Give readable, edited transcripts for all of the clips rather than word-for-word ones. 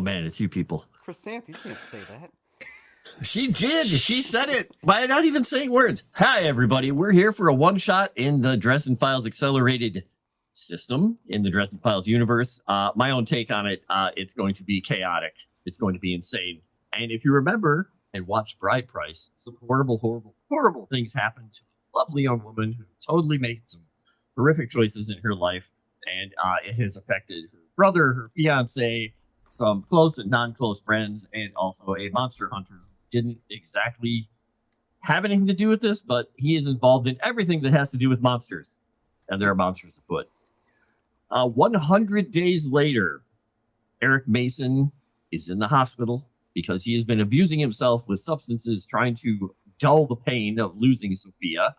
man, it's you people. Chrysanth, you can't say that. She did. She said it by not even saying words. Hi, everybody. We're here for a one-shot in the Dresden Files accelerated system in the Dresden Files universe. My own take on it, it's going to be chaotic. It's going to be insane. And if you remember and watch Bride Price, some horrible things happened to a lovely young woman who totally made some horrific choices in her life. And it has affected her brother, her fiancé, some close and non-close friends, and also a monster hunter who didn't exactly have anything to do with this, but he is involved in everything that has to do with monsters. And there are monsters afoot. 100 days later, Eric Mason is in the hospital because he has been abusing himself with substances trying to dull the pain of losing Sofia.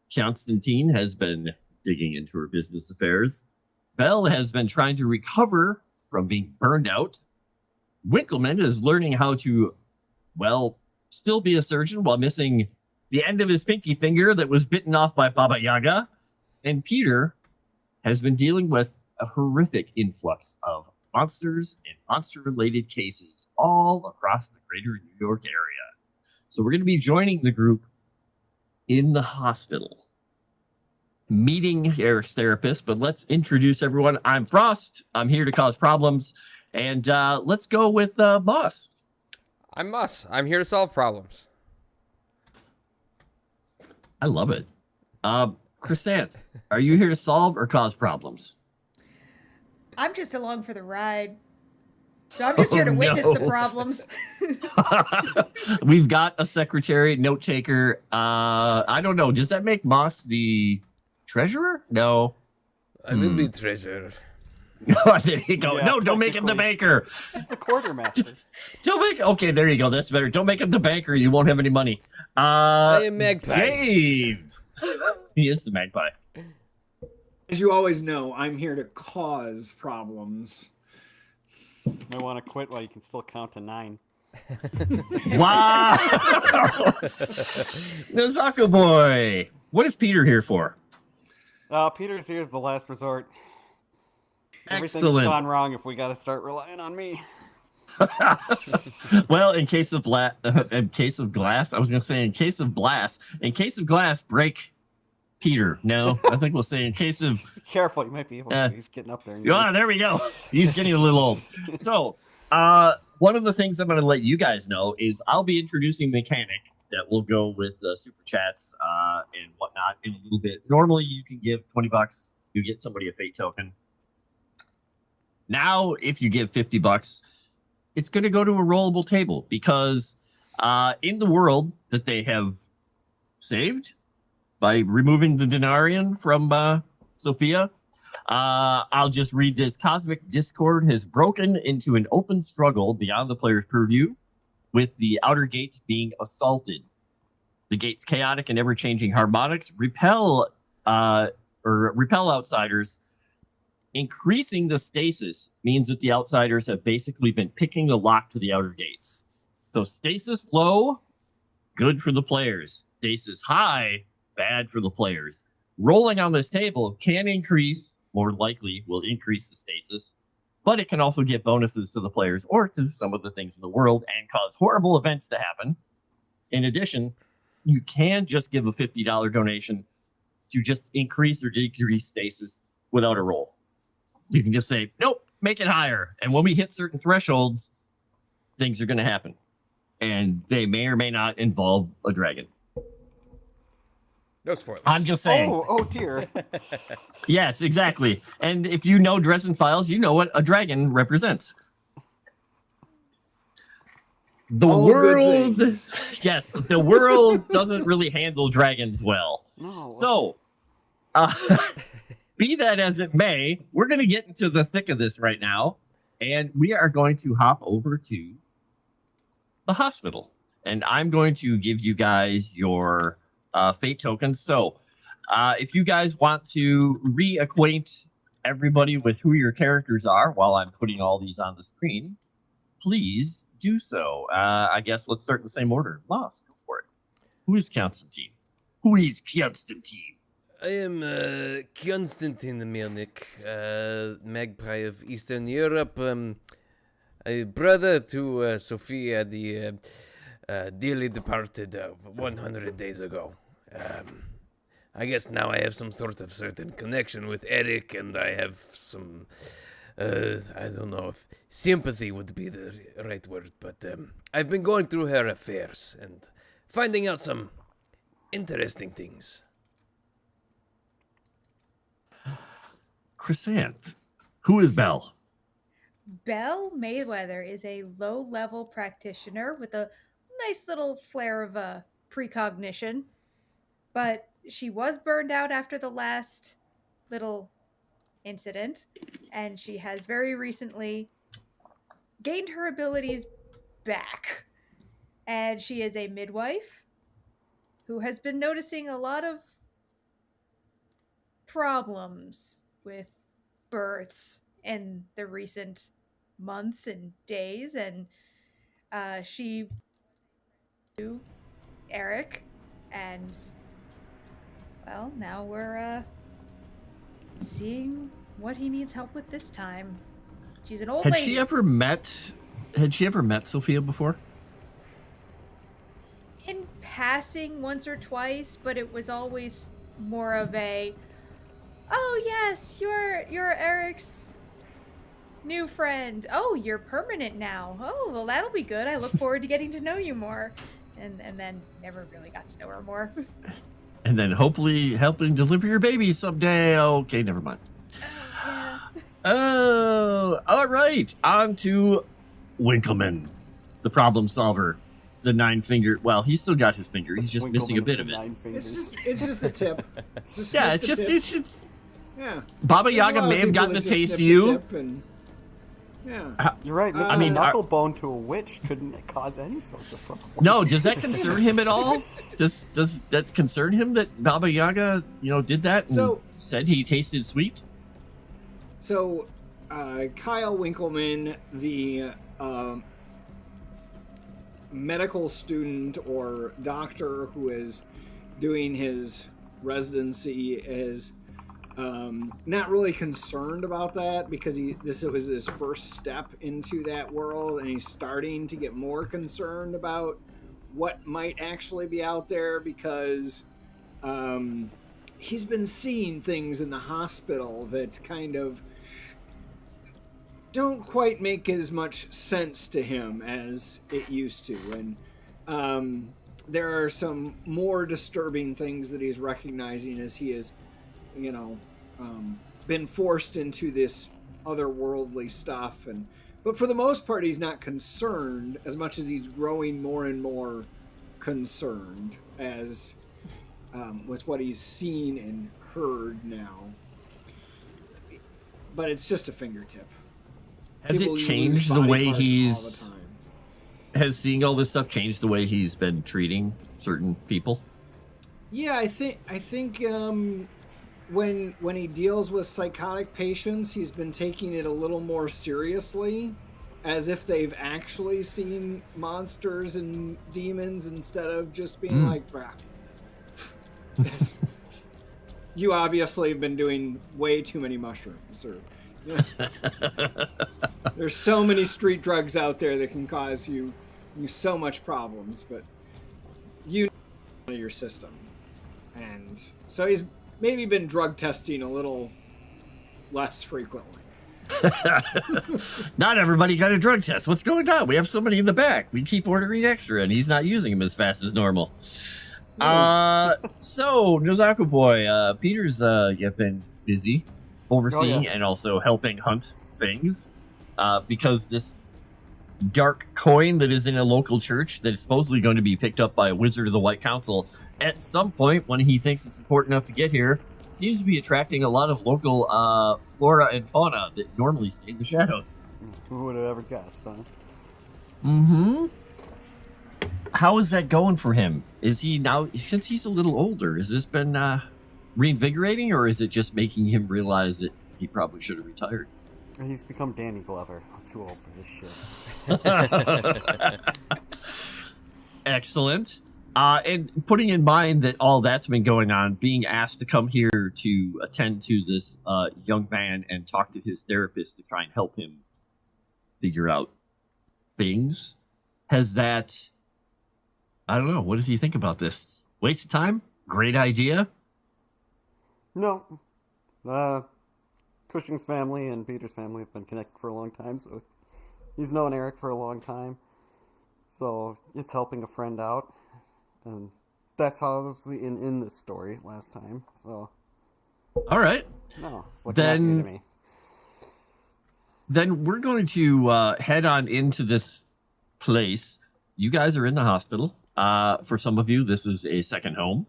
Kyonstantyn has been digging into her business affairs. Belle has been trying to recover from being burned out. Winkleman is learning how to, well, still be a surgeon while missing the end of his pinky finger that was bitten off by Baba Yaga. And Peter has been dealing with a horrific influx of monsters and monster-related cases all across the greater New York area. So we're going to be joining the group in the hospital, meeting Eric's therapist, but let's introduce everyone. I'm Frost. I'm here to cause problems. And let's go with Boss. I'm Mus. I'm here to solve problems. I love it. Chrysanth, are you here to solve or cause problems? I'm just along for the ride. So I'm just here to witness the problems. We've got a secretary, note taker. I don't know. Does that make Moss the treasurer? No. I will be treasurer. There you go. Yeah, No, don't make him the banker. He's the quartermaster. Okay, there you go. That's better. Don't make him the banker. You won't have any money. I am Magpie. Dave. He is the magpie. As you always know, I'm here to cause problems. I want to quit while you can still count to 9. Wow. Nozaka boy. What is Peter here for? Peter's here as the last resort. Everything's Excellent. gone wrong if we got to start relying on me. Well, in case of glass, I was going to say in case of glass, break Peter. No, I think we'll say in case of. Careful, you might be able to. He's getting up there. There we go. He's getting a little old. So, one of the things I'm going to let you guys know is I'll be introducing a mechanic that will go with the super chats and whatnot in a little bit. Normally, you can give $20, you get somebody a fate token. Now, if you give $50, it's going to go to a rollable table because in the world that they have saved by removing the Denarii from Sofia, I'll just read this. Cosmic discord has broken into an open struggle beyond the player's purview, with the outer gates being assaulted. The gate's chaotic and ever-changing harmonics repel outsiders. Increasing the stasis means that the outsiders have basically been picking the lock to the outer gates. So stasis low, good for the players. Stasis high, bad for the players. Rolling on this table can increase, more likely will increase the stasis, but it can also get bonuses to the players or to some of the things in the world and cause horrible events to happen. In addition, you can just give a $50 donation to just increase or decrease stasis without a roll. You can just say, nope, make it higher. And when we hit certain thresholds, things are going to happen. And they may or may not involve a dragon. No spoilers. I'm just saying. Oh dear. Yes, exactly. And if you know Dresden Files, you know what a dragon represents. The world, yes, the world doesn't really handle dragons well. No. So, be that as it may, we're going to get into the thick of this right now, and we are going to hop over to the hospital, and I'm going to give you guys your fate tokens. So, if you guys want to reacquaint everybody with who your characters are while I'm putting all these on the screen, please do so. I guess let's start in the same order. Moss, go for it. Who is Kyonstantyn? Who is Kyonstantyn? I am Kyonstantyn the Melnik, magpie of Eastern Europe. a brother to Sofia, the dearly departed 100 days ago. I guess now I have some sort of certain connection with Eric, and I have some, I don't know if sympathy would be the right word, but I've been going through her affairs and finding out some interesting things. Chrysanth. Who is Belle? Belle Mayweather is a low-level practitioner with a nice little flair of precognition, but she was burned out after the last little incident, and she has very recently gained her abilities back. And she is a midwife who has been noticing a lot of problems with births in the recent months and days, and she to Eric, and well, now we're seeing what he needs help with this time. She's an old Had lady. she ever met Sofia before? In passing once or twice, but it was always more of a, oh yes, you're Eric's new friend. Oh, you're permanent now. Oh, well, that'll be good. I look forward to getting to know you more. And then never really got to know her more. And then hopefully helping deliver your baby someday. Okay, never mind. Yeah. Oh, all right. On to Winkleman, the problem solver. The 9-finger. Well, he's still got his finger. He's just missing a bit of it. It's just the tip. Yeah, it's just. Yeah. Baba There's a Yaga lot of may have people gotten that a just taste snip of the you. tip and- yeah. You're right. Missing I mean, a knuckle bone to a witch couldn't cause any sorts of problems. No, does that concern him at all? Does that concern him that Baba Yaga, did that and So- said he tasted sweet? So, Kyle Winkleman, the medical student or doctor who is doing his residency, is not really concerned about that because this was his first step into that world, and he's starting to get more concerned about what might actually be out there because he's been seeing things in the hospital that kind of don't quite make as much sense to him as it used to, and there are some more disturbing things that he's recognizing as he is, been forced into this otherworldly stuff, but for the most part he's not concerned as much as he's growing more and more concerned as with what he's seen and heard now. But it's just a fingertip. Has People it lose changed the body way parts all he's... the time. Has seeing all this stuff changed the way he's been treating certain people? Yeah, I think when he deals with psychotic patients, he's been taking it a little more seriously, as if they've actually seen monsters and demons instead of just being like, "Brah, you obviously have been doing way too many mushrooms," or there's so many street drugs out there that can cause you so much problems, but you know your system. And so he's maybe been drug testing a little less frequently. Not everybody got a drug test. What's going on? We have somebody in the back. We keep ordering extra, and he's not using them as fast as normal. So Nozaku boy, Peter's been busy overseeing and also helping hunt things, because this dark coin that is in a local church that is supposedly going to be picked up by a wizard of the White Council at some point when he thinks it's important enough to get here, seems to be attracting a lot of local flora and fauna that normally stay in the shadows. Who would have ever guessed, huh? Mm-hmm. How is that going for him? Is he now, since he's a little older, has this been reinvigorating, or is it just making him realize that he probably should have retired? He's become Danny Glover. I'm too old for this shit. Excellent. And putting in mind that all that's been going on, being asked to come here to attend to this young man and talk to his therapist to try and help him figure out things. Has that, I don't know, what does he think about this? Waste of time? Great idea? No. Cushing's family and Peter's family have been connected for a long time, so he's known Eric for a long time. So it's helping a friend out. And that's how it was in this story last time. So. All right. No, it's like nothing to me. Then we're going to head on into this place. You guys are in the hospital. For some of you, this is a second home.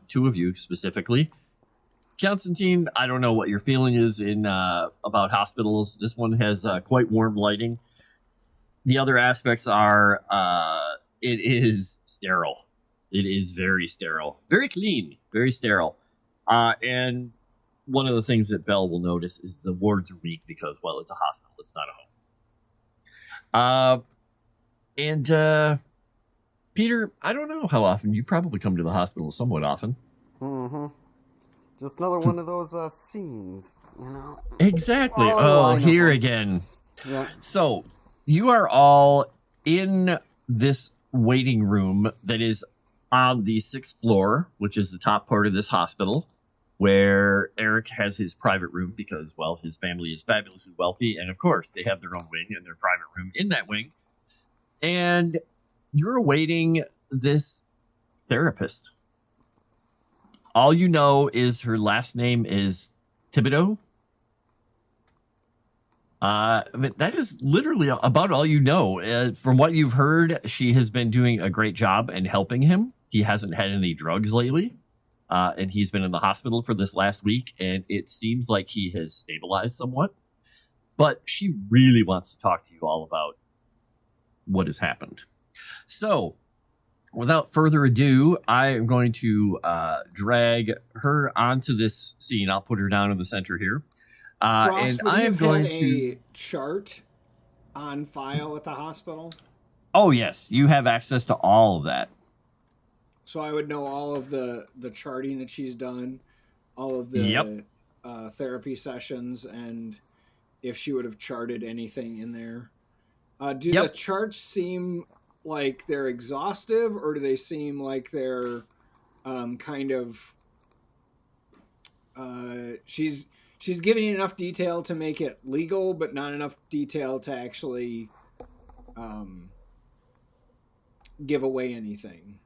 2 of you specifically. Kyonstantyn, I don't know what your feeling is in about hospitals. This one has quite warm lighting. The other aspects are it is sterile. It is very sterile. Very clean. Very sterile. And one of the things that Belle will notice is the wards are weak because, well, it's a hospital. It's not a home. And Peter, I don't know how often. You probably come to the hospital somewhat often. Mm-hmm. Just another one of those scenes, you know? Exactly. Oh, here again. Yeah. So, you are all in this waiting room that is on the 6th floor, which is the top part of this hospital, where Eric has his private room because, well, his family is fabulously wealthy, and of course, they have their own wing and their private room in that wing. And you're awaiting this therapist. All you know is her last name is Thibodeau. I mean, that is literally about all you know. From what you've heard, she has been doing a great job in helping him. He hasn't had any drugs lately, and he's been in the hospital for this last week, and it seems like he has stabilized somewhat. But she really wants to talk to you all about what has happened. So, without further ado, I am going to drag her onto this scene. I'll put her down in the center here. Frost, And I am going to a chart on file at the hospital. Oh, yes. You have access to all of that. So I would know all of the charting that she's done, all of the therapy sessions, and if she would have charted anything in there. Do the charts seem like they're exhaustive, or do they seem like they're kind of she's giving you enough detail to make it legal, but not enough detail to actually give away anything?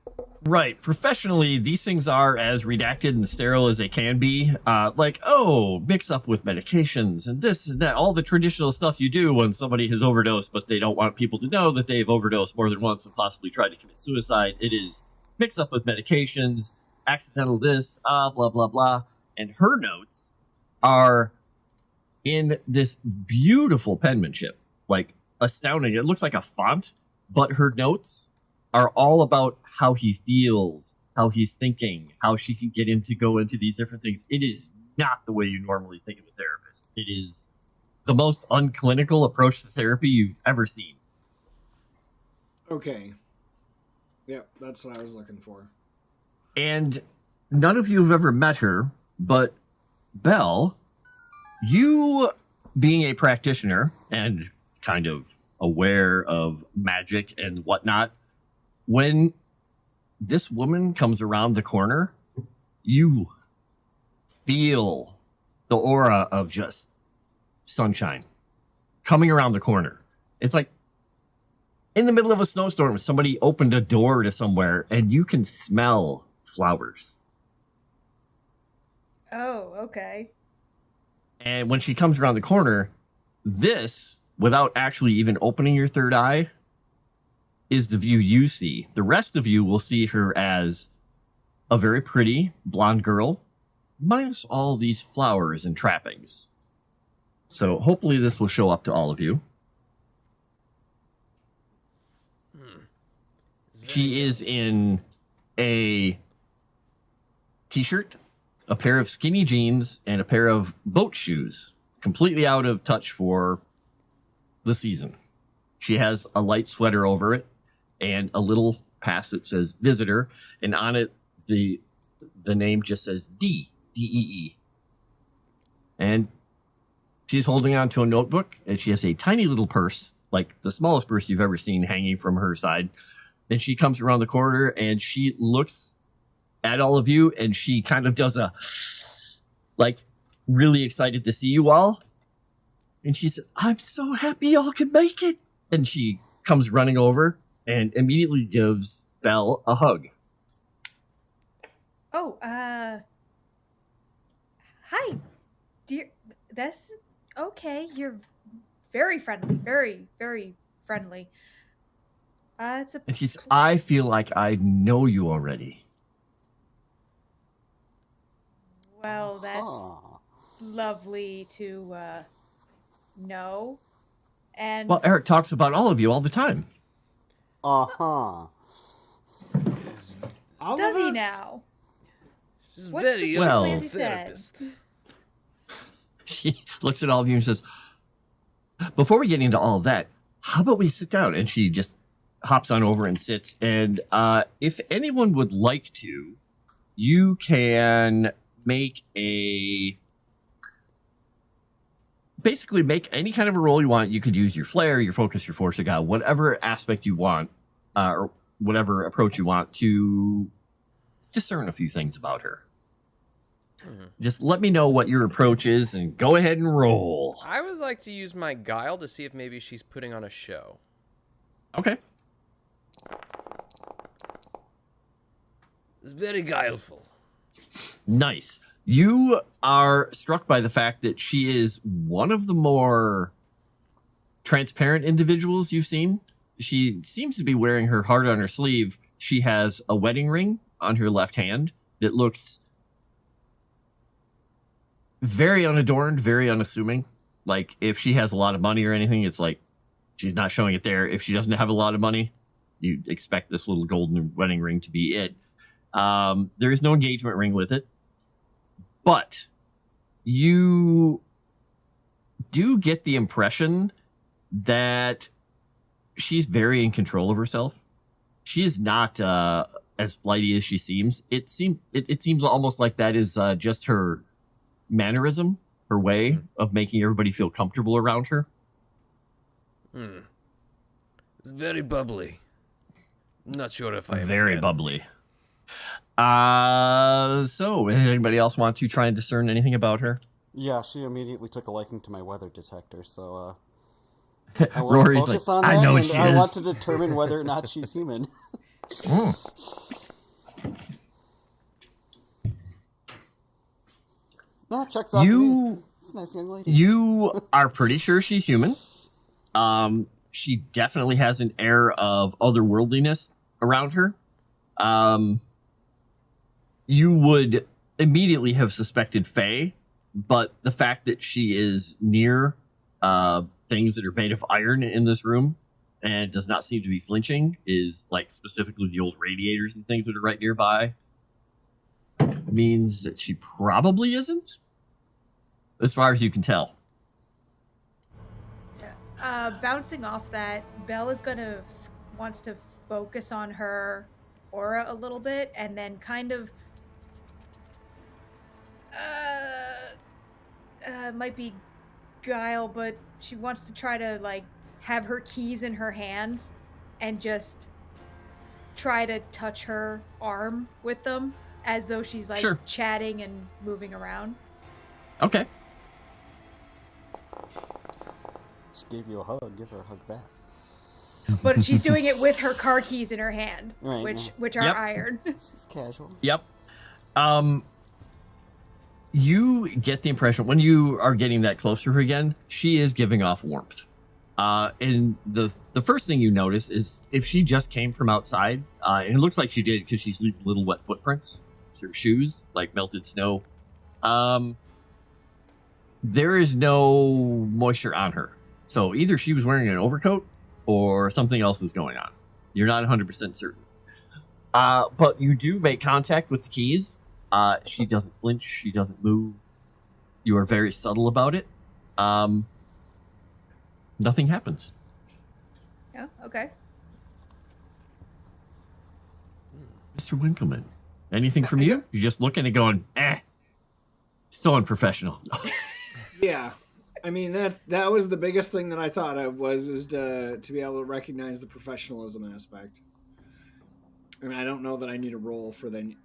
Right. Professionally, these things are as redacted and sterile as they can be. Like, oh, mix up with medications and this and that. All the traditional stuff you do when somebody has overdosed, but they don't want people to know that they've overdosed more than once and possibly tried to commit suicide. It is mix up with medications, accidental this, blah, blah, blah. And her notes are in this beautiful penmanship. Like, astounding. It looks like a font, but her notes are all about how he feels, how he's thinking, how she can get him to go into these different things. It is not the way you normally think of a therapist. It is the most unclinical approach to therapy you've ever seen. Okay. Yep, that's what I was looking for. And none of you have ever met her, but Belle, you being a practitioner and kind of aware of magic and whatnot, when this woman comes around the corner, you feel the aura of just sunshine coming around the corner. It's like in the middle of a snowstorm, somebody opened a door to somewhere and you can smell flowers. Oh, okay. And when she comes around the corner, this, without actually even opening your third eye, is the view you see. The rest of you will see her as a very pretty blonde girl, minus all these flowers and trappings. So hopefully this will show up to all of you. She is in a t-shirt, a pair of skinny jeans, and a pair of boat shoes, completely out of touch for the season. She has a light sweater over it and a little pass that says visitor, and on it the name just says D-E-E. And She's holding on to a notebook, and she has a tiny little purse, like the smallest purse you've ever seen, hanging from her side. Then she comes around the corner, and she looks at all of you, and she kind of does a, like, really excited to see you all. And she says, I'm so happy y'all can make it. And she comes running over and immediately gives Belle a hug. Oh, hi, dear. That's okay. You're very friendly. Very, very friendly. It's a. And she says, I feel like I know you already. Well, that's lovely to know. And Well, Eric talks about all of you all the time. All does of he us? now? She's What's very the Well- young he said? therapist. She looks at all of you and says, before we get into all of that, how about we sit down? And she just hops on over and sits. And if anyone would like to, you can basically make any kind of a roll you want. You could use your flair, your focus, your force of God, whatever aspect you want, or whatever approach you want to discern a few things about her. Just let me know what your approach is and go ahead and roll. I would like to use my guile to see if maybe she's putting on a show. Okay. It's very guileful. Nice. You are struck by the fact that she is one of the more transparent individuals you've seen. She seems to be wearing her heart on her sleeve. She has a wedding ring on her left hand that looks very unadorned, very unassuming. Like, if she has a lot of money or anything, it's like she's not showing it there. If she doesn't have a lot of money, you'd expect this little golden wedding ring to be it. There is no engagement ring with it. But you do get the impression that she's very in control of herself. She is not as flighty as she seems. It seems almost like that is just her mannerism, her way of making everybody feel comfortable around her. It's very bubbly. Not sure if I am Very a fan. bubbly. So does anybody else want to try and discern anything about her? Yeah, she immediately took a liking to my weather detector, so I want Rory's to focus like, on I that, know and she I is. want to determine whether or not she's human. No, checks out to me. It's a nice young lady. You are pretty sure she's human. She definitely has an air of otherworldliness around her. You would immediately have suspected Fae, but the fact that she is near things that are made of iron in this room and does not seem to be flinching is, like, specifically the old radiators and things that are right nearby, means that she probably isn't, as far as you can tell. Bouncing off that, Belle is wants to focus on her aura a little bit, and then kind of might be guile, but she wants to try to, like, have her keys in her hands and just try to touch her arm with them as though she's, like, Sure. chatting and moving around. Okay. She gave you a hug. Give her a hug back. But she's doing it with her car keys in her hand, Right, which are Yep. iron. It's casual. Yep. You get the impression when you are getting that close to her again, she is giving off warmth. And the first thing you notice is if she just came from outside, and it looks like she did because she's leaving little wet footprints, her shoes, like melted snow. There is no moisture on her. So either she was wearing an overcoat or something else is going on. You're not 100% certain. But you do make contact with the keys. She doesn't flinch. She doesn't move. You are very subtle about it. Nothing happens. Yeah, okay. Mr. Winkleman, anything from you? You're just looking and going, so unprofessional. Yeah. I mean, that was the biggest thing that I thought of is to be able to recognize the professionalism aspect. I mean, I don't know that I need a roll for them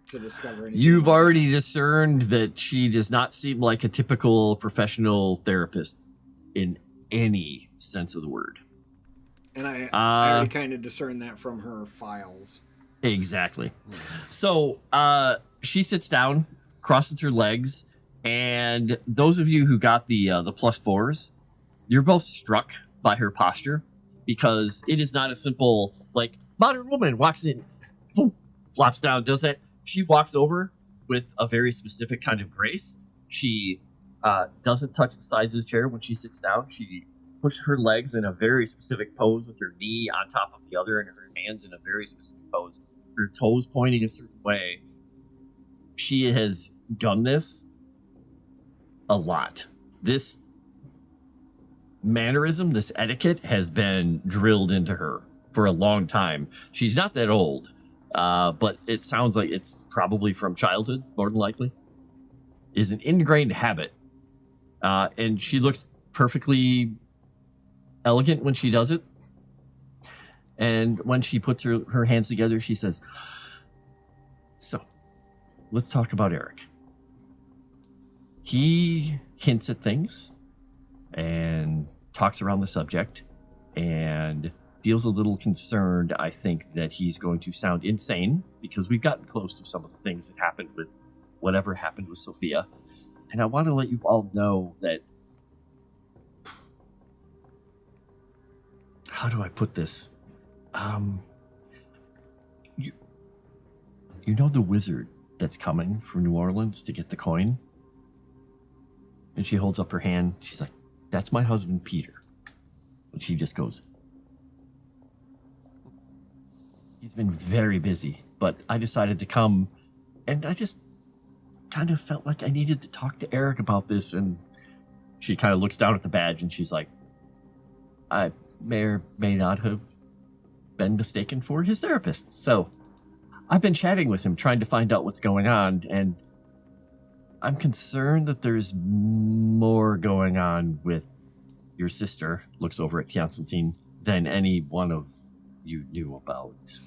to discover anything. You've already discerned that she does not seem like a typical professional therapist in any sense of the word. And I already kind of discerned that from her files. Exactly. So she sits down, crosses her legs, and those of you who got the +4s, you're both struck by her posture because it is not a simple, like, modern woman walks in, boom, flops down, does that. She walks over with a very specific kind of grace. She doesn't touch the sides of the chair when she sits down. She pushes her legs in a very specific pose with her knee on top of the other and her hands in a very specific pose. Her toes pointing a certain way. She has done this a lot. This mannerism, this etiquette has been drilled into her for a long time. She's not that old, but it sounds like it's probably from childhood, more than likely. Is an ingrained habit. And she looks perfectly elegant when she does it. And when she puts her hands together, she says, "So, let's talk about Eric." He hints at things and talks around the subject and feels a little concerned, I think, that he's going to sound insane because we've gotten close to some of the things that happened with whatever happened with Sofia. And I want to let you all know that, how do I put this? You know the wizard that's coming from New Orleans to get the coin? And she holds up her hand. She's like, "That's my husband, Peter." And she just goes, "He's been very busy, but I decided to come, and I just kind of felt like I needed to talk to Eric about this." And she kind of looks down at the badge and she's like, "I may or may not have been mistaken for his therapist. So I've been chatting with him, trying to find out what's going on, and I'm concerned that there's more going on with your sister," looks over at Kyonstantyn, "than any one of you knew about."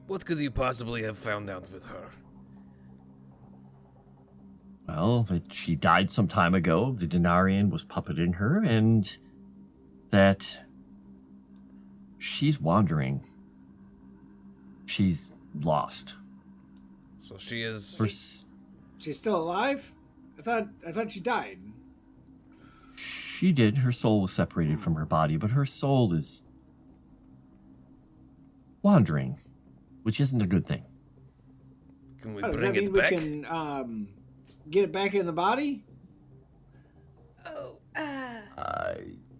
What could you possibly have found out with her? Well, that she died some time ago, the Denarii was puppeting her, and that she's wandering. She's lost. So she is... She's still alive? I thought she died. She did. Her soul was separated from her body, but her soul is wandering, which isn't a good thing. Can we Does bring that it mean back? we can get it back in the body? Oh,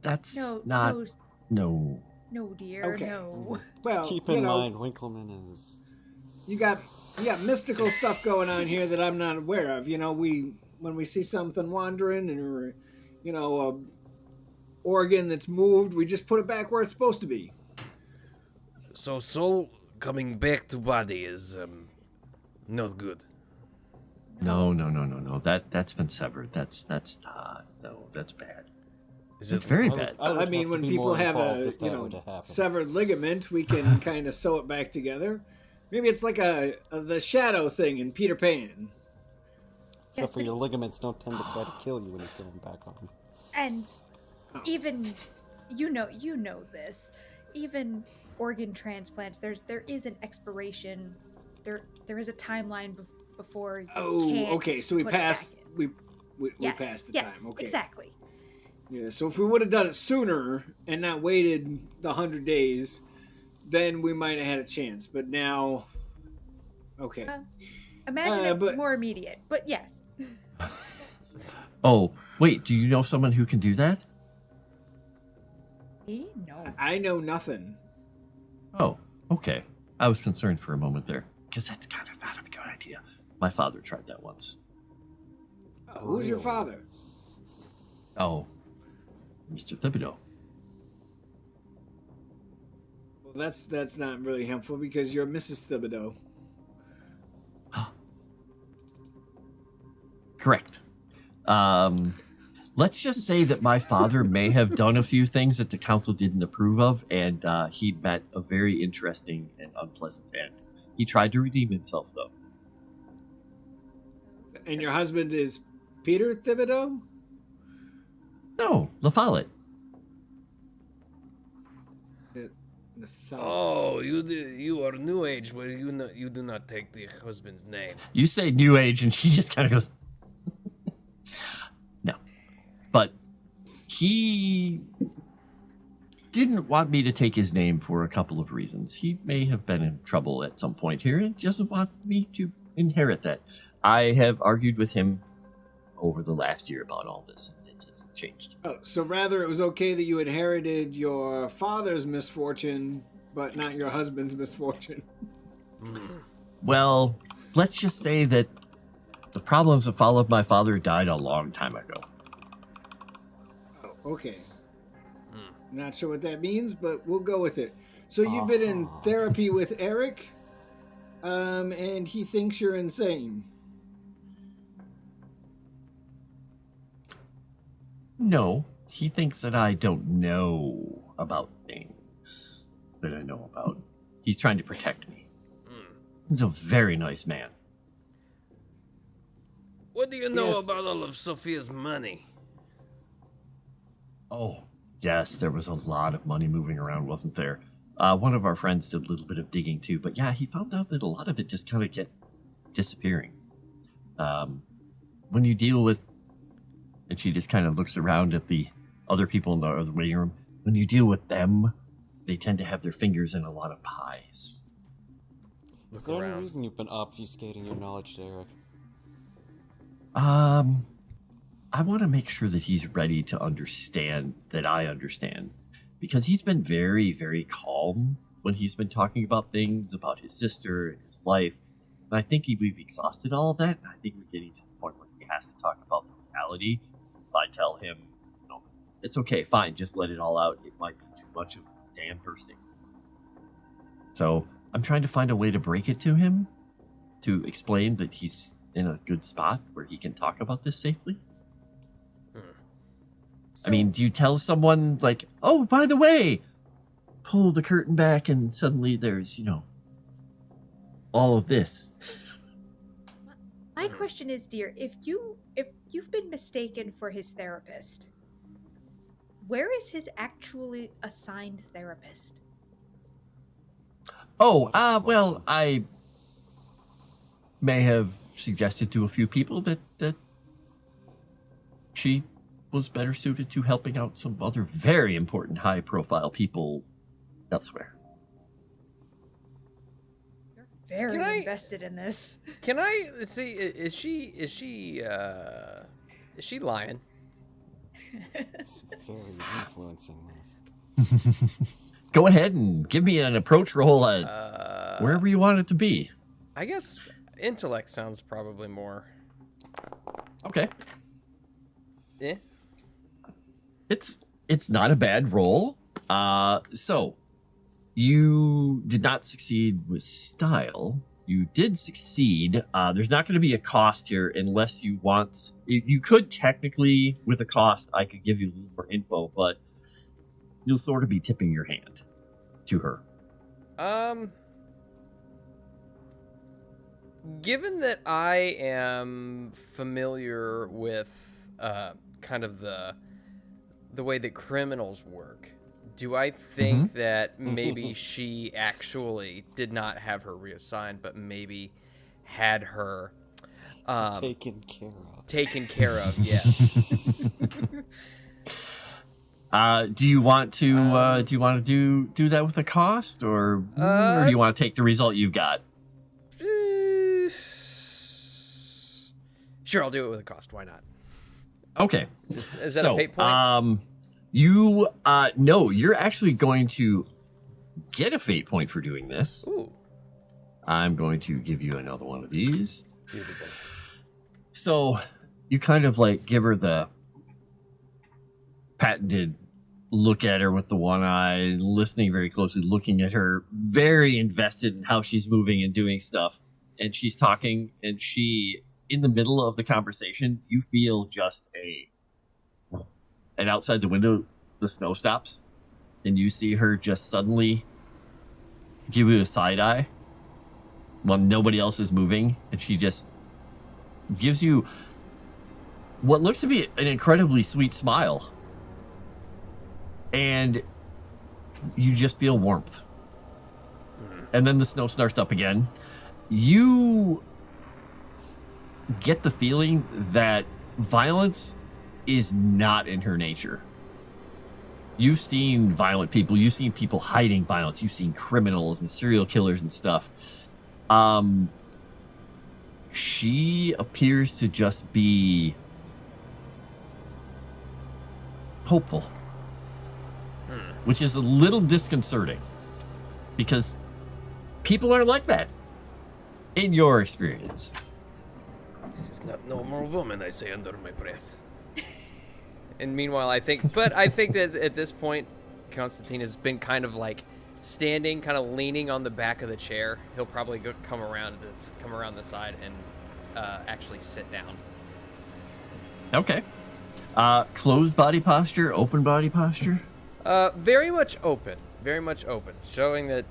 That's no, not... no, No. no, dear, Okay. no. Well, Keep you in know, mind, Winkleman is. you got mystical stuff going on here that I'm not aware of. You know, when we see something wandering and a organ that's moved, we just put it back where it's supposed to be. So soul coming back to body is not good. No. That's been severed. That's not... No, that's bad. Is It's it very I would- bad. I would I mean, have to when be people more have involved a if that were to happen. severed ligament, we can kind of sew it back together. Maybe it's like the shadow thing in Peter Pan. Except Yes, for but your ligaments don't tend to try to kill you when you sew them back on. And even you know this. Even organ transplants, there is an expiration. There is a timeline before you can't Okay. So we put it back passed. in. We Yes, passed the yes, time. Okay. exactly. Yeah. So if we would have done it sooner and not waited the 100 days, then we might have had a chance. But now, okay. Imagine it but- more immediate, but yes. Oh, wait, do you know someone who can do that? Me? No. I know nothing. Oh, okay. I was concerned for a moment there, because that's kind of not a good idea. My father tried that once. Who's your father? Oh, Mr. Thibodeau. Well, that's not really helpful because you're Mrs. Thibodeau. Correct. Let's just say that my father may have done a few things that the council didn't approve of, and he met a very interesting and unpleasant end. He tried to redeem himself, though. And your husband is Peter Thibodeau? No, La Follette. Oh, you are New Age, where you do not take the husband's name. You say New Age, and she just kind of goes, no. But he didn't want me to take his name for a couple of reasons. He may have been in trouble at some point here and doesn't want me to inherit that. I have argued with him over the last year about all this, and it has changed. Oh, so rather it was okay that you inherited your father's misfortune, but not your husband's misfortune. Well, let's just say that the problems that followed my father died a long time ago. Oh, okay. Not sure what that means, but we'll go with it. So you've been in therapy with Eric, and he thinks you're insane. No, he thinks that I don't know about things that I know about. He's trying to protect me. He's a very nice man. What do you know Yes. about all of Sofia's money? Oh, yes, there was a lot of money moving around, wasn't there? One of our friends did a little bit of digging too, but yeah, he found out that a lot of it just kind of get disappearing. When you deal with, and she just kind of looks around at the other people in the waiting room, when you deal with them, they tend to have their fingers in a lot of pies. Is there any reason you've been obfuscating your knowledge to Eric? I want to make sure that he's ready to understand that I understand. Because he's been very, very calm when he's been talking about things, about his sister and his life. And I think we've exhausted all of that. And I think we're getting to the point where he has to talk about the reality. If I tell him, no, it's okay, fine, just let it all out. It might be too much of a damn bursting. So I'm trying to find a way to break it to him, to explain that he's in a good spot where he can talk about this safely. I mean, do you tell someone, like, oh, by the way, pull the curtain back and suddenly there's, all of this? My question is, dear, if you've been mistaken for his therapist, where is his actually assigned therapist? Oh, well, I may have suggested to a few people that she was better suited to helping out some other very important high-profile people elsewhere. You're very invested in this. Can I see? Is she lying? It's very influencing this. Go ahead and give me an approach roll wherever you want it to be. I guess intellect sounds probably more. Okay. Eh? It's not a bad roll. So you did not succeed with style. You did succeed. There's not going to be a cost here unless you want. You could technically, with a cost, I could give you a little more info, but you'll sort of be tipping your hand to her. Given that I am familiar with kind of the way that criminals work, do I think that maybe she actually did not have her reassigned, but maybe had her Taken care of. Taken care of, yes. Do you want to do that with a cost, or do you want to take the result you've got? Sure, I'll do it with a cost. Why not? Okay. Is that a fate point? No, you're actually going to get a fate point for doing this. Ooh. I'm going to give you another one of these. Beautiful. So you kind of like give her the patented look at her with the one eye, listening very closely, looking at her, very invested in how she's moving and doing stuff. And she's talking, and she in the middle of the conversation, you feel just and outside the window, the snow stops, and you see her just suddenly give you a side eye when nobody else is moving, and she just gives you what looks to be an incredibly sweet smile. And you just feel warmth. And then the snow starts up again. You get the feeling that violence is not in her nature. You've seen violent people. You've seen people hiding violence. You've seen criminals and serial killers and stuff. She appears to just be hopeful, which is a little disconcerting because people aren't like that in your experience. This is not normal woman, I say under my breath. And meanwhile, I think that at this point, Kyonstantyn has been kind of like standing, kind of leaning on the back of the chair. He'll probably come around the side and actually sit down. Okay. Closed body posture, open body posture? Very much open, showing that,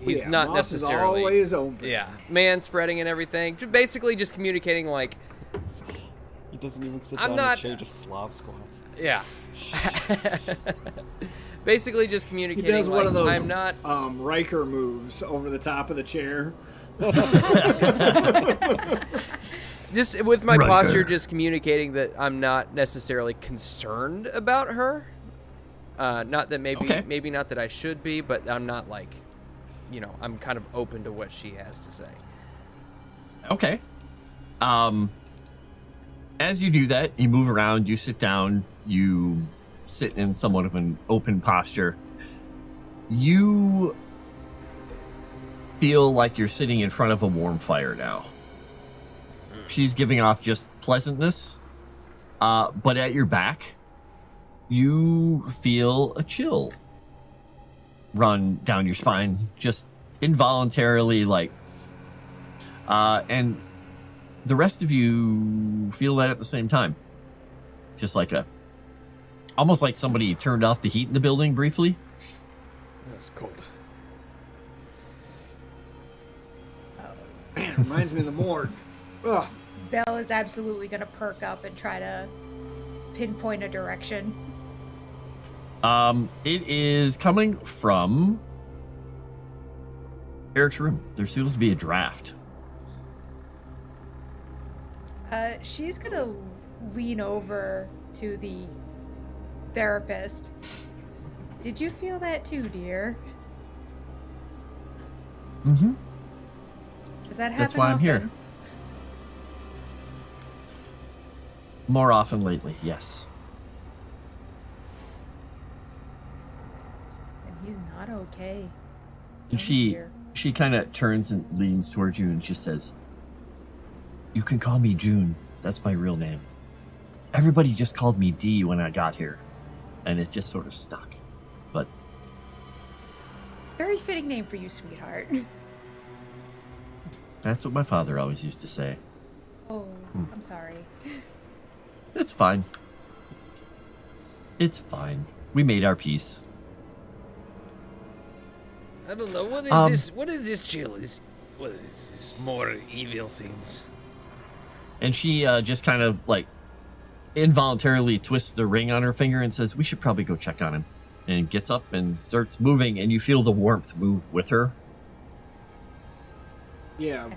he's not Moss necessarily is always open. Yeah, man spreading and everything. Basically just communicating like, He doesn't even sit I'm down not- in the chair, just Slav squats. yeah. Basically just He communicating does like, one of those I'm not Riker moves over the top of the chair. just with my Right posture, there. just communicating that I'm not necessarily concerned about her. Not that maybe not that I should be, but I'm not like, I'm kind of open to what she has to say. Okay. As you do that, you move around, you sit down, you sit in somewhat of an open posture. You feel like you're sitting in front of a warm fire now. She's giving off just pleasantness, but at your back, you feel a chill run down your spine, just involuntarily, and the rest of you feel that at the same time. Just almost like somebody turned off the heat in the building briefly. That's cold. Man, reminds me of the morgue. Ugh. Belle is absolutely going to perk up and try to pinpoint a direction. It is coming from Eric's room. There seems to be a draft. She's going to lean over to the therapist. Did you feel that too, dear? Mm-hmm. Does that happen That's why I'm often? here. More often lately, yes. And he's not okay. And she kind of turns and leans towards you and just says, "You can call me June. That's my real name. Everybody just called me D when I got here, and it just sort of stuck. But Very fitting name for you, sweetheart. that's what my father always used to say. Oh, I'm sorry. It's fine. It's fine. We made our peace." I don't know. What is Um, this? What is this chill? What is this? More evil things? And she just kind of involuntarily twists the ring on her finger and says, "We should probably go check on him." And gets up and starts moving, and you feel the warmth move with her. Yeah. think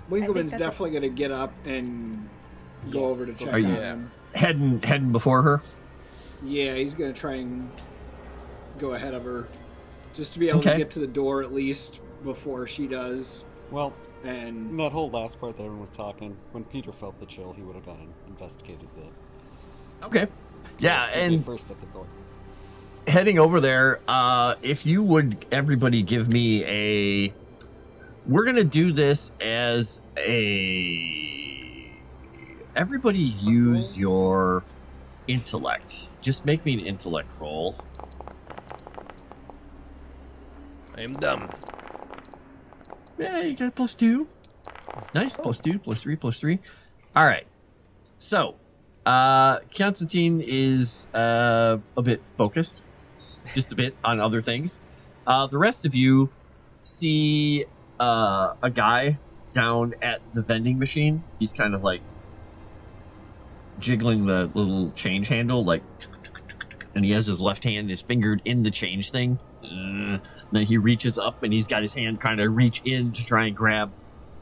Winkleman's that's definitely going to get up and go over to check Are on you- him. Heading before her. Yeah, he's going to try and go ahead of her. Just to be able Okay. to get to the door at least before she does. Well, And in that whole last part that everyone was talking, when Peter felt the chill, he would have gone and investigated that. Okay. Yeah, He'd be and first at the door. heading over there, if you would everybody give me a... We're going to do this as a... Everybody use your intellect. Just make me an intellect roll. I am dumb. Yeah, you got +2. Nice, +2, +3, +3. All right. So, Kyonstantyn is a bit focused, just a bit on other things. The rest of you see a guy down at the vending machine. He's kind of like jiggling the little change handle, like, and he has his left hand is fingered in the change thing. Then he reaches up and he's got his hand kind of reach in to try and grab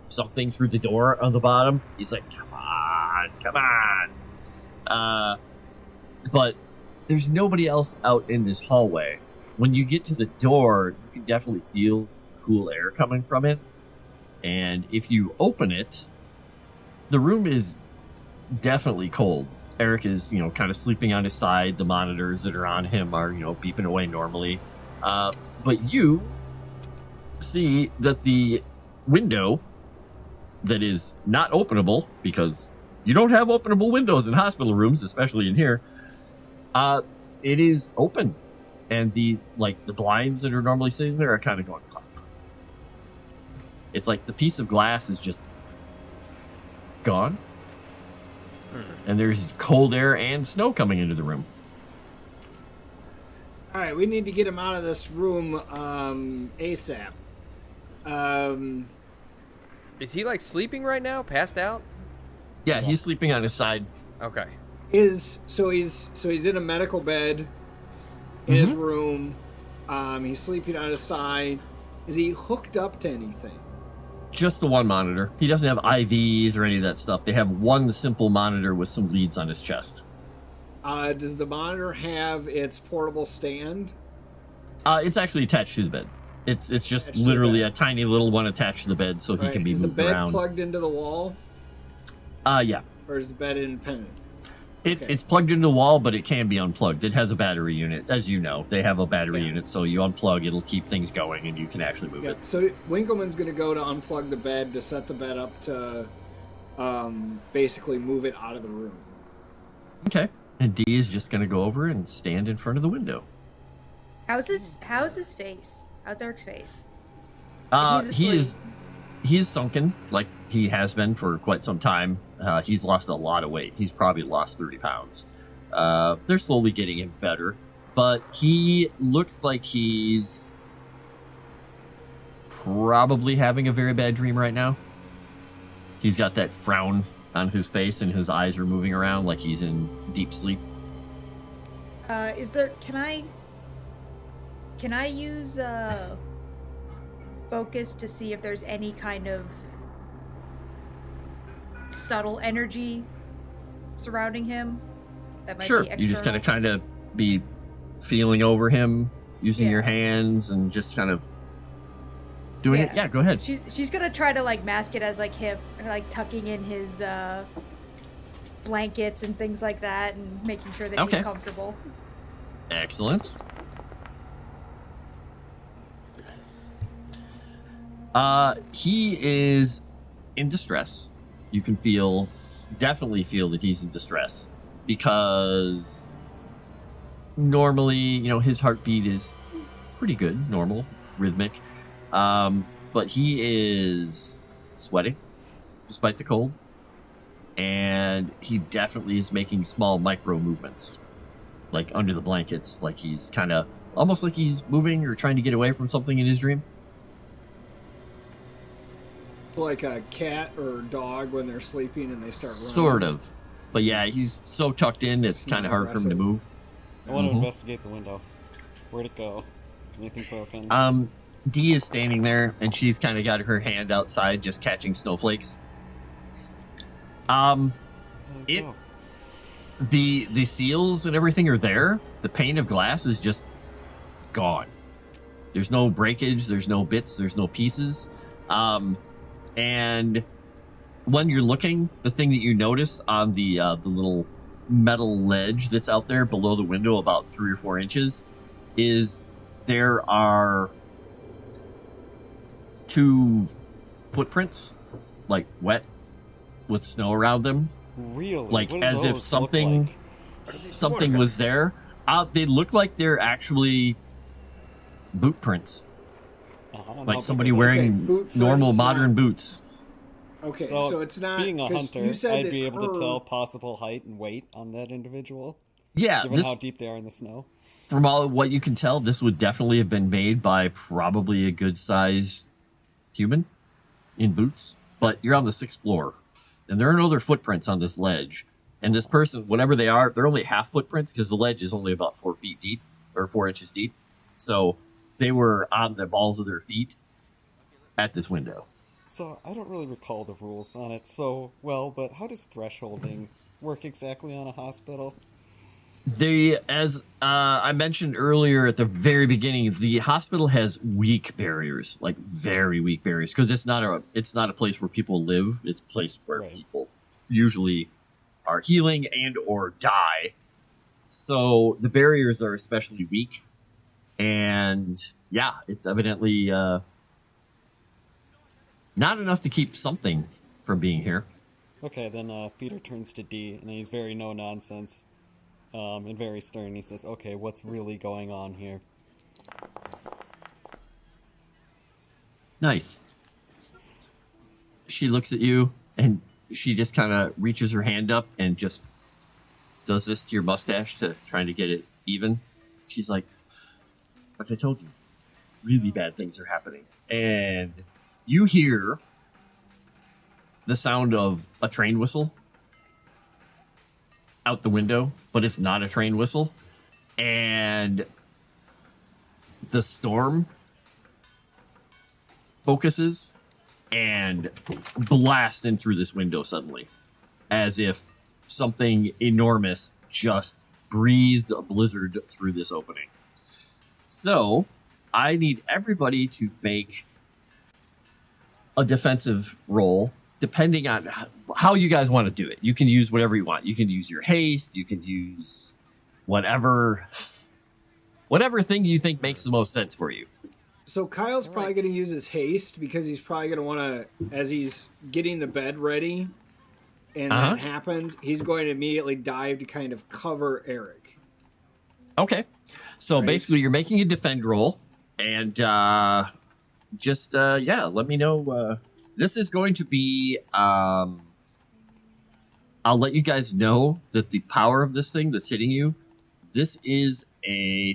something through the door on the bottom. He's like, come on. But there's nobody else out in this hallway. When you get to the door, you can definitely feel cool air coming from it. And if you open it, the room is definitely cold. Eric is, kind of sleeping on his side. The monitors that are on him are, beeping away normally. But you see that the window that is not openable, because you don't have openable windows in hospital rooms, especially in here, it is open. And the blinds that are normally sitting there are kind of going clunk, clunk. It's like the piece of glass is just gone. And there's cold air and snow coming into the room. All right, we need to get him out of this room ASAP. Is he like sleeping right now? Passed out? Yeah, he's sleeping on his side. Okay. He's in a medical bed in his room. He's sleeping on his side. Is he hooked up to anything? Just the one monitor. He doesn't have IVs or any of that stuff. They have one simple monitor with some leads on his chest. Does the monitor have its portable stand? It's actually attached to the bed. It's just Attached to literally the a bed. tiny little one attached to the bed, so he can be Is moved the bed around. plugged into the wall, Yeah. or is the bed independent? It's plugged into the wall, but it can be unplugged. It has a battery unit, as you know. They have a battery unit, so you unplug, it'll keep things going, and you can actually move it. So Winkleman's going to go to unplug the bed to set the bed up to basically move it out of the room. Okay. And Dee is just going to go over and stand in front of the window. How's his face? How's Eric's face? He is sunken, like he has been for quite some time. He's lost a lot of weight. He's probably lost 30 pounds. They're slowly getting him better, but he looks like he's probably having a very bad dream right now. He's got that frown on his face and his eyes are moving around like he's in deep sleep. Can I use focus to see if there's any kind of subtle energy surrounding him that might Sure, be you just external? kind of be feeling over him using your hands and just kind of doing it. Yeah, go ahead. She's gonna try to mask it as him tucking in his blankets and things like that and making sure that he's comfortable. Excellent. He is in distress. You can definitely feel that he's in distress because normally, his heartbeat is pretty good, normal, rhythmic. But he is sweating despite the cold, and he definitely is making small micro movements, like under the blankets, like he's kind of almost like he's moving or trying to get away from something in his dream. It's like a cat or dog when they're sleeping and they start running. Sort of. But yeah, he's so tucked in, it's kind of hard for him to move. I want to investigate the window. Where'd it go? Anything broken? Dee is standing there, and she's kind of got her hand outside, just catching snowflakes. The seals and everything are there. The pane of glass is just gone. There's no breakage. There's no bits. There's no pieces. And when you're looking, the thing that you notice on the little metal ledge that's out there below the window, about 3 or 4 inches, is there are 2 footprints, wet with snow around them. Really? As if something was there. They look like they're actually boot prints. Like somebody wearing normal modern boots. Okay, so it's not being a 'cause hunter. you said I'd that be able to her- tell possible height and weight on that individual, Yeah, given this, how deep they are in the snow. from all what you can tell, this would definitely have been made by probably a good-sized human in boots. But you're on the 6th floor, and there are no other footprints on this ledge. And this person, whatever they are, they're only half footprints because the ledge is only about 4 feet deep or 4 inches deep. So they were on the balls of their feet at this window. So I don't really recall the rules on it so well, but how does thresholding work exactly on a hospital? As I mentioned earlier at the very beginning, the hospital has weak barriers, like very weak barriers, because it's not a place where people live. It's a place where Right. people usually are healing and or die. So the barriers are especially weak, and yeah, it's evidently not enough to keep something from being here. Okay, then Peter turns to D, and he's very no-nonsense and very stern. He says, okay, what's really going on here? Nice. She looks at you, and she just kind of reaches her hand up and just does this to your mustache to trying to get it even. She's like, like I told you, really bad things are happening. And you hear the sound of a train whistle out the window, but it's not a train whistle. And the storm focuses and blasts in through this window suddenly, as if something enormous just breathed a blizzard through this opening. So I need everybody to make a defensive roll, depending on how you guys want to do it. You can use whatever you want. You can use your haste. You can use whatever thing you think makes the most sense for you. So Kyle's probably going to use his haste because he's probably going to want to, as he's getting the bed ready, and that happens, he's going to immediately dive to kind of cover Eric. Okay. So basically you're making a defend roll, and let me know. This is going to be, I'll let you guys know that the power of this thing that's hitting you, this is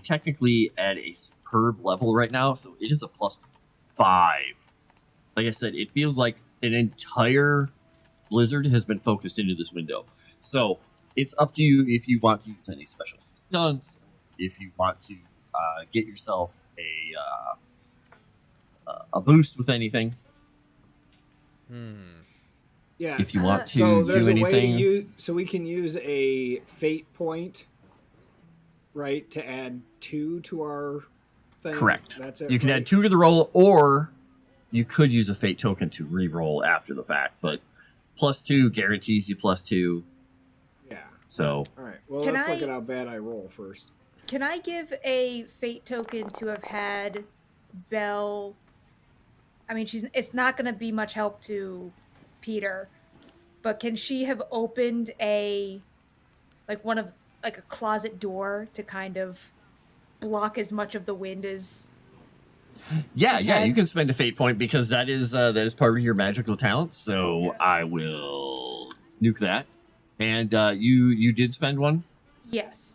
technically at a superb level right now, so it is a +5. Like I said, it feels like an entire blizzard has been focused into this window. So it's up to you if you want to use any special stunts, if you want to get yourself a boost with anything. Yeah. If you want to So there's do a way to anything. use, so we can use a fate point, right, to add 2 to our thing. Correct. That's it. You can right? add 2 to the roll, or you could use a fate token to re-roll after the fact, but +2 guarantees you +2. Yeah. So All right. Well, Can let's I- look at how bad I roll first. Can I give a fate token to have had Belle? I mean, it's not going to be much help to Peter, but can she have opened a closet door to kind of block as much of the wind as? yeah, Okay. you can spend a fate point because that is part of your magical talent. So I will nuke that. And you did spend one, Yes.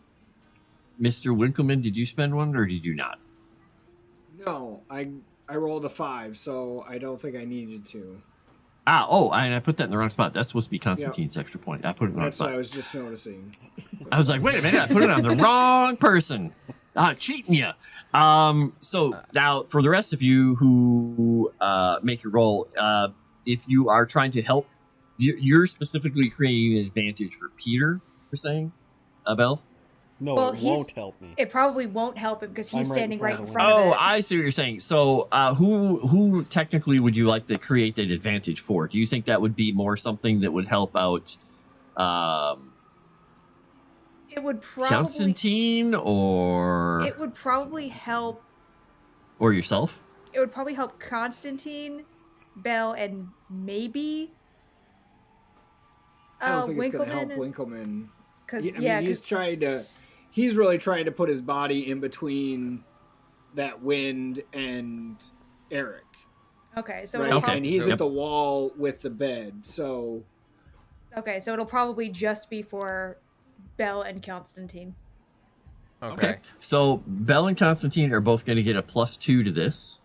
Mr. Winkleman. Did you spend one or did you not? No, I rolled a 5, so I don't think I needed to. And I put that in the wrong spot. That's supposed to be Constantine's extra point. I put it in the wrong That's what spot. I was just noticing. I was like, wait a minute, I put it on the wrong person. Cheating you. So now for the rest of you who make your roll, if you are trying to help, you're specifically creating an advantage for Peter, you're saying, Belle? No, Well, it he's- won't help me. It probably won't help him because he's I'm right standing in right front in of front the of Oh, it. I see what you're saying. So who technically would you like to create that advantage for? Do you think that would be more something that would help out It would probably. Kyonstantyn or It would probably help. or yourself? It would probably help Constantine, Belle, and maybe. I don't think it's going to Winkleman help Winkleman. Because He's really trying to put his body in between that wind and Eric. Okay, so Right, it'll Okay. and he's Yep. at the wall with the bed. So so it'll probably just be for Belle and Kyonstantyn. Okay. So Belle and Constantine are both going to get a +2 to this.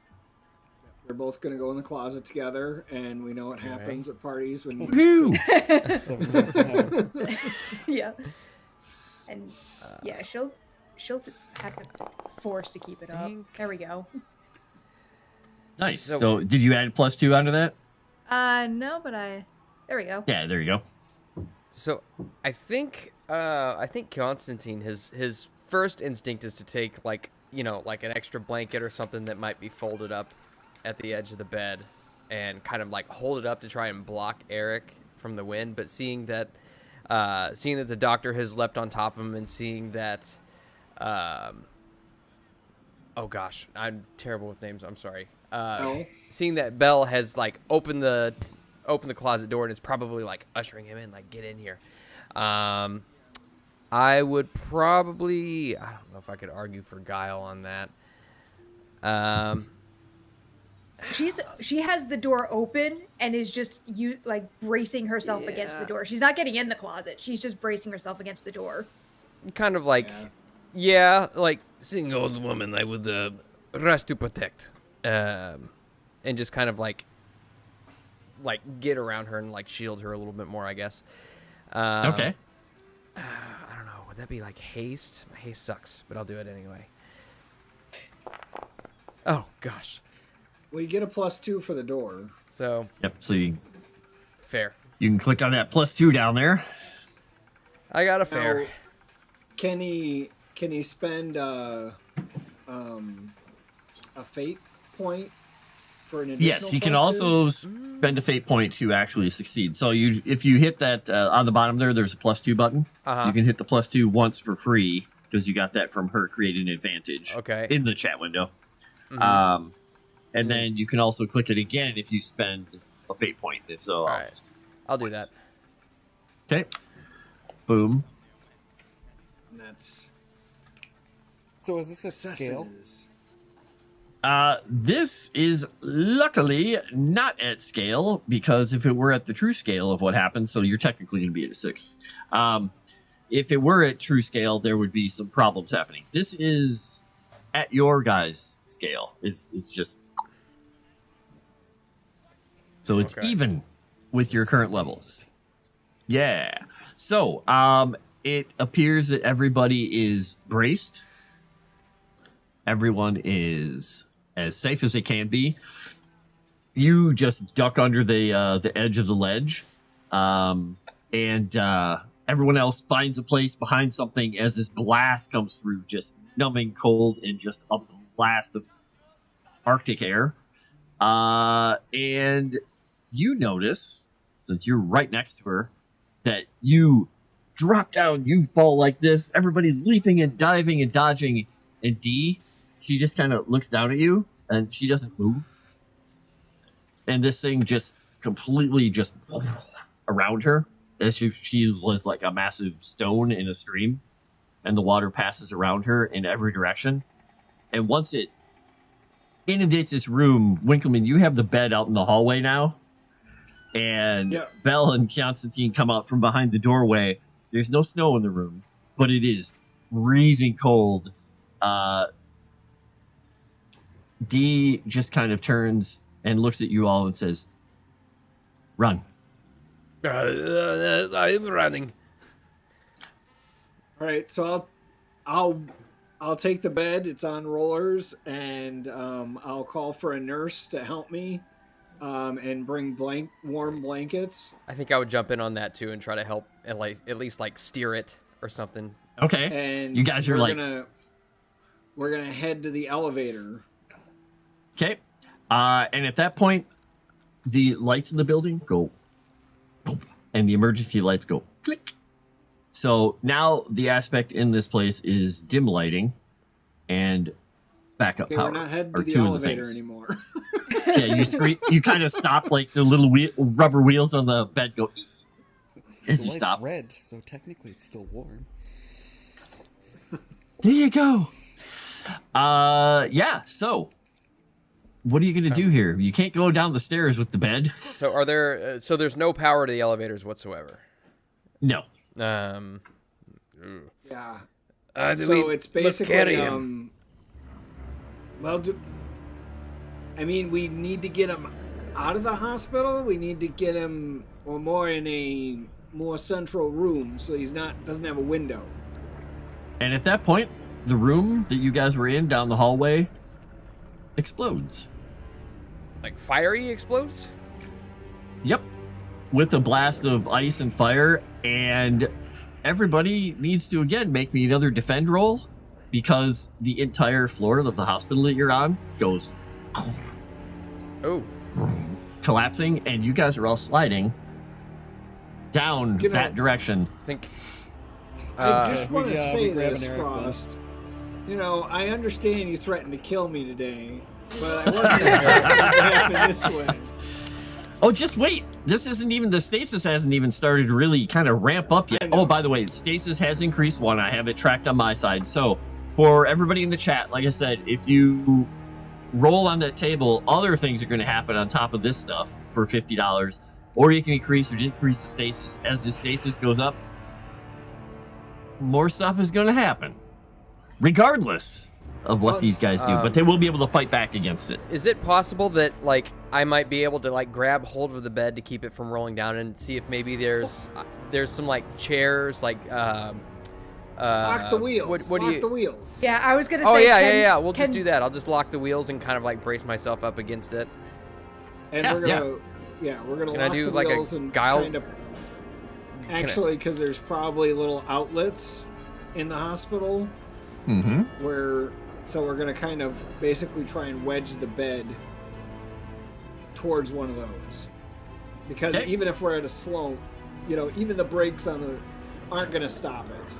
they're both going to go in the closet together, and we know what happens at parties when you Woohoo! 7 minutes and a half. Yeah. And yeah, she'll have to force to keep it up. There we go. Nice. So- So did you add +2 onto that? No, but there we go. Yeah, there you go. So I think Kyonstantyn, his first instinct is to take like an extra blanket or something that might be folded up at the edge of the bed and kind of like hold it up to try and block Eric from the wind. But seeing that the doctor has leapt on top of him and seeing that, oh gosh, I'm terrible with names. I'm sorry. No. Seeing that Belle has like opened the closet door and is probably like ushering him in, like, get in here. I would probably, I don't know if I could argue for Guile on that. She has the door open and is just bracing herself against the door. She's not getting in the closet. She's just bracing herself against the door. Kind of like, yeah, like seeing an old woman like with the rush to protect, and just kind of like get around her and like shield her a little bit more, I guess. Okay. I don't know. Would that be like haste? My haste sucks, but I'll do it anyway. Oh gosh. Well, you get a +2 for the door. So Yep. So you fair. can click on that +2 down there. I got a fair. Now, can he spend a fate point for an additional? Yes, you can +2? also spend a fate point to actually succeed. So if you hit that on the bottom there's a +2 button. Uh-huh. You can hit the +2 once for free because you got that from her creating an advantage. Okay. In the chat window. Mhm. And then you can also click it again if you spend a fate point. If so, All right. I'll do that. Okay. Boom. And that's So is this a scale? successes. This is luckily not at scale because if it were at the true scale of what happened, so you're technically going to be at a 6. If it were at true scale, there would be some problems happening. This is at your guys' scale. It's just so it's Okay. even with your current levels. Yeah. So it appears that everybody is braced. Everyone is as safe as they can be. You just duck under the edge of the ledge, and everyone else finds a place behind something as this blast comes through, just numbing cold and just a blast of Arctic air. And you notice, since you're right next to her, that you drop down, you fall like this. Everybody's leaping and diving and dodging, and Dee, she just kind of looks down at you and she doesn't move. And this thing just completely just around her as if she was like a massive stone in a stream, and the water passes around her in every direction. And once it inundates this room, Winkleman, you have the bed out in the hallway now. And Yep. Belle and Kyonstantyn come out from behind the doorway. There's no snow in the room, but it is freezing cold. Dee just kind of turns and looks at you all and says, "Run." I'm running. All right, so I'll take the bed. It's on rollers, and I'll call for a nurse to help me, and bring warm blankets. I think I would jump in on that too and try to help and at least steer it or something. Okay. And You guys are we're like, we're gonna head to the elevator. okay. And at that point, the lights in the building go boom, and the emergency lights go click. So now the aspect in this place is dim lighting and backup Okay, power. we're not heading are to the two of the elevator things. anymore. Yeah, you kind of stop, like the little rubber wheels on the bed go as The you light's stop. red, so technically it's still warm. There you go. Yeah, so what are you going to do here? You can't go down the stairs with the bed. So are there? So there's no power to the elevators whatsoever. No. Yeah. So So it's basically carry him. Well, I mean, we need to get him out of the hospital. We need to get him, or more in a more central room, so he's doesn't have a window. And at that point, the room that you guys were in down the hallway explodes. Like fiery explodes? Yep. With a blast of ice and fire, and everybody needs to again make me another defend roll because the entire floor of the hospital that you're on goes Oh. collapsing, and you guys are all sliding down You know- that direction. I think. I just want to we say grab this, an Eric then. Frost. You know, I understand you threatened to kill me today, but I wasn't expecting it to happen this way. Oh, just wait. This isn't even, the stasis hasn't even started to really kind of ramp up yet. I know. Oh, by the way, stasis has increased 1. I have it tracked on my side. So for everybody in the chat, like I said, if you roll on that table, other things are going to happen on top of this stuff for $50, or you can increase or decrease the stasis. As the stasis goes up, more stuff is going to happen, regardless of what these guys do, but they will be able to fight back against it. Is it possible that like I might be able to like grab hold of the bed to keep it from rolling down and see if maybe there's some like chairs like Lock the wheels. What do Lock you? the wheels. Yeah, I was gonna Oh say. yeah. We'll just do that. I'll just lock the wheels and kind of like brace myself up against it. And Yeah, we're gonna, we're gonna Can I lock do, the like, a wheels and guile- kind of. Actually, because there's probably little outlets in the hospital Mm-hmm. so we're gonna kind of basically try and wedge the bed towards one of those, because Okay. even if we're at a slope, even the brakes on the aren't gonna stop it.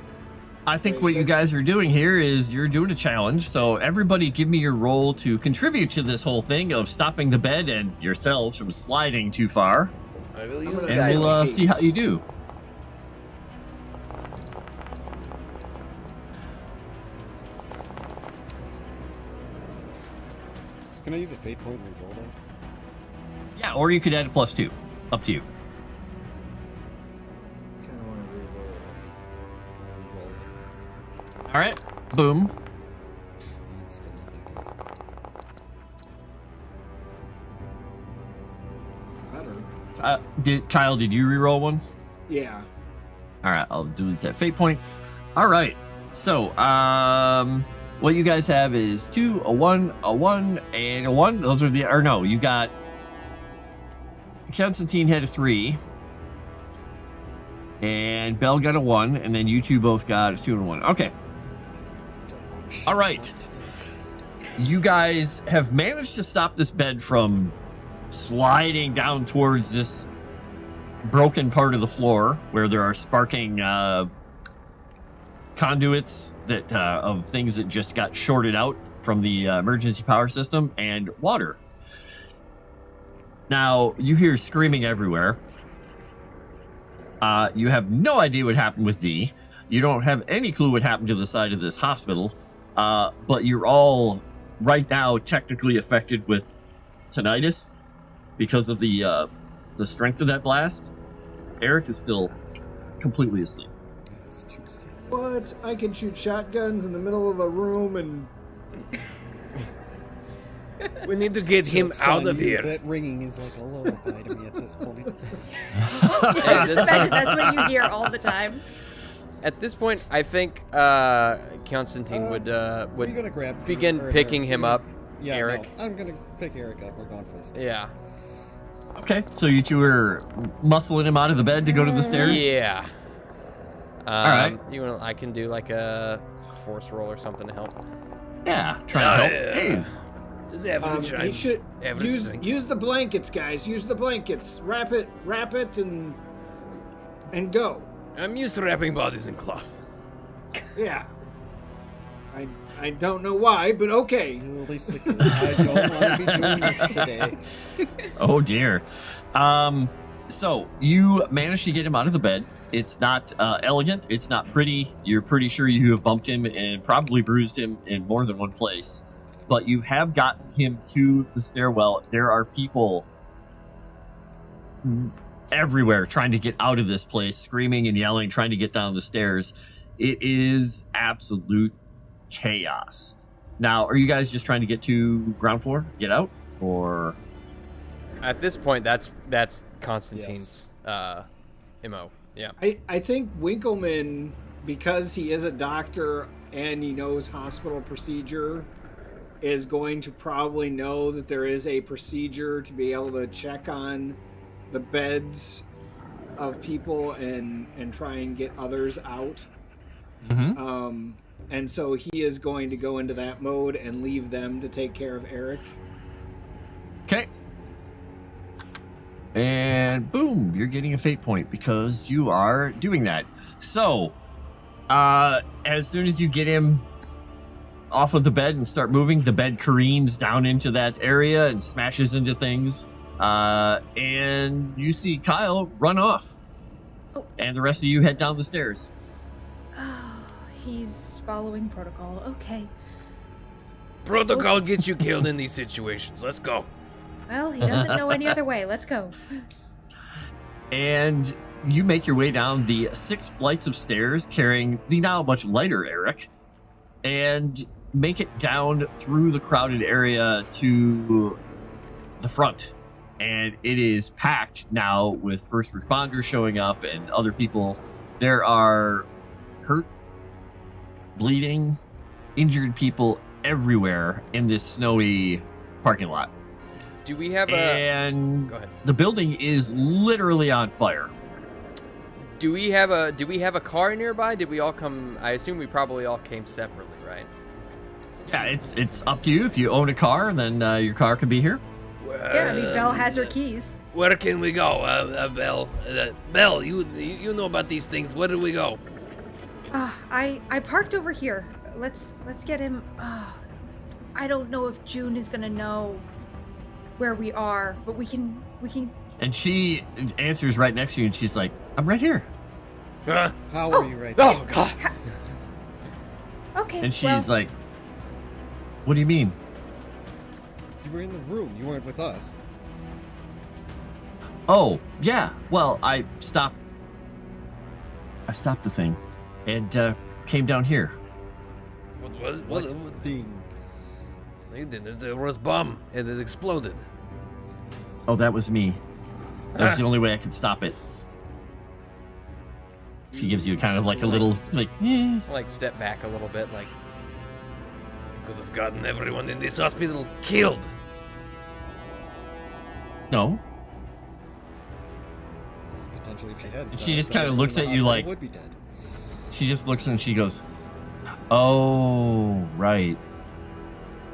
I think what you guys are doing here is you're doing a challenge. So everybody give me your role to contribute to this whole thing of stopping the bed and yourselves from sliding too far. I will use use I'm And gonna we'll say see how you do. So can I use a fate point and roll that? Yeah, or you could add a +2. Up to you. Kind of want to re-roll. Roll. All right. Boom. It's still not taken. Better. Kyle, did you re-roll one? Yeah. All right, I'll delete that fate point. All right. So, what you guys have is 2, a 1, and a 1. Those are you got Kyonstantyn had a 3, and Belle got a 1, and then you two both got a 2 and a 1. Okay. All right. You guys have managed to stop this bed from sliding down towards this broken part of the floor where there are sparking conduits that of things that just got shorted out from the emergency power system, and water. Now you hear screaming everywhere. You have no idea what happened with Dee. You don't have any clue what happened to the side of this hospital, but you're all right now technically affected with tinnitus because of the strength of that blast. Eric is still completely asleep. It's too still. What? I can shoot shotguns in the middle of a room and. We need to get him out Son, of here. That ringing is like a lullaby to me at this point. I just imagine that's what you hear all the time. At this point, I think Kyonstantyn Are you would gonna grab begin or picking him up. Yeah, Eric. No, I'm gonna pick Eric up. We're going for this. Yeah. Okay, so you two are muscling him out of the bed to go to the stairs? Yeah. right. I can do like a force roll or something to help. Yeah, trying to help. Hey, He should use the blankets, guys. Use the blankets. Wrap it, and go. I'm used to wrapping bodies in cloth. Yeah. I don't know why, but okay. At least I don't want to be doing this today. oh dear. So you managed to get him out of the bed. It's not elegant. It's not pretty. You're pretty sure you have bumped him and probably bruised him in more than one place. but you have gotten him to the stairwell. There are people everywhere trying to get out of this place, screaming and yelling, trying to get down the stairs. It is absolute chaos. Now, are you guys just trying to get to ground floor, get out, or? At this point, that's Constantine's MO. Yeah. I think Winkleman, because he is a doctor and he knows hospital procedure, is going to probably know that there is a procedure to be able to check on the beds of people and try and get others out. Mm-hmm. And so he is going to go into that mode and leave them to take care of Eric. Okay. And boom, you're getting a fate point because you are doing that. So, as soon as you get him off of the bed and start moving, the bed careens down into that area and smashes into things. And you see Kyle run off. And the rest of you head down the stairs. Oh, he's following protocol. Okay. Protocol gets you killed in these situations. Let's go. Well, he doesn't know any other way. Let's go. And you make your way down the 6 flights of stairs carrying the now much lighter Eric and make it down through the crowded area to the front. And it is packed now with first responders showing up and other people. There are hurt, bleeding, injured people everywhere in this snowy parking lot. Do we have a? And Go ahead. the building is literally on fire. Do we have a car nearby? Did we all come? I assume we probably all came separately, right? Yeah, it's up to you. If you own a car, then your car could be here. Yeah, I mean, Belle has her keys. Where can we go, Belle? Belle, you know about these things. Where do we go? I parked over here. Let's get him. I don't know if June is gonna know where we are, but we can. And she answers right next to you, and she's like, "I'm right here." Huh? How are you right Oh God! Okay. And she's like, "What do you mean?" You were in the room. You weren't with us. Oh, yeah. Well, I stopped the thing and came down here. What thing? They did. There was a bomb and it exploded. Oh, that was me. That was the only way I could stop it. She gives you kind of like a little, like, Like step back a little bit, like. Could have gotten everyone in this hospital killed. no. Potentially, if she had. She just kind of looks at you like. Would be dead. She just looks and she goes, "Oh, right.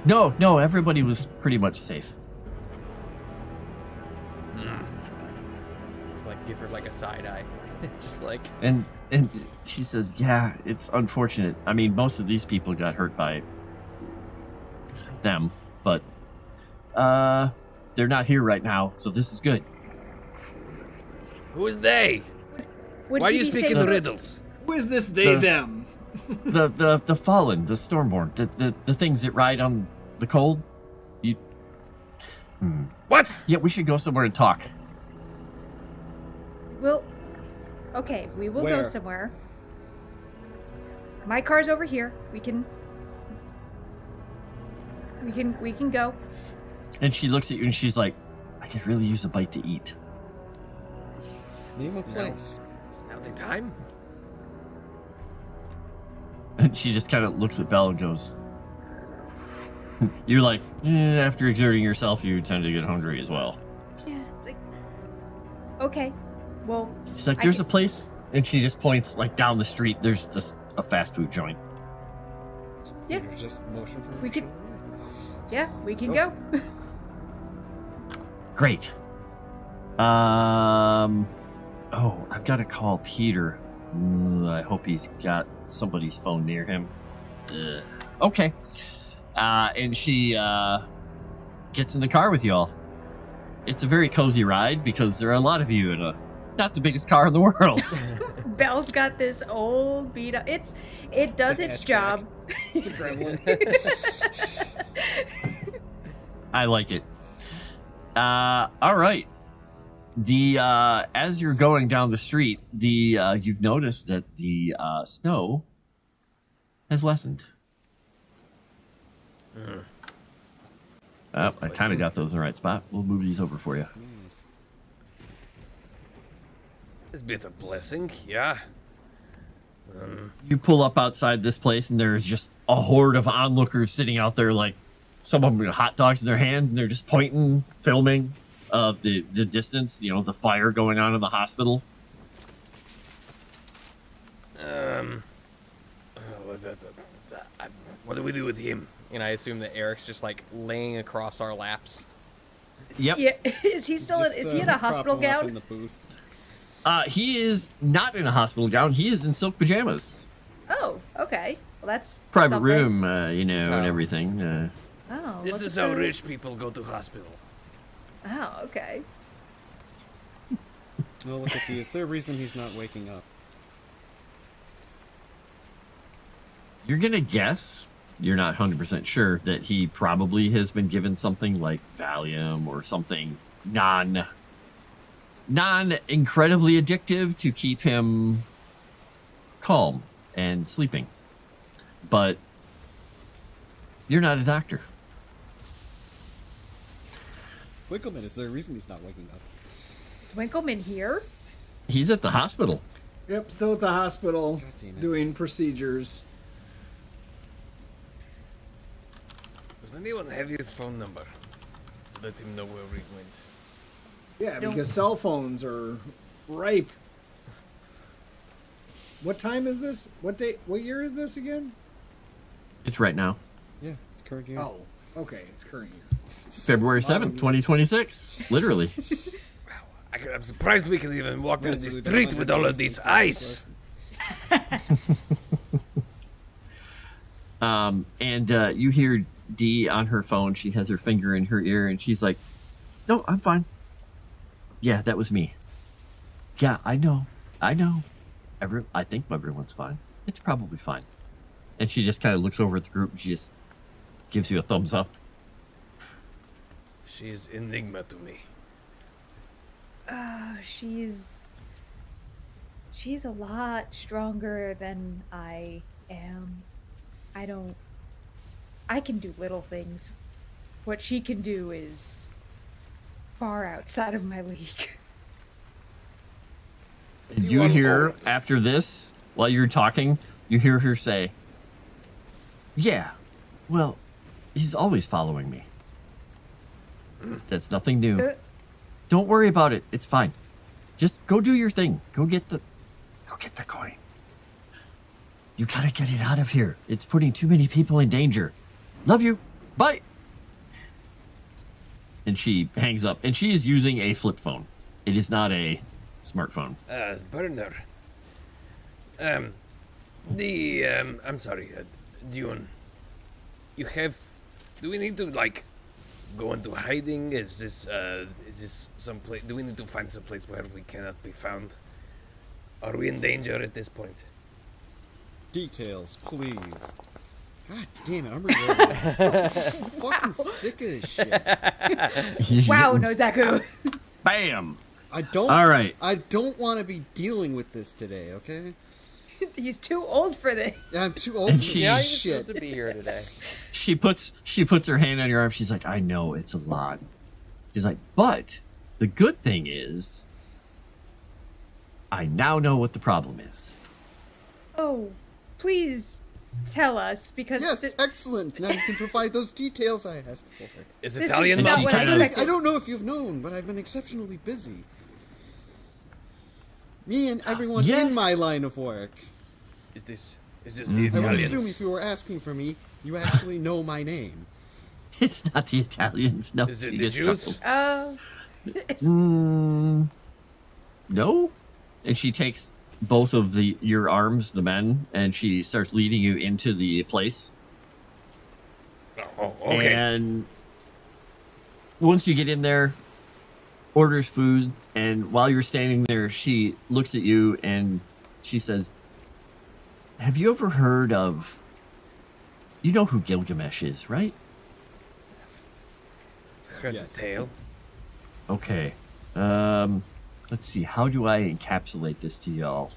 No, everybody was pretty much safe." Just like give her like a side eye, just like. And she says, "Yeah, it's unfortunate. I mean, most of these people got hurt by them, but they're not here right now, so this is good." Who is they? Would Why are he you be speaking safe- riddles? Who is this they, The- them? The fallen, the stormborn, the things that ride on the cold. What? Yeah, we should go somewhere and talk. Well, okay, we will go Where? somewhere. My car's over here. We can go. And she looks at you and she's like, "I could really use a bite to eat." Name a place. Is now the time? And she just kind of looks at Belle and goes, "You're like, after exerting yourself, you tend to get hungry as well." Yeah, it's like okay. Well, She's like, I "There's can- a place," and she just points like down the street. There's just a fast food joint. Yeah. You're just motion for We could- motion. yeah, we can Oh. go. Great. Oh, I've got to call Peter. I hope he's got somebody's phone near him. Okay. And she gets in the car with y'all. It's a very cozy ride because there are a lot of you in a Not the biggest car in the world. Belle's got this old beat up. It does its job. It's a gremlin. I like it. All right. The as you're going down the street, you've noticed that the snow has lessened. I kind of got those in the right spot. We'll move these over for you. Nice. It's a bit of blessing, yeah. You pull up outside this place, and there's just a horde of onlookers sitting out there, like some of them with hot dogs in their hands, and they're just pointing, filming the distance. You know, the fire going on in the hospital. What do we do with him? And I assume that Eric's just like laying across our laps. Yep. Yeah, is he still? Is he in a hospital prop him up gown? in the booth. He is not in a hospital gown. He is in silk pajamas. Oh, okay. Well, that's Private something. room, and So- everything. Oh, This look is at how the- rich people go to hospital. Oh, okay. Oh, look at these. Is there a reason he's not waking up? You're gonna guess. You're not 100% sure that he probably has been given something like Valium or something non incredibly addictive to keep him calm and sleeping. But you're not a doctor. Winkleman, is there a reason he's not waking up? Is Winkleman here? He's at the hospital. Yep, still at the hospital God damn it. doing procedures. Does anyone have his phone number? Let him know where we went. Yeah, Don't- because cell phones are ripe. What time is this? What day? What year is this again? It's right now. Yeah, it's current year. Oh, okay, it's current year. February 7th, 2026. Literally. I'm surprised we can even walk down the Supposedly street the with all of 100 this days ice. And you hear Dee on her phone. She has her finger in her ear, and she's like, "No, I'm fine. Yeah, that was me. Yeah, I know. I think everyone's fine. It's probably fine." And she just kind of looks over at the group, and she just gives you a thumbs up. She is enigma to me. She's a lot stronger than I am. I can do little things. What she can do is far outside of my league. And you hear, after this, while you're talking, you hear her say, "Yeah, well, he's always following me. That's nothing new. Don't worry about it. It's fine. Just go do your thing. Go get the coin. You gotta get it out of here. It's putting too many people in danger. Love you. Bye." And she hangs up. And she is using a flip phone. It is not a smartphone. Burner. I'm sorry, June. Do we need to, like, go into hiding? Is this some place? Do we need to find some place where we cannot be found? Are we in danger at this point? Details, please. God damn it, I'm reloading. Fucking sick of this shit. Wow, Nozaku. Bam. I don't. All right. I don't want to be dealing with this today. Okay. He's too old for this. I'm too old And for she- Yeah, this you're shit. supposed to be here today. She puts her hand on your arm. She's like, "I know it's a lot." She's like, "But the good thing is, I now know what the problem is." Oh, please tell us because Yes, excellent. Now you can provide those details I asked for. Is This is Italian not mafia? what I I expected. don't know if you've known, but I've been exceptionally busy. Me and everyone Yes. in my line of work. Is this the I would Italians? assume if you were asking for me, you actually know my name. It's not the Italians. No. Is it she the just Jews? chuckles. it's- No. And she takes both of your arms, the men, and she starts leading you into the place. Oh, okay. And once you get in there, orders food, and while you're standing there, she looks at you and she says, "Have you ever heard of... You know who Gilgamesh is, right?" Heard Yes. the tale. Okay. Let's see. How do I encapsulate this to y'all?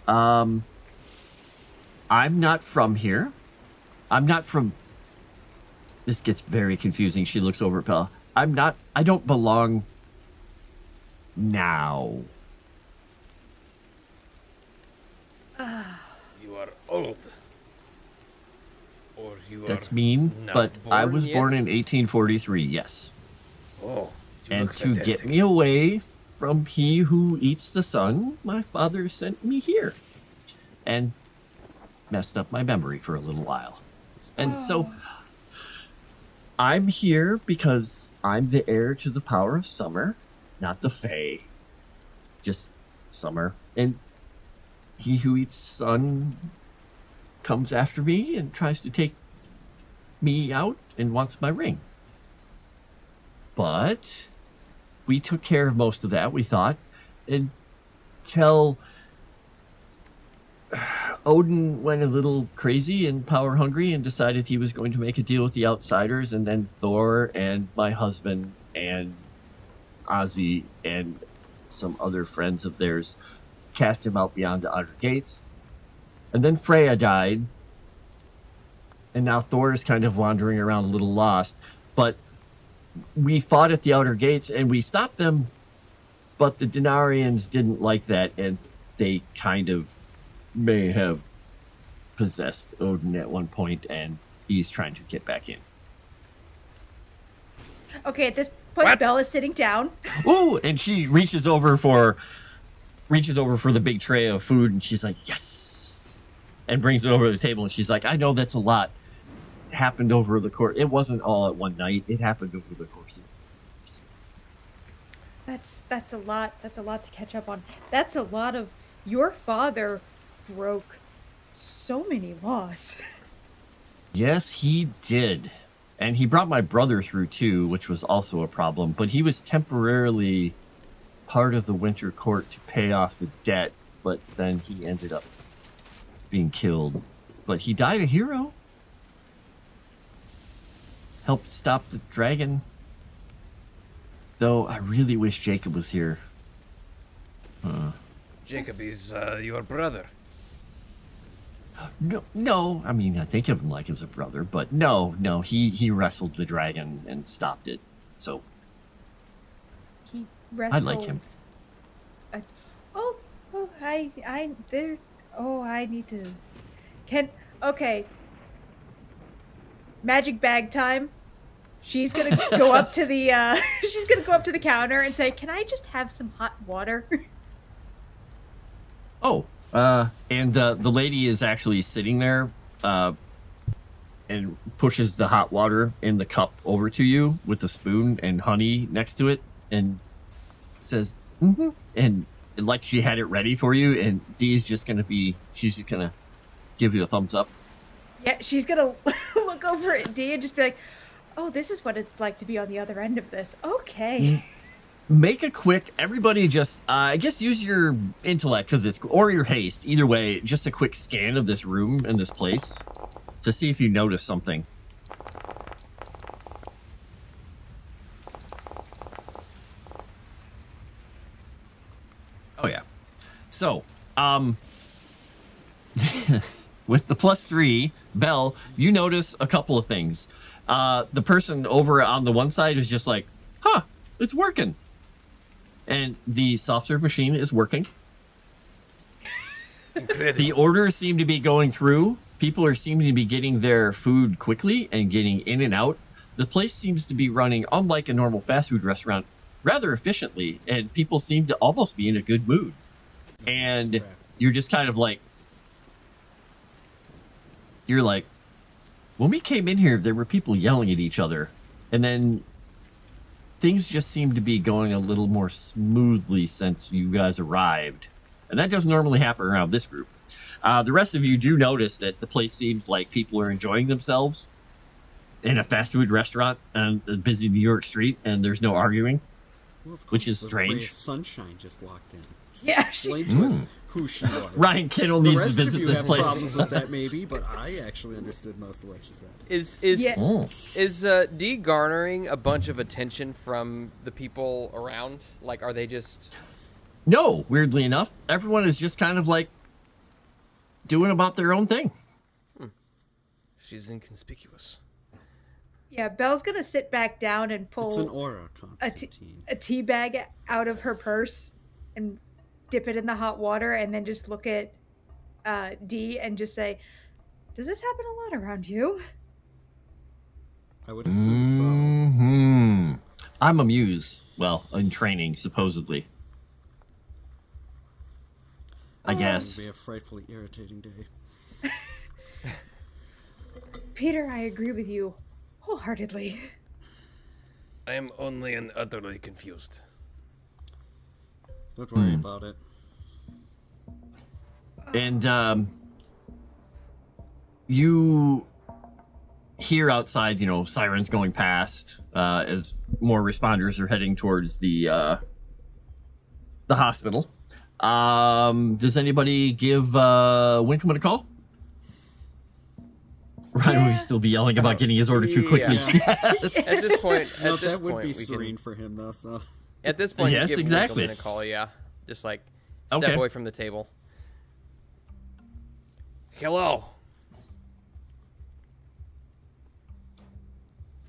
I'm not from here. I'm not from... This gets very confusing. She looks over at Belle. I don't belong now. You are old. Or you That's are mean, not but I born was yet? born in 1843, yes. Oh, you And look to get fantastic. me away from he who eats the sun, my father sent me here. And messed up my memory for a little while. And so I'm here because I'm the heir to the power of summer, not the Fae. Just summer. And he who eats the sun comes after me and tries to take me out and wants my ring. But we took care of most of that, we thought, until Odin went a little crazy and power hungry and decided he was going to make a deal with the outsiders, and then Thor and my husband and Ozzy and some other friends of theirs cast him out beyond the outer gates. And then Freya died, and now Thor is kind of wandering around a little lost. But we fought at the outer gates and we stopped them, but the Denarians didn't like that, and they kind of may have possessed Odin at one point, and he's trying to get back in. Okay, at this point, What? Belle is sitting down. Ooh, and she reaches over for the big tray of food, and she's like, "Yes," and brings it over to the table. And she's like, "I know that's a lot. It happened over the course. It wasn't all at one night. It happened over the course of years." That's a lot. That's a lot to catch up on. That's a lot of... Your father broke so many laws. Yes, he did. And he brought my brother through too, which was also a problem. But he was temporarily part of the Winter Court to pay off the debt, but then he ended up being killed. But he died a hero. Helped stop the dragon. Though I really wish Jacob was here. Jacob is your brother. No. I mean, I think of him like as a brother, but no. He wrestled the dragon and stopped it. So He wrestled... like him. I need to... Okay. Magic bag time. She's gonna go up to the, she's gonna go up to the counter and say, "Can I just have some hot water?" And the lady is actually sitting there, and pushes the hot water in the cup over to you with a spoon and honey next to it, and says, "Mm-hmm," and like she had it ready for you. And she's just gonna give you a thumbs up. Yeah, she's gonna look over at Dee and just be like, "Oh, this is what it's like to be on the other end of this. Okay." Make a quick, everybody just, I guess use your intellect, or your haste, either way, just a quick scan of this room and this place to see if you notice something. Oh yeah. So, with the +3, Belle, you notice a couple of things. The person over on the one side is just like, "Huh, it's working." And the soft serve machine is working. Incredible. The orders seem to be going through. People are seeming to be getting their food quickly and getting in and out. The place seems to be running, unlike a normal fast food restaurant, rather efficiently, and people seem to almost be in a good mood. And you're just kind of like, when we came in here, there were people yelling at each other, and then things just seem to be going a little more smoothly since you guys arrived. And that doesn't normally happen around this group. The rest of you do notice that the place seems like people are enjoying themselves in a fast food restaurant on a busy New York street, and there's no arguing. Well, of which course, is the ray of strange. sunshine just walked in. Yeah, Explain to us who she was. Ryan Kittle The needs to rest of visit you this have place. problems with that, maybe, but I actually understood most of what she said. Yeah. Is D garnering a bunch of attention from the people around? Like, are they just? No, weirdly enough, everyone is just kind of like doing about their own thing. She's inconspicuous. Yeah, Belle's gonna sit back down and It's an pull aura, Constantine. a tea bag out of her purse and dip it in the hot water, and then just look at D and just say, "Does this happen a lot around you?" I would assume Hmm. I'm a muse. Well, in training, supposedly. I so. guess. It'll be a frightfully irritating day. Peter, I agree with you wholeheartedly. I am only and utterly confused. Don't worry about it. And you hear outside, sirens going past as more responders are heading towards the hospital. Does anybody give Winkelman a call? Ryan would still be yelling about getting his order too quickly. Yeah. Yes. At this point, No, at this that would point, be we serene can. for him, though, so... At this point, Yes, give exactly. Winkelman a call. Yeah, just like step Okay. away from the table. Hello.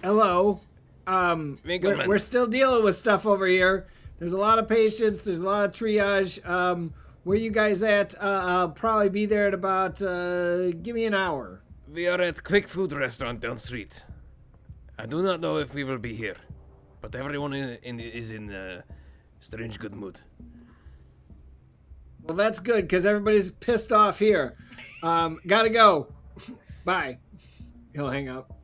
Hello. Winkelman. We're still dealing with stuff over here. There's a lot of patients. There's a lot of triage. Where you guys at? I'll probably be there at about, give me an hour. We are at quick food restaurant down street. I do not know if we will be here, but everyone is in strange good mood. Well, that's good, because everybody's pissed off here. Gotta go. Bye. He'll hang up.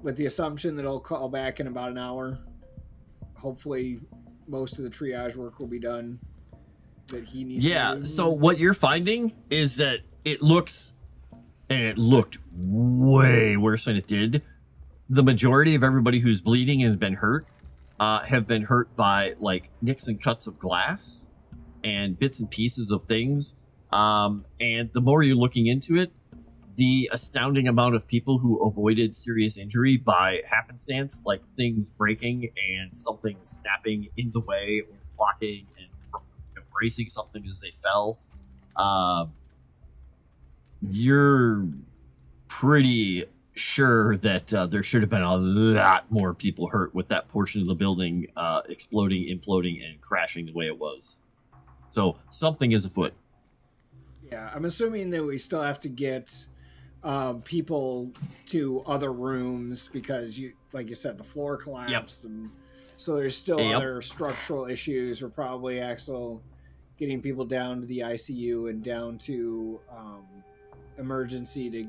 With the assumption that he'll call back in about an hour. Hopefully, most of the triage work will be done that he needs to Yeah, do. so what you're finding is that it looked way worse than it did. The majority of everybody who's bleeding and been hurt have been hurt by like nicks and cuts of glass and bits and pieces of things. And the more you're looking into it, the astounding amount of people who avoided serious injury by happenstance, like things breaking and something snapping in the way or blocking and bracing something as they fell. You're pretty sure that there should have been a lot more people hurt with that portion of the building exploding, imploding, and crashing the way it was. So something is afoot. Yeah, I'm assuming that we still have to get people to other rooms because, like you said, the floor collapsed, and so there's still other structural issues. We're probably actually getting people down to the ICU and down to emergency to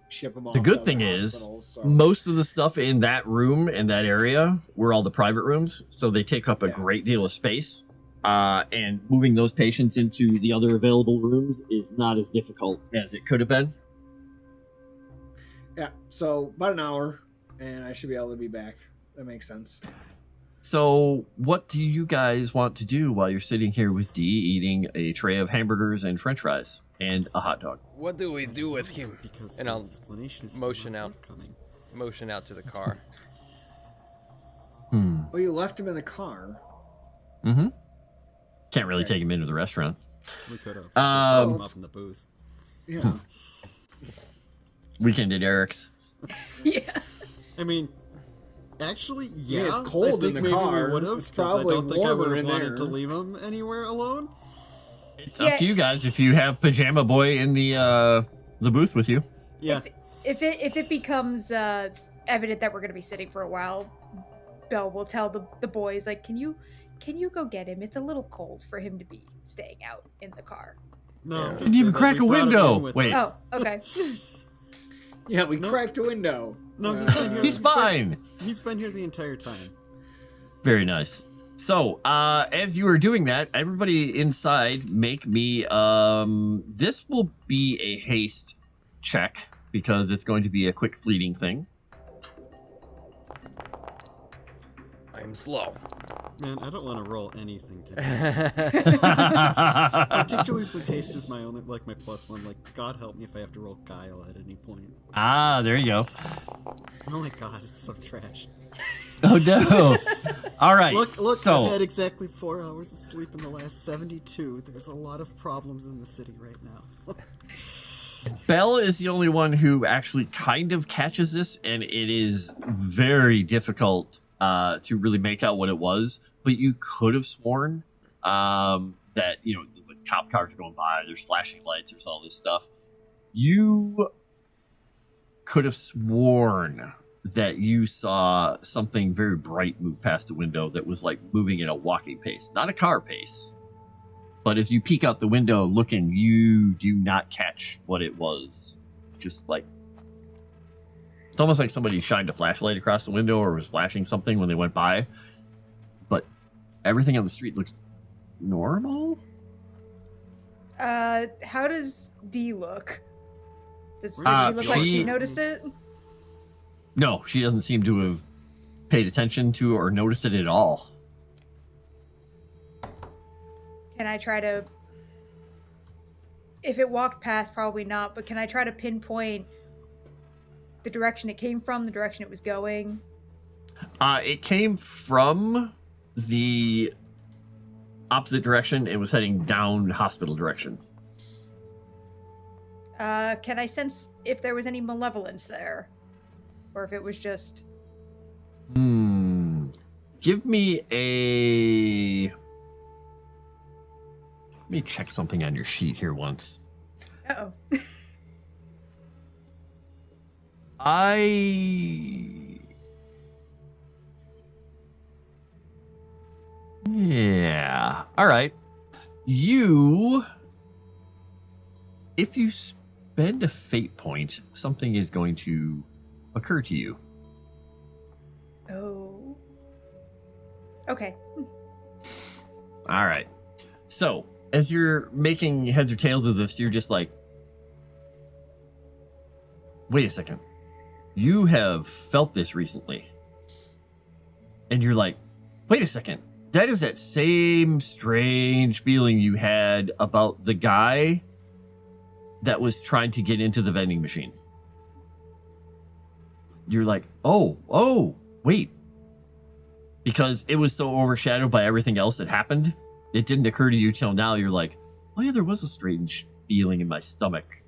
ship them off. The to good other thing hospitals, is, so. most of the stuff in that room, in that area, were all the private rooms, so they take up a great deal of space. And moving those patients into the other available rooms is not as difficult as it could have been. Yeah, so about an hour, and I should be able to be back. That makes sense. So, what do you guys want to do while you're sitting here with Dee eating a tray of hamburgers and french fries and a hot dog? What do we do with him? Because And the I'll explanation is motion still out. forthcoming. Motion out to the car. Well, you left him in the car. Mm-hmm. Can't really take him into the restaurant. We could have. Um, him up in the booth. Yeah. Weekend at Eric's. Yeah. I mean, actually, yeah. it's cold I think in the maybe car. we would have. It's I probably don't think I warmer would in have wanted to there. leave him anywhere alone. It's up to you guys if you have Pajama Boy in the booth with you. Yeah. If it becomes evident that we're going to be sitting for a while, Belle will tell the boys, like, can you go get him? It's a little cold for him to be staying out in the car. No. Didn't even just say that crack we a brought him window. in with Wait. us. Oh, okay. Yeah, we No. cracked a window. No, he's been here. He's fine. He's been here the entire time. Very nice. So, as you are doing that, everybody inside make me, this will be a haste check because it's going to be a quick fleeting thing. I'm I'm slow. Man, I don't want to roll anything today. Particularly since haste is my only, like, my +1. Like, God help me if I have to roll guile at any point. There you go. Oh my God, it's so trash. Oh no! All right. Look, so I've had exactly 4 hours of sleep in the last 72. There's a lot of problems in the city right now. Belle is the only one who actually kind of catches this, and it is very difficult to really make out what it was. But you could have sworn that, you know, the cop cars are going by, there's flashing lights, there's all this stuff. You could have sworn that you saw something very bright move past the window that was like moving at a walking pace, not a car pace. But as you peek out the window looking, you do not catch what it was. It's just like, it's almost like somebody shined a flashlight across the window or was flashing something when they went by. But everything on the street looks normal. How does D look? Does she look like she noticed it? No, she doesn't seem to have paid attention to or noticed it at all. Can I try to... If it walked past, probably not, but can I try to pinpoint the direction it came from, the direction it was going? It came from the opposite direction. It was heading down hospital direction. Can I sense if there was any malevolence there? Or if it was just... Give me a... Let me check something on your sheet here once. Uh-oh. Yeah. All right. You... If you spend a fate point, something is going to occur to you. Oh. Okay. All right. So, as you're making heads or tails of this, you're just like, wait a second. You have felt this recently. And you're like, wait a second. That is that same strange feeling you had about the guy that was trying to get into the vending machine. You're like, oh, wait. Because it was so overshadowed by everything else that happened, it didn't occur to you till now. You're like, oh yeah, there was a strange feeling in my stomach.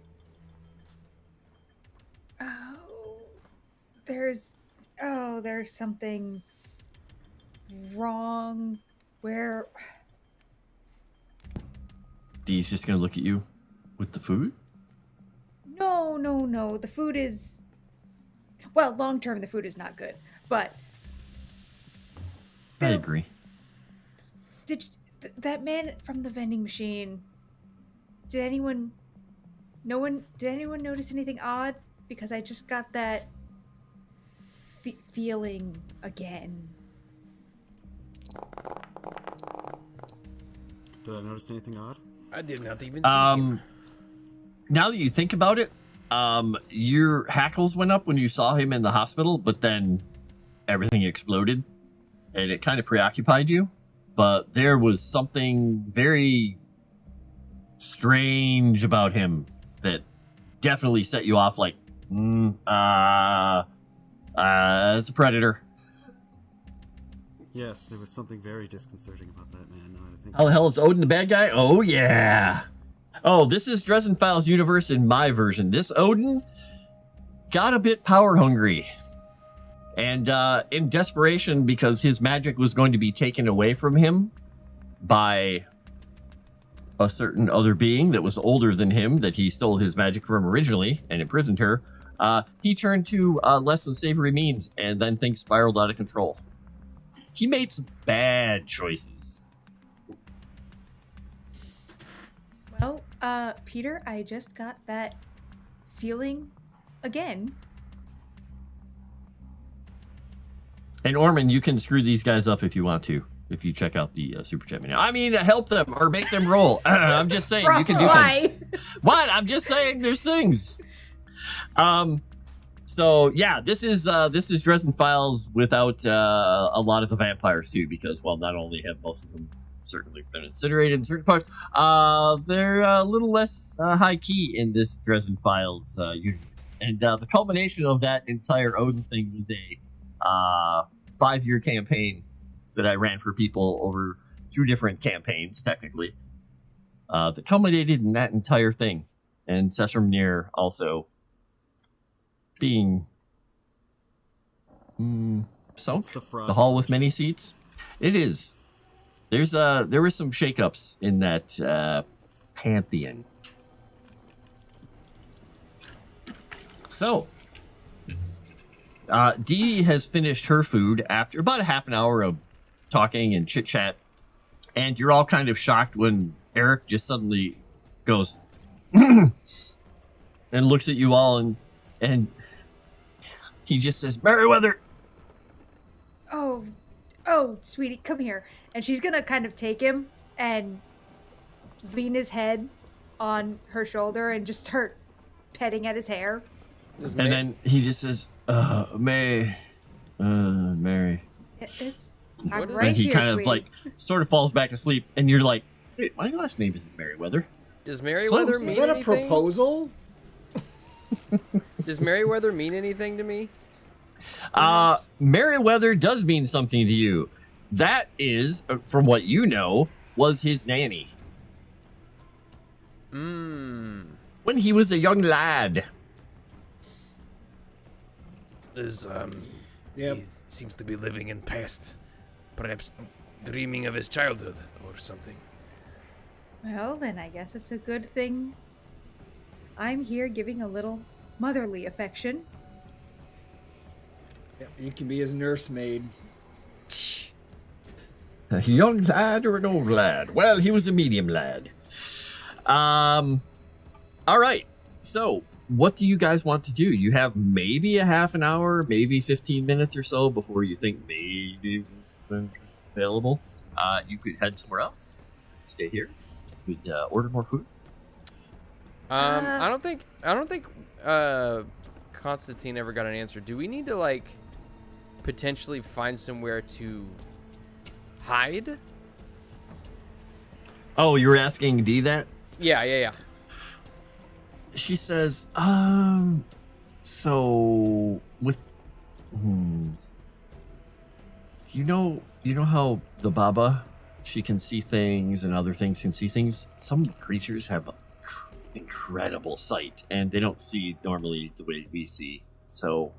There's something wrong. Where... Dee's just gonna look at you with the food? No. The food is... Well, long term, the food is not good. But... I agree. Did that man from the vending machine... Did anyone notice anything odd? Because I just got that feeling again. Did I notice anything odd? I did not even see him. Now that you think about it, your hackles went up when you saw him in the hospital, but then everything exploded, and it kind of preoccupied you. But there was something very strange about him that definitely set you off like, it's a predator. Yes, there was something very disconcerting about that man. Now I think. How the hell is Odin the bad guy? Oh, yeah. Oh, this is Dresden Files universe in my version. This Odin got a bit power hungry. And in desperation, because his magic was going to be taken away from him by a certain other being that was older than him, that he stole his magic from originally and imprisoned her, he turned to less than savory means, and then things spiraled out of control. He made some bad choices. Well, Peter, I just got that feeling again. And Orman, you can screw these guys up if you want to, if you check out the Superchat Menu. I mean, help them or make them roll. I'm just saying, you can do things. What? I'm just saying there's things. So yeah, this is Dresden Files without a lot of the vampires too, because well, not only have most of them certainly been incinerated in certain parts, they're a little less high key in this Dresden Files universe. And the culmination of that entire Odin thing was a 5-year campaign that I ran for people over 2 different campaigns, technically. That culminated in that entire thing, and Sesramnir also being so the hall with many seats. It is. There were some shakeups in that pantheon. So Dee has finished her food after about a half an hour of talking and chit chat, and you're all kind of shocked when Eric just suddenly goes and looks at you all, and he just says, "Mayweather." Oh, sweetie, come here. And she's gonna kind of take him and lean his head on her shoulder and just start petting at his hair. And then he just says, Mary. I'm right And he here, kind of sweetie. like sort of falls back asleep, and you're like, wait, my last name isn't Mayweather. Does Mayweather close. mean Is that a anything? proposal? Does Mayweather mean anything to me? Mayweather does mean something to you. That is, from what you know, was his nanny when he was a young lad. Yep. He seems to be living in past, perhaps dreaming of his childhood or something. Well, then I guess it's a good thing I'm here giving a little motherly affection. Yep, you can be his nursemaid. A young lad or an old lad? Well, he was a medium lad. All right. So, what do you guys want to do? You have maybe a half an hour, maybe 15 minutes or so before you think maybe available. You could head somewhere else. Stay here. You could order more food. I don't think Constantine ever got an answer. Do we need to like potentially find somewhere to hide? Oh, you were asking Dee that? Yeah. She says, so with, you know how the Baba, she can see things and other things can see things? Some creatures have incredible sight, and they don't see normally the way we see. So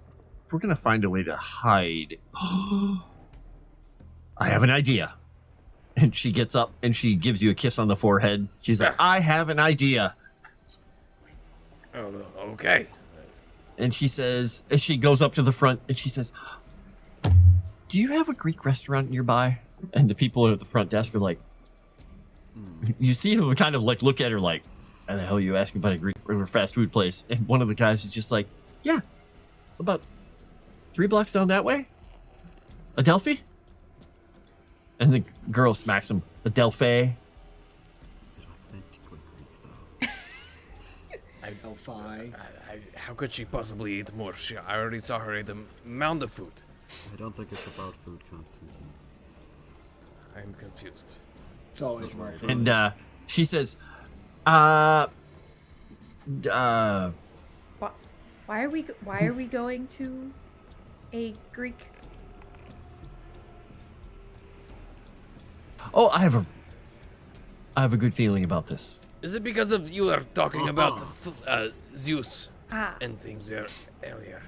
if we're gonna find a way to hide, I have an idea. And she gets up and she gives you a kiss on the forehead. She's like, I have an idea. Oh, okay. And she says, as she goes up to the front, and she says, do you have a Greek restaurant nearby? And the people at the front desk are like, you see them kind of like look at her like, how the hell are you asking about a Greek or fast food place? And one of the guys is just like, yeah, about 3 blocks down that way. Adelphi? And the girl smacks him. Adelphi. This is authentically Greek, though. Delphi. How could she possibly eat more? I already saw her eat a mound of food. I don't think it's about food, Constantine. I'm confused. It's always about food. And she says, Why are we going to a Greek? oh, I have a good feeling about this. Is it because of you are talking about Zeus Ah, and things earlier?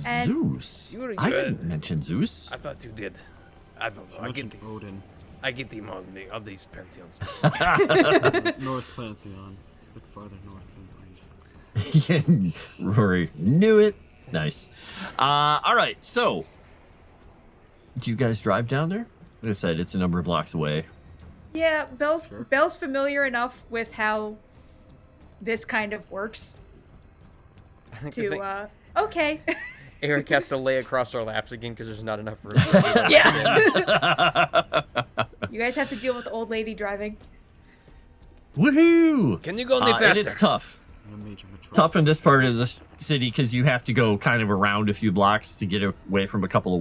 And- Zeus? You were I good. didn't mention Zeus. I thought you did. I don't know. She I get mentioned these. Odin. I get them on these pantheons. Norse pantheon. It's a bit farther north than Greece. Rory knew it. Nice. All right, so do you guys drive down there? Like I said, it's a number of blocks away. yeah, Belle's Sure. Belle's familiar enough with how this kind of works to okay. Eric has to lay across our laps again because there's not enough room. Yeah. You guys have to deal with the old lady driving. Woohoo! Can you go any And it's faster? tough. in a major metro. tough in this part of the city because you have to go kind of around a few blocks to get away from a couple of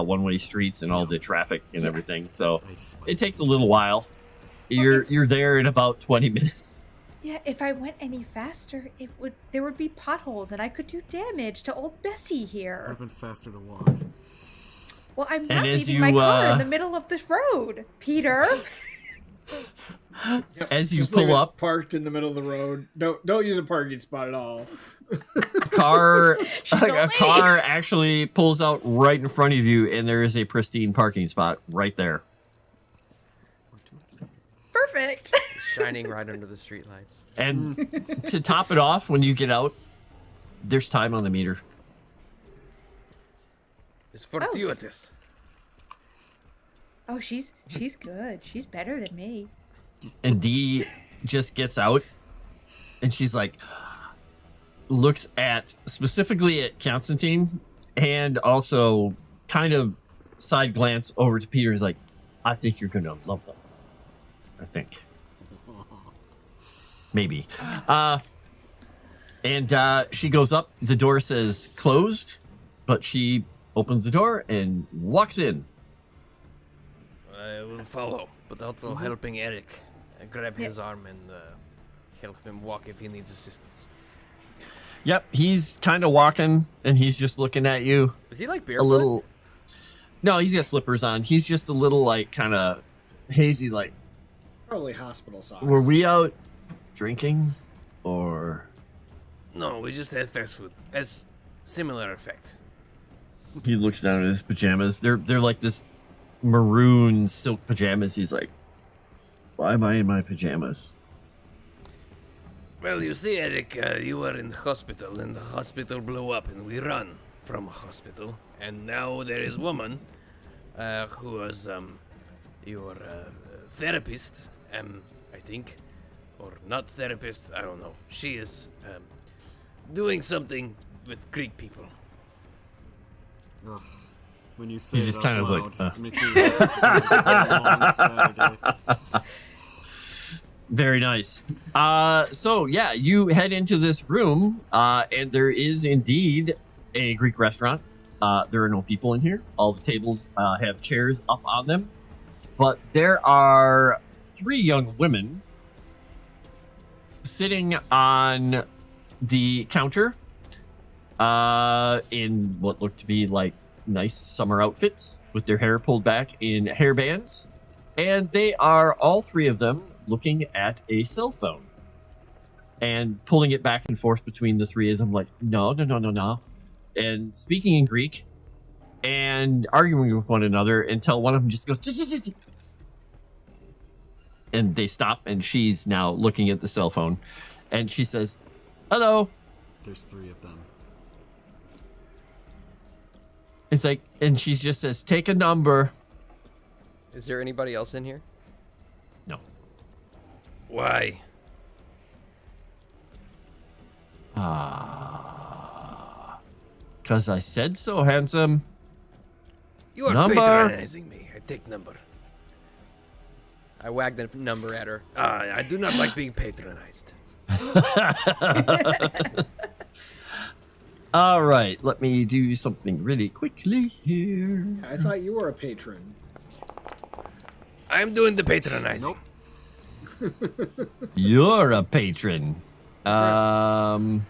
one-way streets and all the traffic and everything. So it takes a little while. You're there in about 20 minutes. Yeah, if I went any faster, there would be potholes and I could do damage to old Bessie Would here. have been faster to walk. Well, I'm not as leaving my you, car in the middle of the road, Peter. As you Just leave pull it up, parked in the middle of the road. Don't use a parking spot at all. a car gonna actually pulls out right in front of you, and there is a pristine parking spot right there. Perfect. Shining right under the streetlights. And to top it off, when you get out, there's time on the meter. It's fortuitous. Oh, she's good. She's better than me. And Dee just gets out, and she's like, looks at specifically at Kyonstantyn, and also kind of side glance over to Peter. Is like, I think you're gonna love them. I think. Maybe. And she goes up. The door says closed, but she opens the door and walks in. I will follow, but also helping Eric grab his arm and help him walk if he needs assistance. Yep, he's kind of walking, and he's just looking at you. Is he like barefoot? A little. No, he's got slippers on. He's just a little like kind of hazy. Like, Probably hospital socks. were we out drinking, or? No, we just had fast food. Has similar effect. He looks down at his pajamas. They're like this maroon silk pajamas. He's like, why am I in my pajamas? Well, you see, Eric, you were in the hospital, and the hospital blew up, and we run from a hospital. And now there is a woman who was your therapist, I think. Or not therapist, I don't know. She is doing something with Greek people. Ugh. When you say He it just out kind of loud, like, it makes me realize it's gonna be a long Saturday. Very nice. So yeah, you head into this room, and there is indeed a Greek restaurant. There are no people in here. All the tables have chairs up on them, but there are 3 young women sitting on the counter in what looked to be like nice summer outfits with their hair pulled back in hair bands, and they are all 3 of them looking at a cell phone and pulling it back and forth between the 3 of them like no, and speaking in Greek and arguing with one another until one of them just goes and they stop, and she's now looking at the cell phone, and she says, hello. There's 3 of them. It's like, and she just says, take a number. Is there anybody else in here? No. Why? Because I said so, handsome. You are Number. patronizing me. I take number. I wagged the number at her. I do not like being patronized. All right, let me do something really quickly here. I thought you were a patron. I'm doing the patronizing. Nope. You're a patron. Why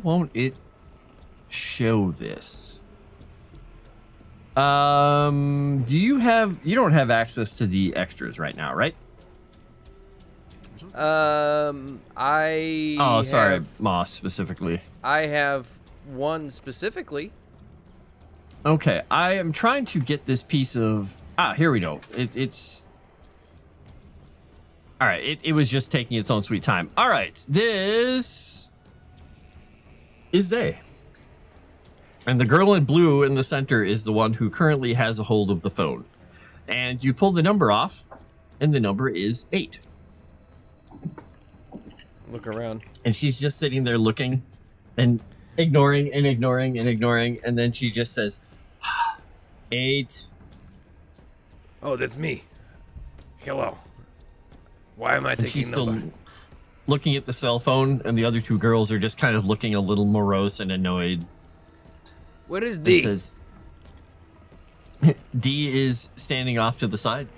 won't it show this? You don't have access to the extras right now, right? I. Oh, sorry, have- Moss specifically. I have one specifically. Okay, I am trying to get this piece of. Here we go. It's. All right, it was just taking its own sweet time. All right, this is they. And the girl in blue in the center is the one who currently has a hold of the phone. And you pull the number off, and the number is 8. Look around. And she's just sitting there looking and ignoring and ignoring and ignoring. And then she just says, 8. Oh, that's me. Hello. Why am I And she's taking still. number? looking at the cell phone, and the other two girls are just kind of looking a little morose and annoyed. Where is It D? says, D is standing off to the side.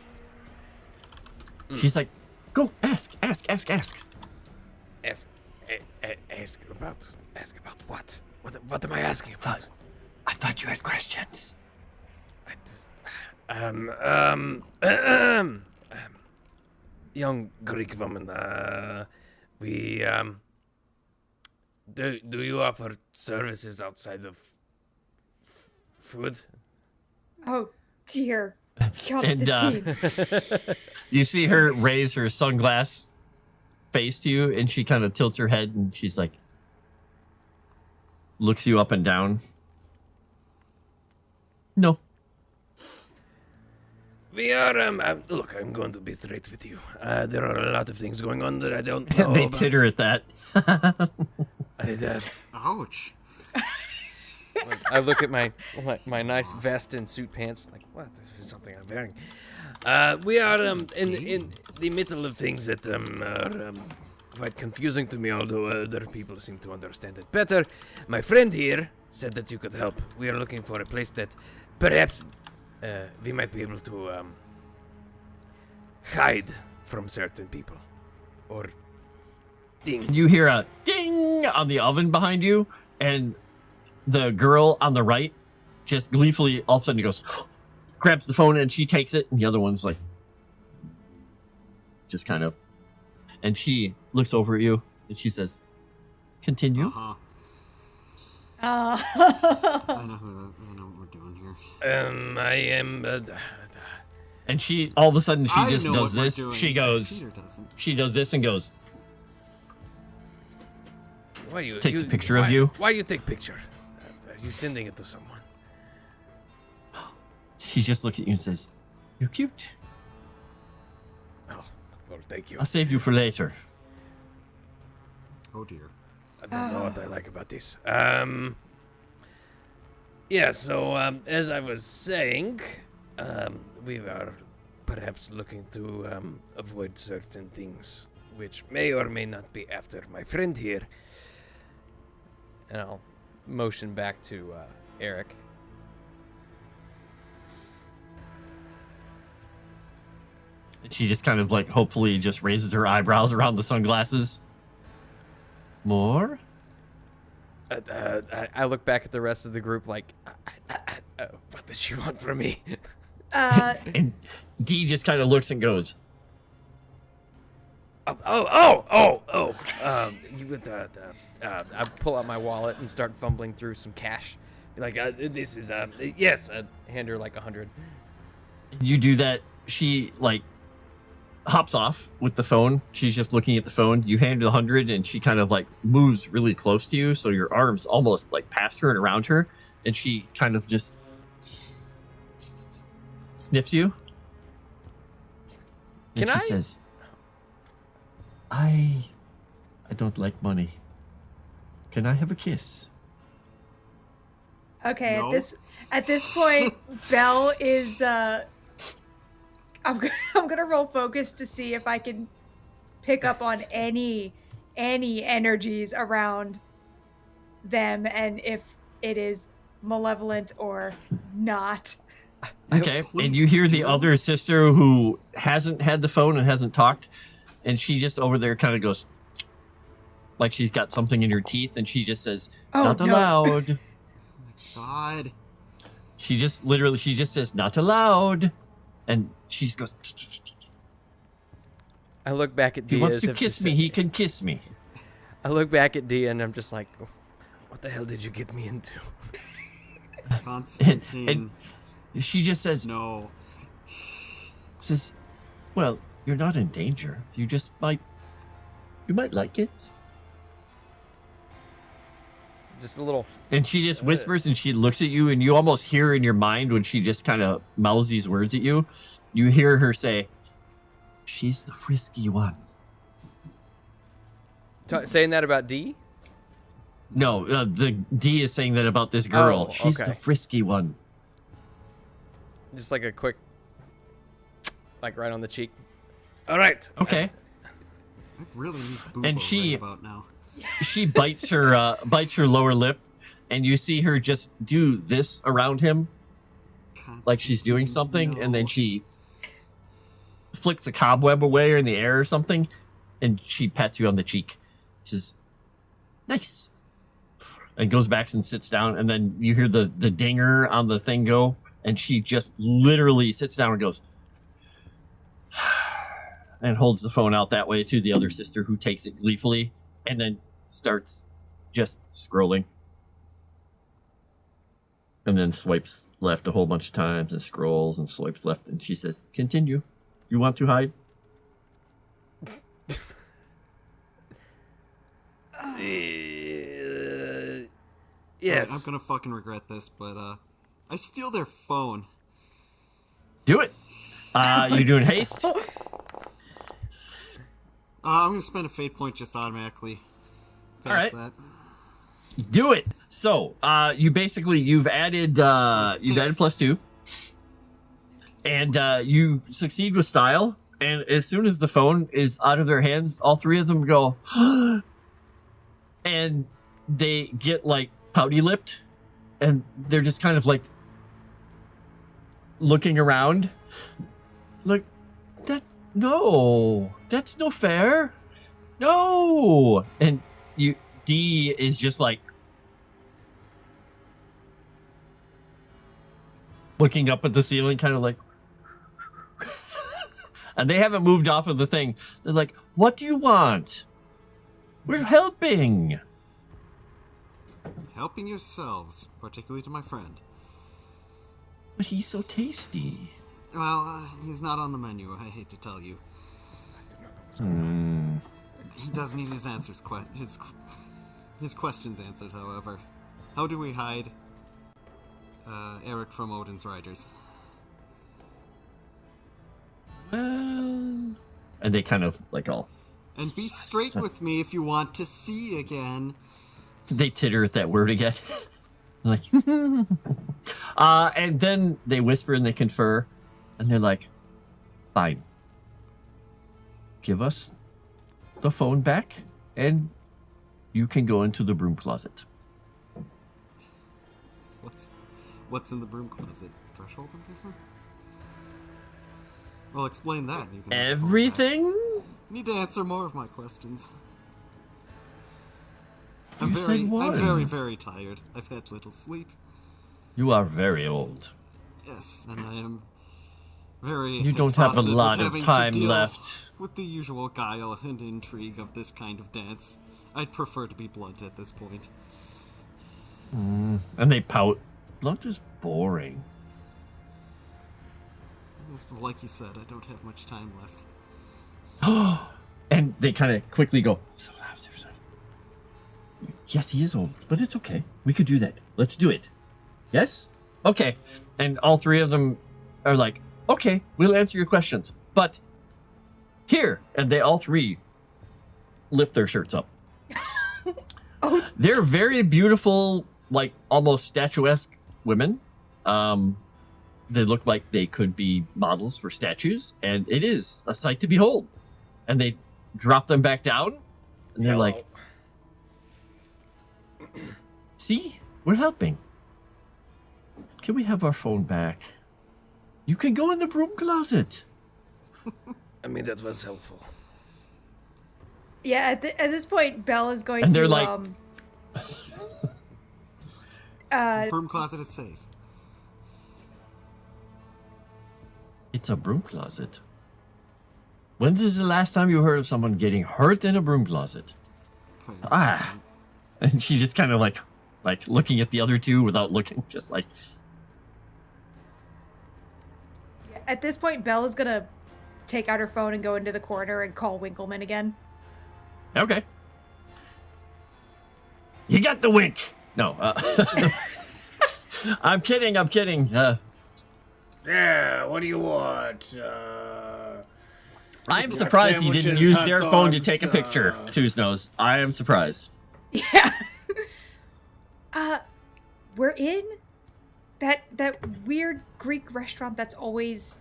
She's like, go, ask. Ask about what? What am I asking about? I thought you had questions. I just, young Greek woman, we, do you offer services outside of food? Oh, dear. Kyonstantyn. You see her raise her sunglass face to you, and she kind of tilts her head, and she's like, looks you up and down. No. We are, look, I'm going to be straight with you. There are a lot of things going on that I don't know They about. titter at that. Ouch. I look at my nice vest and suit pants, like, what? This is something I'm wearing. We are in the middle of things that are quite confusing to me, although other people seem to understand it better. My friend here said that you could help. We are looking for a place that perhaps we might be able to hide from certain people. Or ding. You hear a ding on the oven behind you, and the girl on the right just gleefully all of a sudden goes, grabs the phone, and she takes it, and the other one's like, just kind of, and she looks over at you, and she says, continue. Uh-huh. Uh, I know what we're doing here. I am. And she, all of a sudden, she I just know does what we're this. doing. She goes, Peter doesn't. she does this and goes, Why you takes a picture of you. Why you take picture? Are you sending it to someone? She just looks at you and says, you're cute. Oh, well, thank you. I'll save you for later. Oh dear. I don't know what I like about this. Yeah, so as I was saying, we are perhaps looking to avoid certain things, which may or may not be after my friend here. And I'll motion back to Eric. And she just kind of like, hopefully just raises her eyebrows around the sunglasses. More? I look back at the rest of the group like, What does she want from me? And D just kind of looks and goes, You would I pull out my wallet and start fumbling through some cash. be like, this is Yes, I hand her like 100. you do that. She like hops off with the phone. She's just looking at the phone. You hand her the 100, and she kind of like moves really close to you, so your arms almost like past her and around her, and she kind of just sniffs you. And Can she I- says, I don't like money. Can I have a kiss? okay, No. at this point, Belle is. I'm gonna roll focus to see if I can pick up on any energies around them, and if it is malevolent or not. Okay, Please and you hear the do. other sister who hasn't had the phone and hasn't talked, and she just over there kind of goes, like she's got something in her teeth, and she just says, Oh, not no. allowed. God. She just says, not allowed. And she just goes, I look back at he Dia wants as to if kiss me, say- he can kiss me. I look back at Dia and I'm just like, What the hell did you get me into? Constantine. She just says, No. well, you're not in danger. You might like it. just a little. And she just whispers and she looks at you, and you almost hear in your mind when she just kind of mouths these words at you, you hear her say, she's the frisky one. Saying that about D? No, the D is saying that about this girl. Oh, She's okay. the frisky one. Just like a quick, like right on the cheek. All right. Okay. I really need boobo And she- right about now. She bites her lower lip, and you see her just do this around him, like she's doing something, and then she flicks a cobweb away or in the air or something, and she pats you on the cheek. She says, "Nice," and goes back and sits down, and then you hear the dinger on the thing go, and she just literally sits down and goes, and holds the phone out that way to the other sister, who takes it gleefully, and then starts just scrolling. And then swipes left a whole bunch of times and scrolls and swipes left. And she says, "Continue. You want to hide?" Yes. I'm gonna fucking regret this, but I steal their phone. Do it. You doing haste? I'm gonna spend a fate point just automatically. Past Alright. that. Do it. So, you've added +2, and you succeed with style. And as soon as the phone is out of their hands, all three of them go, and they get like pouty lipped, and they're just kind of like looking around, like no, that's no fair, no. And D is just like looking up at the ceiling, kind of like, and they haven't moved off of the thing. They're like, "What do you want? We're helping." Helping yourselves, particularly to my friend. But he's so tasty. Well, he's not on the menu, I hate to tell you. He does need his answers, his questions answered, however. How do we hide Eric from Odin's Riders? Well, and they kind of like all, And be straight with me if you want to see again. they titter at that word again. Like, and then they whisper and they confer, and they're like, "Fine. Give us the phone back, and you can go into the broom closet." What's in the broom closet? Threshold, I'm guessing? Well, explain that. And you can have the phone back. Everything? Need to answer more of my questions. You said one. I'm very, very tired. I've had little sleep. You are very old. Yes, and I am very You don't have a exhausted lot with of having to time deal left. with the usual guile and intrigue of this kind of dance. I'd prefer to be blunt at this point. And they pout. Blunt is boring. Yes, but like you said, I don't have much time left. And they kind of quickly go, "Yes, he is old, but it's okay. We could do that. Let's do it. Yes? Okay." And all three of them are like, "Okay, we'll answer your questions. But here," and they all three lift their shirts up. They're very beautiful, like almost statuesque women. They look like they could be models for statues, and it is a sight to behold. And they drop them back down, and they're like, "See, we're helping. Can we have our phone back? You can go in the broom closet." I mean, that was helpful. Yeah, at this point, Belle is going And to. they're like- Broom closet is safe. It's a broom closet. When's the last time you heard of someone getting hurt in a broom closet? Ah. And she just kind of like looking at the other two without looking, just like, At this point, Belle is gonna take out her phone and go into the corner and call Winkleman again. "Okay. You got the wink." No. I'm kidding. Yeah, what do you want? I'm surprised he didn't sandwiches, use hot their phone to dogs, take a picture. Two's nose. I am surprised. Yeah. We're in that weird Greek restaurant that's always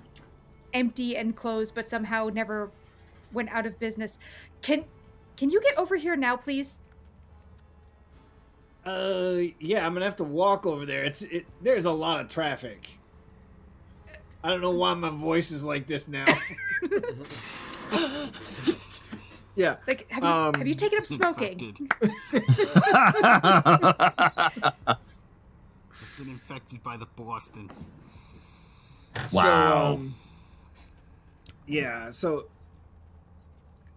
empty and closed, but somehow never went out of business. Can you get over here now, please? Yeah, I'm gonna have to walk over there. There's a lot of traffic. I don't know why my voice is like this now. Yeah. It's like, have you taken up smoking? I've been infected by the Boston. Wow. Yeah, so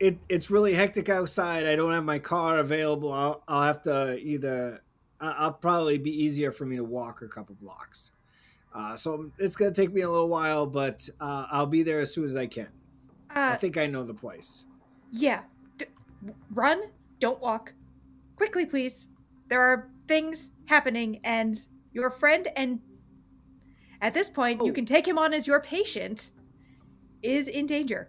it's really hectic outside. I don't have my car available. I'll have to I'll probably be easier for me to walk a couple blocks. So it's gonna take me a little while, but I'll be there as soon as I can. I think I know the place. Yeah. Run, don't walk. Quickly, please. There are things happening, and your friend, and at this point, you can take him on as your patient, is in danger.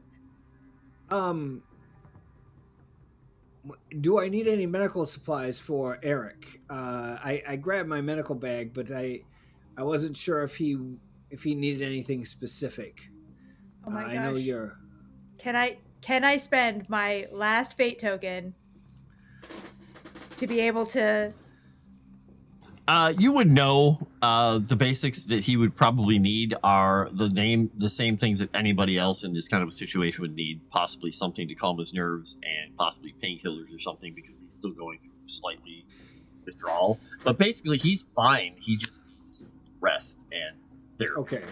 Do I need any medical supplies for Eric? I grabbed my medical bag, but I wasn't sure if he needed anything specific. Oh my gosh. I know you're... Can I spend my last fate token to be able to... You would know the basics that he would probably need are the same things that anybody else in this kind of a situation would need. Possibly something to calm his nerves and possibly painkillers or something because he's still going through slightly withdrawal. But basically, he's fine. He just needs rest and therapy. Okay.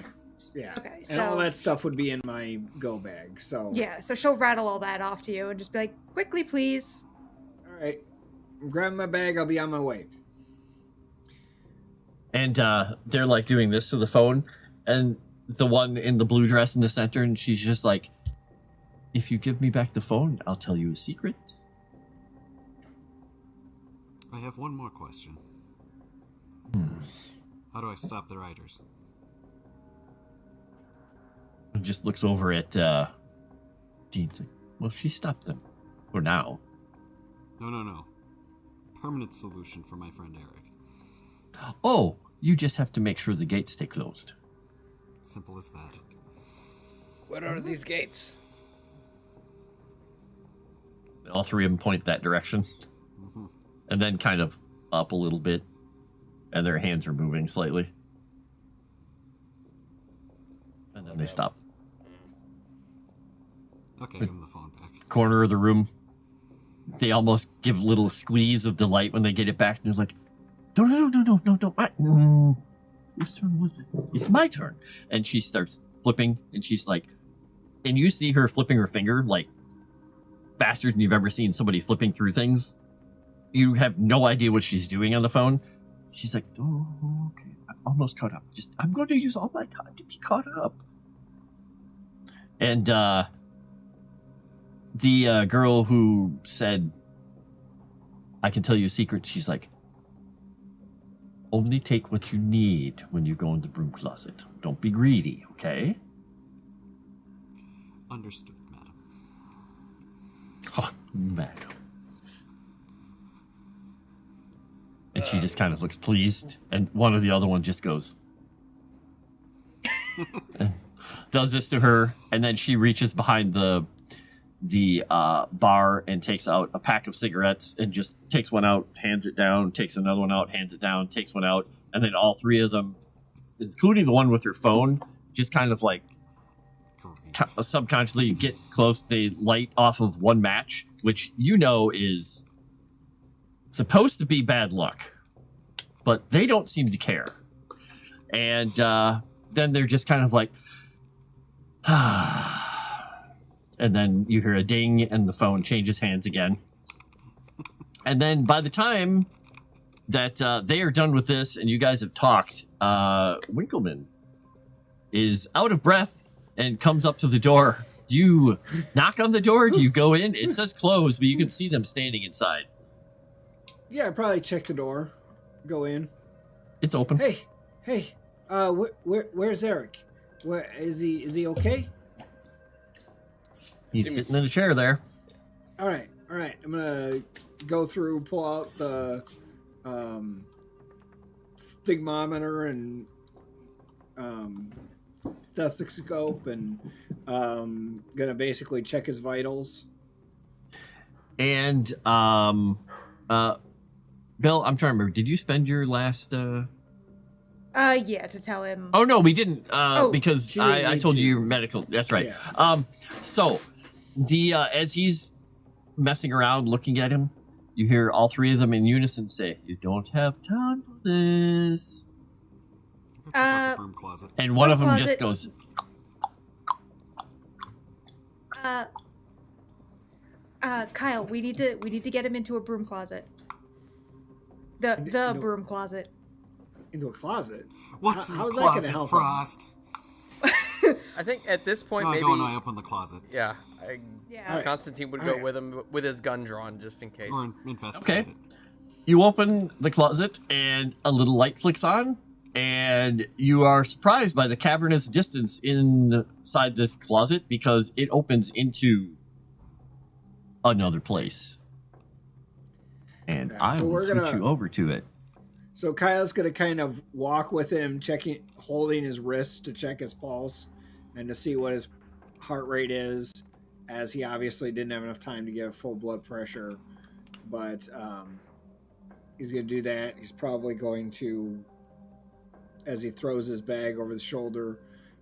Yeah. Okay, and all that stuff would be in my go bag. So yeah, so she'll rattle all that off to you and just be like, quickly, please. All right. I'm grabbing my bag. I'll be on my way. And they're like doing this to the phone, and the one in the blue dress in the center, and she's just like, if you give me back the phone, I'll tell you a secret. I have one more question. How do I stop the riders? And just looks over at Dean. Like, well, she stopped them for now. No. Permanent solution for my friend Eric. Oh, you just have to make sure the gates stay closed. Simple as that. Where are these gates? All three of them point that direction. Mm-hmm. And then kind of up a little bit. And their hands are moving slightly. And then they stop. Okay, give him the phone back. Corner of the room. They almost give a little squeeze of delight when they get it back. And they're like, no. Whose turn was it? It's my turn. And she starts flipping. And she's like, and you see her flipping her finger like faster than you've ever seen somebody flipping through things. You have no idea what she's doing on the phone. She's like, oh, okay. I'm almost caught up. I'm going to use all my time to be caught up. And the girl who said, I can tell you a secret, she's like, only take what you need when you go in the broom closet. Don't be greedy, okay? Understood, madam. Oh, madam. And she just kind of looks pleased, and one of the other one just goes, and does this to her, and then she reaches behind the bar and takes out a pack of cigarettes and just takes one out, hands it down, takes another one out, hands it down, takes one out, and then all three of them, including the one with her phone, just kind of like subconsciously get close. They light off of one match, which you know is supposed to be bad luck, but they don't seem to care. And then they're just kind of like, and then you hear a ding and the phone changes hands again. And then by the time that they are done with this and you guys have talked, Winkleman is out of breath and comes up to the door. Do you knock on the door? Do you go in? It says closed, but you can see them standing inside. Yeah, I'd probably check the door. Go in. It's open. Hey. Where's Eric? Where is he? Is he okay? He's sitting in a chair there. All right. I'm gonna go through, pull out the stigmometer and stethoscope and gonna basically check his vitals. And Bill, I'm trying to remember. Did you spend your last? Yeah, to tell him. Oh no, we didn't. Because she didn't I need told to. you your medical. That's right. Yeah. So the as he's messing around, looking at him, you hear all three of them in unison say, "You don't have time for this." Check out the broom closet. And one of them Closet. just goes, Kyle, we need to get him into a broom closet. The broom closet. Into a closet. What's in How's the that gonna closet, help him? Frost? I think at this point, No, maybe. go and I open the closet. Yeah. Yeah. Constantine would All go right. with him with his gun drawn just in case. Or investigate Okay. it. you open the closet and a little light flicks on, and you are surprised by the cavernous distance inside this closet because it opens into another place. And Okay, I so will we're switch gonna- you over to it. So Kyle's gonna kind of walk with him, holding his wrist to check his pulse and to see what his heart rate is, as he obviously didn't have enough time to get full blood pressure. But he's gonna do that. He's probably going to, as he throws his bag over the shoulder,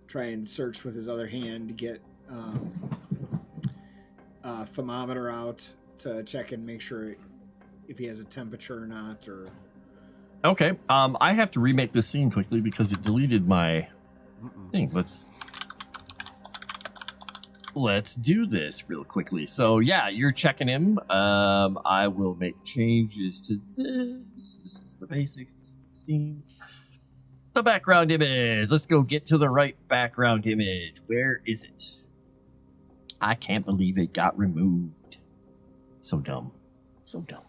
try and search with his other hand to get a thermometer out to check and make sure if he has a temperature or not, or Okay, I have to remake this scene quickly because it deleted my thing. Let's do this real quickly. So yeah, you're checking him. I will make changes to this. This is the basics. This is the scene. The background image. Let's go get to the right background image. Where is it? I can't believe it got removed. So dumb. So dumb.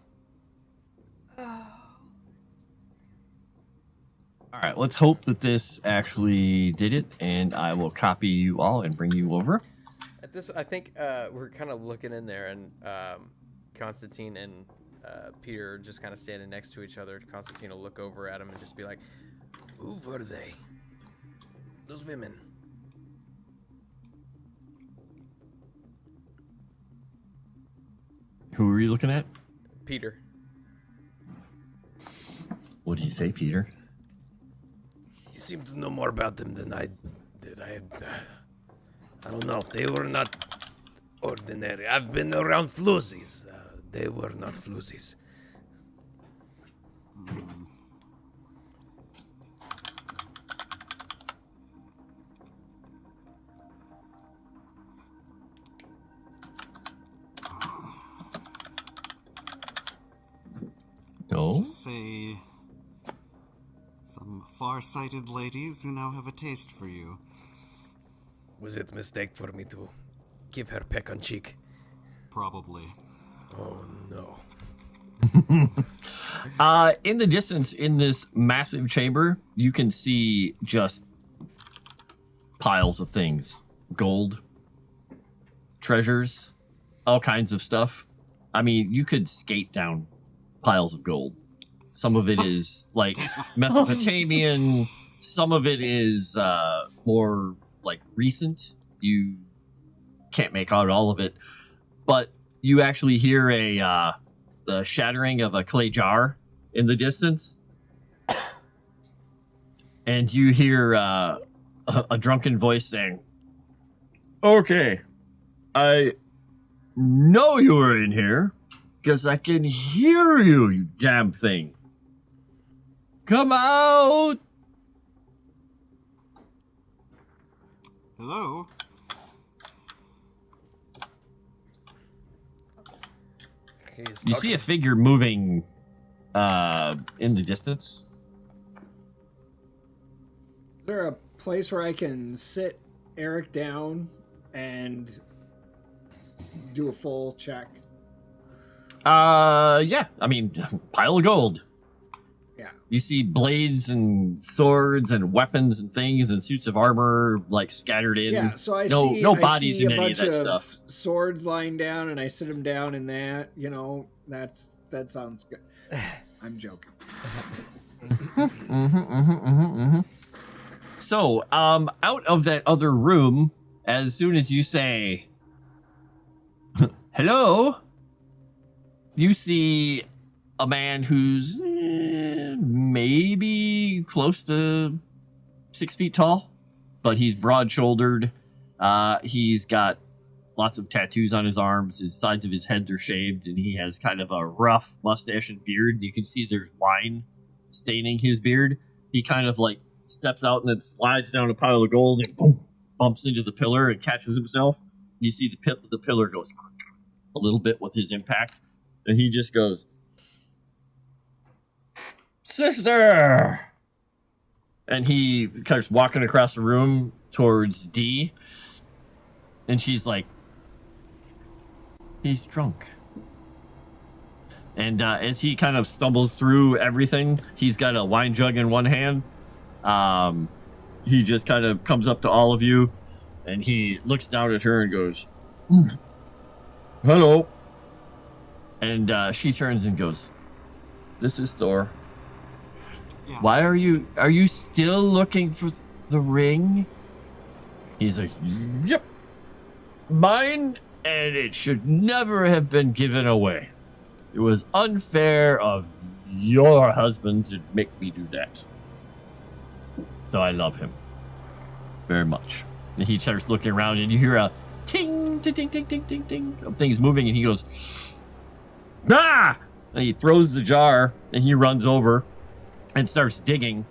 All right, let's hope that this actually did it, and I will copy you all and bring you over. At this, I think we're kind of looking in there, and Constantine and Peter are just kind of standing next to each other. Constantine will look over at him and just be like, "Who were they? Those women." Who are you looking at? Peter. What did you say, Peter? You seem to know more about them than I did. I don't know. They were not ordinary. I've been around floozies. They were not floozies. No. Just say some far-sighted ladies who now have a taste for you. Was it a mistake for me to give her peck on cheek? Probably. Oh no. In the distance, in this massive chamber, you can see just piles of things. Gold, treasures, all kinds of stuff. I mean, you could skate down piles of gold. Some of it is like Mesopotamian. Some of it is more like recent. You can't make out all of it, but you actually hear the shattering of a clay jar in the distance, and you hear a drunken voice saying, "Okay, I know you were in here because I can hear you, you damn thing. Come out!" Hello? You see a figure moving in the distance. is there a place where I can sit Eric down and do a full check? Yeah, I mean, pile of gold. Yeah. You see blades and swords and weapons and things and suits of armor like scattered in. Yeah, so I no, see no I bodies see in a any of bunch that stuff. swords lying down, and I sit them down in that. You know, that sounds good. I'm joking. So, out of that other room, as soon as you say, hello, you see a man who's maybe close to 6 feet tall, but he's broad-shouldered. He's got lots of tattoos on his arms. His sides of his head are shaved, and he has kind of a rough mustache and beard. You can see there's wine staining his beard. He kind of like steps out and then slides down a pile of gold and boom, bumps into the pillar and catches himself. You see the pillar goes a little bit with his impact, and he just goes, "Sister!" And he starts walking across the room towards D, and she's like, "He's drunk." And as he kind of stumbles through everything, he's got a wine jug in one hand. He just kind of comes up to all of you, and he looks down at her and goes, "Hello." And she turns and goes, "This is Thor. Yeah. Why are you still looking for the ring?" He's like, "Yep. Mine, and it should never have been given away. It was unfair of your husband to make me do that. So I love him very much." And he starts looking around, and you hear a ting, ting, ting, ting, ting, ting, ting of things moving, and he goes, "Ah!" And he throws the jar, and he runs over and starts digging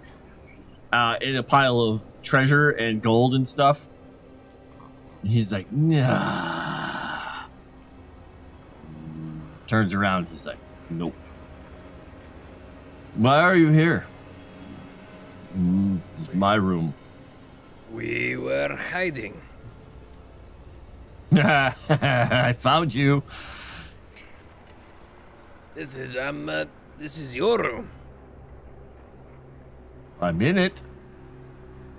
in a pile of treasure and gold and stuff. And he's like, "Nah." Turns around, he's like, "Nope. Why are you here?" "This is my room." We were hiding. "I found you." This is your room. "I'm in it.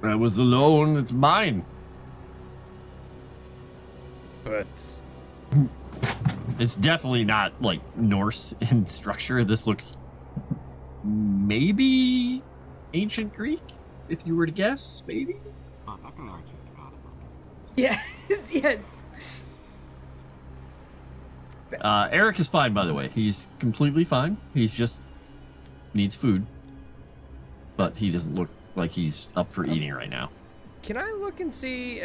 I was alone. It's mine." But It's definitely not like Norse in structure. This looks maybe ancient Greek, if you were to guess. Maybe. Oh, I'm not gonna argue with the god of thunder. Yeah. Eric is fine, by the way. He's completely fine. He's just needs food, but he doesn't look like he's up for eating right now. Can I look and see,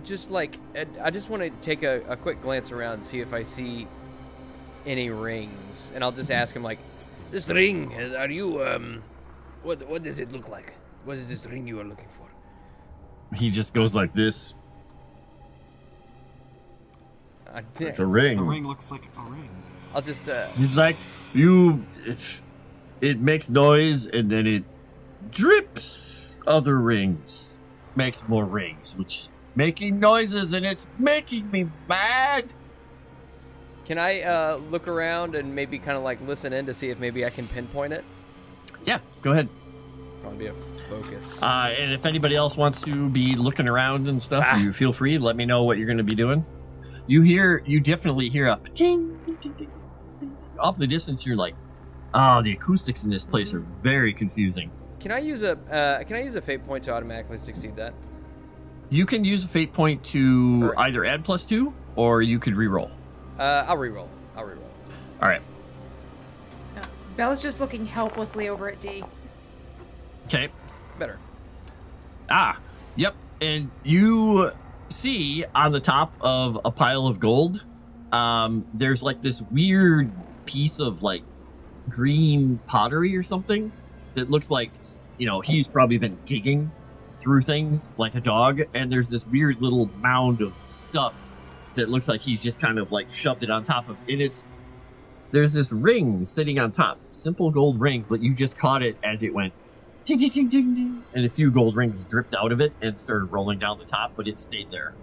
just like, I just want to take a quick glance around and see if I see any rings. And I'll just ask him, like, this ring, are you, what does it look like? What is this ring you are looking for? He just goes like this. It's It's a ring. The ring looks like a ring. I'll just, He's like, it makes noise and then it drips other rings, makes more rings, which making noises, and it's making me mad. can I, look around and maybe kind of like listen in to see if maybe I can pinpoint it? Yeah, go ahead. Probably be a focus. And if anybody else wants to be looking around and stuff, you feel free. Let me know what you're going to be doing. You definitely hear a ting, ting, ting, ting, ting. Off in the distance. You're like, the acoustics in this place are very confusing. Can I use a fate point to automatically succeed that? You can use a fate point to Alright. either add +2 or you could reroll. I'll reroll. All right. Belle's just looking helplessly over at D. Okay. Better. Yep. And you see on the top of a pile of gold, there's like this weird piece of like green pottery or something that looks like, he's probably been digging through things like a dog, and there's this weird little mound of stuff that looks like he's just kind of like shoved it on top of it. There's this ring sitting on top, simple gold ring, but you just caught it as it went ting, ting, ting, ting, ting, and a few gold rings dripped out of it and started rolling down the top, but it stayed there.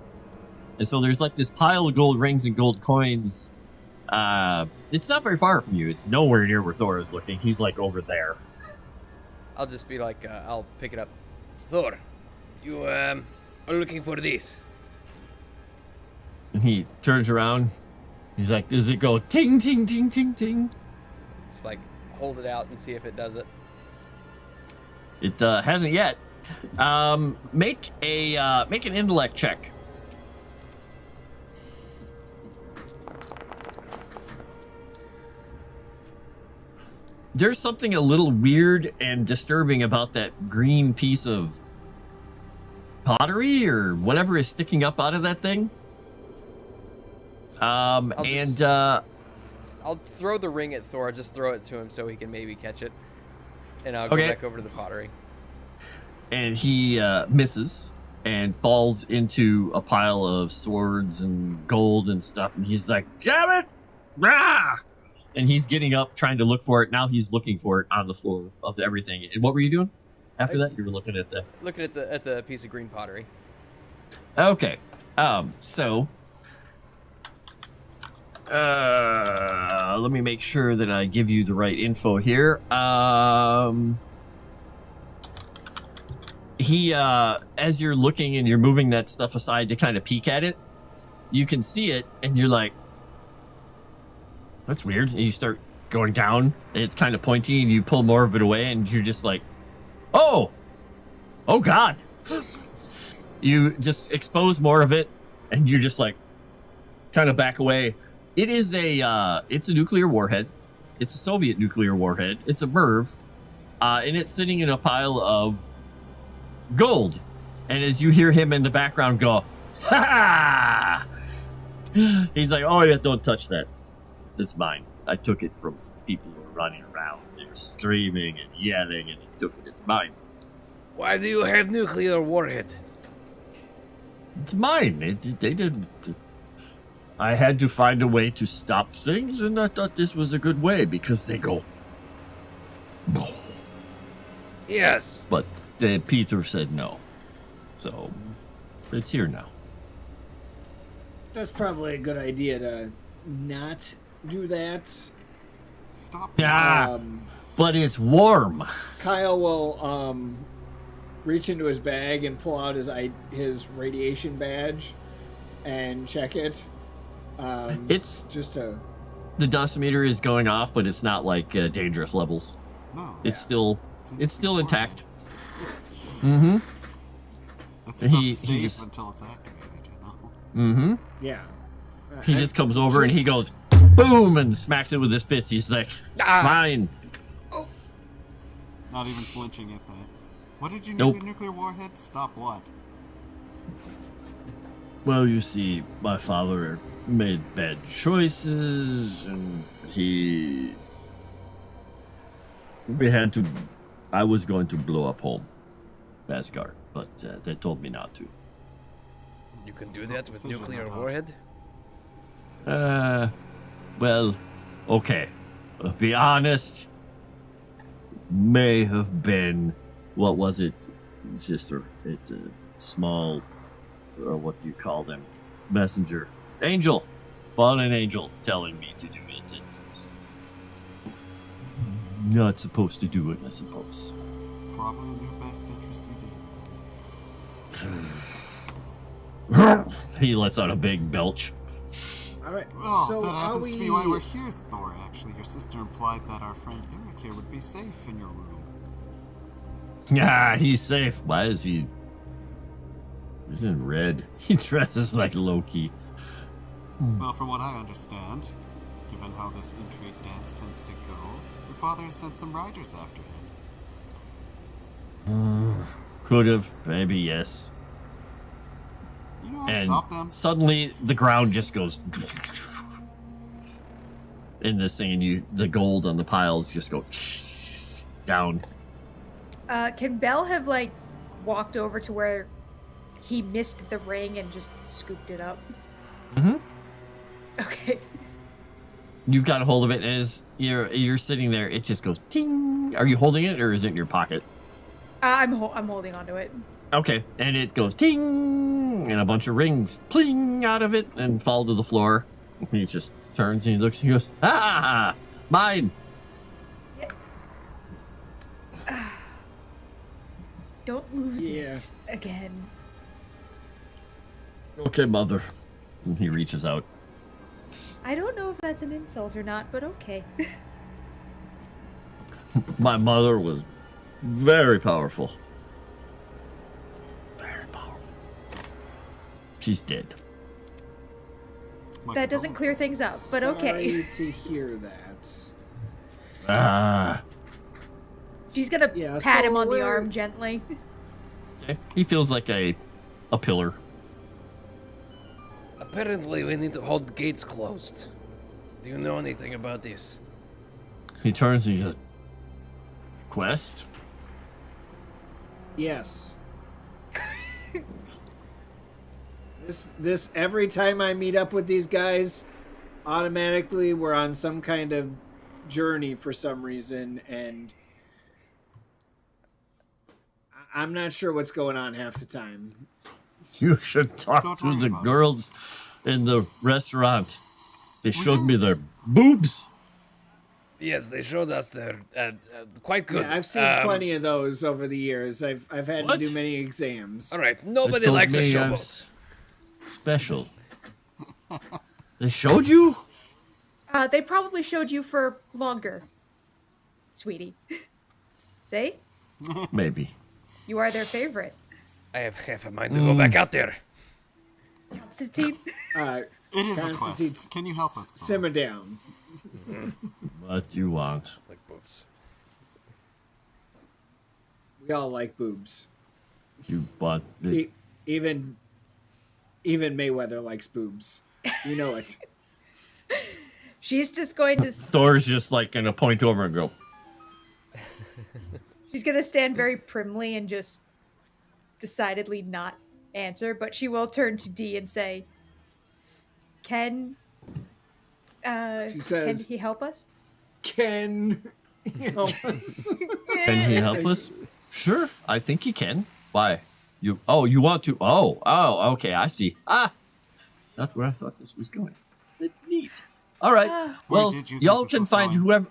And so there's like this pile of gold rings and gold coins. It's not very far from you. It's nowhere near where Thor is looking. He's like over there. I'll just be like, I'll pick it up. Thor, you are looking for this. And he turns around. He's like, does it go ting, ting, ting, ting, ting? Just like hold it out and see if it does it. It hasn't yet. Make an intellect check. There's something a little weird and disturbing about that green piece of pottery or whatever is sticking up out of that thing. I'll throw the ring at Thor. Just throw it to him so he can maybe catch it, and I'll go back over to the pottery. And he misses and falls into a pile of swords and gold and stuff. And he's like, "Damn it!" Rah! And he's getting up, trying to look for it. Now he's looking for it on the floor of everything. And what were you doing after that? You were looking at the piece of green pottery. Okay. So let me make sure that I give you the right info here. He as you're looking and you're moving that stuff aside to kind of peek at it, you can see it and you're like, that's weird. And you start going down and it's kind of pointy and you pull more of it away and you're just like, oh God. You just expose more of it and you're just like kind of back away. It is it's a nuclear warhead. It's a Soviet nuclear warhead. It's a MIRV. And it's sitting in a pile of gold. And as you hear him in the background go, ha! He's like, oh yeah, don't touch that. That's mine. I took it from some people who were running around. They were screaming and yelling, and I took it. It's mine. Why do you have nuclear warhead? It's mine. They didn't. I had to find a way to stop things, and I thought this was a good way because they go. Yes. But Peter said no. So it's here now. That's probably a good idea to not do that. Stop. Yeah. But it's warm. Kyle will reach into his bag and pull out his radiation badge and check it. It's just the dosimeter is going off, but it's not like dangerous levels. No. It's still intact. That stuff's He safe just until it's activated, you know? yeah. He just comes over and he goes boom and smacks it with his fist. He's like, fine. Not even flinching at that. What did you need Nope. the nuclear warhead? Stop what? Well, you see, my father made bad choices, and I was going to blow up home, Asgard, but they told me not to. You can do that with nuclear warhead? Well, okay. To be honest, may have been, what was it, sister? It's a small, what do you call them? Messenger. Angel. Fallen angel telling me to do it. It was not supposed to do it, I suppose. Probably in your best interest you did. He lets out a big belch. All right. Well, so that are happens we? to be why we're here, Thor. Actually, your sister implied that our friend Eric here would be safe in your room. Ah, he's safe. Why is he? He's in red. He dresses like Loki. Well, from what I understand, given how this intrigue dance tends to go, your father has sent some riders after him. Could have, maybe, yes. You know, And stop them. suddenly the ground just goes in this thing, and the gold on the piles just go down. Can Belle have walked over to where he missed the ring and just scooped it up? Mm-hmm. Okay. You've got a hold of it, and as you're sitting there, it just goes ting. Are you holding it, or is it in your pocket? I'm holding onto it. Okay, and it goes ting, and a bunch of rings pling out of it and fall to the floor. He just turns and he looks and he goes, ah, mine. Don't lose Yeah. it again. Okay, mother. And he reaches out. I don't know if that's an insult or not, but okay. My mother was very powerful. She's dead. My That doesn't clear condolences. things up, but okay. Sorry to hear that. Ah. She's gonna Yeah, pat so him on the we're- arm gently. Okay. He feels like a pillar. Apparently, we need to hold the gates closed. Do you know anything about this? He turns. He's a quest. Yes. This every time I meet up with these guys, automatically we're on some kind of journey for some reason, and I'm not sure what's going on half the time. You should talk Don't to worry the about it. girls in the restaurant. They showed me their boobs. Yes, they showed us their quite good. Yeah, I've seen plenty of those over the years. I've had What? to do many exams. All right, They nobody told likes a me I showboat. was special. They showed you? They probably showed you for longer, sweetie. See? Maybe. You are their favorite. I have half a mind to go back out there. Constantine. It is a Constantine, quest. Can you help us? though? Simmer down. What do you want? Like boobs. We all like boobs. You want Even Mayweather likes boobs. You know it. She's just going to. Thor's just like gonna point over and go, She's gonna stand very primly and just decidedly not answer, but she will turn to D and say, "Can She says, can he help us?" Can you help us? can he help us? Sure, I think he can. Why? You want to? Oh, okay, I see. That's where I thought this was going. Neat. All right. Well, did you think y'all this can was find going? whoever.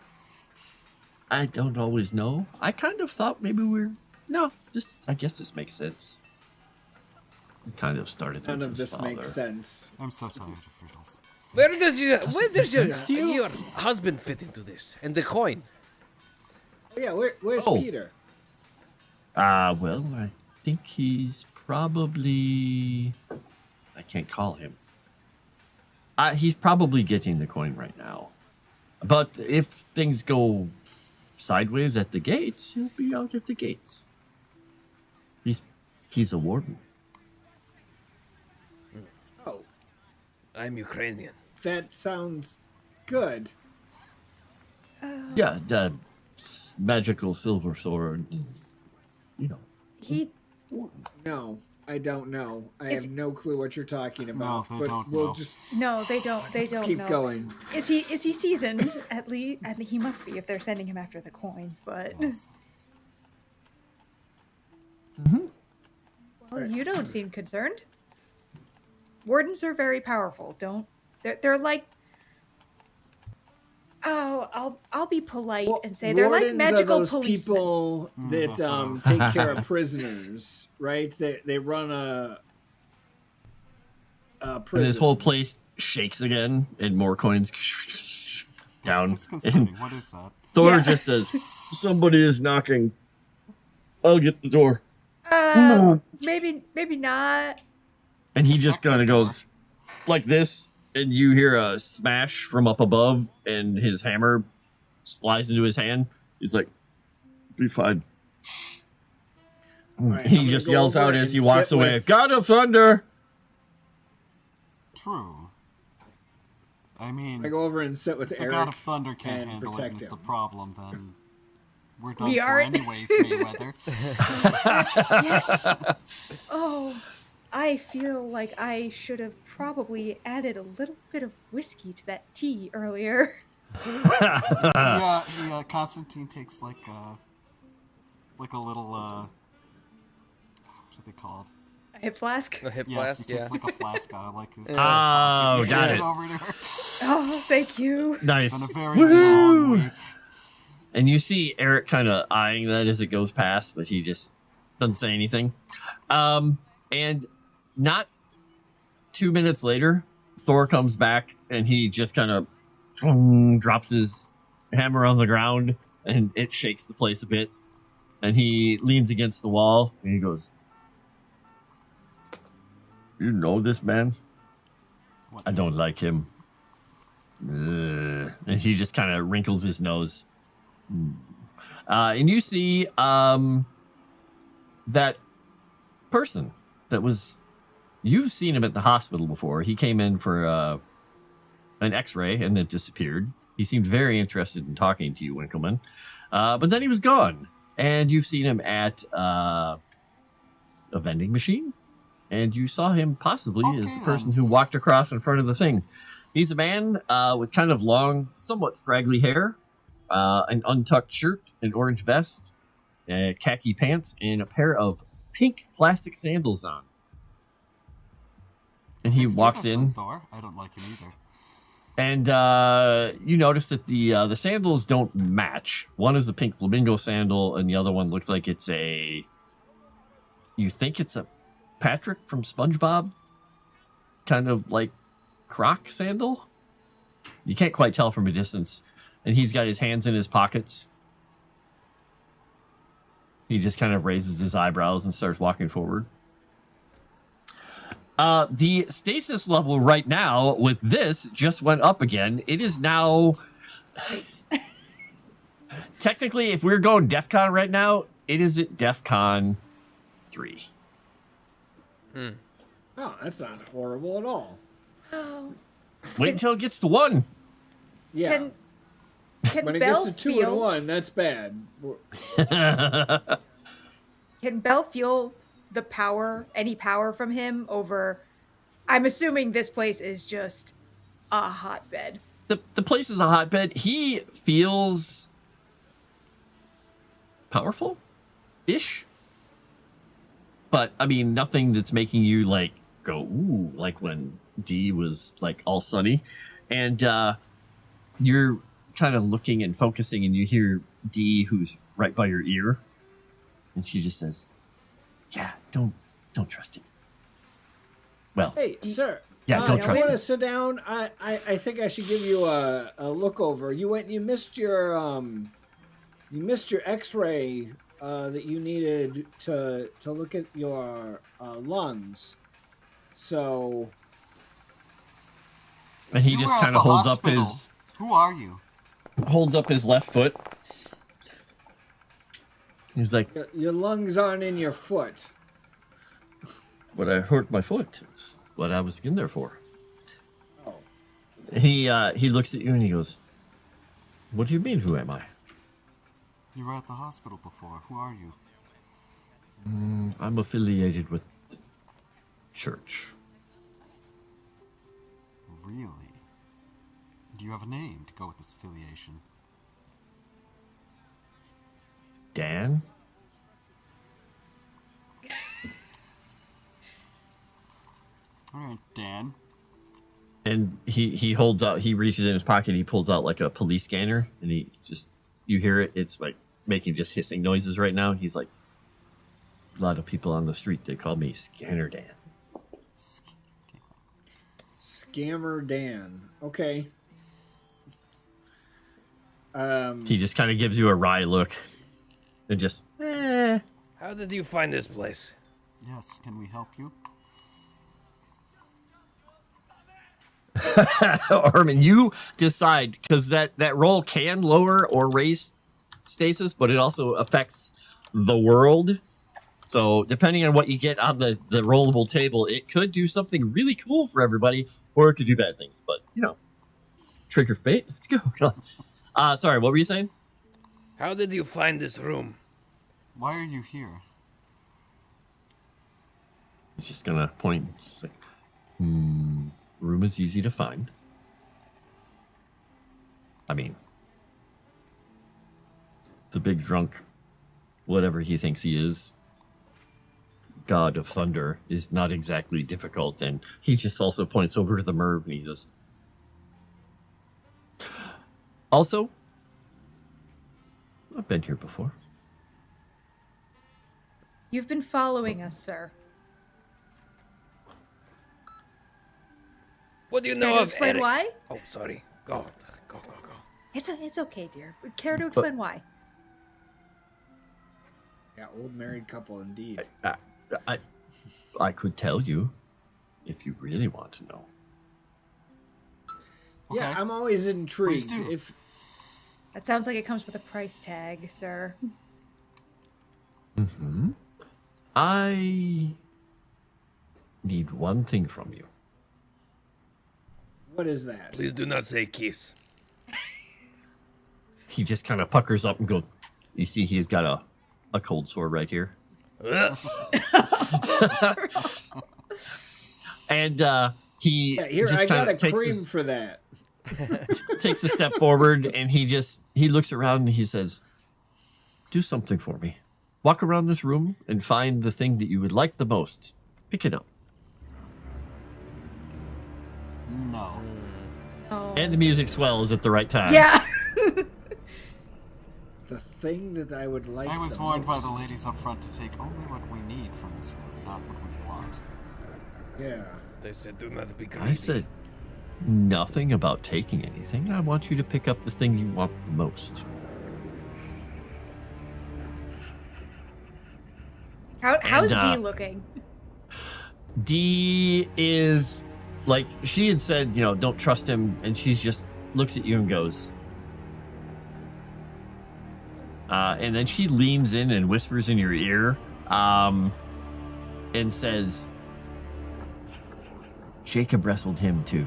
I don't always know. I kind of thought maybe I guess this makes sense. It kind of started. None with of his this makes father. sense. I'm so tired of riddles. Where does your sense to you? your husband fit into this? And the coin? Oh, yeah, where's Oh. Peter? Well, I think he's probably. I can't call him. He's probably getting the coin right now. But if things go sideways at the gates, he'll be out at the gates. He's a warden. Oh, I'm Ukrainian. that sounds good. Yeah, the magical silver sword. You know. He No, I don't know. I Is- have no clue what you're talking about. they but don't we'll know. just no, they don't keep know. going. Is he seasoned at least? I think he must be if they're sending him after the coin. But Yes. well, you don't seem concerned. Wardens are very powerful. They're like. Oh, I'll be polite and say they're like Wardens magical are those policemen. people that that's what I was take care of prisoners, right? They run a And prison. this whole place shakes again, and more coins down. That's disconcerting. And What is that? Thor Yeah. just says, "Somebody is knocking. I'll get the door." Maybe not. And he just kind of goes like this, and you hear a smash from up above, and his hammer flies into his hand. He's like, "Be fine." All right, And he I'm gonna just go yells over out as he and walks sit away, with- "God of Thunder!" True. I mean, I go over and sit with the Eric. God of Thunder can't and handle it, protect and it's a him. problem, then we're done We for aren't- anyways, Mayweather. Oh, I feel like I should have probably added a little bit of whiskey to that tea earlier. Yeah, Constantine takes like a little, what are they called? A hip flask. A hip Yes, flask, he takes yeah. like a flask out of like his. Oh, got Hands it. over to her. Oh, thank you. Nice. It's been a very long week. And you see Eric kind of eyeing that as it goes past, but he just doesn't say anything. And not 2 minutes later, Thor comes back and he just kind of drops his hammer on the ground and it shakes the place a bit. And he leans against the wall and he goes, You know this man? What? I don't like him. And he just kind of wrinkles his nose. And you see that person that was... You've seen him at the hospital before. He came in for an x-ray and then disappeared. He seemed very interested in talking to you, Winkleman. But then he was gone. And you've seen him at a vending machine. And you saw him possibly as the person who walked across in front of the thing. He's a man with kind of long, somewhat scraggly hair, an untucked shirt, an orange vest, khaki pants, and a pair of pink plastic sandals on. And he walks in. I don't like him either. And you notice that the sandals don't match. One is a pink flamingo sandal, and the other one looks like it's a... You think it's a Patrick from SpongeBob? Kind of like croc sandal? You can't quite tell from a distance. And he's got his hands in his pockets. He just kind of raises his eyebrows and starts walking forward. The stasis level right now with this just went up again. It is now... Technically, if we're going DEF CON right now, it is at DEF CON 3. Oh, that's not horrible at all. Oh. Wait until it gets to 1. Yeah. Can When it Belle gets to 2 feel, and 1, that's bad. Can Belle feel the power, any power from him over... I'm assuming this place is just a hotbed. The place is a hotbed. He feels powerful-ish. But, I mean, nothing that's making you, like, go, ooh, like when Dee was, like, all sunny. And you're kind of looking and focusing, and you hear Dee, who's right by your ear. And she just says, yeah, don't trust him. Well, Hey, sir. yeah, don't I trust want him. to sit down. I think I should give you a look over. You missed your X-ray that you needed to look at your lungs. So. And he You just were at kind of the holds up hospital. his... Who are you? Holds up his left foot. He's like, Your lungs aren't in your foot. but I hurt my foot. It's what I was in there for. Oh. He looks at you and he goes, what do you mean, who am I? You were at the hospital before. Who are you? I'm affiliated with the church. Really? Do you have a name to go with this affiliation? Dan? All right, Dan. And he holds out, he reaches in his pocket, he pulls out like a police scanner, and he just, you hear it, it's like making just hissing noises right now. He's like, a lot of people on the street, they call me Scanner Dan. Scammer Dan. Okay. He just kind of gives you a wry look. And just, How did you find this place? Yes, can we help you? Armin, you decide, because that roll can lower or raise stasis, but it also affects the world. So depending on what you get on the rollable table, it could do something really cool for everybody, or it could do bad things. But, you know, trigger fate. Let's go. Sorry, what were you saying? How did you find this room? Why are you here? He's just gonna point. Just like, room is easy to find. I mean, the big drunk, whatever he thinks he is, god of thunder, is not exactly difficult. And he just also points over to the Merv and he just... Also, I've been here before. You've been following us, sir. What do you Care know to of explain Eric? why? Oh, sorry. Go. It's okay, dear. Care to explain why? Yeah, old married couple indeed. I could tell you. if you really want to know. Yeah, Okay. I'm always intrigued. Please do. If That sounds like it comes with a price tag, sir. I need one thing from you. what is that? Please do not say kiss. He just kind of puckers up and goes, you see he's got a cold sore right here. And he Yeah, here just I got kind a of takes cream his, for that. takes a step forward, and he looks around and he says, do something for me. Walk around this room and find the thing that you would like the most. Pick it up. No. Oh. And the music swells at the right time. Yeah. The thing that I would like. I was the warned by most. the ladies up front to take only what we need from this room, not what we want. Yeah. They said do not be greedy. I said nothing about taking anything. I want you to pick up the thing you want the most. How's And, D looking? D is like, she had said, don't trust him, and she's just looks at you and goes. And then she leans in and whispers in your ear, and says, Jacob wrestled him too.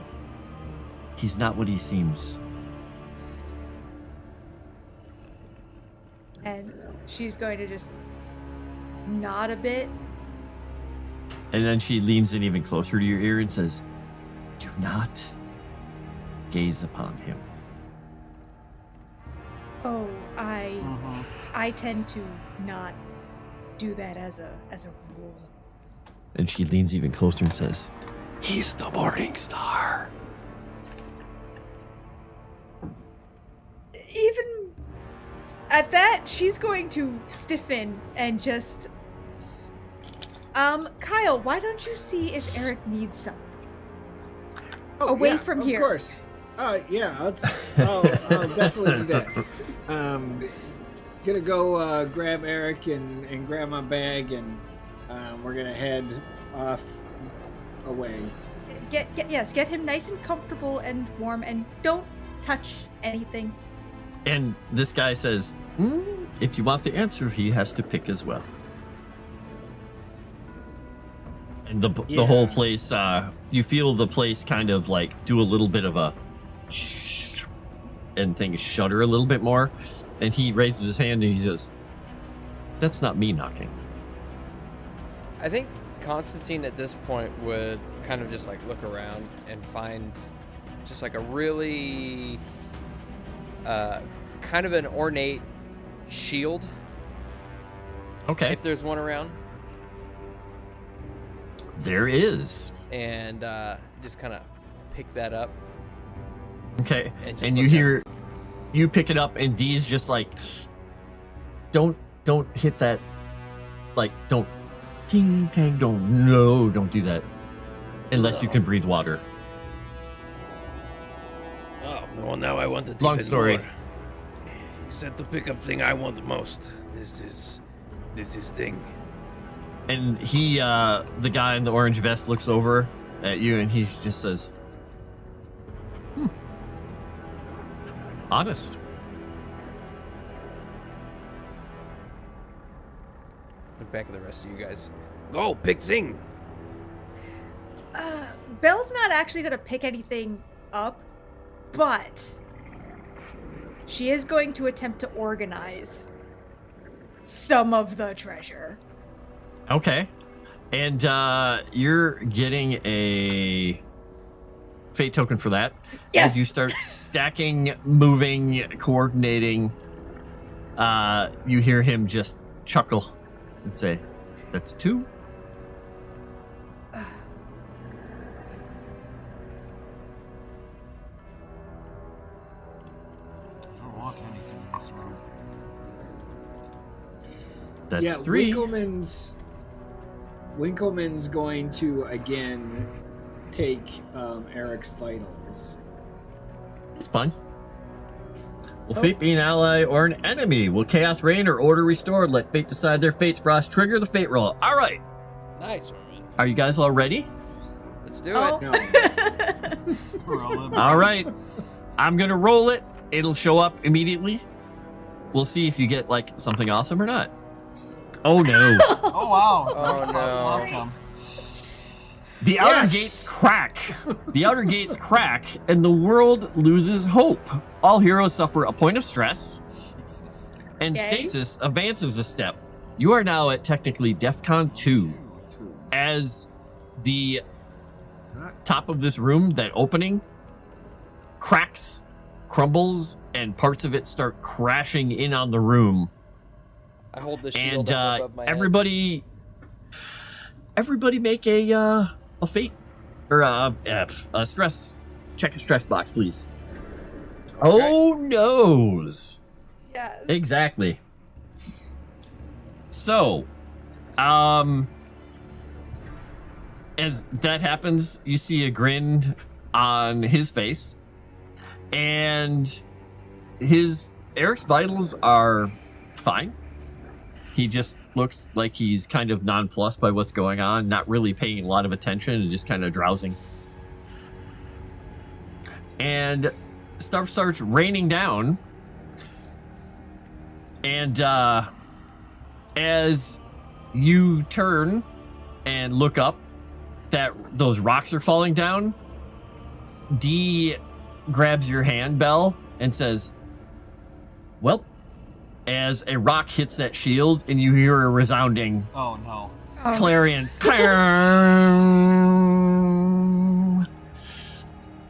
He's not what he seems. And she's going to just nod a bit. And then she leans in even closer to your ear and says, do not gaze upon him. Oh, Mm-hmm. I tend to not do that as a rule. And she leans even closer and says, he's the morning star. Even at that, she's going to stiffen and just Kyle, why don't you see if Eric needs something? Oh, Away yeah, from of here. Of course. Yeah, I'll definitely do that. Gonna go grab Eric and grab my bag, and we're gonna head off away. Get him nice and comfortable and warm, and don't touch anything. And this guy says, if you want the answer, he has to pick as well. And the whole place, you feel the place kind of like do a little bit of a and things shudder a little bit more. And he raises his hand and he says, that's not me knocking. I think Constantine at this point would kind of just like look around and find just like a really kind of an ornate shield. Okay. If there's one around. There is. And just kind of pick that up. Okay. And just And you look at hear, you pick it up and Dee's just like, don't hit that. Like, don't, ting, tang, don't do that. Unless you can breathe water. Oh, well, now I want it. Long even story. more. He said to pick up thing I want most. This is thing. And he, the guy in the orange vest looks over at you and he just says, honest. Look back at the rest of you guys. Go pick thing. Belle's not actually going to pick anything up, but she is going to attempt to organize some of the treasure. Okay. And you're getting a fate token for that. Yes. As you start stacking, moving, coordinating, you hear him just chuckle and say, that's 2. I don't want anything in this room. That's 3. Winkleman's going to again take Eric's vitals. It's fine. Will fate be an ally or an enemy? Will chaos reign or order restored? Let fate decide their fates. Frost, trigger the fate roll. All right. Nice one, man. Are you guys all ready? Let's do Oh. it. No. Roll it. All right. I'm going to roll it. It'll show up immediately. We'll see if you get like something awesome or not. Oh no. Oh wow! Oh, Worst possible no. outcome. The outer Yes! gates crack. The outer gates crack, and the world loses hope. All heroes suffer a point of stress, Jesus. and Okay. stasis advances a step. You are now at technically DEFCON 2. As the top of this room, that opening, cracks, crumbles, and parts of it start crashing in on the room. I hold the shield And up above my head. everybody make a fate or a stress. Check a stress box, please. Oh noes. Yes. Exactly. So, as that happens, you see a grin on his face, and Eric's vitals are fine. He just looks like he's kind of nonplussed by what's going on, not really paying a lot of attention and just kind of drowsing. And stuff starts raining down. And as you turn and look up, those rocks are falling down. Dee grabs your hand, Belle, and says, "Well," as a rock hits that shield and you hear a resounding Oh no. clarion.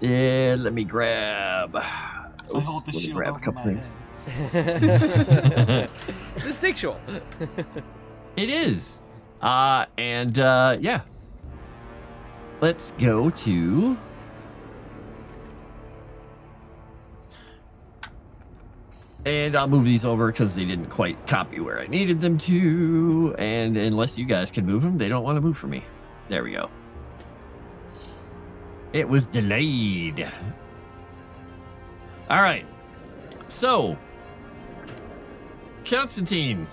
Yeah, let me grab. I hold the let me shield grab a over couple my things. head. It's instinctual. It is. Yeah. Let's go to. And I'll move these over because they didn't quite copy where I needed them to. And unless you guys can move them, they don't want to move for me. There we go. It was delayed. All right. So, Kyonstantyn,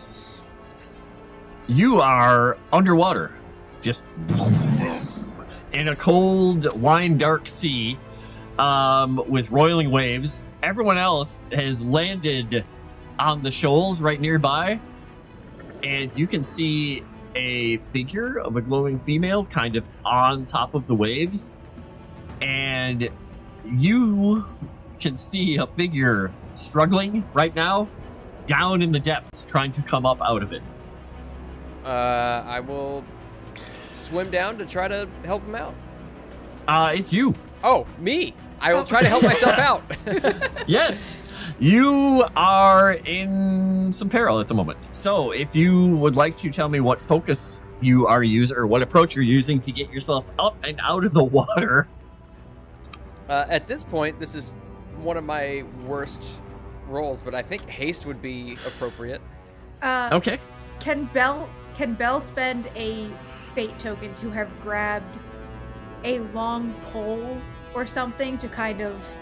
you are underwater, just in a cold, wine-dark sea with roiling waves. Everyone else has landed on the shoals right nearby, and you can see a figure of a glowing female kind of on top of the waves, and you can see a figure struggling right now down in the depths, trying to come up out of it. I will swim down to try to help him out. It's you. Oh, me! I will try to help myself out. Yes, you are in some peril at the moment. So if you would like to tell me what focus you are using or what approach you're using to get yourself up and out of the water. At this point, this is one of my worst rolls, but I think haste would be appropriate. Okay. Can Belle spend a fate token to have grabbed a long pole or something to kind of...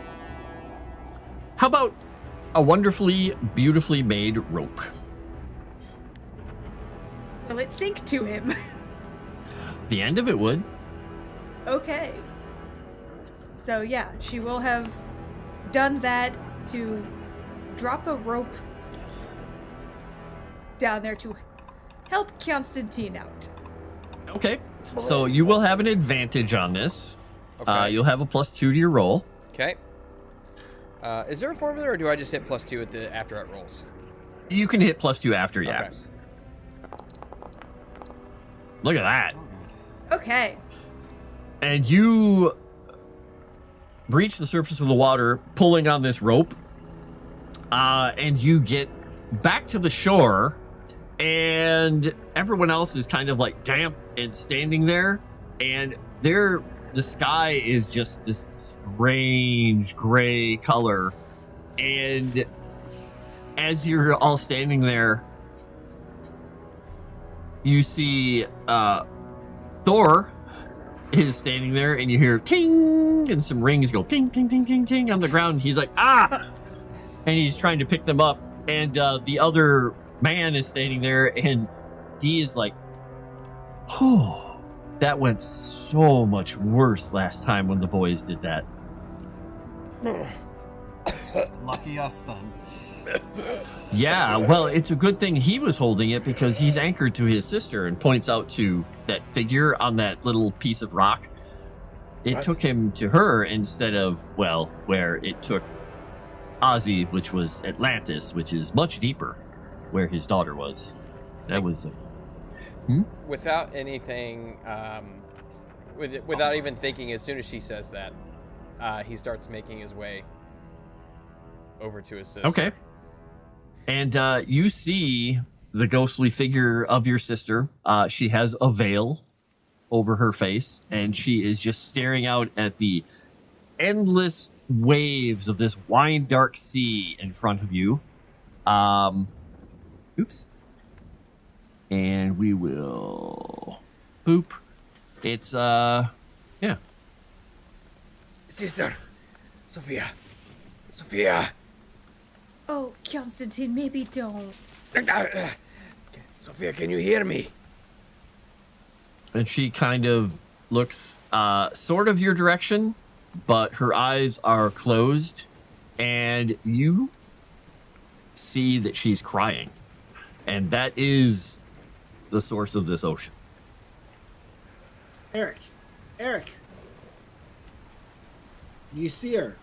How about a wonderfully, beautifully made rope? Will it sink to him? The end of it would. Okay. So yeah, she will have done that to drop a rope down there to help Kyonstantyn out. Okay. So you will have an advantage on this. Okay. You'll have a +2 to your roll. Okay. Is there a formula, or do I just hit +2 after it rolls? You can hit +2 after, yeah. Okay. Look at that. Okay. And you reach the surface of the water, pulling on this rope, and you get back to the shore, and everyone else is kind of like damp and standing there, and the sky is just this strange gray color, and as you're all standing there, you see Thor is standing there, and you hear ting, and some rings go ting, ting, ting, ting, ting on the ground. He's like, ah! And he's trying to pick them up, and the other man is standing there, and Dee is like, oh, That went so much worse last time when the boys did that. Lucky us then. Yeah, well, it's a good thing he was holding it because he's anchored to his sister and points out to that figure on that little piece of rock. It took him to her instead of, well, where it took Ozzy, which was Atlantis, which is much deeper, where his daughter was. That was... Without anything, without even thinking, as soon as she says that, he starts making his way over to his sister. Okay. And you see the ghostly figure of your sister. She has a veil over her face, and she is just staring out at the endless waves of this wine dark sea in front of you. Oops. And we will boop. It's yeah. Sister, Sofia. Sofia. Oh, Kyonstantyn, maybe don't. Sofia, can you hear me? And she kind of looks sort of your direction, but her eyes are closed, and you see that she's crying. And that is the source of this ocean. Eric. You see her?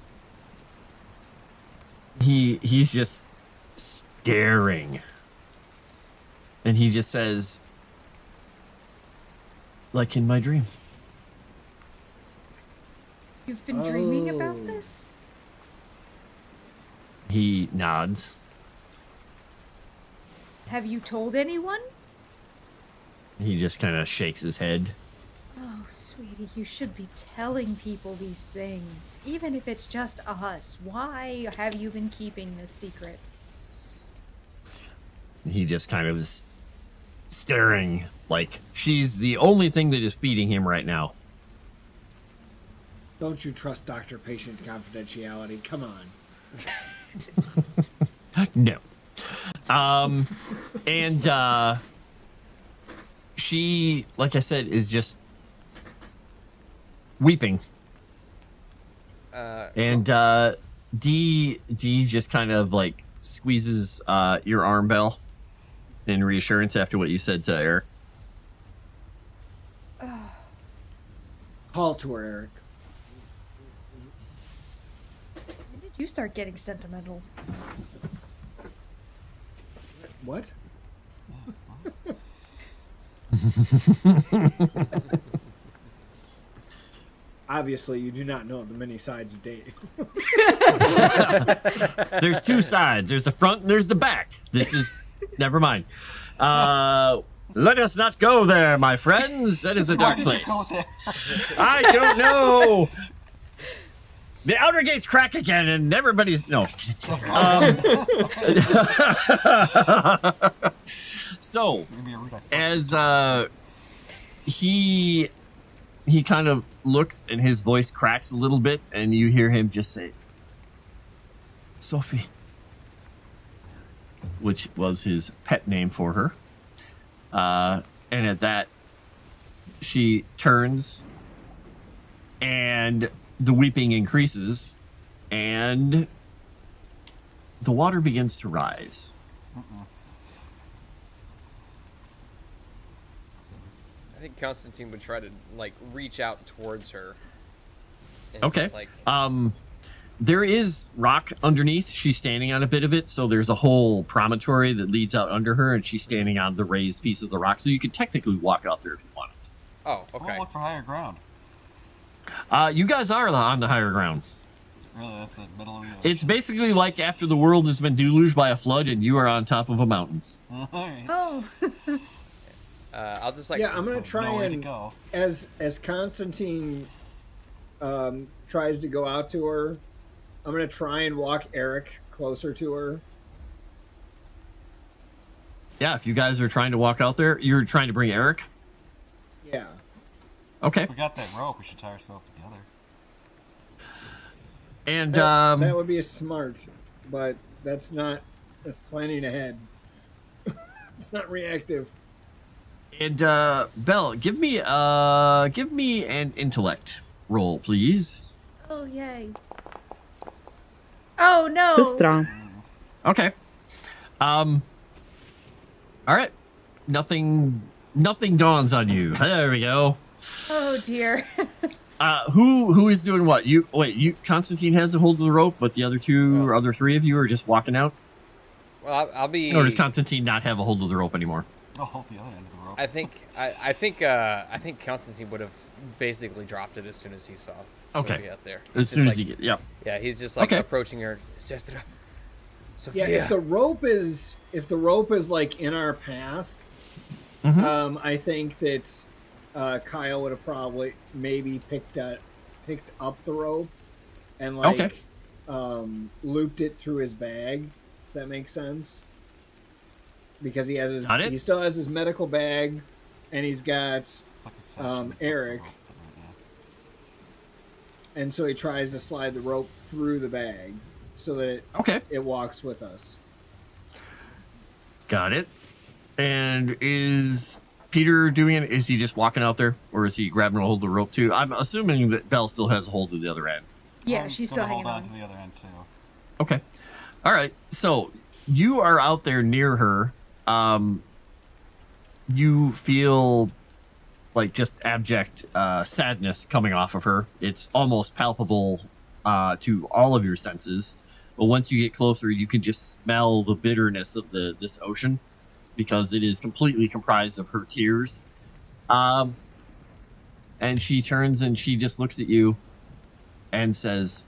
He's just staring. And he just says, like in my dream. You've been dreaming about this? He nods. Have you told anyone? He just kind of shakes his head. Oh, sweetie, you should be telling people these things, even if it's just us. Why have you been keeping this secret? He just kind of is staring like she's the only thing that is feeding him right now. Don't you trust doctor-patient confidentiality? Come on. No. And she, like I said, is just weeping. And D just kind of like squeezes your arm, Belle, in reassurance after what you said to Eric. Call to her, Eric. When did you start getting sentimental? What? Obviously, you do not know the many sides of dating. There's two sides. There's the front and there's the back. This is... Never mind. Let us not go there, my friends. That is a dark place. I don't know. The outer gates crack again, and everybody's no. So, as he kind of looks, and his voice cracks a little bit, and you hear him just say, "Sophie," which was his pet name for her. And at that, she turns, and the weeping increases, and the water begins to rise. I think Kyonstantyn would try to like reach out towards her. And Okay. just, like, There is rock underneath. She's standing on a bit of it, so there's a whole promontory that leads out under her, and she's standing on the raised piece of the rock, so you could technically walk out there if you wanted. oh, okay. We'll look for higher ground. You guys are on the higher ground. Really, that's the middle of the ocean. It's basically like after the world has been deluged by a flood and you are on top of a mountain. Alright. Oh, I'll just like Yeah, I'm gonna try Nowhere to and go. as Constantine tries to go out to her, I'm gonna try and walk Eric closer to her. Yeah, if you guys are trying to walk out there, you're trying to bring Eric? Yeah. Okay. If we got that rope, we should tie ourselves together. And, That would be smart, but that's planning ahead. It's not reactive. And Belle, give me an intellect roll, please. Oh yay! Oh no! Sister. Okay. All right. Nothing dawns on you. There we go. Oh dear. Who is doing what? You Constantine has a hold of the rope, but the other two or other three of you are just walking out? Well, I'll be. Or does Constantine not have a hold of the rope anymore? I'll hold the other end of the rope. I think Constantine would have basically dropped it as soon as he saw Okay. Sofia out there. As soon as you get, yeah. Yeah, he's just like Okay. approaching her. Sestra. Sofia. Yeah, if the rope is like in our path, I think that Kyle would have probably maybe picked up the rope and like looped it through his bag, if that makes sense. Because he still has his medical bag, and he's got It's like a section that Eric, puts the rope through, and so he tries to slide the rope through the bag so that it walks with us. Got it. And is Peter doing it? Is he just walking out there, or is he grabbing a hold of the rope too? I'm assuming that Belle still has a hold of the other end. Yeah, I'm she's gonna still hanging hold on. to the other end too. Okay. All right. So you are out there near her. You feel like just abject sadness coming off of her. It's almost palpable to all of your senses. But once you get closer, you can just smell the bitterness of this ocean, because it is completely comprised of her tears. And she turns and she just looks at you and says,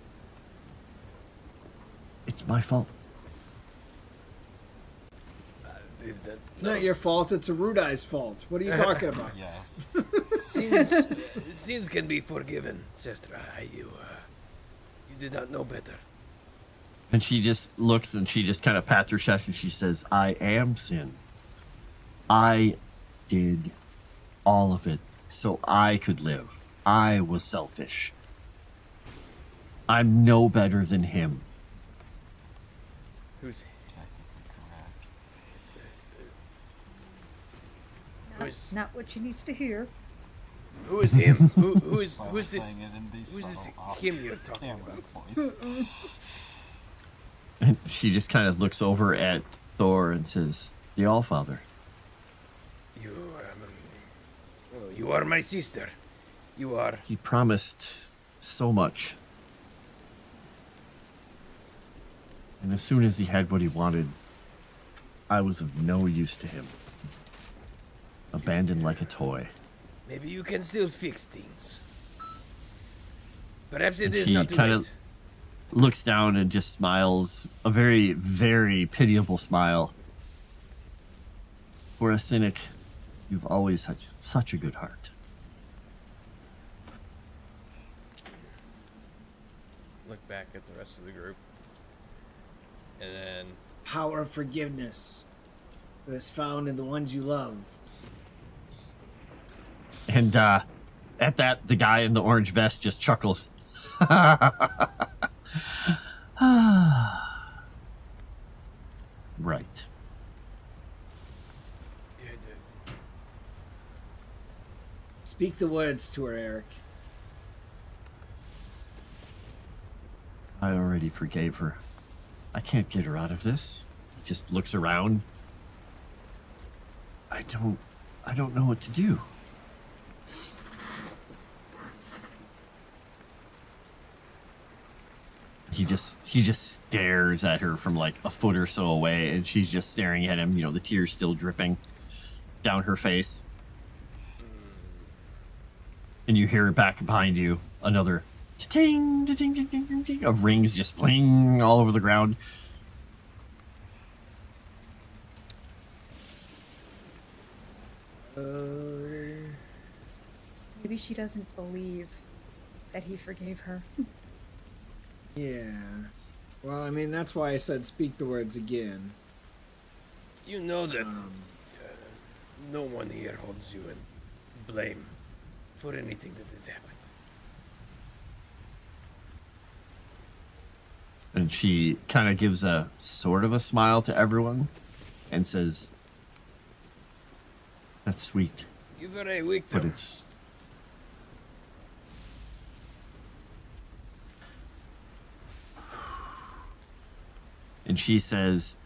"It's my fault." It's not your fault. It's Arudai's fault. What are you talking about? Yes. Sins can be forgiven, Sestra. You did not know better. And she just looks and she just kind of pats her chest and she says, "I am sin. I did all of it so I could live. I was selfish. I'm no better than him." Who's Technically correct. Not what she needs to hear. Who is him? Who's So I was this? saying it in these Who's this subtle, him you're talking damn about? voice. And she just kind of looks over at Thor and says, "The Allfather." You are my sister. You are. He promised so much. And as soon as he had what he wanted, I was of no use to him. Abandoned like a toy. Maybe you can still fix things. Perhaps it And is she not too kind of late. looks down and just smiles, a very, very pitiable smile. For a cynic, you've always had such a good heart. look back at the rest of the group, and then Power of forgiveness that is found in the ones you love. And at that, the guy in the orange vest just chuckles. Right. Speak the words to her, Eric. I already forgave her. I can't get her out of this. He just looks around. I don't know what to do. He just stares at her from like a foot or so away, and she's just staring at him, you know, the tears still dripping down her face. And you hear it back behind you, another ting, ting, ting, ting, ting, ting, of rings just playing all over the ground. Maybe she doesn't believe that he forgave her. Yeah. Well, I mean, that's why I said speak the words again. You know that no one here holds you in blame for anything that has happened. And she kind of gives a sort of a smile to everyone and says, That's sweet. You very weak, But though. it's... And she says,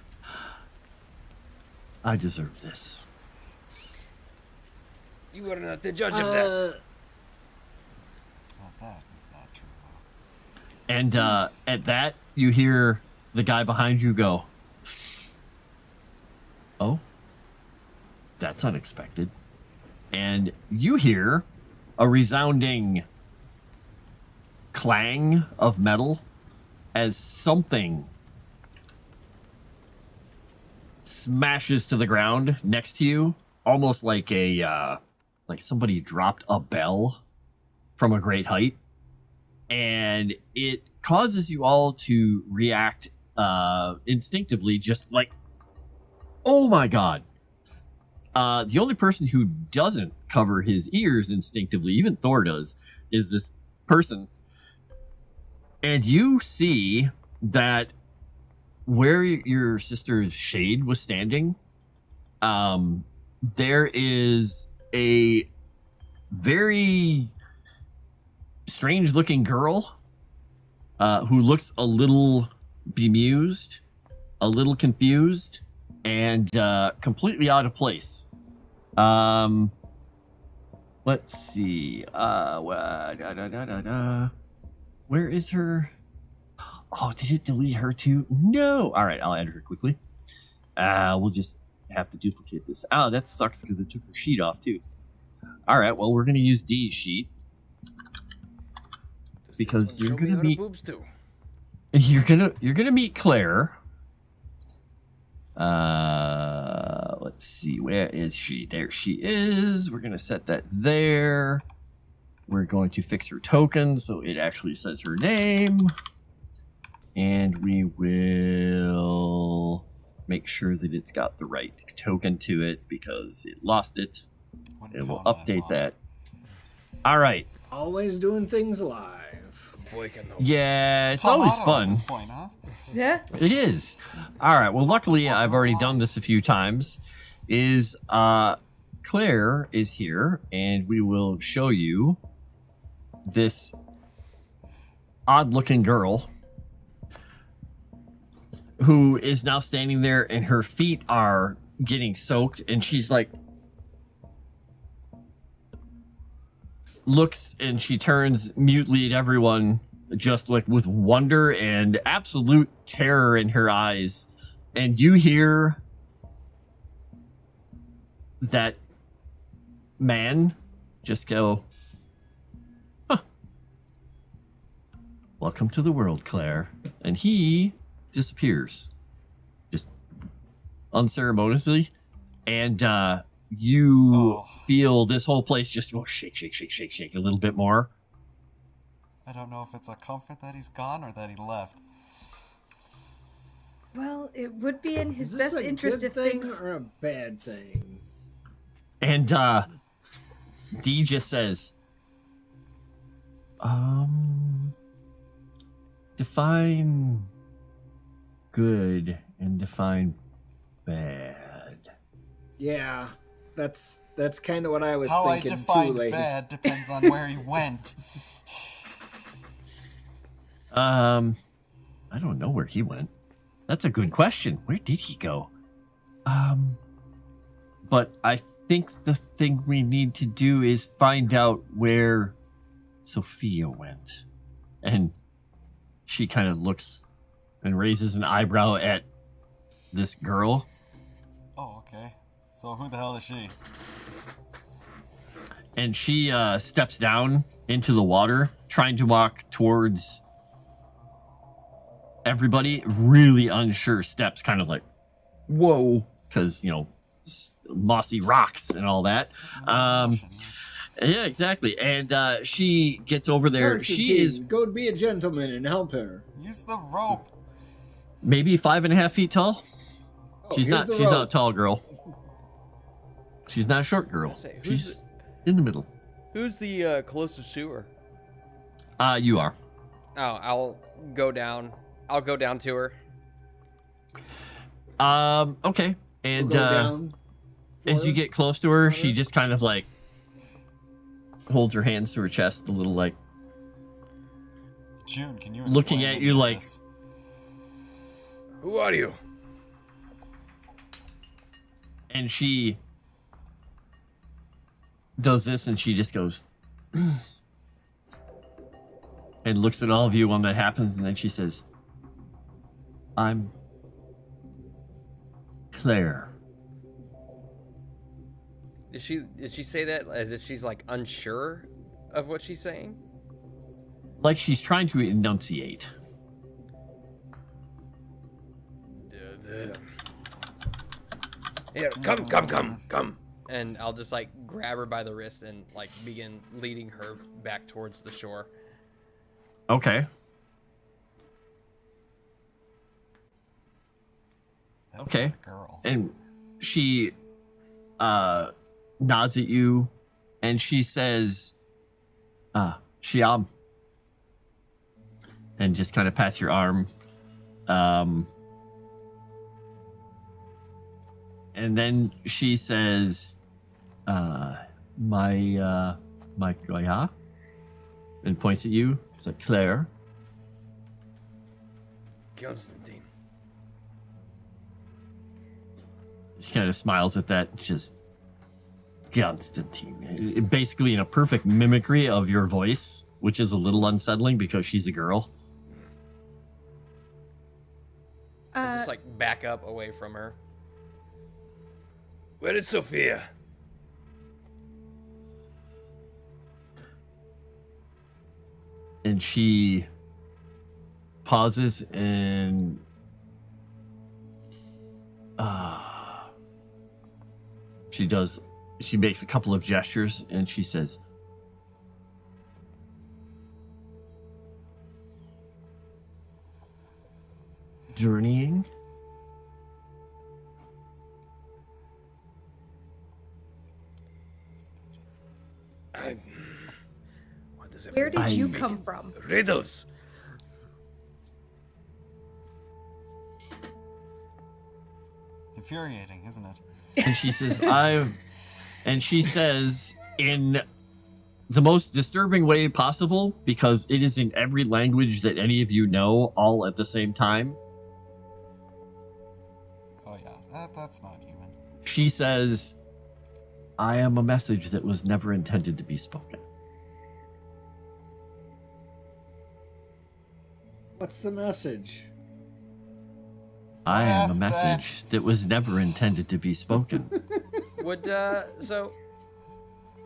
I deserve this. You are not the judge of that. Well, that is not true, though. And at that, you hear the guy behind you go, oh, that's unexpected. And you hear a resounding clang of metal as something smashes to the ground next to you, almost like like somebody dropped a bell from a great height. And it causes you all to react instinctively, just like, oh my god. The only person who doesn't cover his ears instinctively, even Thor does, is this person. And you see that where your sister's shade was standing, there is a very strange looking girl who looks a little bemused, a little confused, and completely out of place. Let's see. Where is her? Oh, did it delete her too? No. All right, I'll add her quickly. We'll just have to duplicate this. Oh, that sucks because it took her sheet off too. All right, well, we're gonna use Dee's sheet because you're gonna meet. You're gonna meet Claire. Let's see, where is she? There she is. We're gonna set that there. We're going to fix her token so it actually says her name. And we will make sure that it's got the right token to it because it lost it. And we'll update that. All right. Always doing things live. Boy, can know. Yeah, it's always Auto fun. At this point, huh? Yeah. It is. All right. Well, luckily, I've already done this a few times. Claire is here, and we will show you this odd-looking girl who is now standing there, and her feet are getting soaked, and she's like, looks, and she turns mutely at everyone, just like with wonder and absolute terror in her eyes. And you hear that man just go, huh. Welcome to the world, Claire. And he disappears. Just unceremoniously. And you feel this whole place just go shake, shake, shake, shake, shake a little bit more. I don't know if it's a comfort that he's gone or that he left. Well, it would be in his Is this best a interest good if thing things. or a bad thing? And Dee just says, define good and define bad. Yeah, that's kind of what I was How I thinking define too, lady. bad depends on where he went. I don't know where he went. That's a good question. Where did he go? But I think the thing we need to do is find out where Sofia went. And she kind of looks and raises an eyebrow at this girl. Oh, okay. So who the hell is she? And she steps down into the water, trying to walk towards everybody. Really unsure steps, kind of like, whoa, because, you know, mossy rocks and all that. Yeah, exactly. And she gets over there. She Constantine, is go be a gentleman and help her. Use the rope. maybe 5.5 feet tall. She's here's the not a rope. tall girl. She's not a short girl. say, who's She's in the middle. Who's the closest to her? You are. Oh, I'll go down. I'll go down to her. Okay. And Go down for as you her? get close to her, she just kind of like holds her hands to her chest, a little like June, can you looking explain at any you of like, this? Who are you? and she does this, and she just goes and looks at all of you when that happens, and then she says, "I'm Claire." Did she say that as if she's like unsure of what she's saying? Like she's trying to enunciate. Here, come. And I'll just like grab her by the wrist and like begin leading her back towards the shore. Okay. That's Okay. a girl. And she nods at you, and she says, Shiam. And just kind of pats your arm. And then she says, my Goya, and points at you. It's like, Claire. Kyonstantyn. She kind of smiles at that, just Kyonstantyn. Basically in a perfect mimicry of your voice, which is a little unsettling because she's a girl. I'll just like back up away from her. Where is Sofia? And she pauses and she makes a couple of gestures, and she says, journeying? What does Where did you I- come from? Riddles. It's infuriating, isn't it? And she says, and she says in the most disturbing way possible, because it is in every language that any of you know, all at the same time. Oh yeah, that's not human. She says, I am a message that was never intended to be spoken. Her? What's the message? I am a Ask that. message that was never intended to be spoken. Would so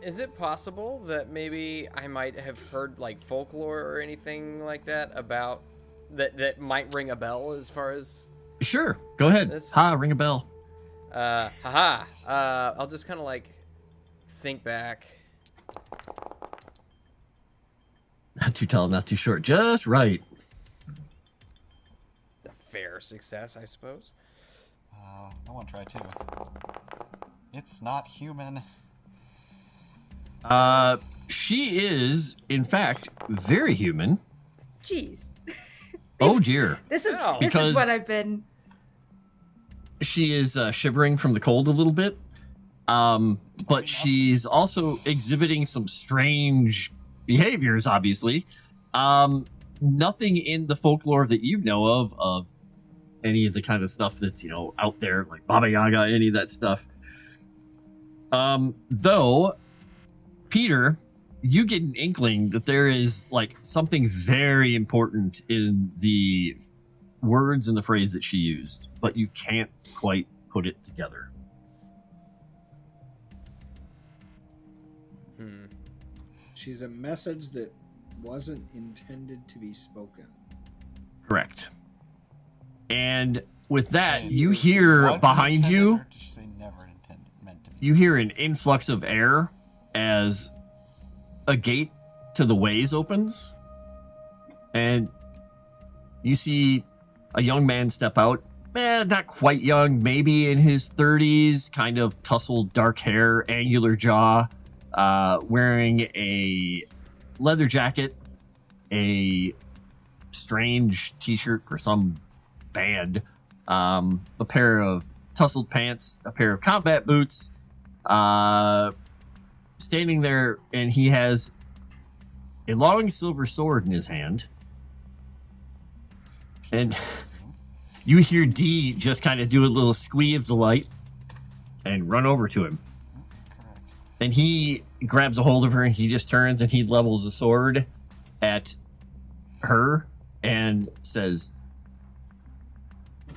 is it possible that maybe I might have heard like folklore or anything like that about that might ring a bell as far as Sure, go ahead. This- Ring a bell. I'll just kind of like think back. Not too tall, not too short, just right. A fair success, I suppose. I want to try too. It's not human. She is, in fact, very human. Jeez. Oh dear. This is Ow. this Because- is what I've been. She is shivering from the cold a little bit. But she's also exhibiting some strange behaviors, obviously. Nothing in the folklore that you know of any of the kind of stuff that's, out there, like Baba Yaga, any of that stuff. Though, Peter, you get an inkling that there is, like, something very important in the words and the phrase that she used, but you can't quite put it together. She's a message that wasn't intended to be spoken. Correct. And with that, And you hear was it behind intended, you, or did she say never intended, meant to be? you hear an influx of air as a gate to the ways opens. And you see a young man step out. Not quite young, maybe in his 30s, kind of tousled dark hair, angular jaw, wearing a leather jacket, a strange t-shirt for some band, a pair of tussled pants, a pair of combat boots, standing there, and he has a long silver sword in his hand. And you hear D just kind of do a little squee of delight and run over to him. And he grabs a hold of her, and he just turns and he levels the sword at her and says,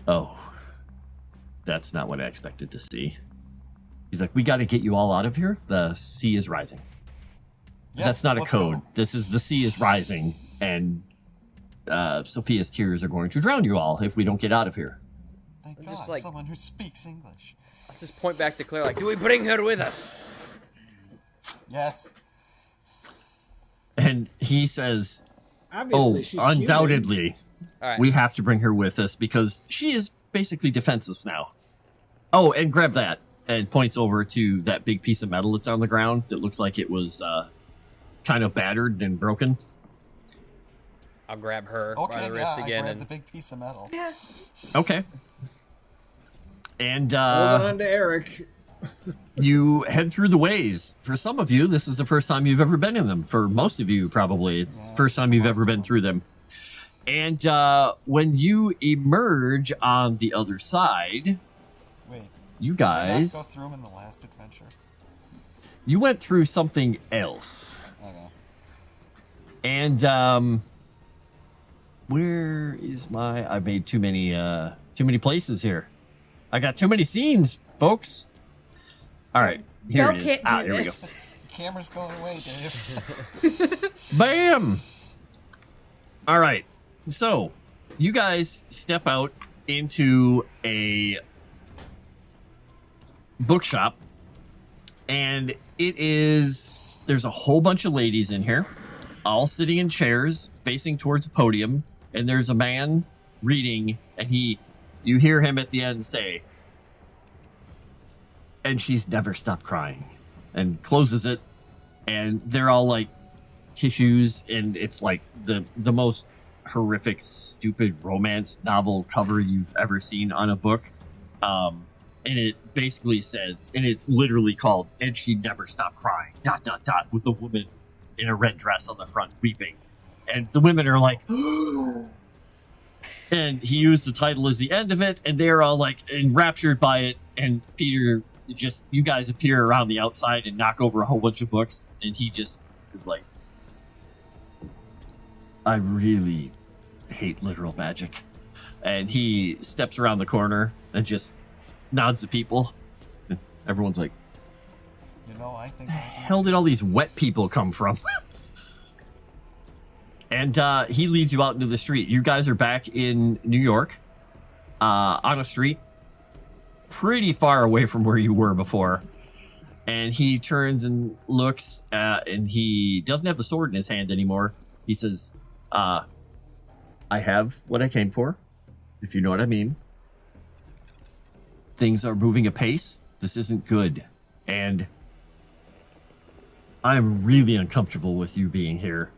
"Oh, that's not what I expected to see." He's like, "We got to get you all out of here. The sea is rising." Yes, That's not a let's code. go. This is the sea is rising, and Sophia's tears are going to drown you all if we don't get out of here. Thank I'm God, just like- someone who speaks English. I'll just point back to Claire like, do we bring her with us? Yes. And he says, Obviously, "Oh, she's undoubtedly, All right. we have to bring her with us because she is basically defenseless now. Oh, and grab that." And points over to that big piece of metal that's on the ground that looks like it was kind of battered and broken. I'll grab her Okay, by the wrist I again grabbed and the big piece of metal. Okay. And Hold on to Eric. you head through the ways. For some of you, this is the first time you've ever been in them. For most of you, probably, first time you've ever been through them. And when you emerge on the other side, Wait, you did I not guys, go through them in the last adventure? you went through something else. Okay. And where is my? I made too many places here. I got too many scenes, folks. All right, here Belle it is. can't do Here we go. this. The camera's going away, Dave. Bam! All right, so you guys step out into a bookshop, and there's a whole bunch of ladies in here, all sitting in chairs facing towards a podium, and there's a man reading, and you hear him at the end say, "And she's never stopped crying," and closes it, and they're all like tissues, and it's like the most horrific, stupid romance novel cover you've ever seen on a book. And it basically said, and it's literally called, "And she never stopped crying, ... with a woman in a red dress on the front weeping. And the women are like, and he used the title as the end of it, and they're all like enraptured by it. And Peter you guys appear around the outside and knock over a whole bunch of books, and he just is like, "I really hate literal magic." And he steps around the corner and just nods to people. And everyone's like, You know, I think "Where the hell did all these wet people come from?" And he leads you out into the street. You guys are back in New York, on a street pretty far away from where you were before. And he turns and looks, and he doesn't have the sword in his hand anymore. He says, "I have what I came for, if you know what I mean. Things are moving apace. This isn't good. And I'm really uncomfortable with you being here.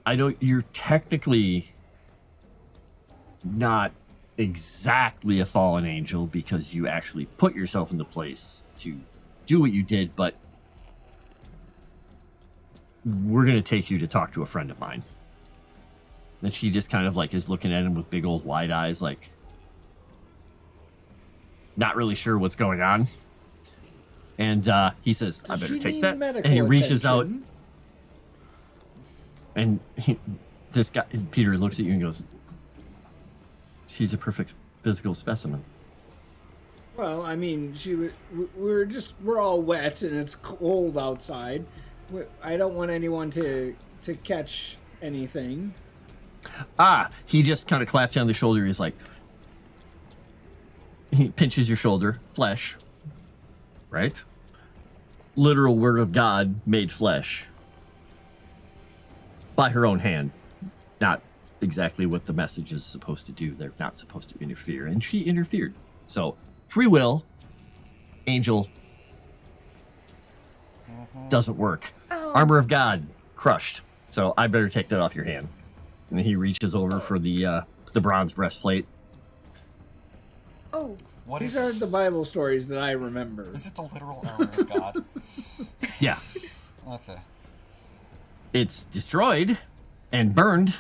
I know you're technically not exactly a fallen angel because you actually put yourself in the place to do what you did, but we're going to take you to talk to a friend of mine." And she just kind of like is looking at him with big old wide eyes, like not really sure what's going on. And he says, "I Does better she take need that." medical And he reaches out, attention? and this guy, Peter, looks at you and goes, "She's a perfect physical specimen." Well, I mean, we're all wet and it's cold outside. I don't want anyone to catch anything. He just kind of claps you on the shoulder. He's like, he pinches your shoulder, flesh, right? Literal word of God made flesh by her own hand. Not exactly what the message is supposed to do. They're not supposed to interfere, and she interfered. So free will, angel, doesn't work. Oh. Armor of God, crushed. So I better take that off your hand. And he reaches over for the bronze breastplate. Oh, What These is, are the Bible stories that I remember. is it the literal armor of God? Yeah. Okay. It's destroyed and burned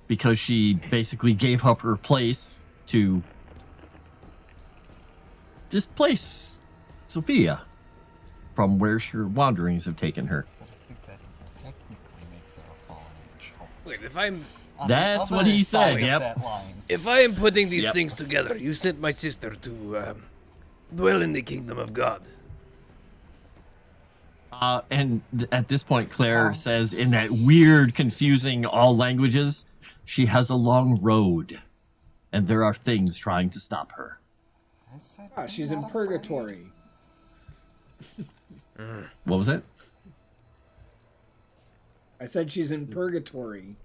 because she basically gave up her place to displace Sofia from where her wanderings have taken her. But I think that technically makes her a fallen angel. Wait, if I'm On the That's what other he side said, of yep. that line. if I am putting these Yep. things together, you sent my sister to dwell in the kingdom of God. At this point, Claire says in that weird, confusing all languages, she has a long road, and there are things trying to stop her. I said, Ah, "Be she's in not purgatory. What was it? I said she's in purgatory.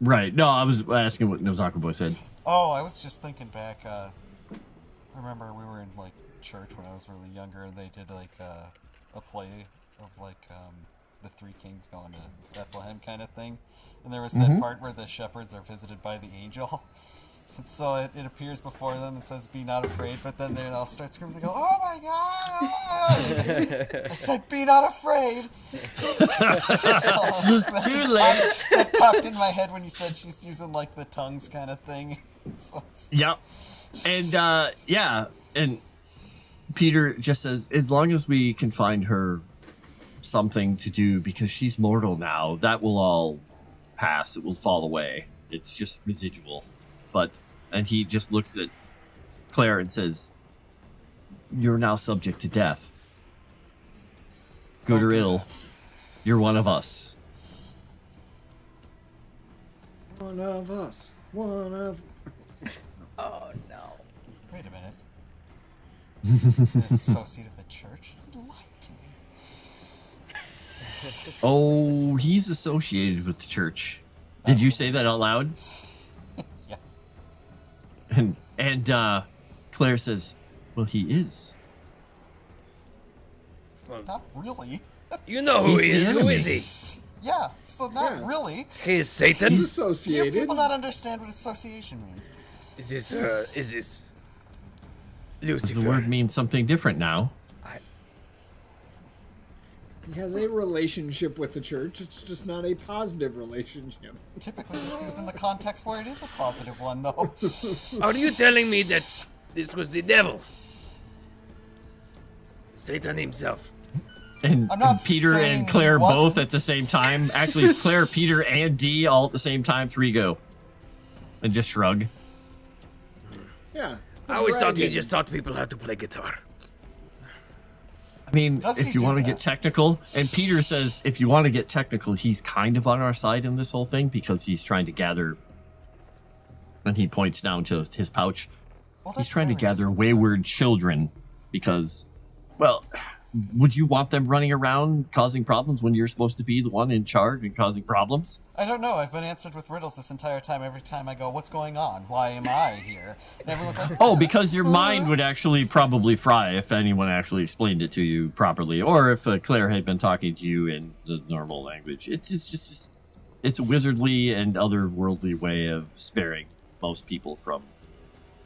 Right. No, I was asking what Nozaku Boy said. Oh, I was just thinking back. I remember we were in like church when I was really younger. And they did like a play of like the Three Kings going to Bethlehem kind of thing, and there was that part where the shepherds are visited by the angel. And so it appears before them and says, "Be not afraid," but then they all start screaming. They go, "Oh my God!" I said, "Be not afraid." Too late. That popped in my head when you said she's using like the tongues kind of thing. So Yep. And yeah, and Peter just says, as long as we can find her something to do, because she's mortal now, that will all pass. It will fall away. It's just residual. And he just looks at Claire and says, "You're now subject to death. Good or ill, you're one of us." One of us. One of. oh no. wait a minute. The associate of the church? He lied to me. Oh, he's associated with the church. Did you say that out loud? Yeah. And Claire says, "Well, he is." Not really. You know who he He's is. the Who enemy. is he? Yeah, so not Yeah. really. He is Satan. He's Do you associated. people not understand what association means? Is this Does Lucifer? the word mean something different now? He has a relationship with the church. It's just not a positive relationship. Typically, it's used in the context where it is a positive one, though. Are you telling me that this was the devil? Satan himself. And I'm not Peter saying and Claire he wasn't. both at the same time. Actually, Claire, Peter, and D all at the same time. 3 go. And just shrug. Yeah. I always thought he dragon. just taught people how to play guitar. I mean, Does if he you do want to that? get technical, and Peter says if you want to get technical, he's kind of on our side in this whole thing because he's trying to gather. And he points down to his pouch. Well, He's that's trying to very gather disconcerting. wayward children because, well, would you want them running around causing problems when you're supposed to be the one in charge and causing problems? I don't know. I've been answered with riddles this entire time. Every time I go, "What's going on? Why am I here?" And everyone's like, Oh, because your mind would actually probably fry if anyone actually explained it to you properly, or if Claire had been talking to you in the normal language. It's just it's a wizardly and otherworldly way of sparing most people from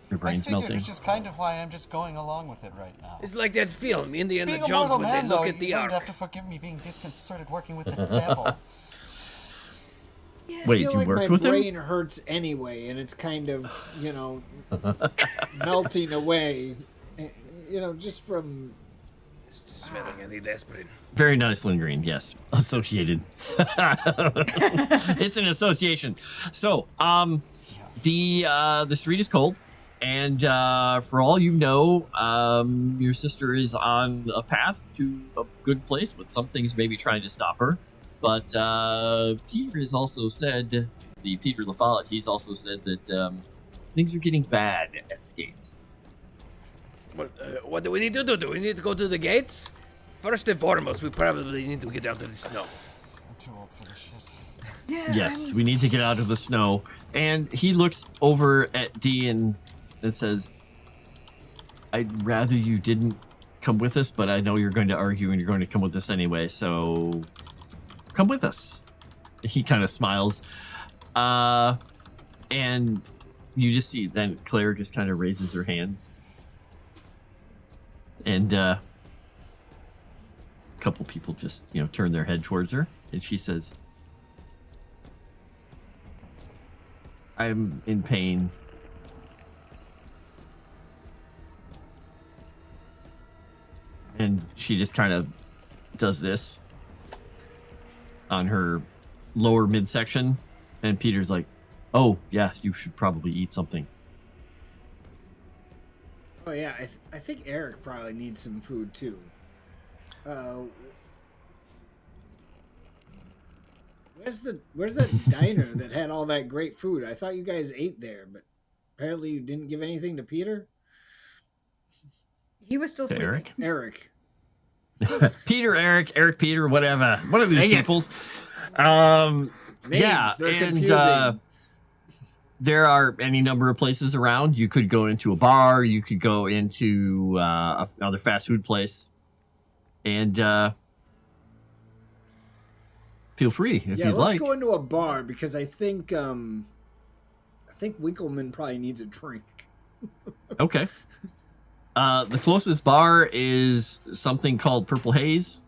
their I brains figured, melting. which is kind of why I'm just going along with it right now. It's like that film, Indiana Being a Jones, mortal when man, they look though, at the you're going ark. to have to forgive me being disconcerted working with the devil. I Wait, feel you like worked my with him? brain hurts anyway, and it's kind of, melting away. Just from. Just smelling antidepressant. Very nice lingering, yes. Associated. It's an association. So, the street is cold, and for all you know, your sister is on a path to a good place, but some things may be trying to stop her. But Peter has also said, the Peter LaFollette, he's also said that things are getting bad at the gates. What do we need to do? Do we need to go to the gates? First and foremost, we probably need to get out of the snow. I'm too old for this shit. Yes, we need to get out of the snow. And he looks over at D and says, "I'd rather you didn't come with us, but I know you're going to argue and you're going to come with us anyway, so come with us." He kind of smiles. And you just see then Claire just kind of raises her hand. And a couple people just, turn their head towards her. And she says, I'm in pain. And she just kind of does this on her lower midsection. And Peter's like, oh, yeah, you should probably eat something. Oh yeah, I think Eric probably needs some food too. Where's that diner that had all that great food? I thought you guys ate there, but apparently you didn't give anything to Peter. He was still sleeping. Eric? Eric. Eric, Peter, whatever. One of these Dang it. peoples. Names, Yeah, they're and confusing. there are any number of places around. You could go into a bar. You could go into another fast food place. And feel free if Yeah, you'd let's like. go into a bar because I think Winkleman probably needs a drink. Okay. The closest bar is something called Purple Haze.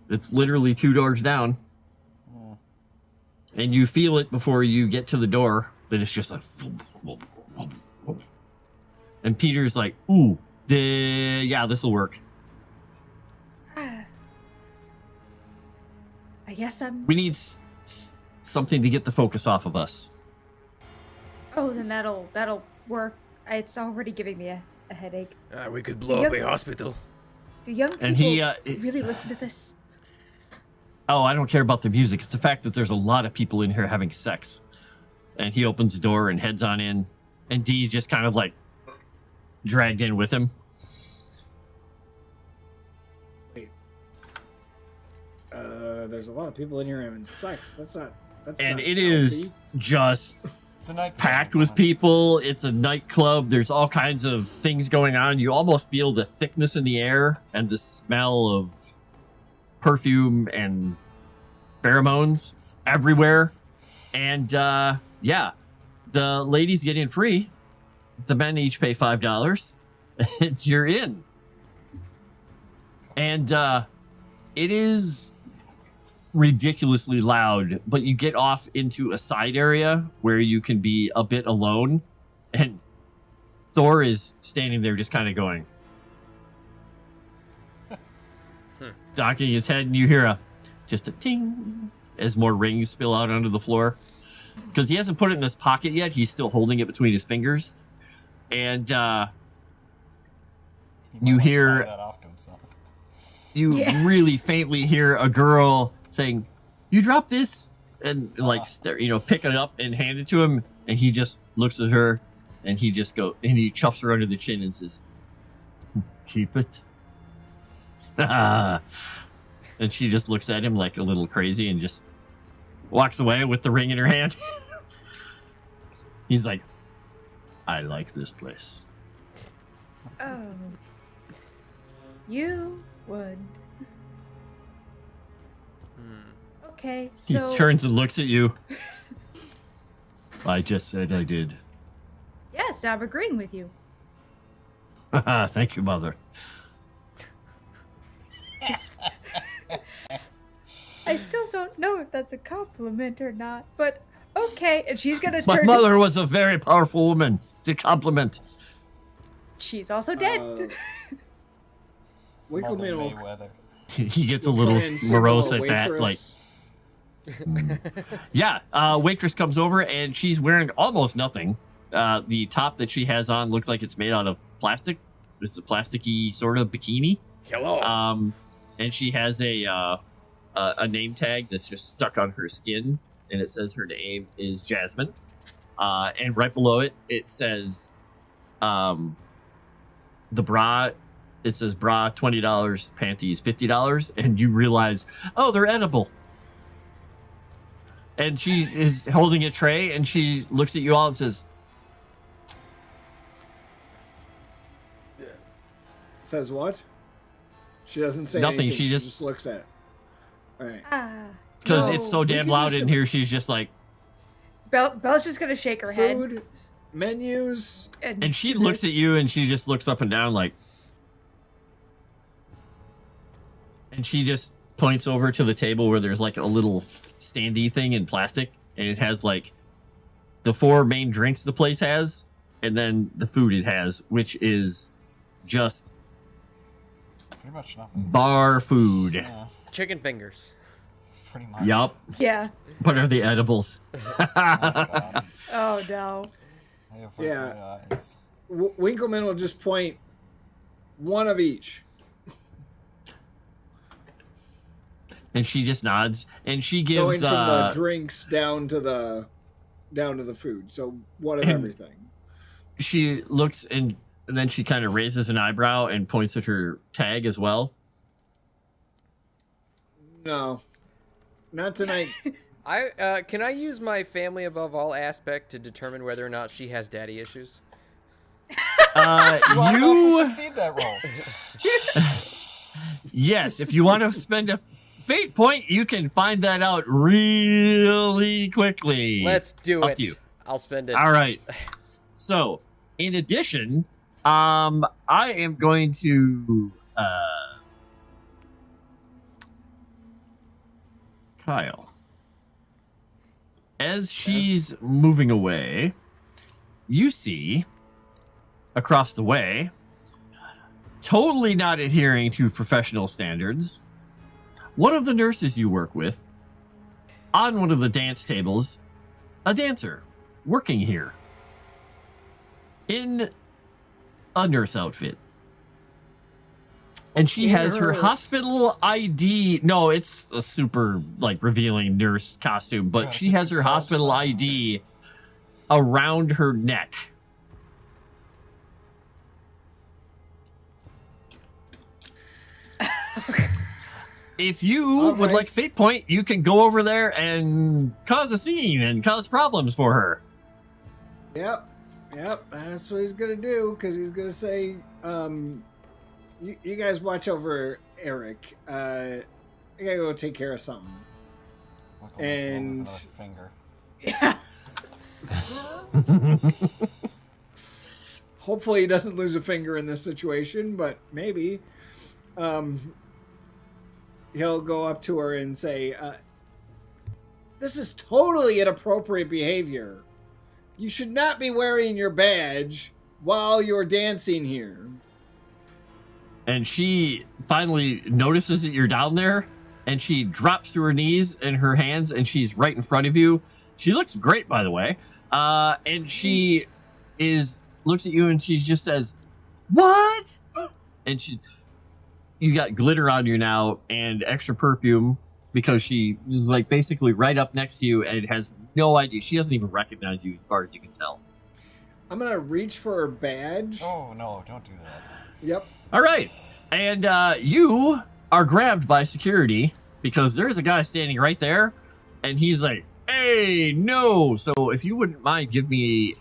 It's literally 2 doors down. And you feel it before you get to the door. Then it's just like... And Peter's like, ooh, yeah, this'll work. I guess I'm... We need something to get the focus off of us. Oh, then that'll work. It's already giving me a headache. We could blow up a hospital. Do young people And he, really listen to this? Oh, I don't care about the music. It's the fact that there's a lot of people in here having sex. And he opens the door and heads on in. And Dee just kind of like dragged in with him. There's a lot of people in here having sex. That's not And not it is healthy. just It's a night packed with people. It's a nightclub. There's all kinds of things going on. You almost feel the thickness in the air and the smell of perfume and pheromones everywhere. And yeah, the ladies get in free. The men each pay $5 and you're in. And it is ridiculously loud, but you get off into a side area where you can be a bit alone, and Thor is standing there just kind of going, docking his head, and you hear just a ting as more rings spill out onto the floor, because he hasn't put it in his pocket yet. He's still holding it between his fingers. And He might you wanna hear- tie that off to himself. you really faintly hear a girl saying, "You drop this," and like pick it up and hand it to him, and he just looks at her, and he chuffs her under the chin and says, "Keep it." And she just looks at him like a little crazy and just walks away with the ring in her hand. He's like, "I like this place." Oh. You would. Okay, He so... turns and looks at you. I just said I did. Yes, I'm agreeing with you. Thank you, Mother. I still don't know if that's a compliment or not, but okay. And she's gonna My turn... mother was a very powerful woman. It's a compliment. She's also dead. Mother Winkleman will Mayweather. He gets a will little try and signal morose a at that. Like, waitress. yeah, waitress comes over and she's wearing almost nothing. The top that she has on looks like it's made out of plastic. It's a plasticky sort of bikini. Hello. And she has a name tag that's just stuck on her skin, and it says her name is Jasmine. And right below it, it says, the bra. It says bra $20, panties $50, and you realize, oh, they're edible. And she is holding a tray, and she looks at you all and says, Says what? She doesn't say Nothing, anything. she She just- just looks at it. All right. because No, it's so we damn could loud use in some- here, she's just like, Belle's just gonna shake her head. Food, menus. And she looks at you and she just looks up and down like. And she just points over to the table where there's like a little standy thing in plastic. And it has like the 4 main drinks the place has. And then the food it has, which is just Pretty much nothing. bar food. Yeah, Chicken fingers. pretty much. Yup. Yeah. But are they edibles? Oh, God. Oh no. I have Yeah. my eyes. Winkleman will just point one of each. And she just nods. And she Going gives from the drinks down to the food. So one of everything. she looks and then she kind of raises an eyebrow and points at her tag as well. No. Not tonight. Can I use my family above all aspect to determine whether or not she has daddy issues? You want to You succeed that role. yes, if you want to spend a fate point, you can find that out really quickly. Let's do Up it. to you. I'll spend it. All right. So, in addition, I am going to Kyle. As she's moving away, you see across the way, totally not adhering to professional standards, one of the nurses you work with, on one of the dance tables, a dancer working here in a nurse outfit. And she has her hospital ID. No, it's a super like revealing nurse costume, but Yeah, she has her hospital ID around her neck. If you All would right. like fate point, you can go over there and cause a scene and cause problems for her. Yep. That's what he's gonna do, because he's gonna say, you guys watch over Eric. I gotta go take care of something. Winkleman's And- finger. Yeah. Hopefully he doesn't lose a finger in this situation, but maybe. He'll go up to her and say, this is totally inappropriate behavior. You should not be wearing your badge while you're dancing here. And she finally notices that you're down there, and she drops to her knees and her hands, and she's right in front of you. She looks great, by the way. And she looks at you and she just says, "What?" And you got glitter on you now and extra perfume because she is like basically right up next to you and has no idea. She doesn't even recognize you as far as you can tell. I'm gonna reach for her badge. Oh no! Don't do that. Yep. All right. And you are grabbed by security because there's a guy standing right there and he's like, "Hey, no." So if you wouldn't mind giving me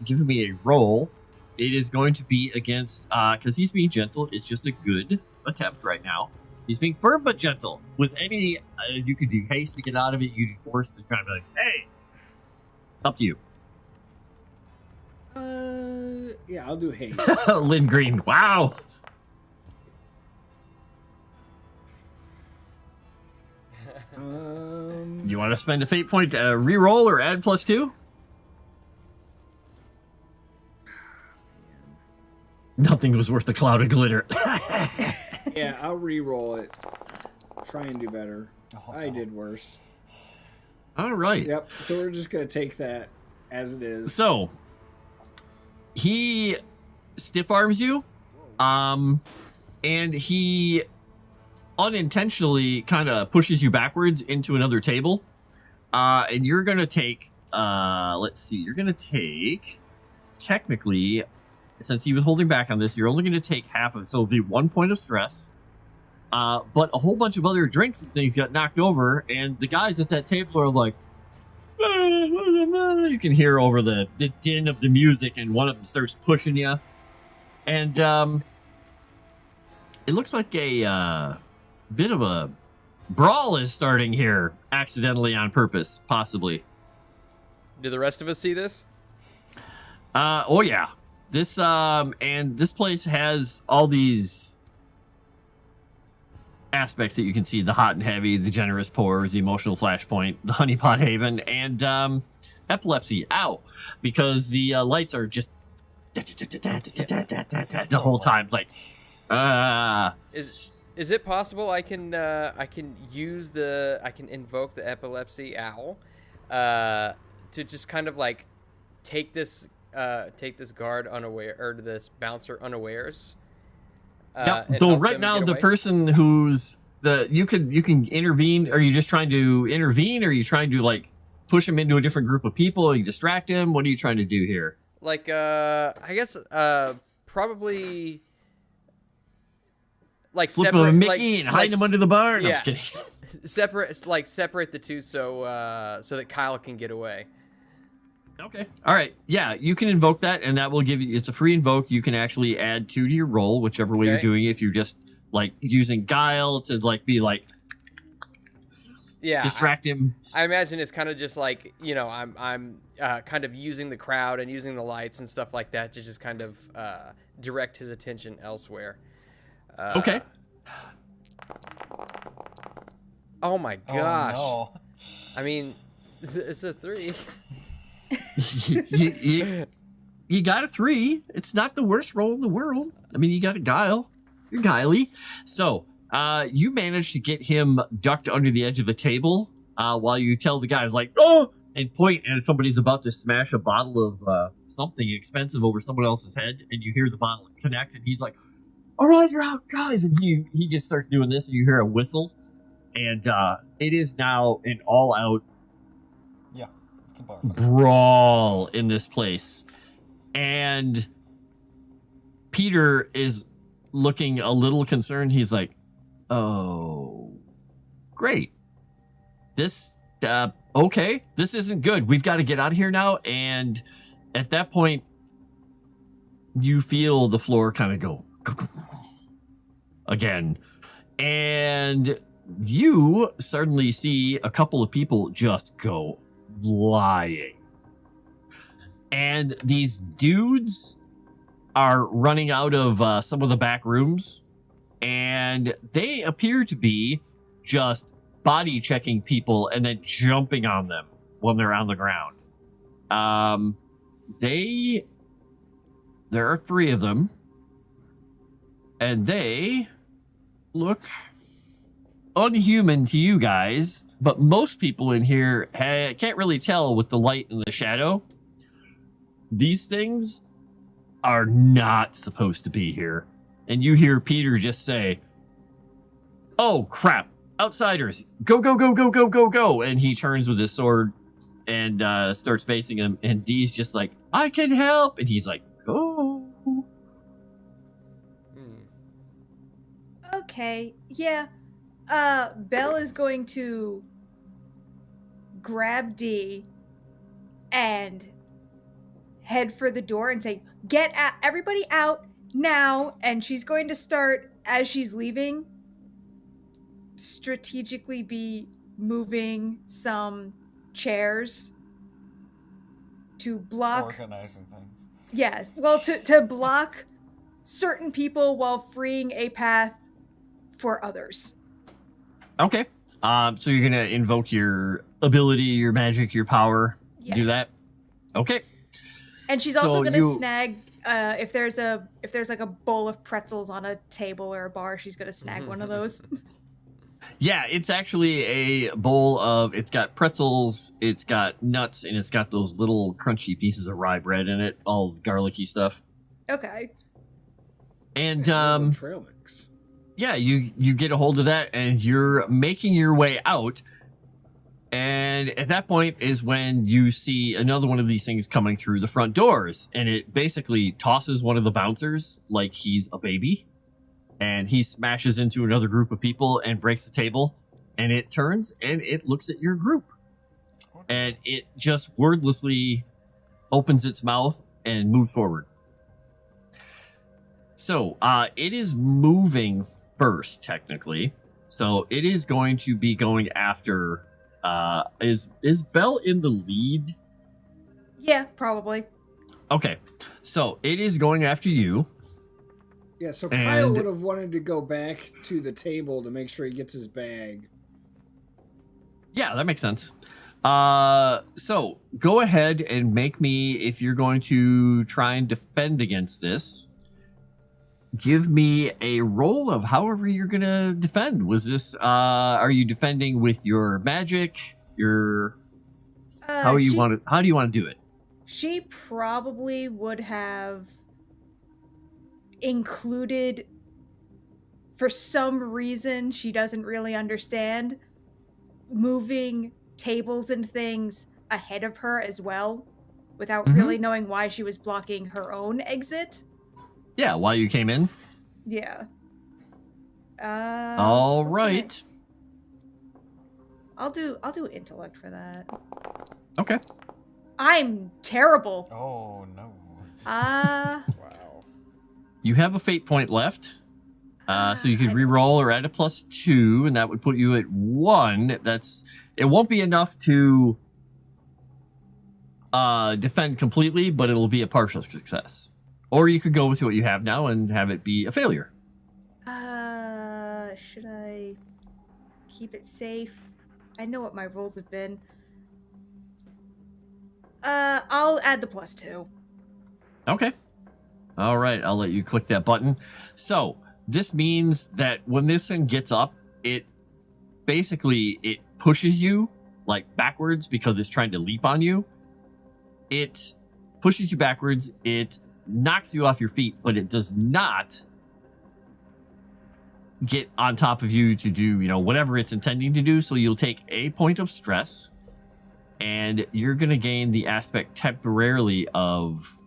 a roll, it is going to be against, because he's being gentle. It's just a good attempt right now. He's being firm but gentle. With any, you could do haste to get out of it. You could force to kind of be like, "Hey." Up to you. Yeah, I'll do haste. Lynn Green. Wow. You want to spend a fate point to re-roll or add +2? Nothing was worth the cloud of glitter. Yeah, I'll re-roll it. Try and do better. Oh, I no. did worse. All right. Yep. So we're just gonna take that as it is. So he stiff arms you, and he unintentionally kind of pushes you backwards into another table, and you're gonna take. Let's see. You're gonna take technically. Since he was holding back on this, you're only going to take half of it. So it'll be 1 point of stress. But a whole bunch of other drinks and things got knocked over. And the guys at that table are like, you can hear over the din of the music. And one of them starts pushing you. And it looks like a bit of a brawl is starting here. Accidentally on purpose, possibly. Do the rest of us see this? Oh yeah. This and this place has all these aspects that you can see: the hot and heavy, the generous pores, the emotional flashpoint, the honeypot haven, and epilepsy. Ow! Because the lights are just the whole time, like Is it possible I can invoke the epilepsy owl to just kind of like take this guard unaware, or this bouncer unawares? yeah. And So help right them now, get the away? person who's you can intervene. Are you just trying to intervene? Or are you trying to like push him into a different group of people? Or you distract him? What are you trying to do here? Like I guess probably like Slip separate him a Mickey and hide him under the barn. yeah. I'm just kidding. separate the two so that Kyle can get away. Okay. All right. Yeah, you can invoke that, and that will give you. It's a free invoke. You can actually add 2 to your roll, whichever way you're Okay. doing it. If you're just like using guile to like be like Yeah, distract him. I imagine it's kind of just like, you know, I'm kind of using the crowd and using the lights and stuff like that to just kind of direct his attention elsewhere. Okay. Oh my gosh! Oh, no. I mean, it's a 3. you got a 3. It's not the worst roll in the world. I mean, you got a guile. You're guiley. So, you managed to get him ducked under the edge of a table while you tell the guys like, oh, and point and somebody's about to smash a bottle of something expensive over someone else's head, and you hear the bottle connect, and he's like, all right, you're out, guys. And he just starts doing this, and you hear a whistle, and it is now an all-out Yeah, it's a bar. brawl in this place. And Peter is looking a little concerned. He's like, oh, great. This, okay, this isn't good. We've got to get out of here now. And at that point, you feel the floor kind of go again. And you suddenly see a couple of people just go flying. And these dudes are running out of some of the back rooms, and they appear to be just body checking people and then jumping on them when they're on the ground. There are 3 of them, and they look unhuman to you guys, but most people in here can't really tell with the light and the shadow. These things are not supposed to be here. And you hear Peter just say, oh crap, outsiders, go, go, go, go, go, go, go. And he turns with his sword and starts facing him, and Dee's just like, I can help. And he's like, go. Okay, yeah. Belle is going to grab D and head for the door and say, get out, everybody out now. And she's going to start, as she's leaving, strategically be moving some chairs to block. Organizing things. Yeah, well, to block certain people while freeing a path for others. Okay. So you're gonna invoke your ability, your magic, your power. Yes. Do that. Okay. And she's So also gonna you- snag if there's like a bowl of pretzels on a table or a bar, she's gonna snag one of those. Yeah, it's actually a bowl of, it's got pretzels, it's got nuts, and it's got those little crunchy pieces of rye bread in it, all garlicky stuff. Okay. And trail mix. yeah, you get a hold of that, and you're making your way out. And at that point is when you see another one of these things coming through the front doors, and it basically tosses one of the bouncers like he's a baby, and he smashes into another group of people and breaks the table, and it turns and it looks at your group, and it just wordlessly opens its mouth and moves forward. So it is moving first, technically. So it is going to be going after. Is Belle in the lead? Yeah, probably. Okay, so it is going after you. Yeah, so Kyle And- would have wanted to go back to the table to make sure he gets his bag. Yeah, that makes sense. So go ahead and make me, if you're going to try and defend against this, give me a roll of however you're gonna defend. Was this are you defending with your magic? Your how do you want to do it? She probably would have included, for some reason she doesn't really understand, moving tables and things ahead of her as well, without really knowing why she was blocking her own exit. Yeah, while you came in. Yeah. All okay. right. I'll do intellect for that. Okay. I'm terrible. Oh no. Wow. You have a fate point left. So you could re-roll or add a +2, and that would put you at 1. It won't be enough to defend completely, but it'll be a partial success. Or you could go with what you have now and have it be a failure. Should I keep it safe? I know what my rolls have been. I'll add the +2. Okay. All right, I'll let you click that button. So this means that when this thing gets up, it pushes you like backwards because it's trying to leap on you. It pushes you backwards. It knocks you off your feet, but it does not get on top of you to do, whatever it's intending to do. So you'll take a point of stress, and you're going to gain the aspect temporarily of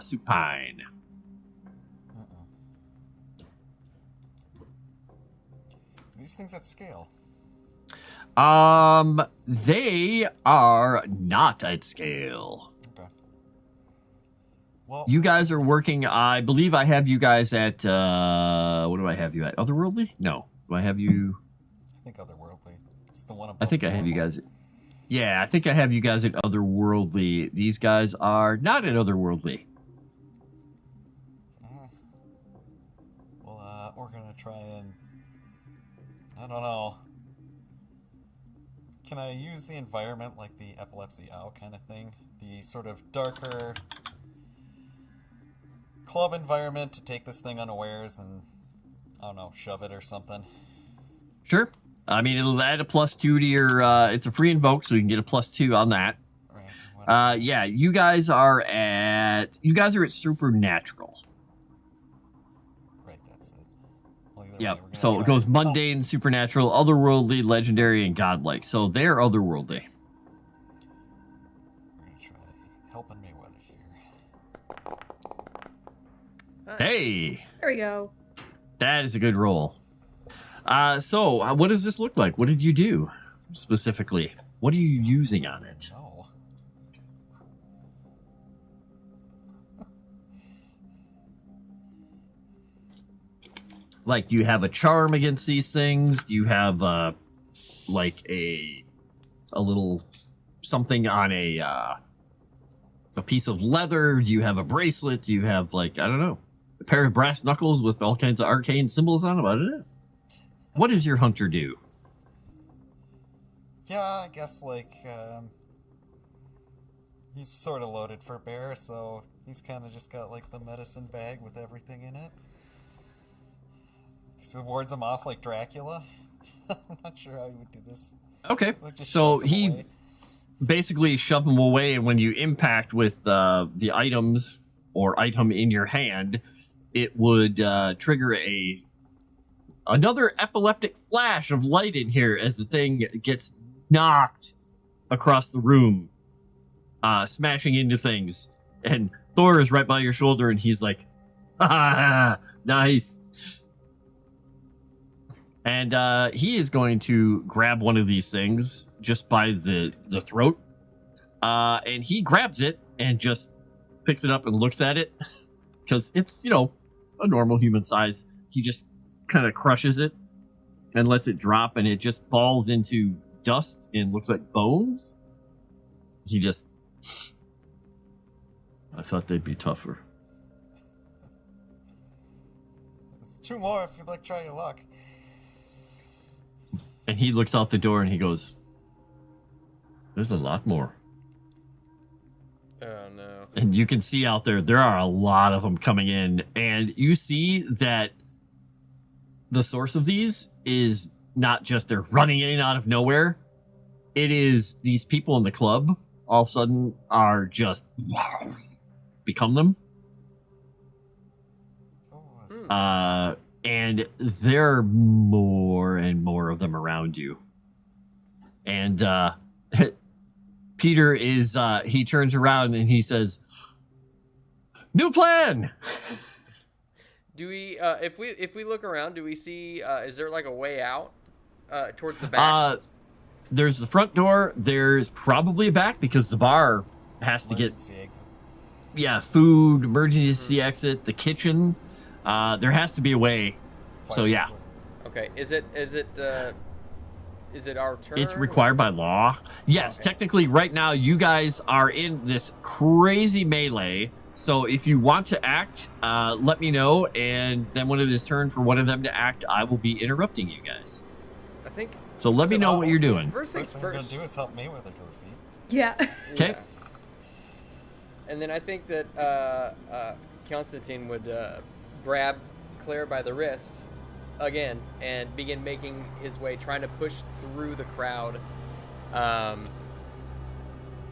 supine. These things at scale. They are not at scale. Okay. Well, You guys are working, I believe I have you guys at, what do I have you at? Otherworldly? No. Do I have you? I think otherworldly. It's the one above. I think I have you guys. Yeah, I think I have you guys at Otherworldly. These guys are not at Otherworldly. Well, we're gonna try and. I don't know. Can I use the environment like the epilepsy owl kind of thing? The sort of darker club environment to take this thing unawares and, I don't know, shove it or something? Sure. I mean, it'll add a +2 to your, it's a free invoke, so you can get a +2 on that. Right. Yeah, you guys are at Supernatural. Right, that's it. Well, either way, Yep. we're gonna So it try goes and- mundane, supernatural, otherworldly, legendary, and godlike. So they're otherworldly. We're gonna try helping Mayweather here. Nice. Hey, There we go. that is a good roll. So what does this look like? What did you do specifically? What are you using on it? No. Like, do you have a charm against these things? Do you have like a little something on a piece of leather? Do you have a bracelet? Do you have, like, I don't know, a pair of brass knuckles with all kinds of arcane symbols on them? I don't know. What does your hunter do? Yeah, I guess, like, he's sort of loaded for bear, so he's kind of just got, like, the medicine bag with everything in it. So it wards him off like Dracula. I'm not sure how he would do this. Okay, Like, just so shoves him he away. basically shove them away, and when you impact with the items or item in your hand, it would trigger another epileptic flash of light in here as the thing gets knocked across the room, smashing into things. And Thor is right by your shoulder, and he's like, "Ah, nice." And he is going to grab one of these things just by the throat. And he grabs it and just picks it up and looks at it. Because it's, a normal human size. He just kind of crushes it and lets it drop, and it just falls into dust and looks like bones. He just I thought they'd be tougher. 2 more if you'd like to try your luck. And he looks out the door and he goes, there's a lot more. Oh no. And you can see out there are a lot of them coming in. And you see that the source of these is not just they're running in out of nowhere. It is these people in the club all of a sudden are just become them. And there are more and more of them around you. And Peter is he turns around and he says, "New plan." Do we if we look around, do we see is there like a way out towards the back? There's the front door, there's probably a back because the bar has to get food, emergency exit, the kitchen. There has to be a way. So yeah. Okay. Is it our turn? It's required by law. Yes, Okay. technically right now you guys are in this crazy melee. So if you want to act, let me know, and then when it is turn for one of them to act, I will be interrupting you guys. I think. So let me know what you're doing. First things First thing we're first. gonna do is help Mayweather to her feet. Yeah. Okay. Yeah. And then I think that Kyonstantyn would grab Claire by the wrist again and begin making his way, trying to push through the crowd,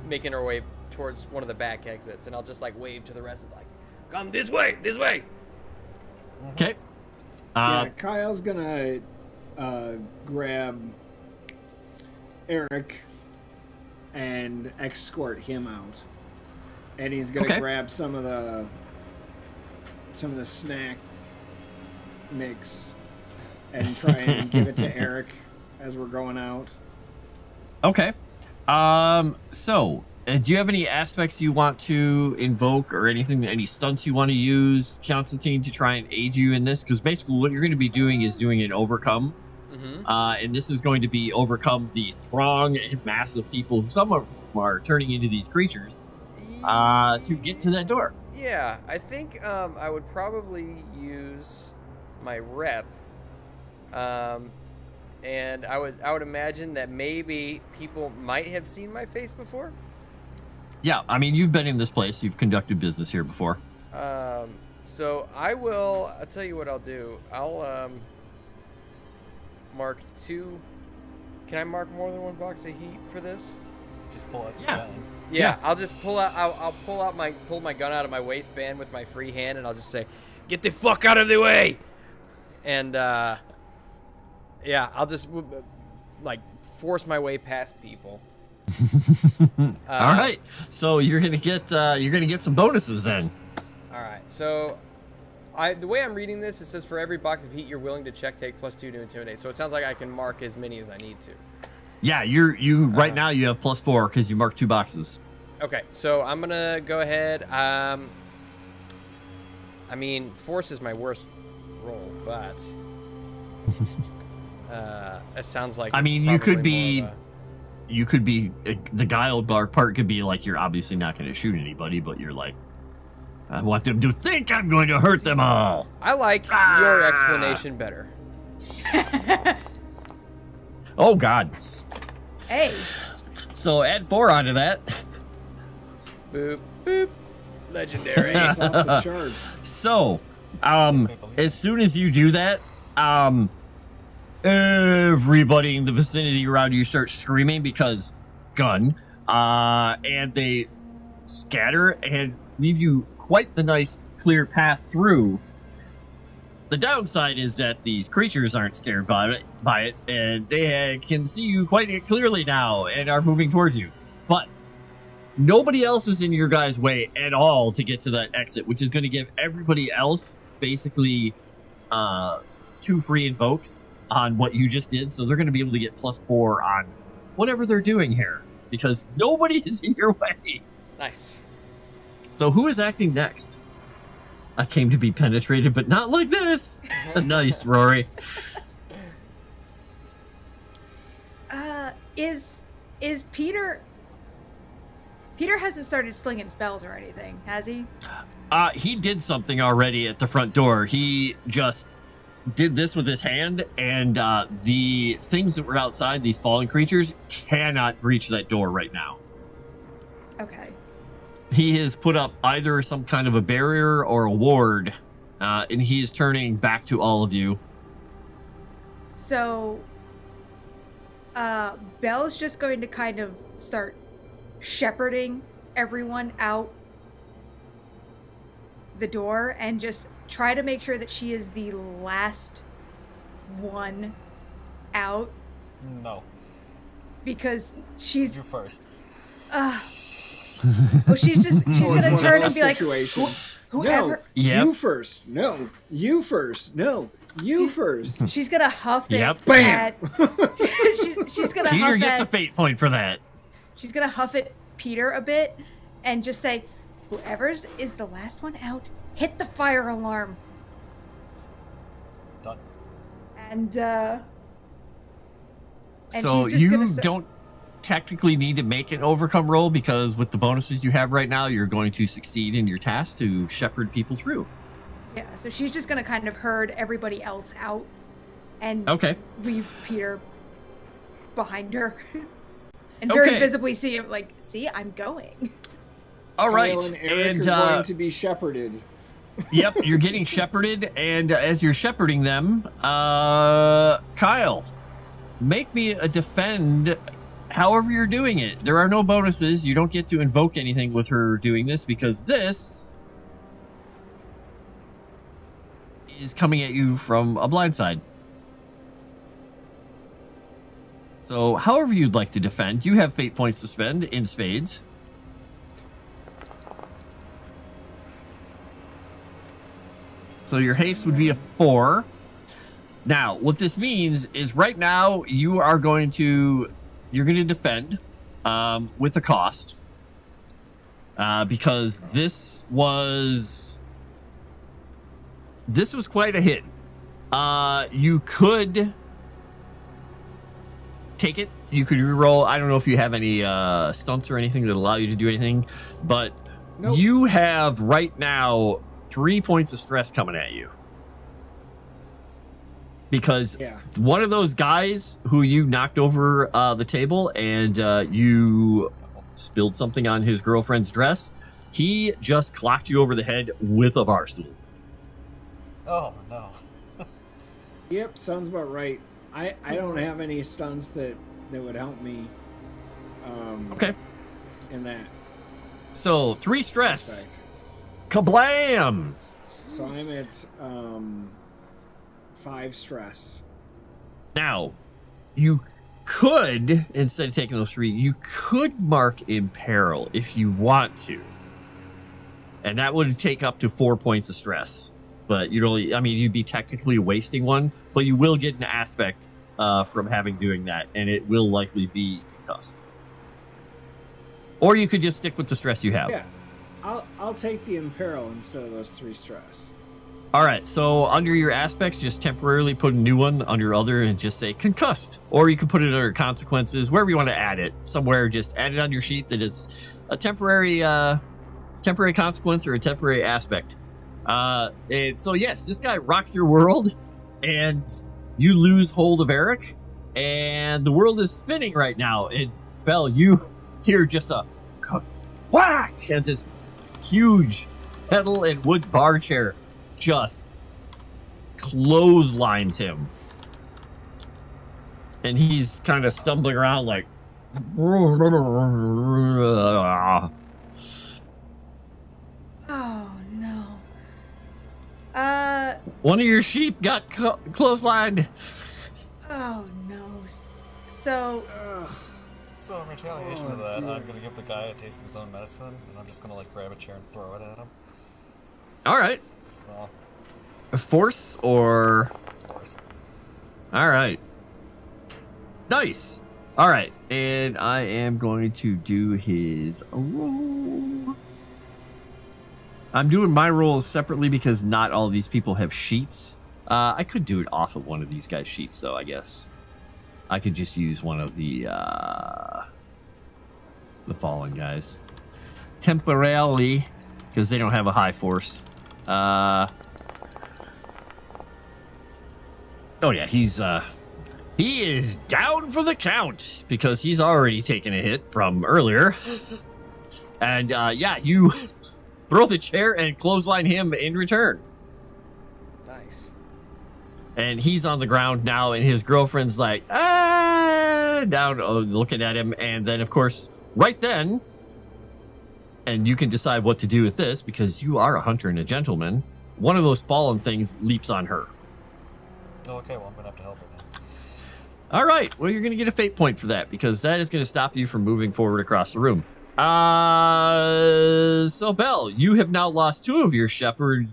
making her way towards one of the back exits. And I'll just like wave to the rest of like, come this way, this way. Okay. Yeah, Kyle's gonna grab Eric and escort him out, and he's gonna grab some of the snack mix and try and give it to Eric as we're going out. Okay. So, do you have any aspects you want to invoke or anything, any stunts you want to use, Kyonstantyn, to try and aid you in this? Because basically what you're going to be doing is doing an overcome. Mm-hmm. And this is going to be overcome the throng and mass of people, some of whom are turning into these creatures, to get to that door. Yeah, I think I would probably use my rep, and I would imagine that maybe people might have seen my face before. Yeah, I mean, you've been in this place. You've conducted business here before. So I'll tell you what I'll do. I'll mark 2. Can I mark more than 1 box of heat for this? Just pull out the Yeah. gun. Yeah, I'll just pull out. I'll pull my gun out of my waistband with my free hand, and I'll just say, "Get the fuck out of the way!" And yeah, I'll just like force my way past people. All right, so you're gonna get some bonuses then. All right, so the way I'm reading this, it says for every box of heat you're willing to check, take +2 to intimidate. So it sounds like I can mark as many as I need to. Yeah, you right now you have +4 because you marked 2 boxes. Okay, so I'm gonna go ahead. I mean, force is my worst roll, but it sounds like. I mean, you could be the guile bar part could be like you're obviously not going to shoot anybody, but you're like, I want them to think I'm going to hurt them all. I like your explanation better. Oh God. Hey. So add 4 onto that. Boop boop. Legendary. It's off the charts. So, as soon as you do that, everybody in the vicinity around you starts screaming because gun, and they scatter and leave you quite the nice clear path through. The downside is that these creatures aren't scared by it, and they can see you quite clearly now and are moving towards you. But nobody else is in your guys' way at all to get to that exit, which is going to give everybody else basically 2 free invokes on what you just did. So they're going to be able to get +4 on whatever they're doing here because nobody is in your way. Nice. So who is acting next? I came to be penetrated, but not like this. Nice, Rory. Is Peter Peter hasn't started slinging spells or anything, has he? He did something already at the front door. He just did this with his hand, and the things that were outside, these fallen creatures, cannot reach that door right now. Okay. He has put up either some kind of a barrier or a ward, and he is turning back to all of you. So, Belle's just going to kind of start shepherding everyone out the door and just try to make sure that she is the last one out. No. Because she's... You first. Well, she's gonna turn and be like, whoever... No, Yep. you first. No, you first. No, you first. She's gonna huff it. Yep. Bam! She's gonna Peter huff gets at, a fate point for that. She's gonna huff at Peter a bit and just say, whoever's is the last one out, hit the fire alarm. Done. And So she's just you gonna don't technically need to make an overcome roll, because with the bonuses you have right now, you're going to succeed in your task to shepherd people through. Yeah, so she's just gonna kind of herd everybody else out and Okay. leave Peter behind her. And very Okay. visibly see him like, see, I'm going. All right. Kyle and Eric And are going to be shepherded. yep, you're getting shepherded, and as you're shepherding them, Kyle, make me a defend however you're doing it. There are no bonuses. You don't get to invoke anything with her doing this, because this is coming at you from a blind side. So however you'd like to defend, you have fate points to spend in spades. So your haste would be a 4. Now, what this means is right now you're going to defend with a cost, because this was quite a hit. You could take it. You could reroll. I don't know if you have any stunts or anything that allow you to do anything, but Nope. you have right now 3 points of stress coming at you. Because Yeah. one of those guys who you knocked over the table and you spilled something on his girlfriend's dress, he just clocked you over the head with a bar stool. Oh no. Yep, sounds about right. I don't have any stunts that would help me. Okay. In that So 3 stress. aspect. Kablam! So I'm at 5 stress. Now, you could, instead of taking those 3, you could mark Imperil if you want to. And that would take up to 4 points of stress. But you'd be technically wasting one, but you will get an aspect from doing that, and it will likely be concussed. Or you could just stick with the stress you have. Yeah, I'll take the Imperil instead of those 3 stress. All right, so under your aspects, just temporarily put a new one under other and just say concussed. Or you can put it under consequences, wherever you want to add it. Somewhere, just add it on your sheet that it's a temporary consequence or a temporary aspect. And so yes, this guy rocks your world, and you lose hold of Eric, and the world is spinning right now. And Belle, you hear just a whack, and this huge metal and wood bar chair just clotheslines him, and he's kind of stumbling around like Oh no. one of your sheep got clotheslined. Oh no. So So in retaliation Oh, to that, dear. I'm gonna give the guy a taste of his own medicine, and I'm just gonna like grab a chair and throw it at him. All right, So, force or of course. all right, nice. All right, and I am going to do his roll. I'm doing my rolls separately because not all of these people have sheets. I could do it off of one of these guys' sheets, though. I guess I could just use one of the fallen guys. temporarily because they don't have a high force. Oh yeah, he is down for the count because he's already taken a hit from earlier. And yeah, you throw the chair and clothesline him in return. Nice. And he's on the ground now, and his girlfriend's like, down, looking at him. And then, of course, right then, and you can decide what to do with this because you are a hunter and a gentleman, one of those fallen things leaps on her. Okay, well, I'm going to have to help her then. All right, well, you're going to get a fate point for that because that is going to stop you from moving forward across the room. So, Belle, you have now lost 2 of your shepherdy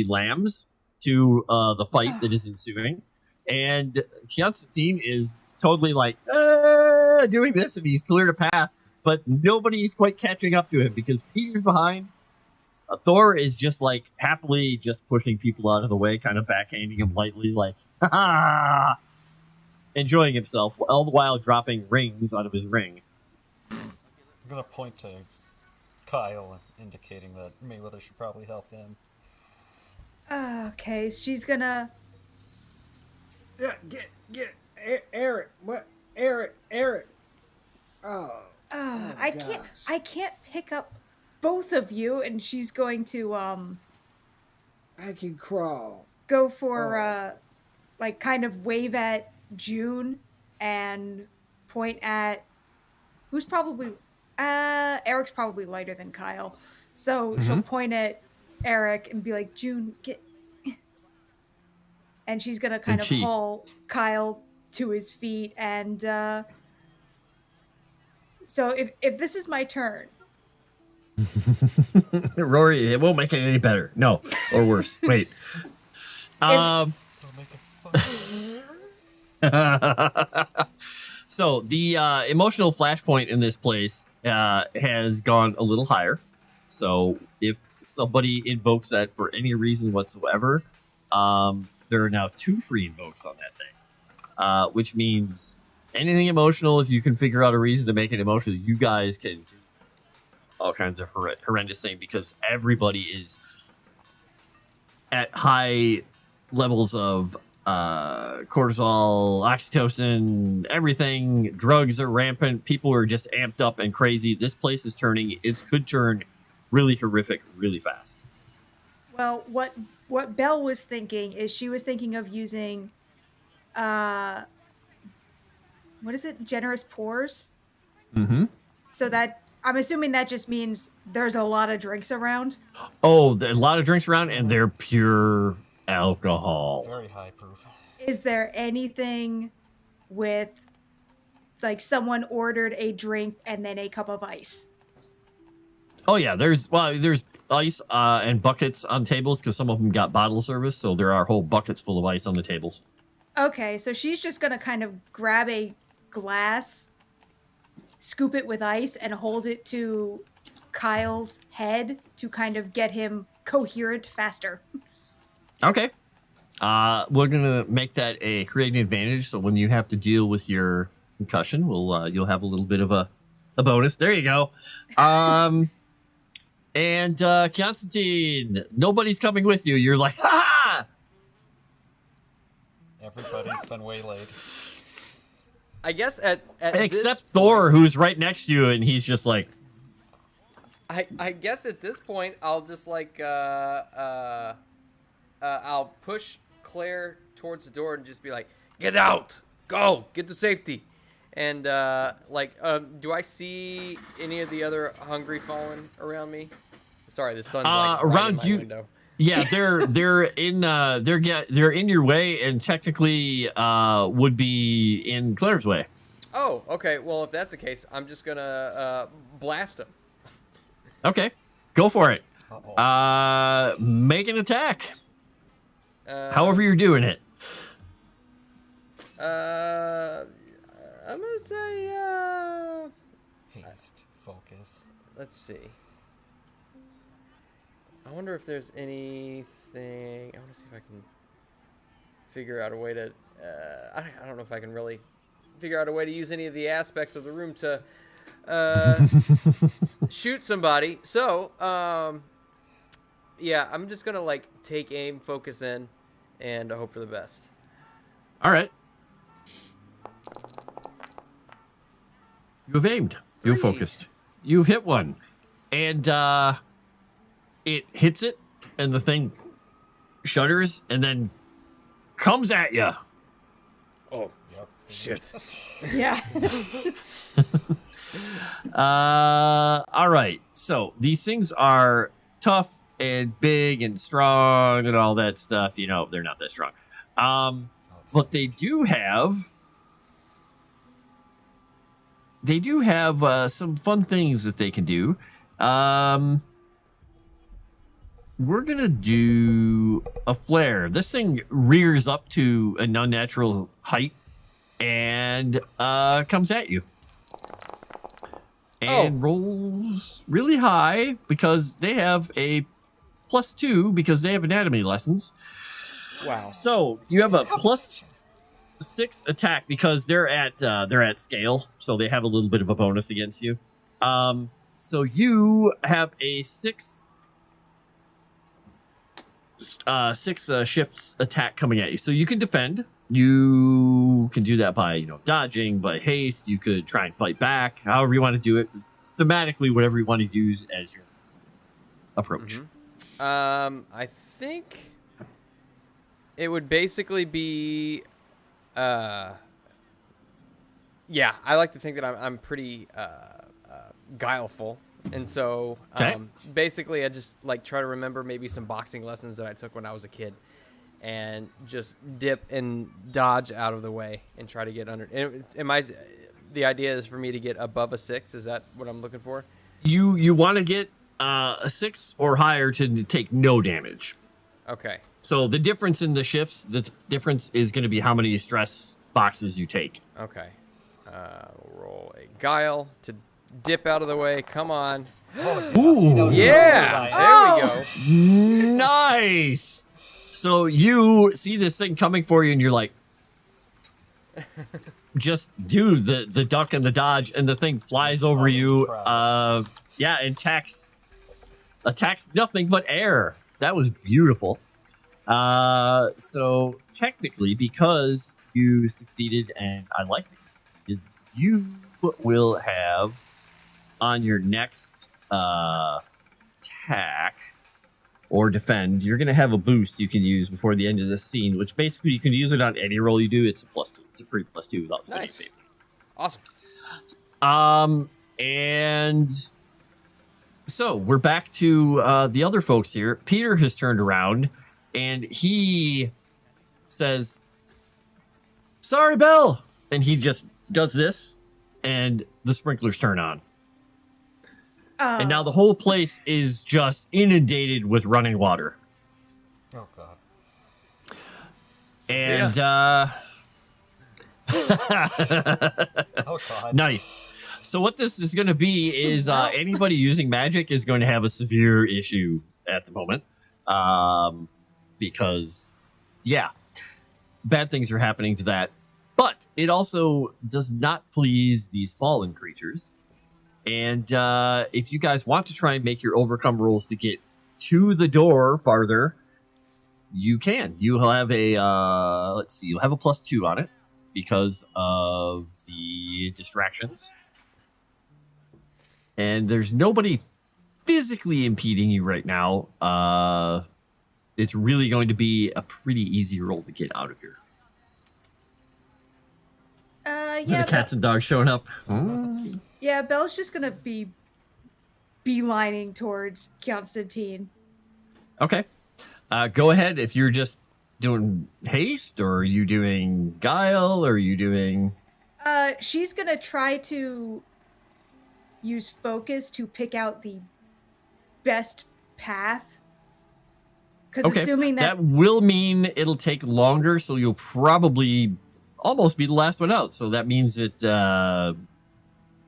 lambs to the fight that is ensuing. And Kyonstantyn is totally like, doing this, and he's cleared a path, but nobody's quite catching up to him because Peter's behind. Thor is just like happily just pushing people out of the way, kind of backhanding him lightly, like, ha, enjoying himself, all the while dropping rings out of his ring. I'm going to point to Kyle, indicating that Mayweather should probably help him. Okay, she's gonna. Get Eric. What? Eric. Oh, I can't pick up both of you, and she's going to I can crawl. go for like kind of wave at June and point at who's probably Eric's probably lighter than Kyle, so she'll point at Eric and be like, June, get. And she's gonna kind of haul Kyle to his feet, and so if this is my turn. Rory, it won't make it any better. No, or worse. Wait. Don't make it fun. So the emotional flashpoint in this place has gone a little higher. So if somebody invokes that for any reason whatsoever, there are now 2 free invokes on that thing, which means anything emotional, if you can figure out a reason to make it emotional, you guys can do all kinds of horrendous things because everybody is at high levels of cortisol, oxytocin, everything. Drugs are rampant. People are just amped up and crazy. This place is turning. It could turn really horrific really fast. Well, what Belle was thinking is she was thinking of using, what is it? Generous pores. Mm-hmm. So that I'm assuming that just means there's a lot of drinks around. Oh, a lot of drinks around, and they're pure alcohol. Very high proof. Is there anything with, like, someone ordered a drink and then a cup of ice? Oh yeah, there's ice and buckets on tables because some of them got bottle service, so there are whole buckets full of ice on the tables. Okay, so she's just gonna kind of grab a glass, scoop it with ice, and hold it to Kyle's head to kind of get him coherent faster. Okay. We're gonna make that a creating advantage, so when you have to deal with your concussion, you'll have a little bit of a bonus. There you go. And Kyonstantyn, nobody's coming with you. You're like, ha! Everybody's been waylaid. I guess at Except this Thor, point, who's right next to you, and he's just like, I guess at this point I'll just like I'll push Claire towards the door and just be like, "Get out! Go! Get to safety!" And do I see any of the other hungry fallen around me? Sorry, the sun's like right around in my you. window. Yeah, they're in your way, and technically would be in Claire's way. Oh, okay. Well, if that's the case, I'm just gonna blast him. Okay, go for it. Uh-oh. Make an attack. However you're doing it. I'm gonna say Haste. Focus. let's see. I wonder if there's anything. I want to see if I can figure out a way to. I don't know if I can really figure out a way to use any of the aspects of the room to shoot somebody. So, yeah, I'm just gonna like take aim, focus in, and hope for the best. All right. You've aimed. You've 3. focused. You've hit one. And it hits it, and the thing shudders, and then comes at you. Oh, shit. Yeah. All right. So these things are tough and big and strong and all that stuff. You know, they're not that strong. But they do have some fun things that they can do. We're gonna do a flare. This thing rears up to an unnatural height and comes at you. And rolls really high because they have a +2 because they have anatomy lessons. Wow. So you have a +6 attack because they're at scale, so they have a little bit of a bonus against you. So you have a 6 shifts attack coming at you. So you can defend. You can do that by dodging, by haste. You could try and fight back. However you want to do it. Thematically, whatever you want to use as your approach. I think it would basically be. Yeah, I like to think that I'm pretty guileful, and so basically I just like try to remember maybe some boxing lessons that I took when I was a kid, and just dip and dodge out of the way and try to get under. The idea is for me to get above a 6. Is that what I'm looking for? You want to get a 6 or higher to take no damage. Okay. So the difference in the shifts, the difference is going to be how many stress boxes you take. Okay. Roll a guile to dip out of the way. Come on. Ooh. Yeah. There we go. Nice. So you see this thing coming for you, and you're like, just do the duck and the dodge, and the thing flies over you. And attacks nothing but air. That was beautiful. So technically, because you succeeded, and I like that you succeeded, you will have on your next attack or defend, you're going to have a boost you can use before the end of this scene, which basically you can use it on any roll you do. It's a +2. It's a free +2 without spending Nice. saving. Awesome. And so we're back to the other folks here. Peter has turned around and he says, "Sorry, Belle." And he just does this and the sprinklers turn on. And now the whole place is just inundated with running water. Oh god. And Oh god. nice. So what this is going to be is anybody using magic is going to have a severe issue at the moment. Because, yeah, bad things are happening to that. But it also does not please these fallen creatures. And if you guys want to try and make your overcome rolls to get to the door farther, you can. You'll have a, you'll have a +2 on it because of the distractions. And there's nobody physically impeding you right now. It's really going to be a pretty easy roll to get out of here. Yeah. The cats and dogs showing up. Yeah, Belle's just gonna be beelining towards Kyonstantyn. Okay. Go ahead if you're just doing haste, or are you doing guile, or are you doing... She's gonna try to use focus to pick out the best path. Because assuming that will mean it'll take longer, so you'll probably almost be the last one out. So that means that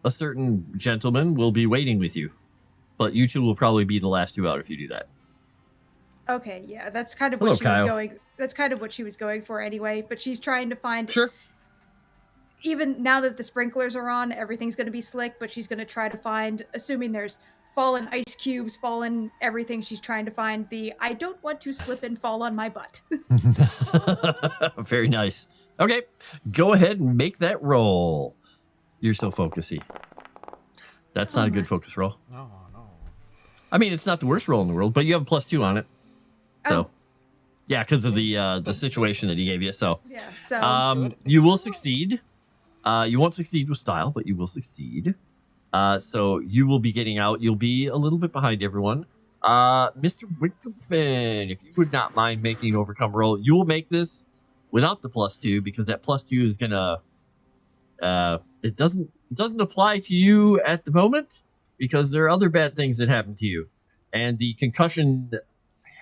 a certain gentleman will be waiting with you. But you two will probably be the last 2 out if you do that. Okay, yeah, that's kind of Hello, what she Kyle. was going. That's kind of what she was going for anyway. But she's trying to find. Sure. even now that the sprinklers are on, everything's going to be slick, but she's going to try to find, assuming there's fallen ice cubes, fallen everything, she's trying to find the I don't want to slip and fall on my butt. Very nice. Okay, go ahead and make that roll. You're so focusy. That's not a good focus roll. No. I mean, it's not the worst roll in the world, but you have a +2 on it. So, yeah, because of the situation that he gave you. So, Yeah, so you will succeed. You won't succeed with style, but you will succeed. So you will be getting out. You'll be a little bit behind everyone. Mr. Winkleman, if you would not mind making an overcome roll, you will make this without the +2 because that +2 is gonna. It doesn't apply to you at the moment because there are other bad things that happen to you, and the concussion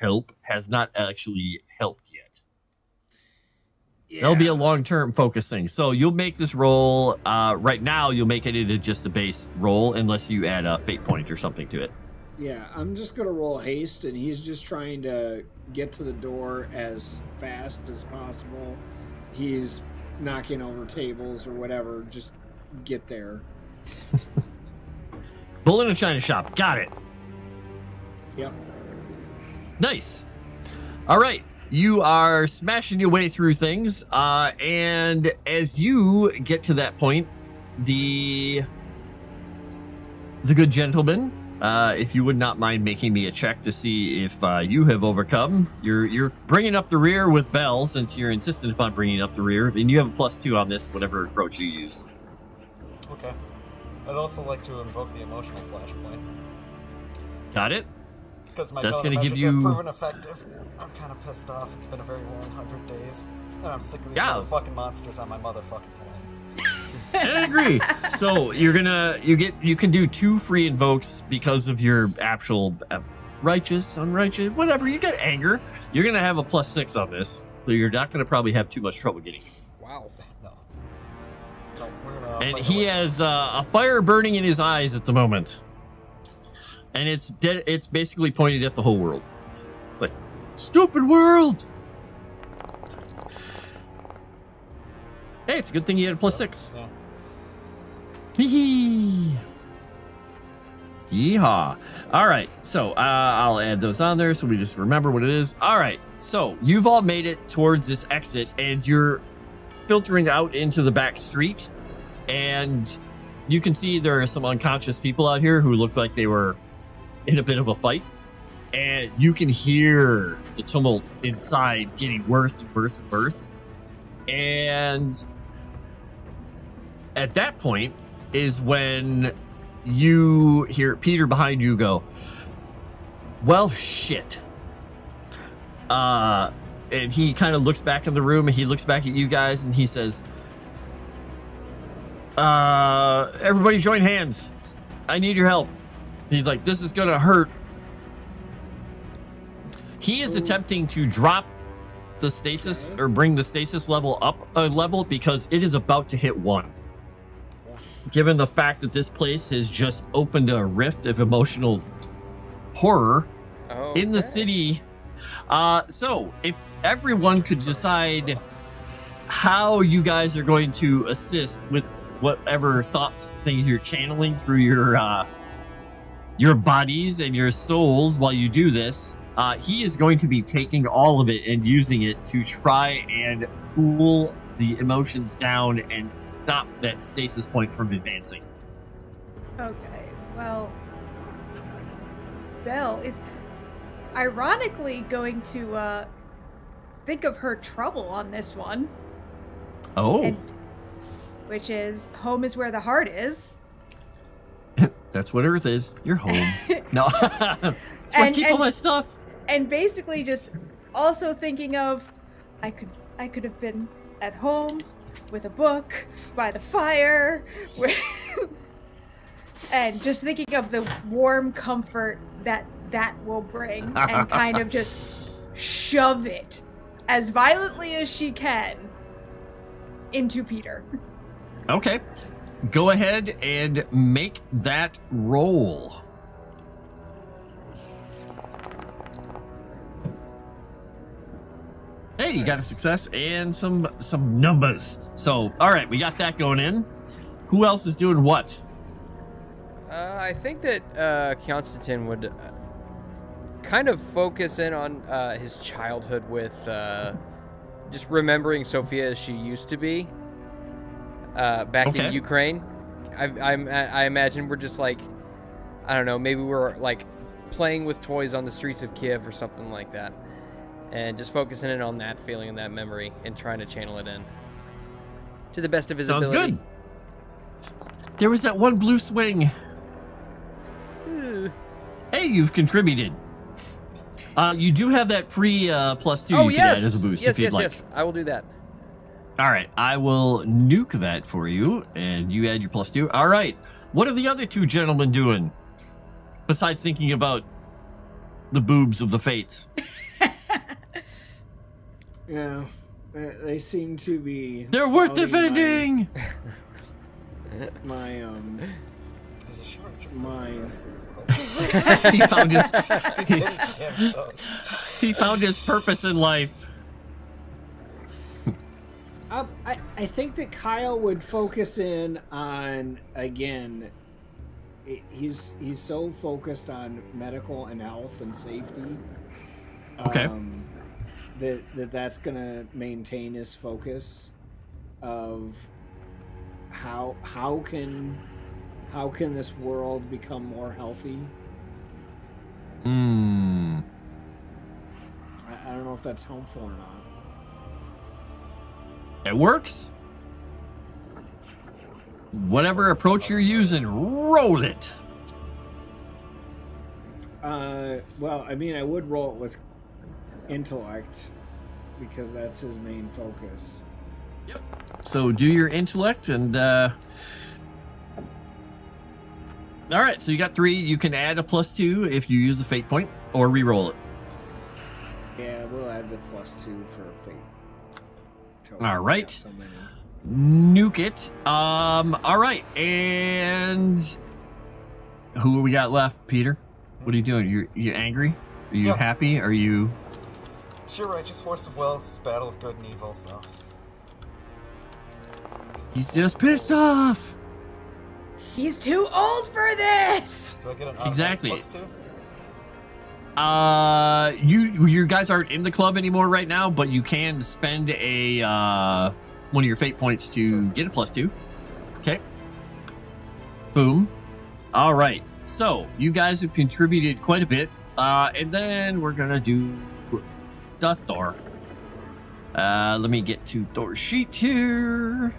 help has not actually helped yet. That'll be a long-term focus thing. So you'll make this roll. Right now, you'll make it into just a base roll unless you add a fate point or something to it. Yeah, I'm just gonna roll haste, and he's just trying to get to the door as fast as possible. He's knocking over tables or whatever. Just get there. Bull in a china shop. Got it. Yep. Nice. All right. You are smashing your way through things. And as you get to that point, the good gentleman, if you would not mind making me a check to see if you have overcome. You're bringing up the rear with Belle, since you're insistent upon bringing up the rear, and you have a +2 on this, whatever approach you use. Okay. I'd also like to invoke the emotional flashpoint. Got it? Because my That's going to give give you... have proven effective. I'm kind of pissed off. It's been a very long 100 days. And I'm sick of these motherfucking monsters on my motherfucking plane. I agree. So you can do 2 free invokes because of your actual righteous, unrighteous, whatever. You get anger. You're gonna have a +6 on this, so you're not gonna probably have too much trouble getting. Wow. No, we're gonna And fight he away. has a fire burning in his eyes at the moment, and it's dead. It's basically pointed at the whole world. It's like, stupid world. Hey, it's a good thing you had a +6. Yeah. Hee Yeehaw. All right, so I'll add those on there so we just remember what it is. All right, so you've all made it towards this exit, and you're filtering out into the back street, and you can see there are some unconscious people out here who look like they were in a bit of a fight, and you can hear the tumult inside getting worse and worse and worse. And at that point is when you hear Peter behind you go, well, shit. And he kind of looks back in the room, and he looks back at you guys, and he says, everybody join hands. I need your help. He's like, this is gonna hurt. He is attempting to drop the stasis, or bring the stasis level up a level, because it is about to hit 1. Given the fact that this place has just opened a rift of emotional horror in the city. So if everyone could decide how you guys are going to assist with whatever thoughts, things you're channeling through your bodies and your souls while you do this, he is going to be taking all of it and using it to try and cool the emotions down and stop that stasis point from advancing. Okay, well, Belle is ironically going to think of her trouble on this one. Oh. Which is, home is where the heart is. That's what Earth is. You're home. No. That's where I keep all my stuff. And basically just also thinking of, I could have been at home with a book by the fire and just thinking of the warm comfort that will bring, and kind of just shove it as violently as she can into Peter. Okay. Go ahead and make that roll. Hey, you got a success and some numbers. So, all right, we got that going in. Who else is doing what? I think that Kyonstantyn would kind of focus in on his childhood with just remembering Sofia as she used to be back in Ukraine. I imagine we're just like, I don't know, maybe we're like playing with toys on the streets of Kiev or something like that. And just focusing in on that feeling and that memory and trying to channel it in to the best of his ability. Sounds good. There was that one blue swing. Hey, you've contributed. You do have that free +2 you can add as a boost if you'd like. Yes, I will do that. All right, I will nuke that for you, and you add your +2. All right, what are the other two gentlemen doing besides thinking about the boobs of the fates? Yeah, they seem to be. They're worth defending. My There's a shortage of mine. he found his damn those. he found his purpose in life. I think that Kyle would focus in on, again, he's so focused on medical and health and safety. Okay. That's gonna maintain his focus of how can this world become more healthy. I don't know if that's helpful or not. It works. Whatever approach you're using, roll it. Well, I mean, I would roll it with intellect because that's his main focus. Yep. So do your intellect and all right, so you got 3. You can add a +2 if you use the fate point or re-roll it. Yeah, we'll add the +2 for fate. All right. So many. Nuke it. All right, and who we got left, Peter? What are you doing? You angry? Are you happy? Are you? Sure, righteous force of will is battle of good and evil. So He's just pissed off. He's too old for this. do I get an Exactly. +2? You guys aren't in the club anymore right now, but you can spend a one of your fate points to get a +2. Okay. Boom. All right. So you guys have contributed quite a bit, and then we're gonna do the Thor. Let me get to Thor's sheet here.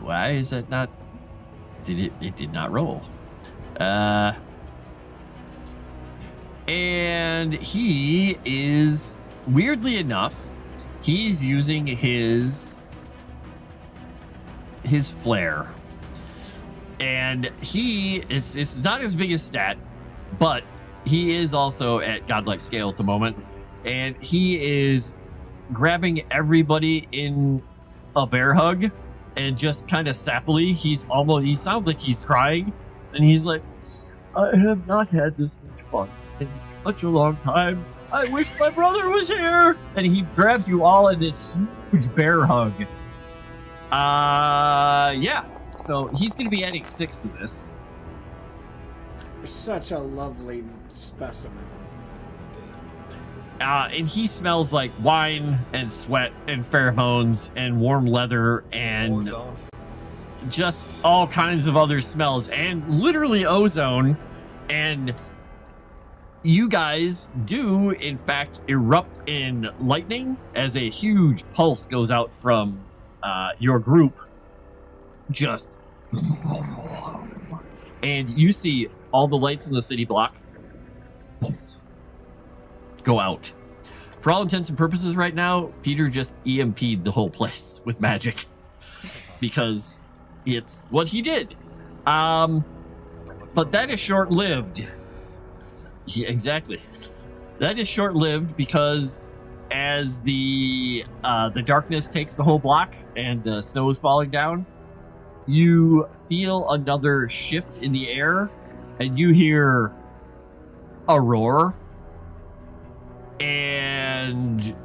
Why is that not? It did not roll. And he is, weirdly enough, he's using his flare. And it's not his biggest stat, but he is also at godlike scale at the moment. And he is grabbing everybody in a bear hug and just kind of sappily, he sounds like he's crying. And he's like, I have not had this much fun in such a long time. I wish my brother was here. And he grabs you all in this huge bear hug. Yeah. So he's going to be adding 6 to this. You're such a lovely specimen. And he smells like wine and sweat and pheromones and warm leather and Ozone. just all kinds of other smells and literally ozone. And you guys do, in fact, erupt in lightning as a huge pulse goes out from your group. Just. And you see all the lights in the city block go out. For all intents and purposes right now, Peter just EMP'd the whole place with magic. Because it's what he did. But that is short-lived. Yeah, exactly. That is short-lived because as the darkness takes the whole block and the snow is falling down, you feel another shift in the air and you hear a roar. And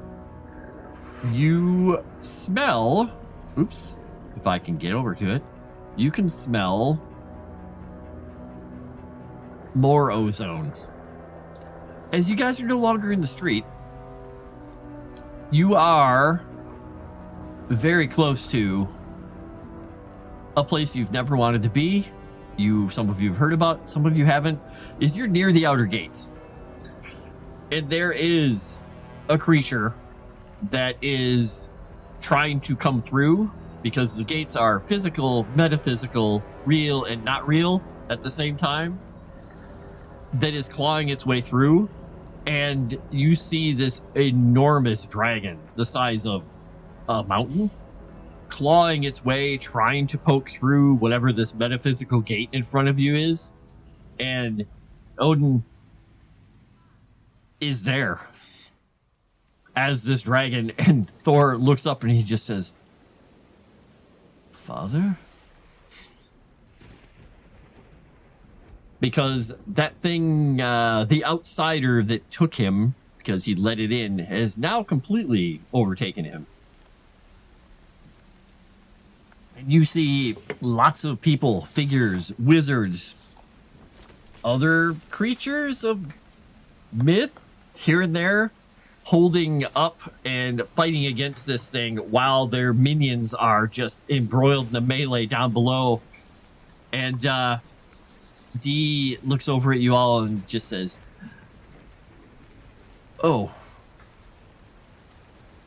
You smell, oops, if I can get over to it, you can smell more ozone. As you guys are no longer in the street, you are very close to a place you've never wanted to be. Some of you have heard about, some of you haven't, is you're near the outer gates. And there is a creature that is trying to come through because the gates are physical, metaphysical, real, and not real at the same time, that is clawing its way through. And you see this enormous dragon the size of a mountain clawing its way, trying to poke through whatever this metaphysical gate in front of you is. And Odin is there as this dragon, and Thor looks up and he just says, "Father?" Because that thing, the outsider that took him, because he'd let it in, has now completely overtaken him. And you see lots of people, figures, wizards, other creatures of myth here and there, holding up and fighting against this thing while their minions are just embroiled in the melee down below. And Dee looks over at you all and just says, "Oh,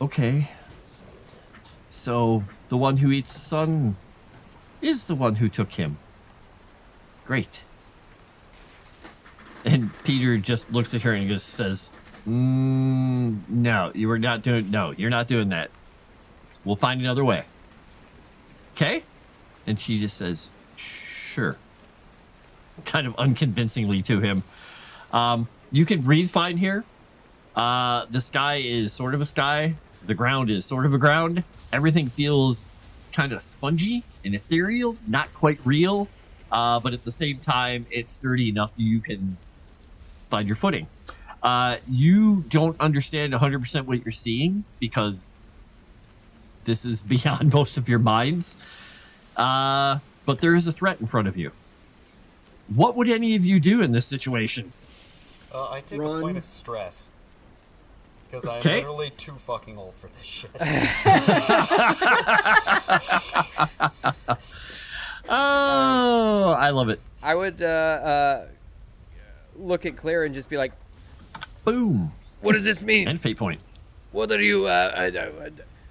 okay. So the one who eats the sun is the one who took him. Great." And Peter just looks at her and just says, "No, you're not doing that. We'll find another way. Okay?" And she just says, "Sure." Kind of unconvincingly to him. You can breathe fine here. The sky is sort of a sky. The ground is sort of a ground. Everything feels kind of spongy and ethereal, not quite real, but at the same time, it's sturdy enough you can find your footing. You don't understand 100% what you're seeing because this is beyond most of your minds. But there is a threat in front of you. What would any of you do in this situation? I take a point of stress. Because I'm Okay. literally too fucking old for this shit. Oh, I love it. I would look at Claire and just be like, Boom. "What does this mean? And fate point. What are you,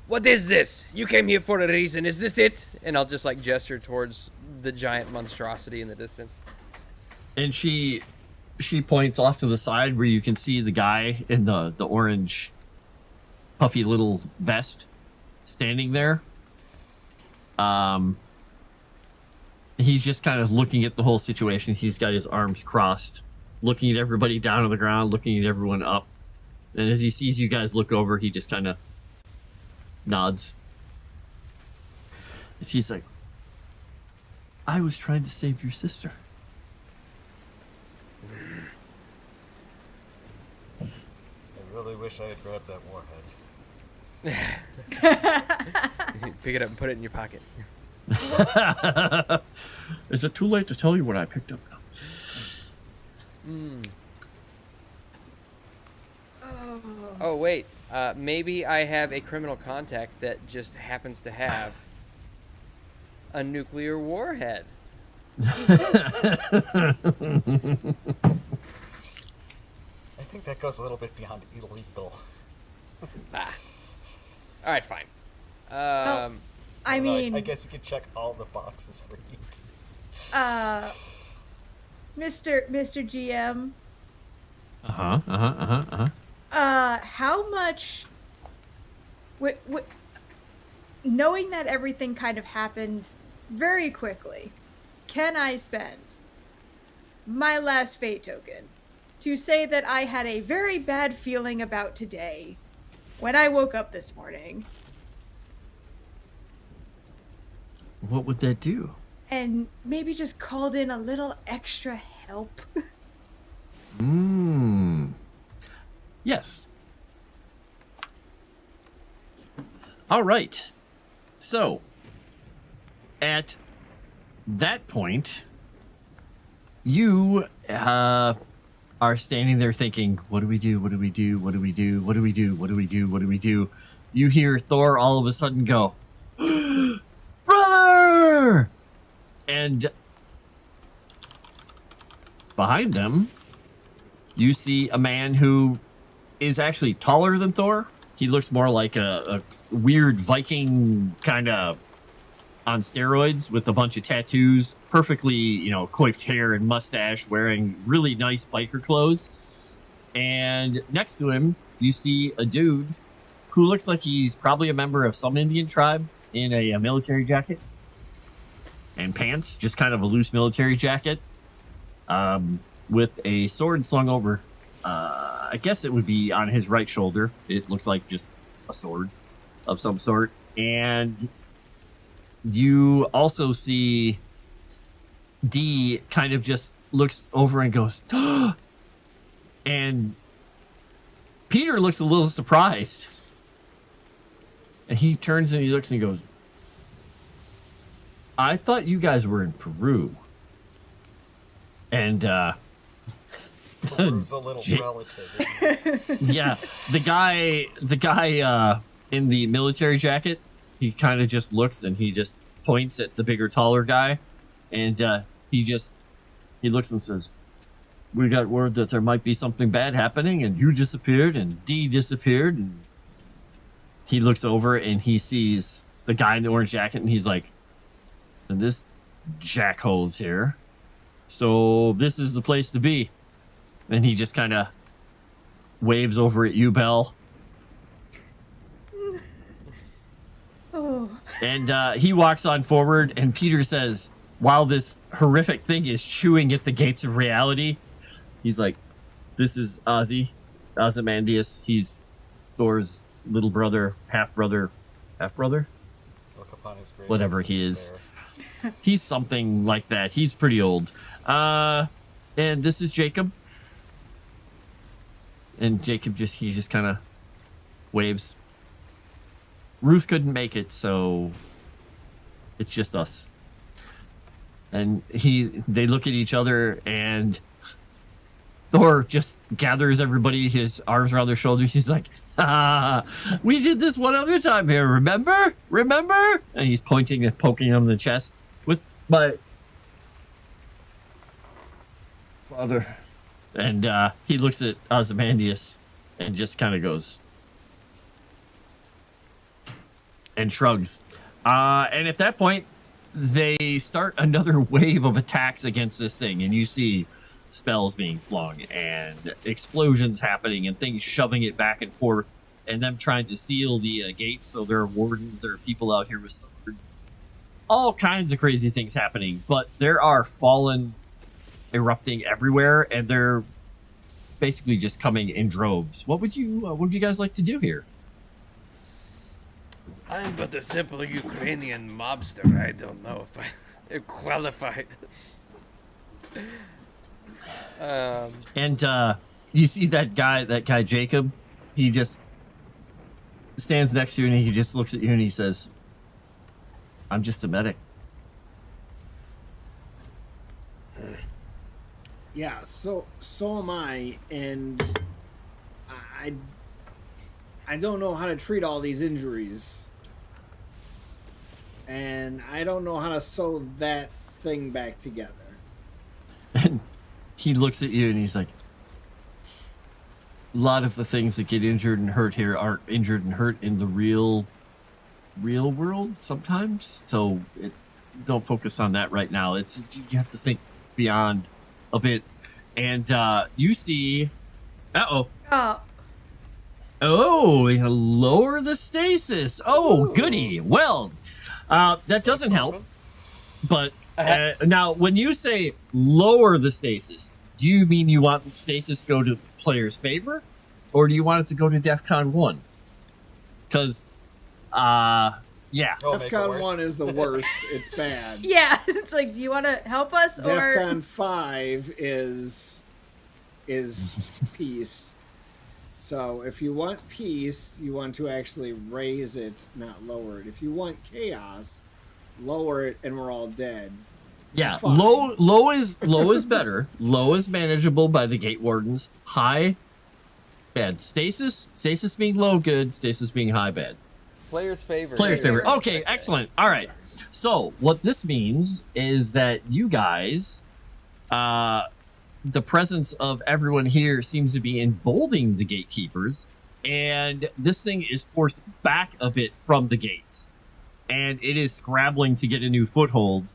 what is this? You came here for a reason. Is this it?" And I'll just like gesture towards the giant monstrosity in the distance. And she points off to the side where you can see the guy in the orange puffy little vest standing there. He's just kind of looking at the whole situation. He's got his arms crossed, looking at everybody down on the ground, looking at everyone up. And as he sees you guys look over, he just kind of nods. And she's like, "I was trying to save your sister." I really wish I had grabbed that warhead. Pick it up and put it in your pocket. Is it too late to tell you what I picked up now? Oh, wait. Maybe I have a criminal contact that just happens to have a nuclear warhead. I think that goes a little bit beyond illegal. All right, fine. I mean, I guess you could check all the boxes for each. Mr. GM, how much, knowing that everything kind of happened very quickly, can I spend my last fate token to say that I had a very bad feeling about today when I woke up this morning? What would that do? And maybe just called in a little extra help. Yes. All right. So, at that point, you are standing there thinking, what do we do? What do we do? What do we do? What do we do? What do we do? What do we do? You hear Thor all of a sudden go, brother! And behind them, you see a man who is actually taller than Thor. He looks more like a weird Viking kind of on steroids with a bunch of tattoos, perfectly, coiffed hair and mustache, wearing really nice biker clothes. And next to him, you see a dude who looks like he's probably a member of some Indian tribe in a military jacket and pants, just kind of a loose military jacket, with a sword slung over. I guess it would be on his right shoulder. It looks like just a sword of some sort. And you also see D kind of just looks over and goes, and Peter looks a little surprised. And he turns and he looks and he goes, I thought you guys were in Peru. And, Peru's a little relative. Yeah, the guy in the military jacket, he kind of just looks and he just points at the bigger, taller guy, and he looks and says, "We got word that there might be something bad happening, and you disappeared, and D disappeared." And he looks over and he sees the guy in the orange jacket, and he's like, "And this jackhole's here, so this is the place to be." And he just kind of waves over at you, Belle. Oh. And he walks on forward, and Peter says, while this horrific thing is chewing at the gates of reality, he's like, "This is Ozymandias. He's Thor's little brother, half-brother? Look upon his grave Whatever he is. He's something like that. He's pretty old. And this is Jacob." And Jacob just kind of waves. Ruth couldn't make it, so it's just us. And they look at each other, and Thor just gathers everybody, his arms around their shoulders. He's like, we did this one other time here, remember? And he's pointing and poking him in the chest with my father. And he looks at Ozymandias and just kind of goes and shrugs. And at that point, they start another wave of attacks against this thing. And you see spells being flung and explosions happening and things shoving it back and forth. And them trying to seal the gates so there are wardens, there are people out here with swords. All kinds of crazy things happening. But there are fallen erupting everywhere, and they're basically just coming in droves. What would you guys like to do here? I'm but a simple Ukrainian mobster. I don't know if I'm qualified. And you see that guy Jacob, he just stands next to you and he just looks at you and he says, "I'm just a medic." Yeah, so am I, and I don't know how to treat all these injuries. And I don't know how to sew that thing back together. And he looks at you and he's like, "A lot of the things that get injured and hurt here aren't injured and hurt in the real world sometimes. So don't focus on that right now. You have to think beyond a bit." And you see, oh, lower the stasis. Oh, goody. Well, that doesn't help. But now, when you say lower the stasis, do you mean you want stasis go to player's favor, or do you want it to go to DEFCON 1? Because, yeah. DEFCON 1 is the worst. It's bad. Yeah, it's like, do you want to help us, or DEFCON 5 is peace. So if you want peace, you want to actually raise it, not lower it. If you want chaos, lower it and we're all dead. Yeah, low is better. Low is manageable by the gate wardens. High, bad. Stasis being low, good. Stasis being high, bad. Player's favorite. Player's favorite. Okay, excellent. All right. So what this means is that you guys, the presence of everyone here seems to be emboldening the gatekeepers, and this thing is forced back a bit from the gates, and it is scrabbling to get a new foothold,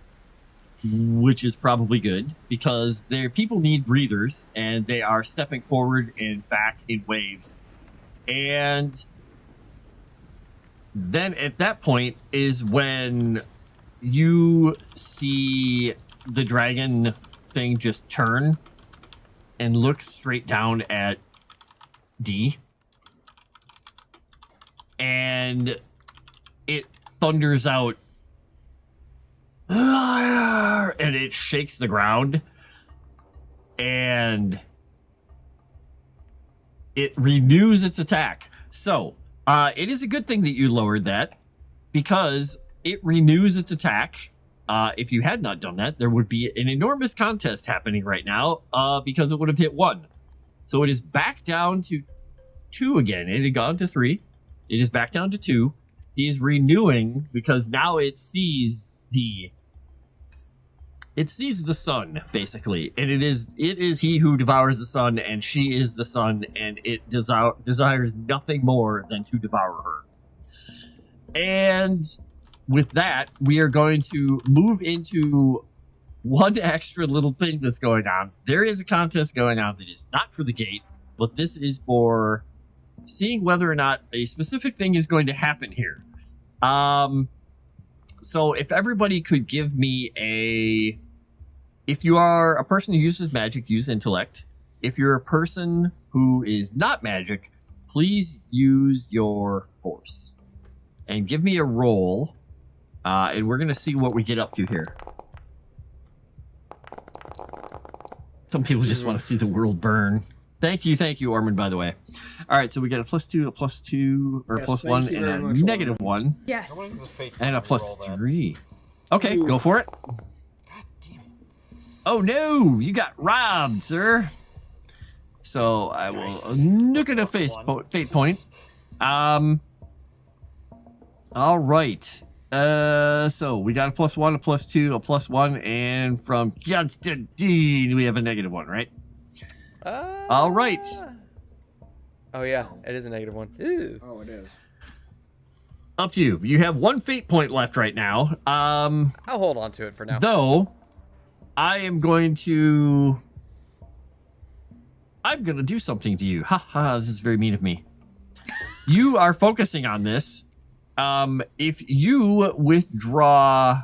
which is probably good because their people need breathers, and they are stepping forward and back in waves, and then at that point is when you see the dragon thing just turn and look straight down at D. And it thunders out. And it shakes the ground. And it renews its attack. So, it is a good thing that you lowered that because it renews its attack. If you had not done that, there would be an enormous contest happening right now because it would have hit 1. So it is back down to 2 again. It had gone to 3. It is back down to 2. He is renewing because now it sees the sun, basically. And it is he who devours the sun, and she is the sun, and it desires nothing more than to devour her. And with that, we are going to move into one extra little thing that's going on. There is a contest going on that is not for the gate, but this is for seeing whether or not a specific thing is going to happen here. So if everybody could give me if you are a person who uses magic, use intellect. If you're a person who is not magic, please use your force. And give me a roll. And we're going to see what we get up to here. Some people just want to see the world burn. Thank you, Ormond, by the way. All right, so we got a +2, a +2, or Yes, +1, thank you and a very much, -1, Yes. Nobody has a fake and a point to roll that. +3. Okay, go for it. God damn it. Oh, no, you got robbed, sir. So I will look at a fate point. All right. So we got a +1, a +2, a +1, and from Kyonstantyn we have a -1, right? All right. Oh yeah, it is a -1. Ooh. Oh, it is. Up to you. You have 1 fate point left right now. I'll hold on to it for now. Though I am going to do something to you. Ha ha, this is very mean of me. You are focusing on this. If you withdraw,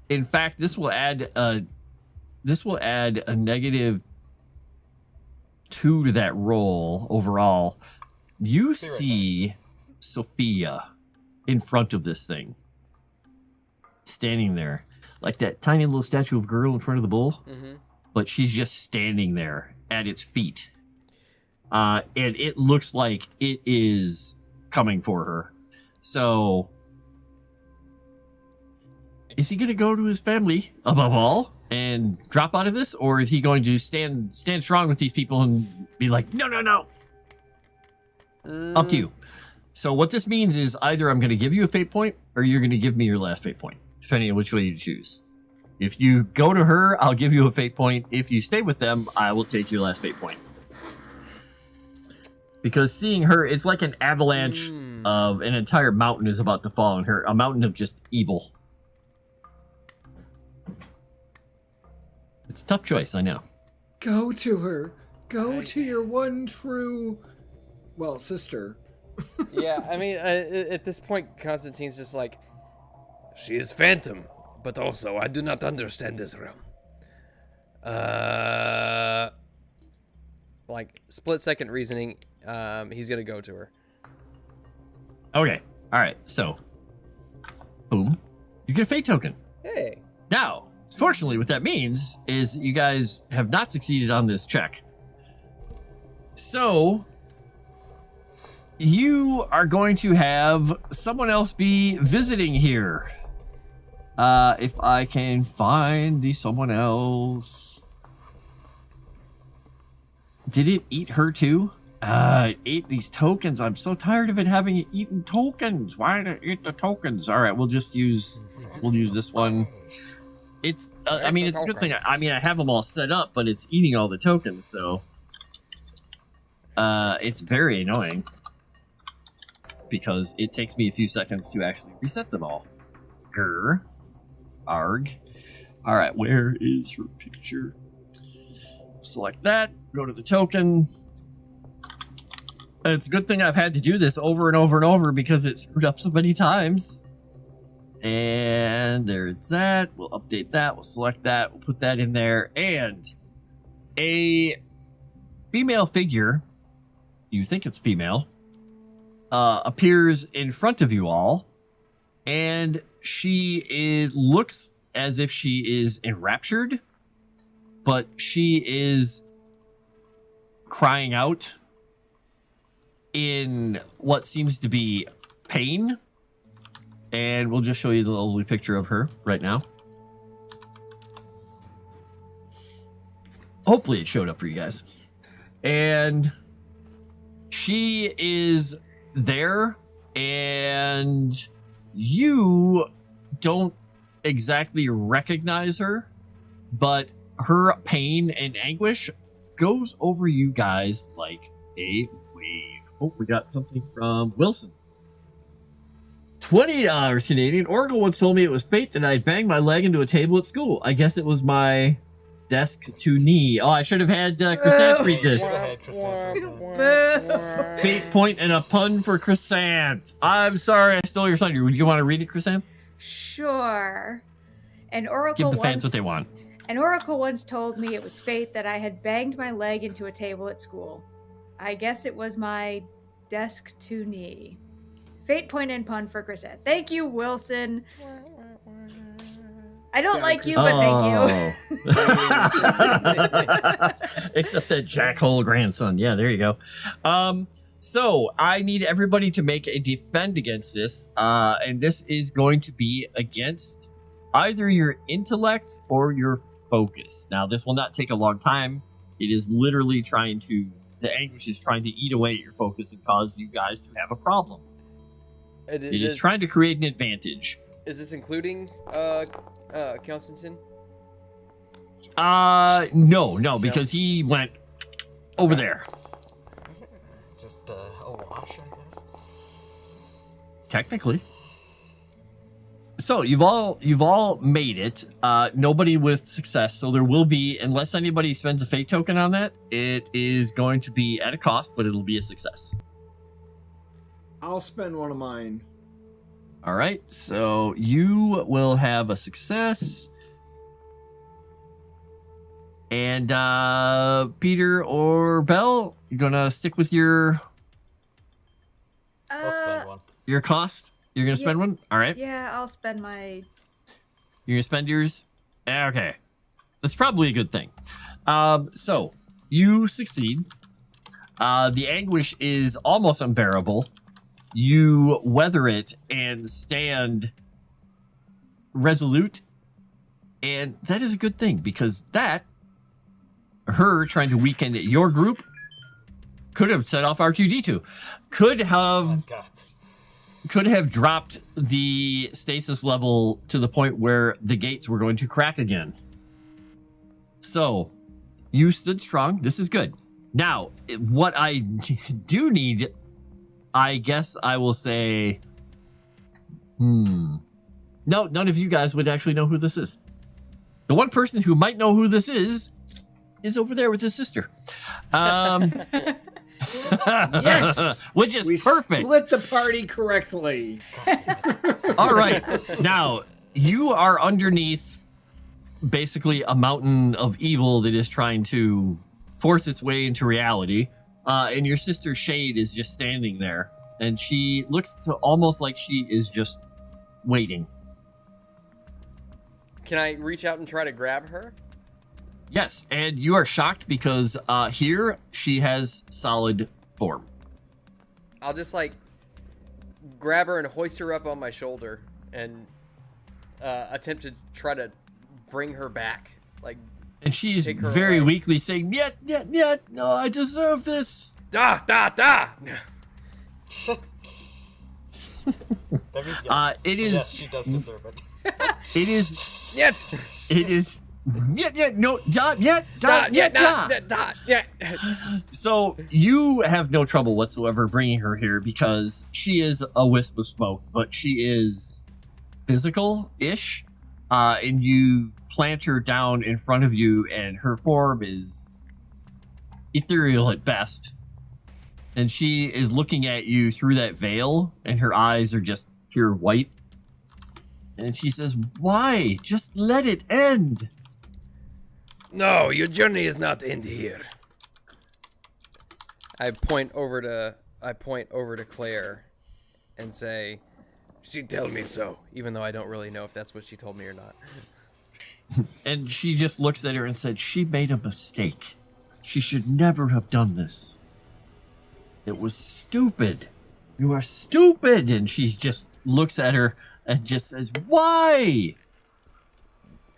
in fact, this will add a -2 to that roll overall. You see Sofia in front of this thing, standing there like that tiny little statue of a girl in front of the bull, but she's just standing there at its feet, and it looks like it is coming for her. So is he going to go to his family above all and drop out of this, or is he going to stand strong with these people and be like, no, up to you. So what this means is either I'm going to give you a fate point or you're going to give me your last fate point, depending on which way you choose. If you go to her, I'll give you a fate point. If you stay with them, I will take your last fate point. Because seeing her, it's like an avalanche of an entire mountain is about to fall on her. A mountain of just evil. It's a tough choice, I know. Go to her. Go to your one true, well, sister. Yeah, I mean, at this point, Constantine's just like, she is phantom, but also I do not understand this realm. Like split-second reasoning. He's gonna go to her. Okay. All right. So, boom. You get a fate token. Hey. Now, fortunately, what that means is you guys have not succeeded on this check. So you are going to have someone else be visiting here. If I can find the someone else. Did it eat her too? It ate these tokens. I'm so tired of it having eaten tokens. Why did it eat the tokens? All right, we'll use this one. It's I mean, it's a good thing. I mean, I have them all set up, but it's eating all the tokens, so it's very annoying because it takes me a few seconds to actually reset them all. Grr. Arg. All right, where is her picture? Select that, go to the token. It's a good thing I've had to do this over and over and over because it screwed up so many times. And there's that. We'll update that. We'll select that. We'll put that in there. And a female figure, you think it's female, appears in front of you all. And she looks as if she is enraptured, but she is crying out in what seems to be pain. And we'll just show you the lovely picture of her right now. Hopefully it showed up for you guys. And she is there, and you don't exactly recognize her, but her pain and anguish goes over you guys like a wave. Oh, we got something from Wilson. $20 Canadian. Oracle once told me it was fate that I'd bang my leg into a table at school. I guess it was my desk to knee. Oh, I should have had Chrysanth read this. Fate point and a pun for Chrysanth. I'm sorry I stole your thunder. Would you want to read it, Chrysanth? Sure. And Oracle Give the fans what they want. An oracle once told me it was fate that I had banged my leg into a table at school. I guess it was my desk to knee. Fate point and pun for Chrysanth. Thank you, Wilson. I don't like you, but thank you. Except that jackhole grandson. Yeah, there you go. So I need everybody to make a defend against this. And this is going to be against either your intellect or your focus. Now, this will not take a long time. It is literally the anguish is trying to eat away at your focus and cause you guys to have a problem. It is trying to create an advantage. Is this including Kyonstantyn? No, because he went over there. Just a wash, I guess. Technically. So you've all made it. Nobody with success. So there will be, unless anybody spends a fate token on that, it is going to be at a cost, but it'll be a success. I'll spend one of mine. All right, so you will have a success. And Peter or Belle, you're gonna stick with your I'll spend one. Your cost. You're gonna spend one. All right. Yeah, I'll spend my. You're gonna spend yours. Okay, that's probably a good thing. So you succeed. The anguish is almost unbearable. You weather it and stand resolute, and that is a good thing because her trying to weaken your group could have set off R2-D2, could have dropped the stasis level to the point where the gates were going to crack again. So you stood strong. This is good. Now, what I do need, I guess I will say, no, none of you guys would actually know who this is. The one person who might know who this is over there with his sister. Yes, which is we perfect. Split the party correctly. All right, now you are underneath basically a mountain of evil that is trying to force its way into reality. And your sister Shade is just standing there, and she looks to almost like she is just waiting. Can I reach out and try to grab her? Yes, and you are shocked because here she has solid form. I'll just like grab her and hoist her up on my shoulder and attempt to try to bring her back. Like, and she's take her very away. weakly saying, "Yet, no, I deserve this." Da. That means yes. It So is. yes, she does deserve it. It is. Yes. It is. No, So you have no trouble whatsoever bringing her here because she is a wisp of smoke, but she is physical-ish, and you plant her down in front of you, and her form is ethereal at best, and she is looking at you through that veil, and her eyes are just pure white, and she says, "Why? Just let it end." No, your journey is not end here. I point over to Claire and say, She tell me so. even though I don't really know if that's what she told me or not. And she just looks at her and said, "She made a mistake. She should never have done this. It was stupid. You are stupid." And she just looks at her and just says, "Why?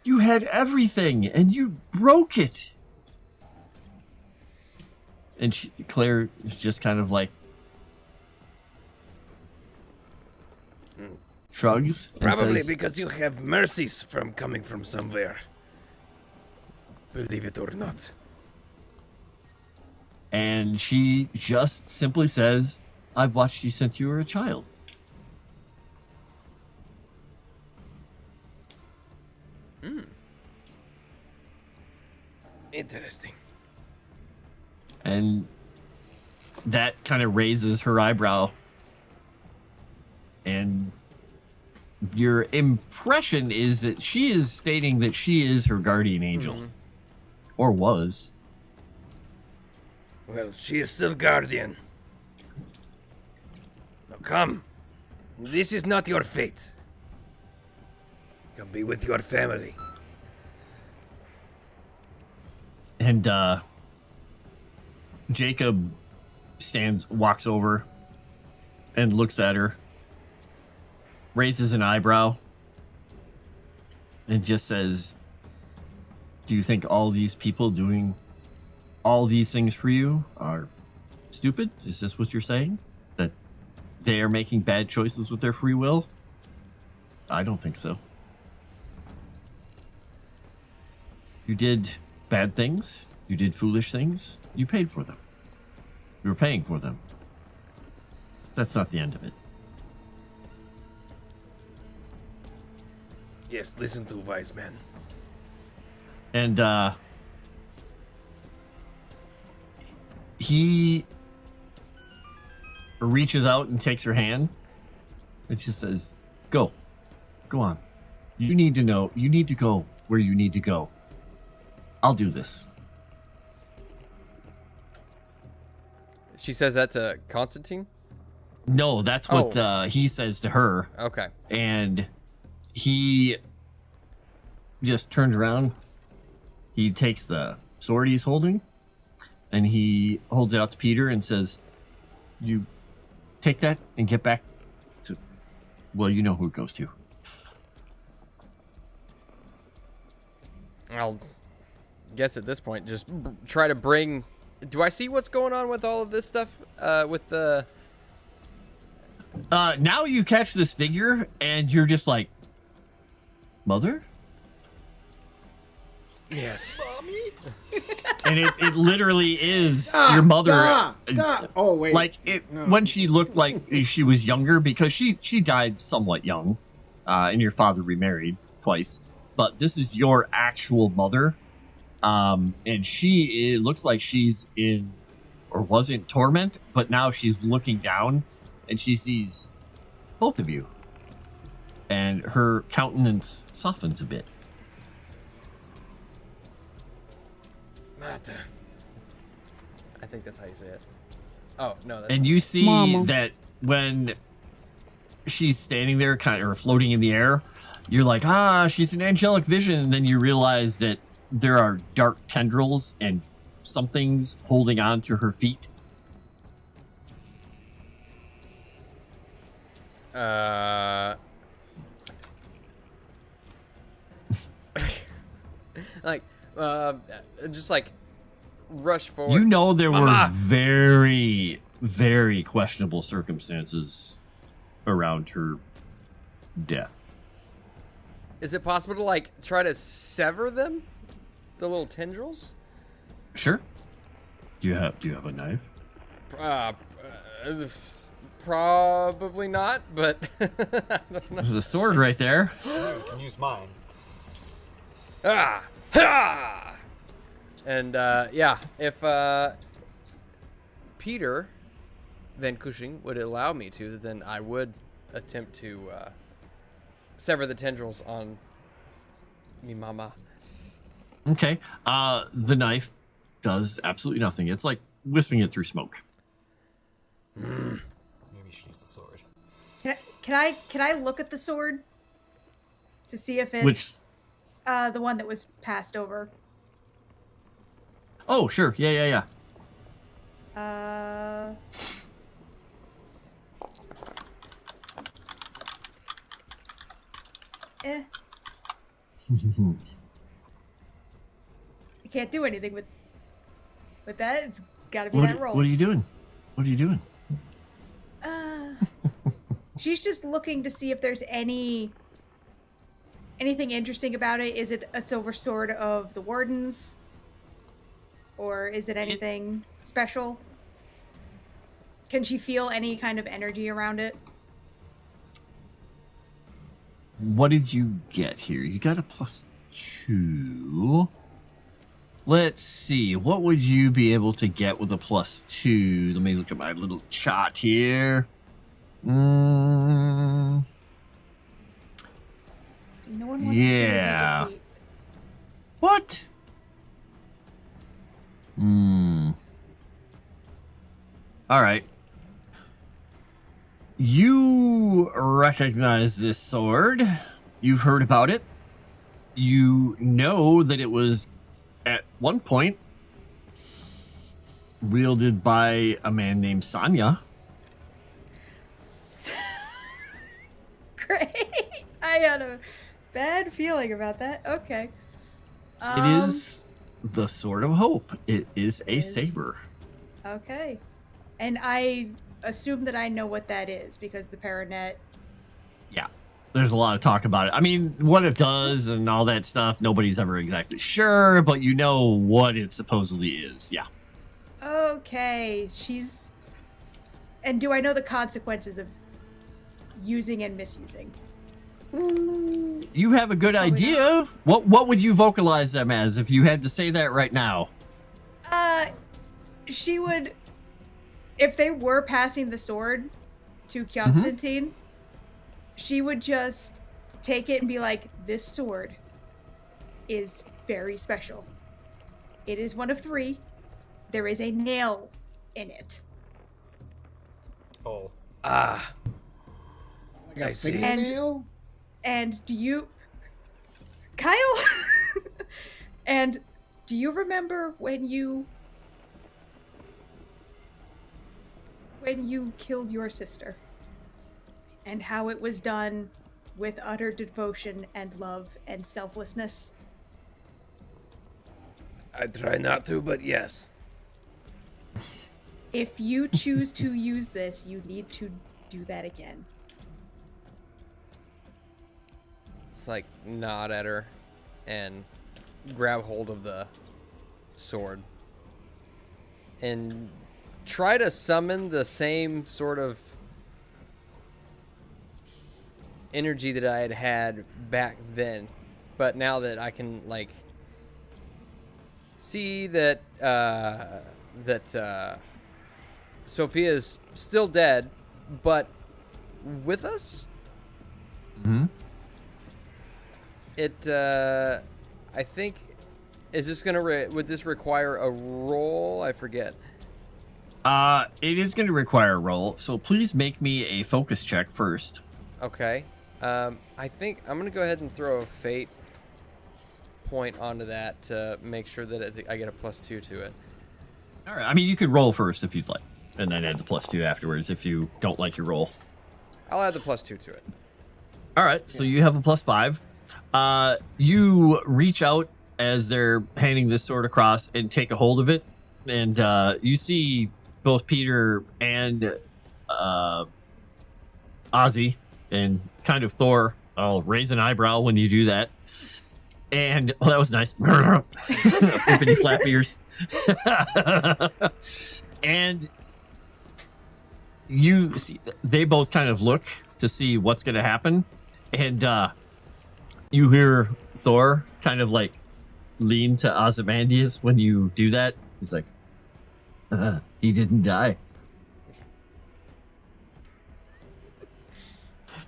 You had everything and you broke it." And Claire is just kind of like shrugs. And Probably says, because you have mercies from coming from somewhere. Believe it or not. and she just simply says, "I've watched you since you were a child." Interesting. And that kind of raises her eyebrow. And your impression is that she is stating that she is her guardian angel. Or was. Well, she is still guardian. Now come. This is not your fate. Come be with your family. And Jacob walks over and looks at her, raises an eyebrow, and just says, "Do you think all these people doing all these things for you are stupid? Is this what you're saying? That they are making bad choices with their free will?" I don't think so. You did bad things. You did foolish things. You paid for them. You were paying for them. That's not the end of it. Yes, listen to wise man. And he reaches out and takes her hand and just says, Go on. You need to know. You need to go where you need to go. I'll do this." She says that to Constantine? No, that's what he says to her. Okay. And he just turns around. He takes the sword he's holding and he holds it out to Peter and says, "You take that and get back to, well, you know who it goes to." I'll guess at this point, just try to bring... Do I see what's going on with all of this stuff? With the... Now you catch this figure and you're just like, "Mother?" Yes. And it literally is your mother. Oh, wait. Like when she looked like she was younger, because she died somewhat young, and your father remarried twice. But this is your actual mother, and it looks like she's in, or was in torment, but now she's looking down, and she sees both of you, and her countenance softens a bit. Matter. I think that's how you say it. Oh, no. That's And you see that when she's standing there, kind of, or floating in the air, you're like, she's an angelic vision. And then you realize that there are dark tendrils and something's holding on to her feet. Like, just like rush forward. You know there Mama! were very, very questionable circumstances around her death. Is it possible to like try to sever them, the little tendrils? Sure. Do you have a knife? Probably not, but I don't know. There's a sword right there. You can use mine. Ha! And yeah, if Peter Van Cushing would allow me to, then I would attempt to sever the tendrils on me mama. Okay. The knife does absolutely nothing. It's like wisping it through smoke. Maybe you should use the sword. Can I look at the sword to see if it's the one that was passed over? Oh, sure. Yeah. I can't do anything with that. It's got to be What that roll. are you doing? What are you doing? She's just looking to see if there's anything interesting about it. Is it a silver sword of the Wardens? Or is it anything special? Can she feel any kind of energy around it? What did you get here? You got a +2. Let's see. What would you be able to get with a +2? Let me look at my little chart here. No one wants Yeah. to see What? All right. You recognize this sword. You've heard about it. You know that it was at one point wielded by a man named Sanya. Great. I had a bad feeling about that. Okay. It is the Sword of Hope. It is a saber. Okay. And I assume that I know what that is because the Paranet. Yeah. There's a lot of talk about it. I mean, what it does and all that stuff, nobody's ever exactly sure, but you know what it supposedly is. Yeah. Okay. And do I know the consequences of using and misusing? You have a good idea. What would you vocalize them as if you had to say that right now? She would, if they were passing the sword to Kyonstantyn, she would just take it and be like, this sword is very special. It is one of 3. There is a nail in it. Oh. Ah, Like I a see. fingernail? And do you... Kyle? And do you remember when you killed your sister? And how it was done with utter devotion and love and selflessness? I try not to, but yes. If you choose to use this, you need to do that again. It's like nod at her and grab hold of the sword and try to summon the same sort of energy that I had back then, but now that I can like see that Sofia is still dead, but with us. It, I think, is this gonna, would this require a roll? I forget. It is going to require a roll, so please make me a focus check first. Okay. I think I'm gonna go ahead and throw a fate point onto that to make sure that I get a +2 to it. All right. I mean, you could roll first if you'd like, and then add the +2 afterwards if you don't like your roll. I'll add the +2 to it. All right. So you have a +5. You reach out as they're handing this sword across and take a hold of it, and you see both Peter and Ozzy and kind of Thor. I'll raise an eyebrow when you do that. And that was nice. Flippity flap ears. And you see, they both kind of look to see what's going to happen. And you hear Thor kind of like lean to Ozymandias when you do that. He's like, he didn't die.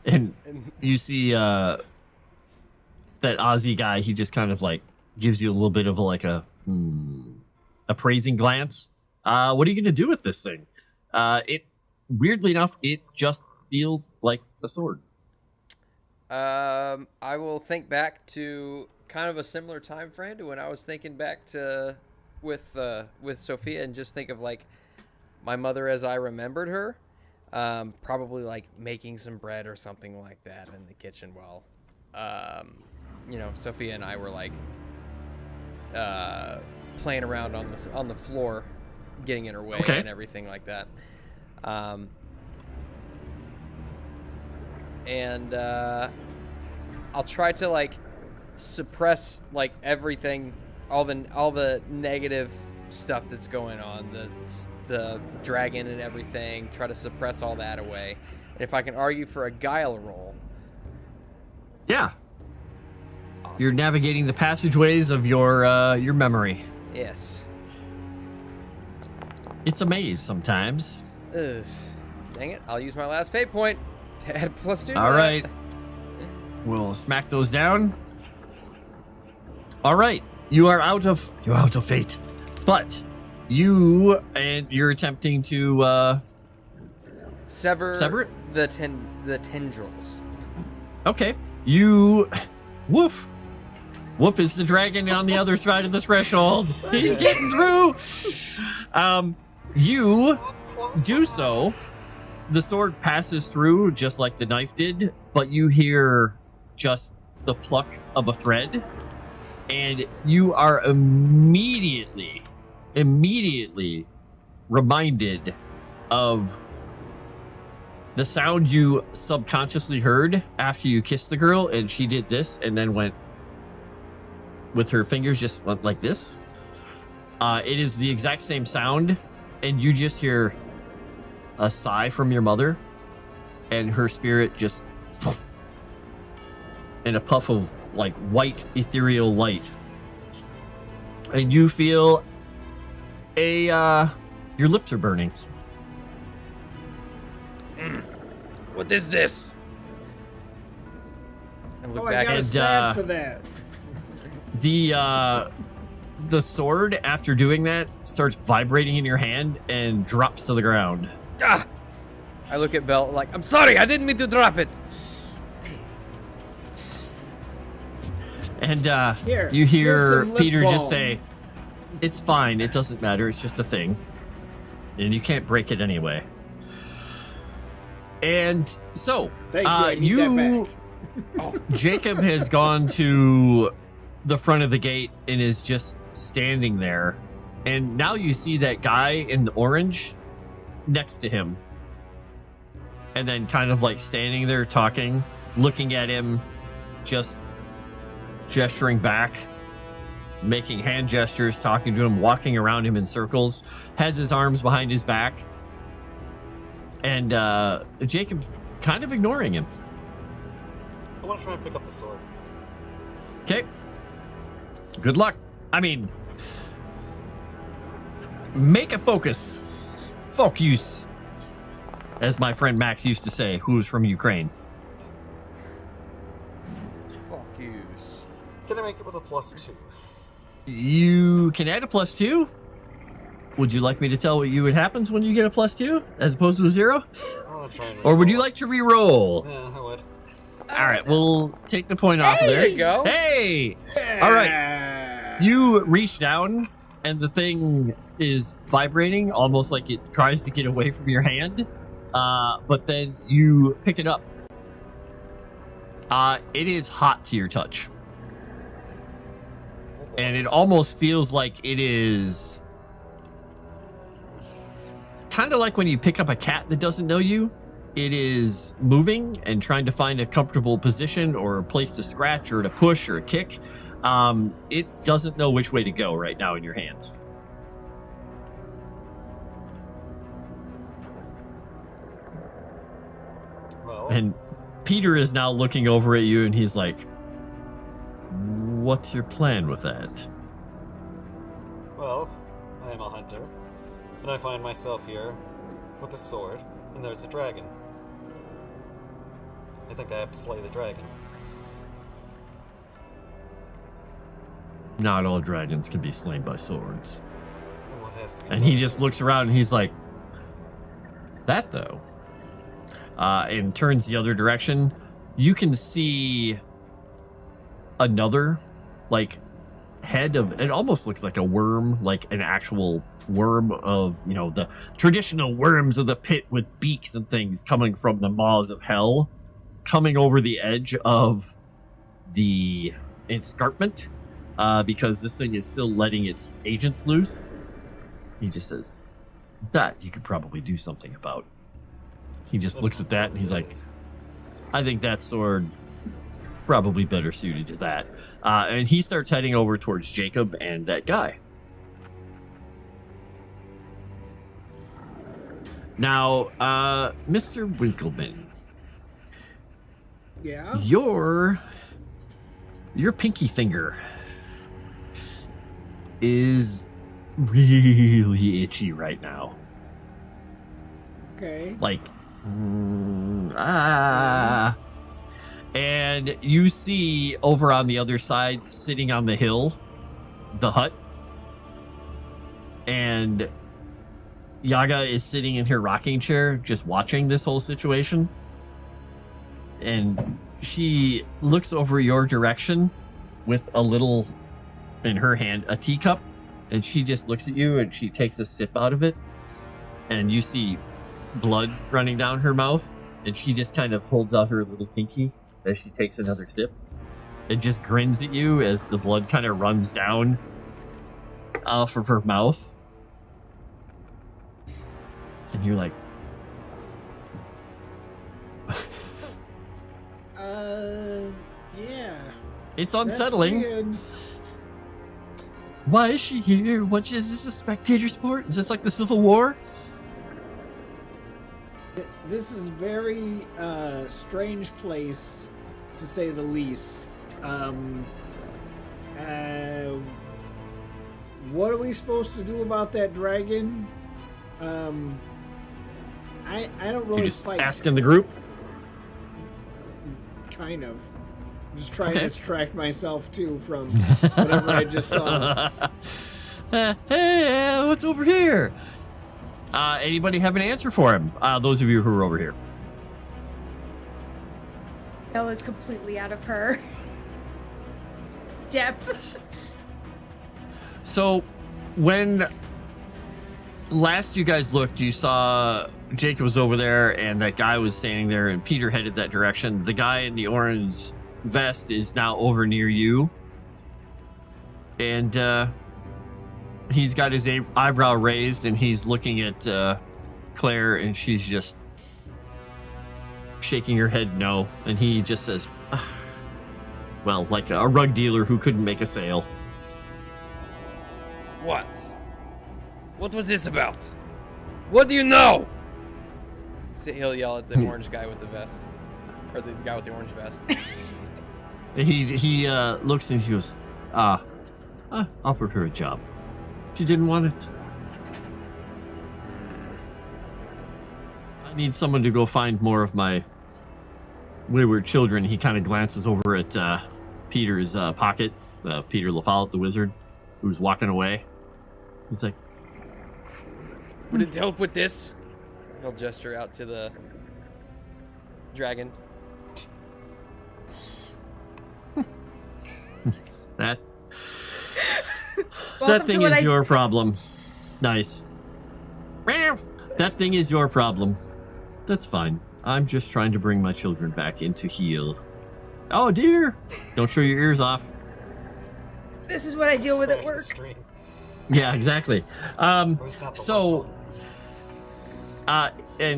And you see that Ozzy guy, he just kind of like gives you a little bit of like a appraising glance. What are you going to do with this thing? It weirdly enough, it just feels like a sword. I will think back to kind of a similar time frame to when I was thinking back to with Sofia, and just think of like my mother as I remembered her. Probably like making some bread or something like that in the kitchen while, Sofia and I were like playing around on the floor, getting in her way and everything like that. And I'll try to like suppress like everything, all the negative stuff that's going on, the dragon and everything, try to suppress all that away. And if I can argue for a guile roll. Yeah. Awesome. You're navigating the passageways of your memory. Yes. It's a maze sometimes. Ugh. Dang it. I'll use my last fate point to add +2. All right. We'll smack those down. All right. You're out of fate. But you're attempting to sever it? the tendrils. Okay. Woof is the dragon on the other side of the threshold. He's getting through. You do so. The sword passes through just like the knife did, but you hear just the pluck of a thread, and you are immediately reminded of the sound you subconsciously heard after you kissed the girl and she did this and then went with her fingers, just went like this. It is the exact same sound, and you just hear a sigh from your mother and her spirit just in a puff of like white ethereal light, and you feel your lips are burning. What is this? I look back I got a and, sad for that. The sword, after doing that, starts vibrating in your hand and drops to the ground. Ah! I look at Belle like, I'm sorry, I didn't mean to drop it. And Here, you here's hear some lip Peter just balm. say, "It's fine. It doesn't matter. It's just a thing, and you can't break it anyway." And so, Thank you. I need that back. Jacob has gone to the front of the gate and is just standing there. And now you see that guy in the orange next to him. And then kind of like standing there talking, looking at him, just gesturing back, making hand gestures, talking to him, walking around him in circles, has his arms behind his back. And Jacob kind of ignoring him. I want to try and pick up the sword. Okay. Good luck. I mean, make a focus. Focus. As my friend Max used to say, who's from Ukraine. Fuck yous. Can I make it with a +2? You can add a +2. Would you like me to tell you what happens when you get a +2 as opposed to a 0? I want to try and Or would you re-roll. like to re-roll? Yeah, I would. All right, we'll take the point off of there. There you go. Hey! All right. You reach down, and the thing is vibrating, almost like it tries to get away from your hand. But then you pick it up. It is hot to your touch. And it almost feels like it is kind of like when you pick up a cat that doesn't know you. It is moving and trying to find a comfortable position or a place to scratch or to push or a kick. It doesn't know which way to go right now in your hands. Well, And Peter is now looking over at you and he's like, what's your plan with that? well, I am a hunter, and I find myself here with a sword, and there's a dragon. I think I have to slay the dragon. Not all dragons can be slain by swords. And what has to be And he just looks around and he's like, that though. And turns the other direction. You can see another, like, head of, it almost looks like a worm, like an actual worm of, you know, the traditional worms of the pit with beaks and things coming from the maws of hell, coming over the edge of the escarpment, because this thing is still letting its agents loose. He just says, that you could probably do something about. He just looks at that and he's like, I think that sword probably better suited to that. And he starts heading over towards Jacob and that guy. Now, Mr. Winkleman, Yeah. your pinky finger is really itchy right now. Okay. Like, and you see over on the other side, sitting on the hill, the hut, and Yaga is sitting in her rocking chair just watching this whole situation, and she looks over your direction with a little, in her hand, a teacup, and she just looks at you and she takes a sip out of it, and you see blood running down her mouth, and she just kind of holds out her little pinky as she takes another sip and just grins at you as the blood kind of runs down off of her mouth. And you're like, Yeah. it's That's unsettling. weird. Why is she here? What is this, a spectator sport? Is this like the Civil War? This is very strange place, to say the least. What are we supposed to do about that dragon? I don't really You just fight. asking the group? Kind of. Just trying Okay. to distract myself too from whatever I just saw. Hey, what's over here? Anybody have an answer for him? Those of you who are over here. Bella's completely out of her depth. So, when last you guys looked, you saw Jacob was over there and that guy was standing there and Peter headed that direction. The guy in the orange vest is now over near you. And he's got his eyebrow raised and he's looking at Claire, and she's just shaking her head no. And he just says, well, like a rug dealer who couldn't make a sale. What? What was this about? What do you know? He'll yell at the orange guy with the vest. Or the guy with the orange vest. He looks and he goes, I offered her a job. She didn't want it. I need someone to go find more of my wayward children. He kind of glances over at Peter's pocket. Peter LaFollette, the wizard, who's walking away. He's like, Would it help with this? He'll gesture out to the dragon. That thing is your problem. Nice. That thing is your problem. That's fine. I'm just trying to bring my children back in to heal. Oh dear! Don't show your ears off. This is what I deal with at work. Yeah, exactly. And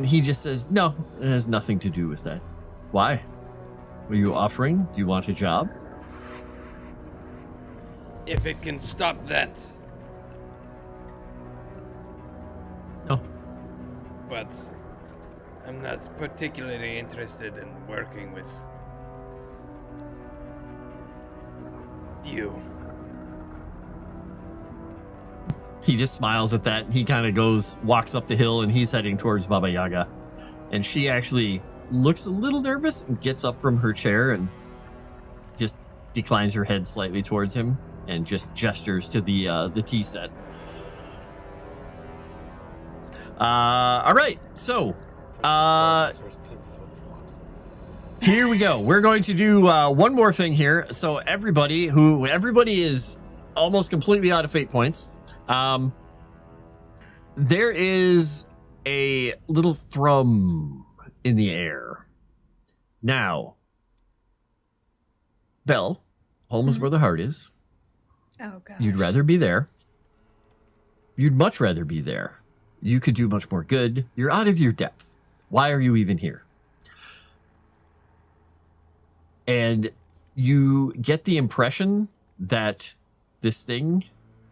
he just says, no, it has nothing to do with that. Why? Are you offering? Do you want a job? If it can stop that. No. But I'm not particularly interested in working with you. He just smiles at that. He kind of walks up the hill, and he's heading towards Baba Yaga. And she actually looks a little nervous and gets up from her chair and just declines her head slightly towards him and just gestures to the tea set. All right, so here we go. We're going to do one more thing here. So everybody is almost completely out of fate points. There is a little thrum in the air. Now, Belle, home is where the heart is. Oh, God. You'd rather be there. You'd much rather be there. You could do much more good. You're out of your depth. Why are you even here? And you get the impression that this thing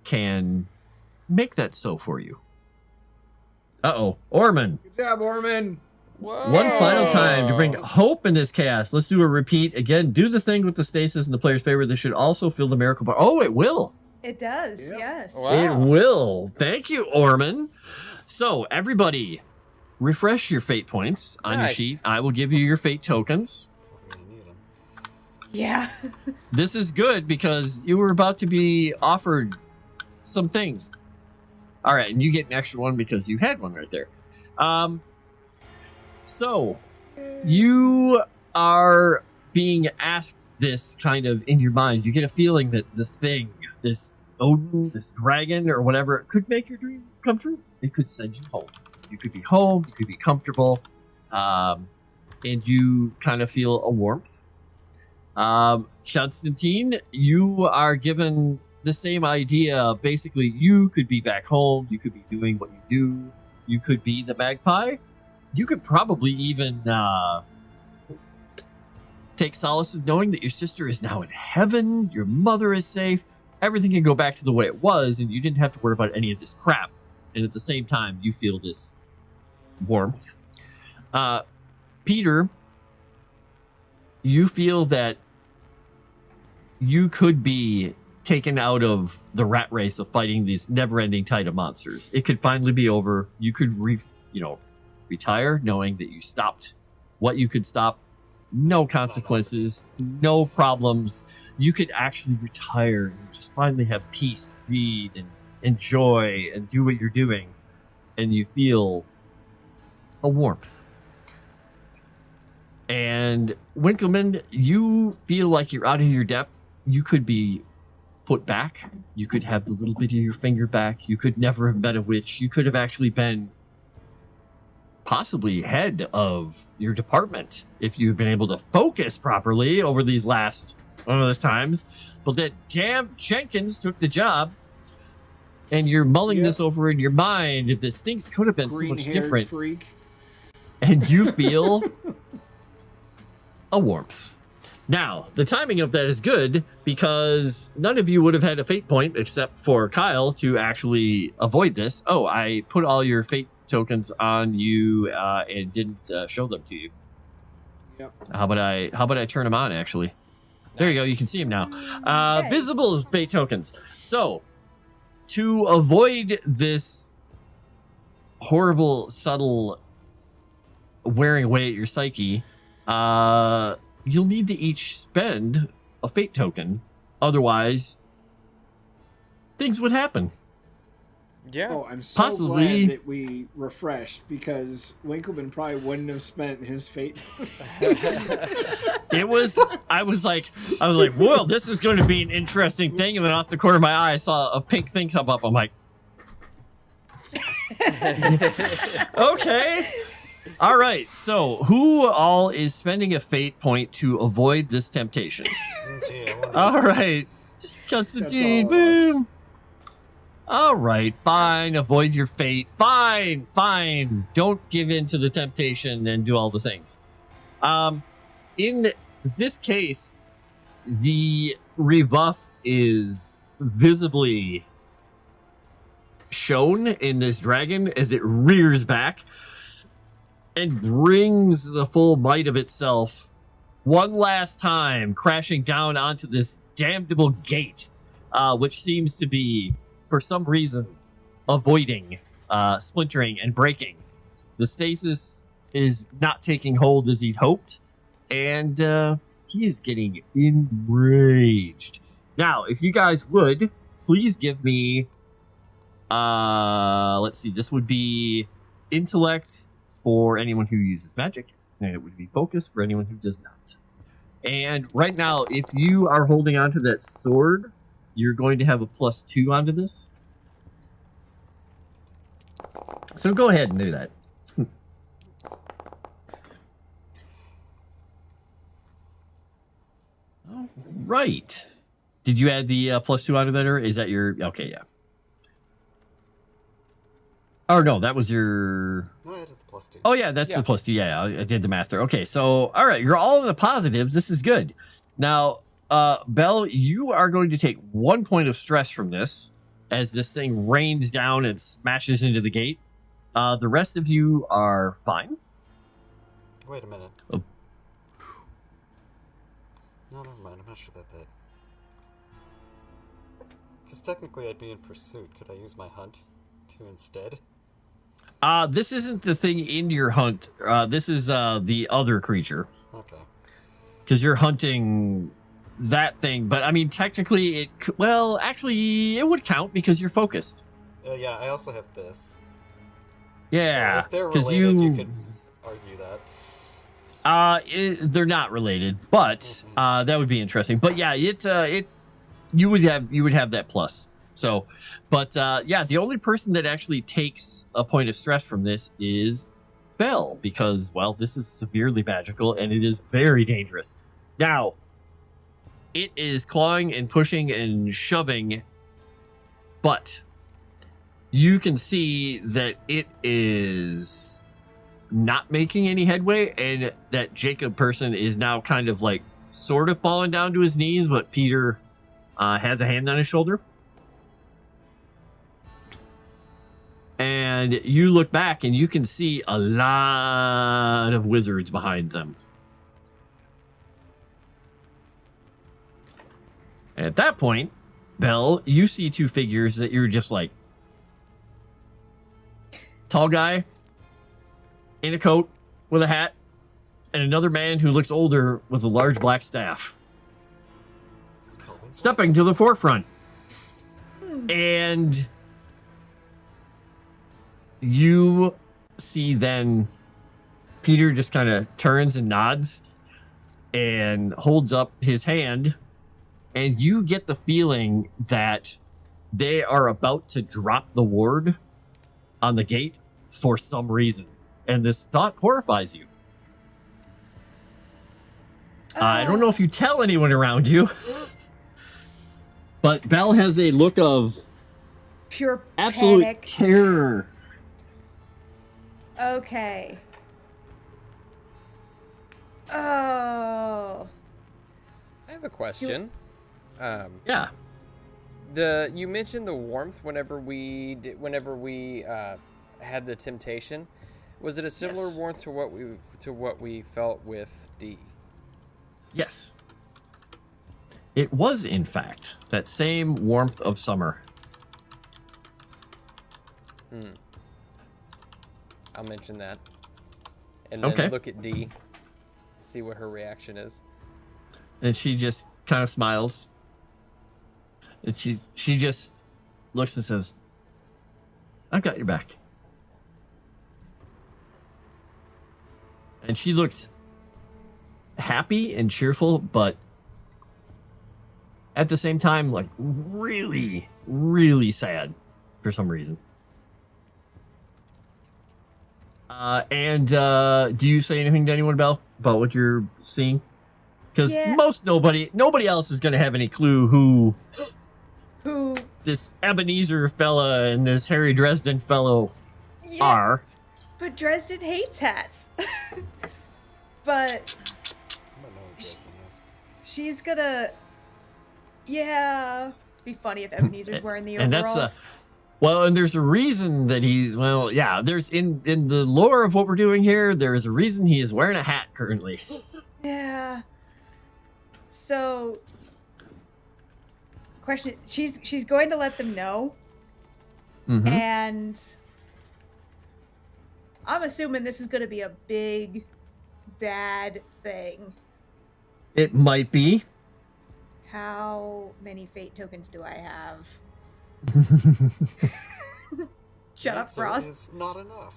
can make that so for you. Uh-oh. Orman. Good job, Orman. Whoa. One final time to bring hope in this cast. Let's do a repeat. Again, do the thing with the stasis in the player's favor. This should also fill the miracle bar. Oh, it will. It does, yes. Wow. It will. Thank you, Orman. So, everybody, refresh your fate points on your Nice. sheet. I will give you your fate tokens. Yeah. This is good because you were about to be offered some things. All right, and you get an extra one because you had one right there. So, you are being asked this kind of in your mind. You get a feeling that this thing, this Odin, this dragon, or whatever, it could make your dream come true. It could send you home. You could be home, you could be comfortable, and you kind of feel a warmth. Kyonstantyn, you are given the same idea. Basically, you could be back home, you could be doing what you do, you could be the magpie. You could probably even take solace in knowing that your sister is now in heaven, your mother is safe, everything can go back to the way it was, and you didn't have to worry about any of this crap. And at the same time, you feel this warmth. Peter, you feel that you could be taken out of the rat race of fighting these never-ending tide of monsters. It could finally be over. You could retire knowing that you stopped what you could stop. No consequences, no problems. You could actually retire and just finally have peace, read and enjoy and do what you're doing. And you feel a warmth. And Winkleman, you feel like you're out of your depth. You could be put back. You could have the little bit of your finger back. You could never have met a witch. You could have actually been possibly head of your department if you've been able to focus properly over these last one of those times. But that damn Jenkins took the job, and you're mulling this over in your mind. This things could have been so much different. Freak. And you feel a warmth. Now, the timing of that is good because none of you would have had a fate point except for Kyle to actually avoid this. Oh, I put all your fate tokens on you and didn't show them to you. Yep. How about I turn them on actually? There you go. You can see them now. Okay. Visible fate tokens. So, to avoid this horrible, subtle wearing away at your psyche, you'll need to each spend a fate token. Otherwise, things would happen. Yeah. Oh, I'm so Possibly. glad that we refreshed because Winkleman probably wouldn't have spent his fate. I was like, whoa, this is going to be an interesting thing. And then off the corner of my eye, I saw a pink thing come up. I'm like, okay. All right. So who all is spending a fate point to avoid this temptation? Gee, I wonder- All right. Kyonstantyn, boom. All right, fine. Avoid your fate. Fine, fine. Don't give in to the temptation and do all the things. In this case, the rebuff is visibly shown in this dragon as it rears back and brings the full might of itself one last time, crashing down onto this damnable gate, which seems to be, for some reason, avoiding splintering and breaking. The stasis is not taking hold as he'd hoped, and he is getting enraged. Now, if you guys would, please give me, let's see, this would be intellect for anyone who uses magic, and it would be focus for anyone who does not. And right now, if you are holding onto that sword, you're going to have a +2 onto this. So go ahead and do that. All right. Did you add the +2 onto that, or is that your... Okay, yeah. Oh, no, that was your... No, I did the +2. Oh, yeah, that's the +2. Yeah, I did the math there. Okay, so, all right, you're all in the positives. This is good. Now, Belle, you are going to take 1 point of stress from this as this thing rains down and smashes into the gate. The rest of you are fine. Wait a minute. Oh. No, never mind. I'm not sure that. Because technically I'd be in pursuit. Could I use my hunt to instead? This isn't the thing in your hunt. This is the other creature. Okay. Because you're hunting that thing. But, I mean, technically it... Well, actually, it would count because you're focused. Yeah, I also have this. Yeah. So if they're because related, you could argue that. They're not related, but that would be interesting. But yeah, you would have that plus. So, but yeah, the only person that actually takes a point of stress from this is Belle, because well, this is severely magical and it is very dangerous. Now, it is clawing and pushing and shoving, but you can see that it is not making any headway, and that Jacob person is now kind of like sort of falling down to his knees, but Peter has a hand on his shoulder. And you look back and you can see a lot of wizards behind them. And at that point, Belle, you see two figures that you're just like, tall guy in a coat with a hat, and another man who looks older with a large black staff stepping to the forefront. And you see then Peter just kind of turns and nods and holds up his hand, and you get the feeling that they are about to drop the ward on the gate for some reason. And this thought horrifies you. I don't know if you tell anyone around you, but Belle has a look of pure absolute panic. terror. Okay. Oh. I have a question. Yeah. You mentioned the warmth whenever we had the temptation. Was it a similar Yes. warmth to what we felt with D? Yes. It was, in fact, that same warmth of summer. I'll mention that. And then Okay. look at D. See what her reaction is. And she just kind of smiles. And she just looks and says, I've got your back. And she looks happy and cheerful, but at the same time, like really, really sad for some reason. Do you say anything to anyone, Belle, about what you're seeing? Because nobody else is going to have any clue who this Ebenezer fella and this Harry Dresden fellow are. But Dresden hates hats. But she's gonna, be funny if Ebenezer's wearing the overalls. And there's a reason that there's in the lore of what we're doing here, there is a reason he is wearing a hat currently. Yeah. So, question, she's going to let them know. Mm-hmm. And I'm assuming this is going to be a big, bad thing. It might be. How many fate tokens do I have? Shut up, Frost. It's not enough.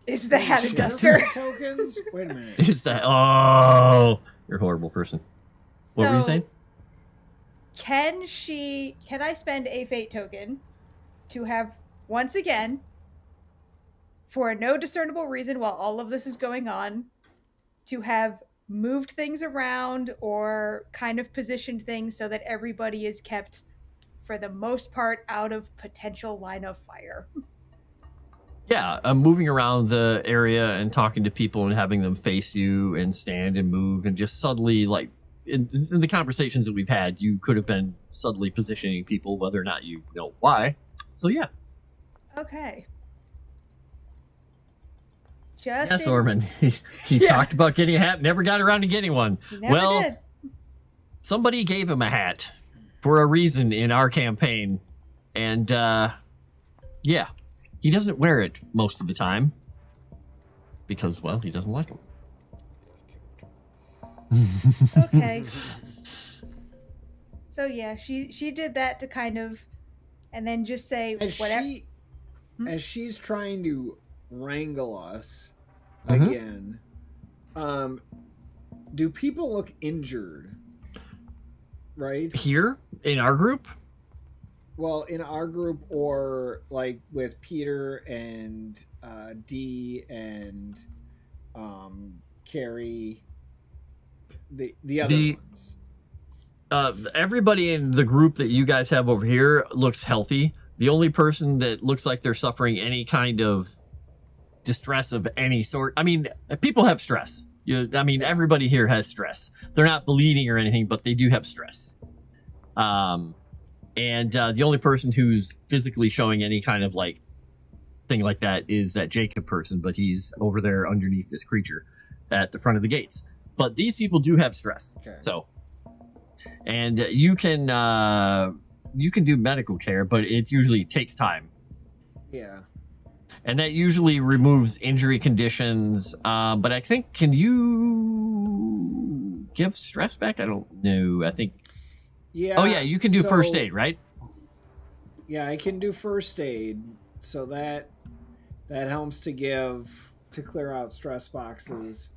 Is the hat a duster? Tokens? Wait a minute. Is that? Oh, you're a horrible person. What were you saying? Can I spend a fate token to have, once again, for no discernible reason while all of this is going on, to have moved things around or kind of positioned things so that everybody is kept, for the most part, out of potential line of fire? Yeah, moving around the area and talking to people and having them face you and stand and move and just subtly, like, in the conversations that we've had, you could have been subtly positioning people, whether or not you know why. So, yeah. Okay. Yes, Orman. He talked about getting a hat, never got around to getting one. Never did. Somebody gave him a hat for a reason in our campaign. And, he doesn't wear it most of the time. Because, well, he doesn't like them. Okay. So, yeah, she did that to kind of, and then just say whatever. As she's trying to wrangle us again, do people look injured? Right? Here? In our group? Well, in our group, or like with Peter and Dee and Carrie, the other ones. Everybody in the group that you guys have over here looks healthy. The only person that looks like they're suffering any kind of distress of any sort. I mean, people have stress. Everybody here has stress. They're not bleeding or anything, but they do have stress. And the only person who's physically showing any kind of like thing like that is that Jacob person, but he's over there underneath this creature at the front of the gates. But these people do have stress. Okay. So, and you can do medical care, but it usually takes time. Yeah. And that usually removes injury conditions. But I think, can you give stress back? I don't know. I think. Yeah. Oh yeah, you can do first aid, right? Yeah, I can do first aid, so that helps to clear out stress boxes.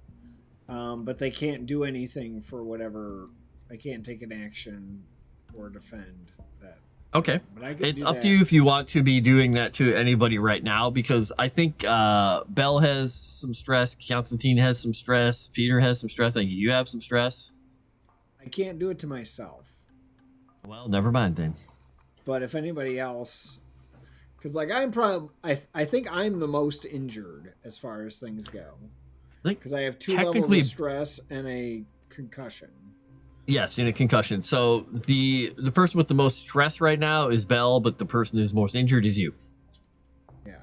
But they can't do anything for whatever. They can't take an action or defend that. Okay. It's up to you if you want to be doing that to anybody right now, because I think Belle has some stress, Kyonstantyn has some stress, Peter has some stress, I think you have some stress. I can't do it to myself. Well, never mind then. But if anybody else, because like I'm probably, I think I'm the most injured as far as things go, because I have 2 levels of stress and a concussion. Yes, in a concussion. So the person with the most stress right now is Belle, but the person who's most injured is you. Yeah.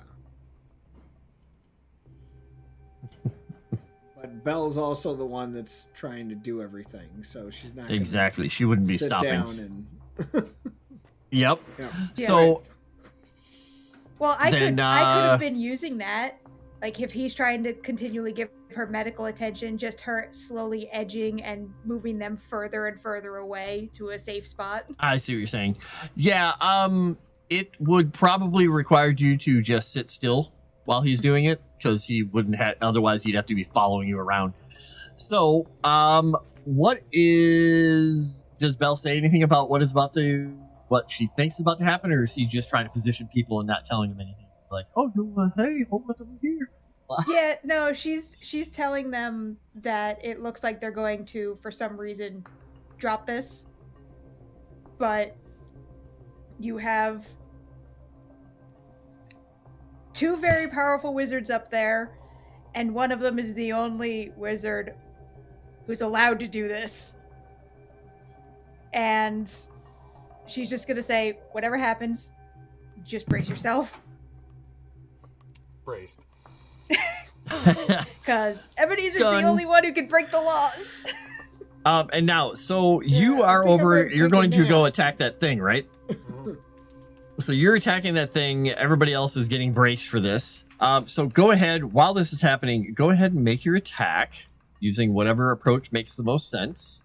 But Belle's also the one that's trying to do everything, so she's not exactly. She wouldn't be stopping. Down and Yep. Yeah. So. Right. Well, I could have been using that. Like, if he's trying to continually give her medical attention, just her slowly edging and moving them further and further away to a safe spot. I see what you're saying. Yeah, it would probably require you to just sit still while he's doing it, because he wouldn't have, otherwise he'd have to be following you around. So, does Belle say anything about what she thinks is about to happen, or is she just trying to position people and not telling them anything? Like, oh, hey, what's over here? Yeah, no, she's telling them that it looks like they're going to, for some reason, drop this. But you have 2 very powerful wizards up there, and one of them is the only wizard who's allowed to do this. And she's just gonna say, whatever happens, just brace yourself. Braced. Because Ebenezer's the only one who can break the laws. And now, so you are over, you're going to go attack that thing, right? So you're attacking that thing. Everybody else is getting braced for this. So go ahead, while this is happening, go ahead and make your attack using whatever approach makes the most sense.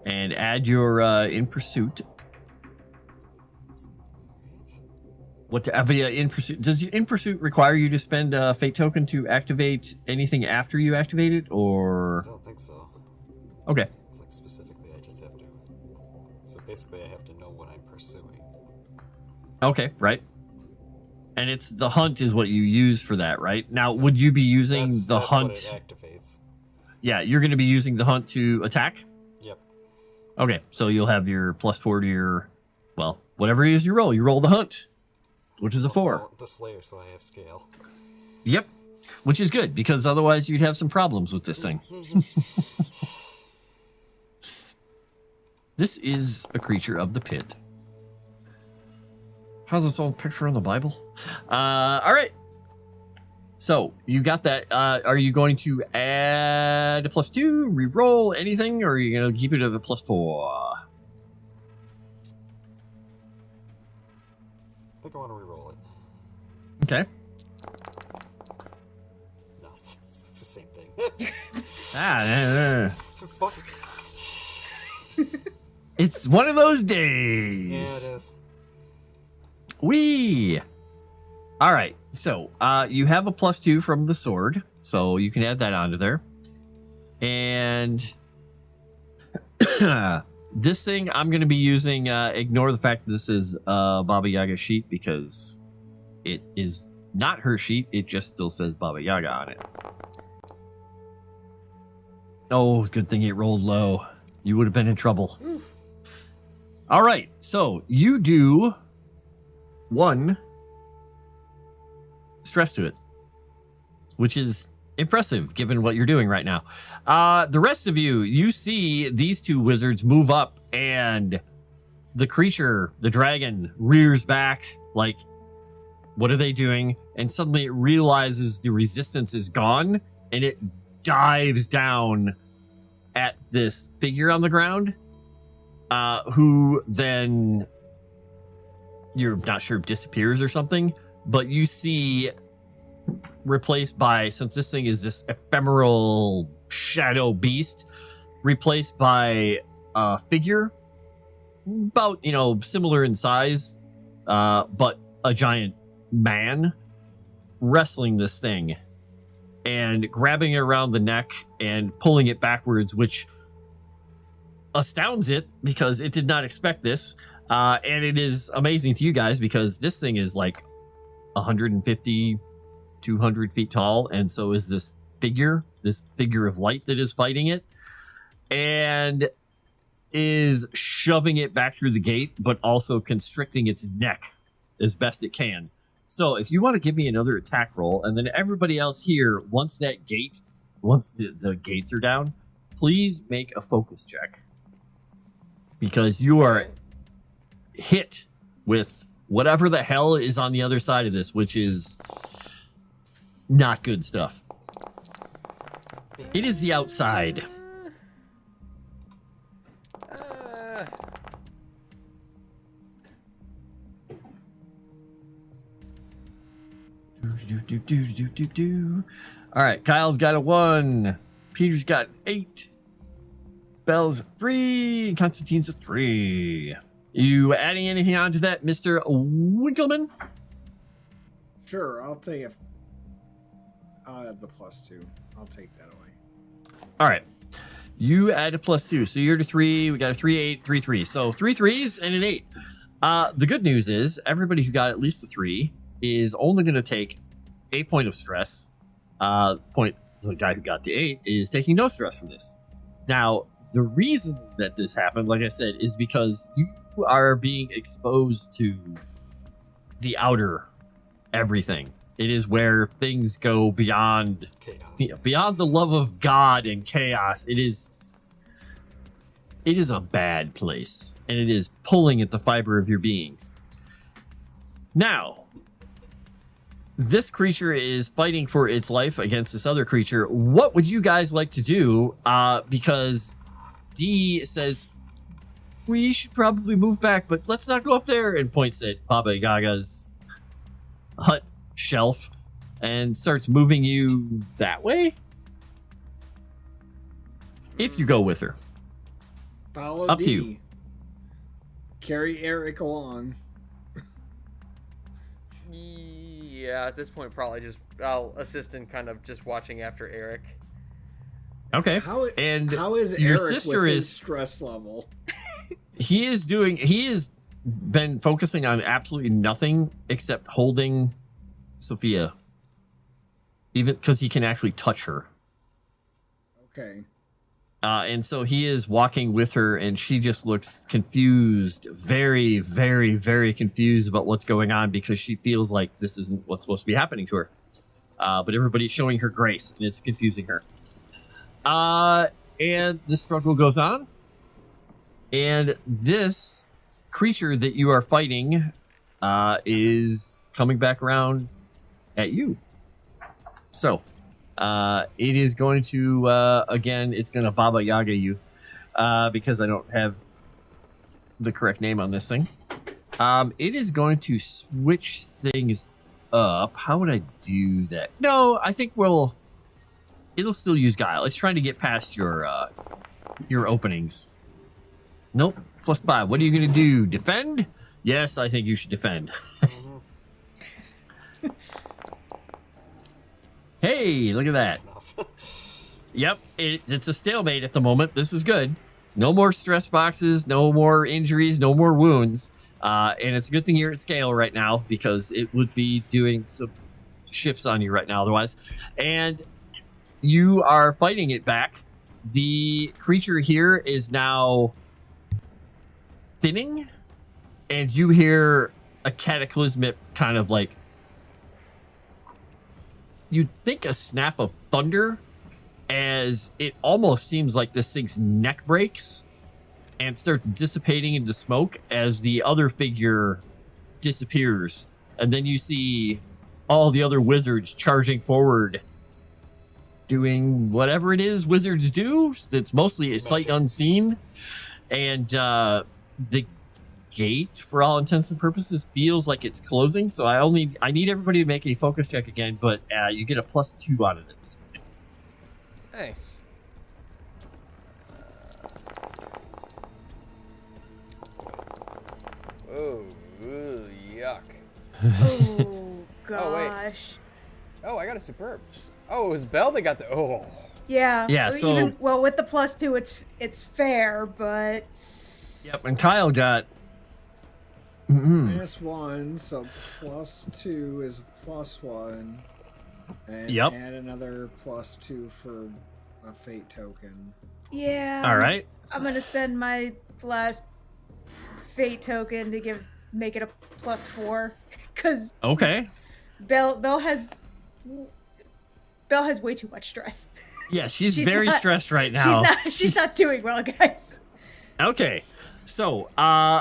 And add your in pursuit. In pursuit, does in pursuit require you to spend a fate token to activate anything after you activate it, or? I don't think so. Okay. It's like specifically, I just have to. So basically, I have to know what I'm pursuing. Okay, right. And it's the hunt is what you use for that, right? Now, would you be using the hunt? What it activates. Yeah, you're going to be using the hunt to attack? Yep. Okay, so you'll have your +4 to your, well, whatever it is you roll. You roll the hunt, which is a 4. The Slayer, so I have scale. Yep, which is good, because otherwise you'd have some problems with this thing. This is a creature of the pit. Has its own picture in the Bible. All right. So you got that. Are you going to add a +2, re-roll anything, or are you going to keep it at a +4? I think I want to re-roll it. Okay. No, it's the same thing. Fuck. It's one of those days. Yeah, it is. All right. So you have a +2 from the sword, so you can add that onto there. And this thing I'm going to be using, ignore the fact that this is Baba Yaga's sheet, because it is not her sheet. It just still says Baba Yaga on it. Oh, good thing it rolled low. You would have been in trouble. All right. So you do 1 stress to it, which is impressive given what you're doing right now. The rest of you see these 2 wizards move up, and the creature, the dragon, rears back like, what are they doing? And suddenly it realizes the resistance is gone, and it dives down at this figure on the ground, who then, you're not sure, disappears or something, but you see replaced by, since this thing is this ephemeral shadow beast, replaced by a figure about, similar in size, but a giant man wrestling this thing and grabbing it around the neck and pulling it backwards, which astounds it because it did not expect this. And it is amazing to you guys because this thing is like 150, 200 feet tall. And so is this figure of light that is fighting it, and is shoving it back through the gate, but also constricting its neck as best it can. So if you want to give me another attack roll, and then everybody else here, once the gates are down, please make a focus check. Because you are hit with whatever the hell is on the other side of this, which is not good stuff. It is the outside. All right, Kyle's got a 1. Peter's got 8. Belle's a 3. Constantine's a 3. You adding anything onto that, Mr. Winkleman? Sure, I'll take it. I'll add the +2. I'll take that away. All right. You add a +2. So you're to 3. We got a 3, 8, 3, 3. So 3 3s and an 8. The good news is everybody who got at least a 3 is only going to take a point of stress. The guy who got the 8 is taking no stress from this. Now, the reason that this happened, like I said, is because you are being exposed to the outer everything. It is where things go beyond Chaos. beyond the love of God and chaos. It is a bad place, and it is pulling at the fiber of your beings. Now, this creature is fighting for its life against this other creature. What would you guys like to do? Because D says, we should probably move back, but let's not go up there, and points at Baba Yaga's hut shelf and starts moving you that way. If you go with her. Follow Up D. to you. Carry Eric along. Yeah, at this point, probably just I'll assist in kind of just watching after Eric. Okay. How is your Eric sister with his is stress level? he has been focusing on absolutely nothing except holding Sofia, even because he can actually touch her. Okay. And so he is walking with her, and she just looks confused, very, very, very confused about what's going on, because she feels like this isn't what's supposed to be happening to her. But everybody's showing her grace, and it's confusing her. And the struggle goes on. And this creature that you are fighting is coming back around at you. So, it is going to, again, it's going to Baba Yaga you, because I don't have the correct name on this thing. It is going to switch things up. How would I do that? No, I think it'll still use Guile. It's trying to get past your openings. Nope, +5. What are you going to do? Defend? Yes, I think you should defend. Hey, look at that. Yep, it's a stalemate at the moment. This is good. No more stress boxes, no more injuries, no more wounds. And it's a good thing you're at scale right now, because it would be doing some shifts on you right now otherwise. And you are fighting it back. The creature here is now thinning, and you hear a cataclysmic kind of like, you'd think a snap of thunder, as it almost seems like this thing's neck breaks and starts dissipating into smoke as the other figure disappears. And then you see all the other wizards charging forward, doing whatever it is wizards do. It's mostly a sight unseen. And the gate, for all intents and purposes, feels like it's closing. So I need everybody to make a focus check again, but you get a +2 on it at this point. Nice. Oh, yuck. Oh gosh. Oh, wait. Oh, I got a superb. Oh, it was Belle that got the. Oh. Yeah. Yeah. So Even, well, with the +2, it's fair, but. Yep. And Kyle got. -1, so +2 is +1. And Yep. add another +2 for a fate token. Yeah. All right. I'm gonna spend my last fate token to make it a +4, because Okay. Belle has way too much stress. Yeah, she's She's very not- stressed right now. She's not doing well, guys. Okay. So,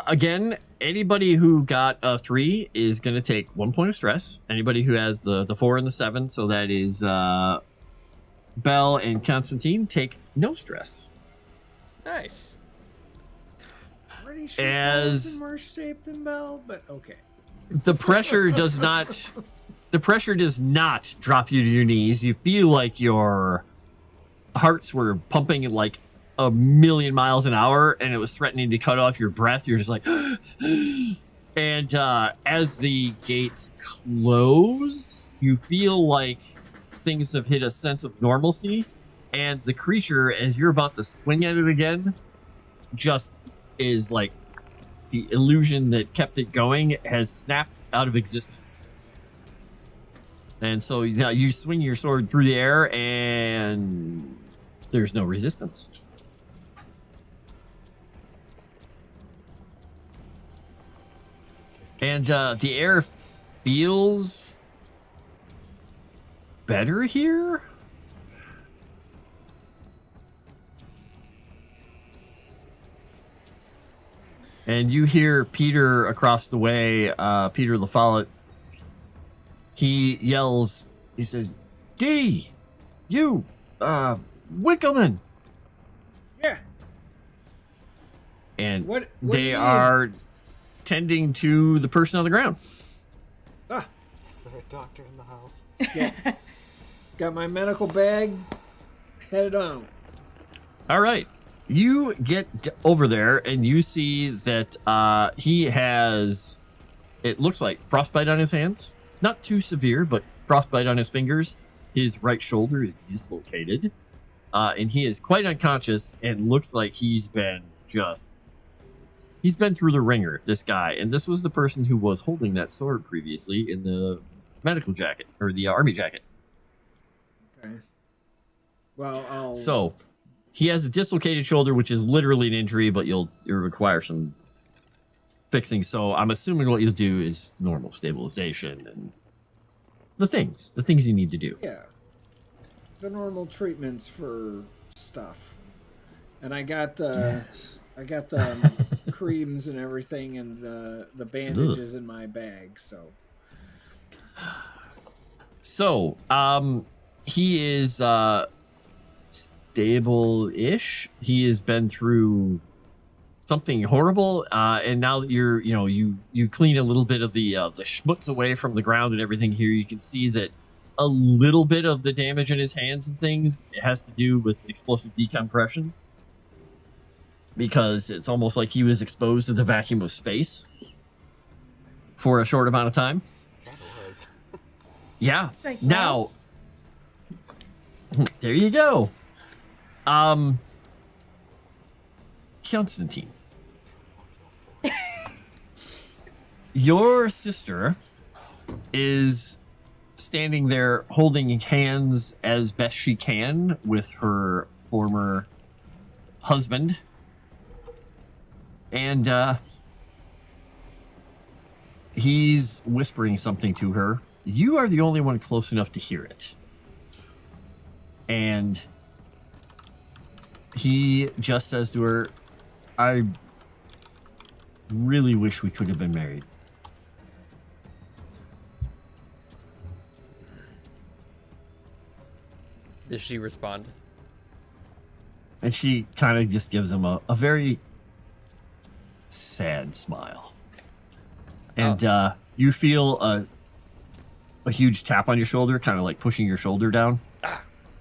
again, anybody who got a 3 is going to take 1 point of stress. Anybody who has the 4 and the 7, so that is Belle and Kyonstantyn, take no stress. Nice. Pretty sure As- Kyle's in worse shape than Belle, but okay. The pressure does not drop you to your knees. You feel like your hearts were pumping at like a million miles an hour and it was threatening to cut off your breath. You're just like, and as the gates close, you feel like things have hit a sense of normalcy, and the creature, as you're about to swing at it again, just is like the illusion that kept it going has snapped out of existence. And so now you swing your sword through the air and there's no resistance. And the air feels better here. And you hear Peter across the way, Peter LaFollette. He yells, he says, D, you, Winkleman. Yeah. And What do they you need? are tending to the person on the ground. Ah, Is there a doctor in the house? got my medical bag. Headed on. All right. You get over there and you see that he has, it looks like frostbite on his hands. Not too severe, but frostbite on his fingers. His right shoulder is dislocated. And he is quite unconscious and looks like he's been through the ringer, this guy. And this was the person who was holding that sword previously in the medical jacket, or the army jacket. Okay. Well, So, he has a dislocated shoulder, which is literally an injury, but you'll require some fixing. So I'm assuming what you'll do is normal stabilization and the things you need to do. Yeah. The normal treatments for stuff. And I got the creams and everything and the bandages in my bag, so. So, he is stable-ish. He has been through something horrible, and now that you clean a little bit of the schmutz away from the ground and everything here, you can see that a little bit of the damage in his hands and things has to do with explosive decompression, because it's almost like he was exposed to the vacuum of space for a short amount of time. That was. Yeah. It's like, Now, there you go. Kyonstantyn. Your sister is standing there holding hands as best she can with her former husband. And he's whispering something to her. You are the only one close enough to hear it. And he just says to her, I really wish we could have been married. Does she respond? And she kind of just gives him a very sad smile. And you feel a huge tap on your shoulder, kind of like pushing your shoulder down.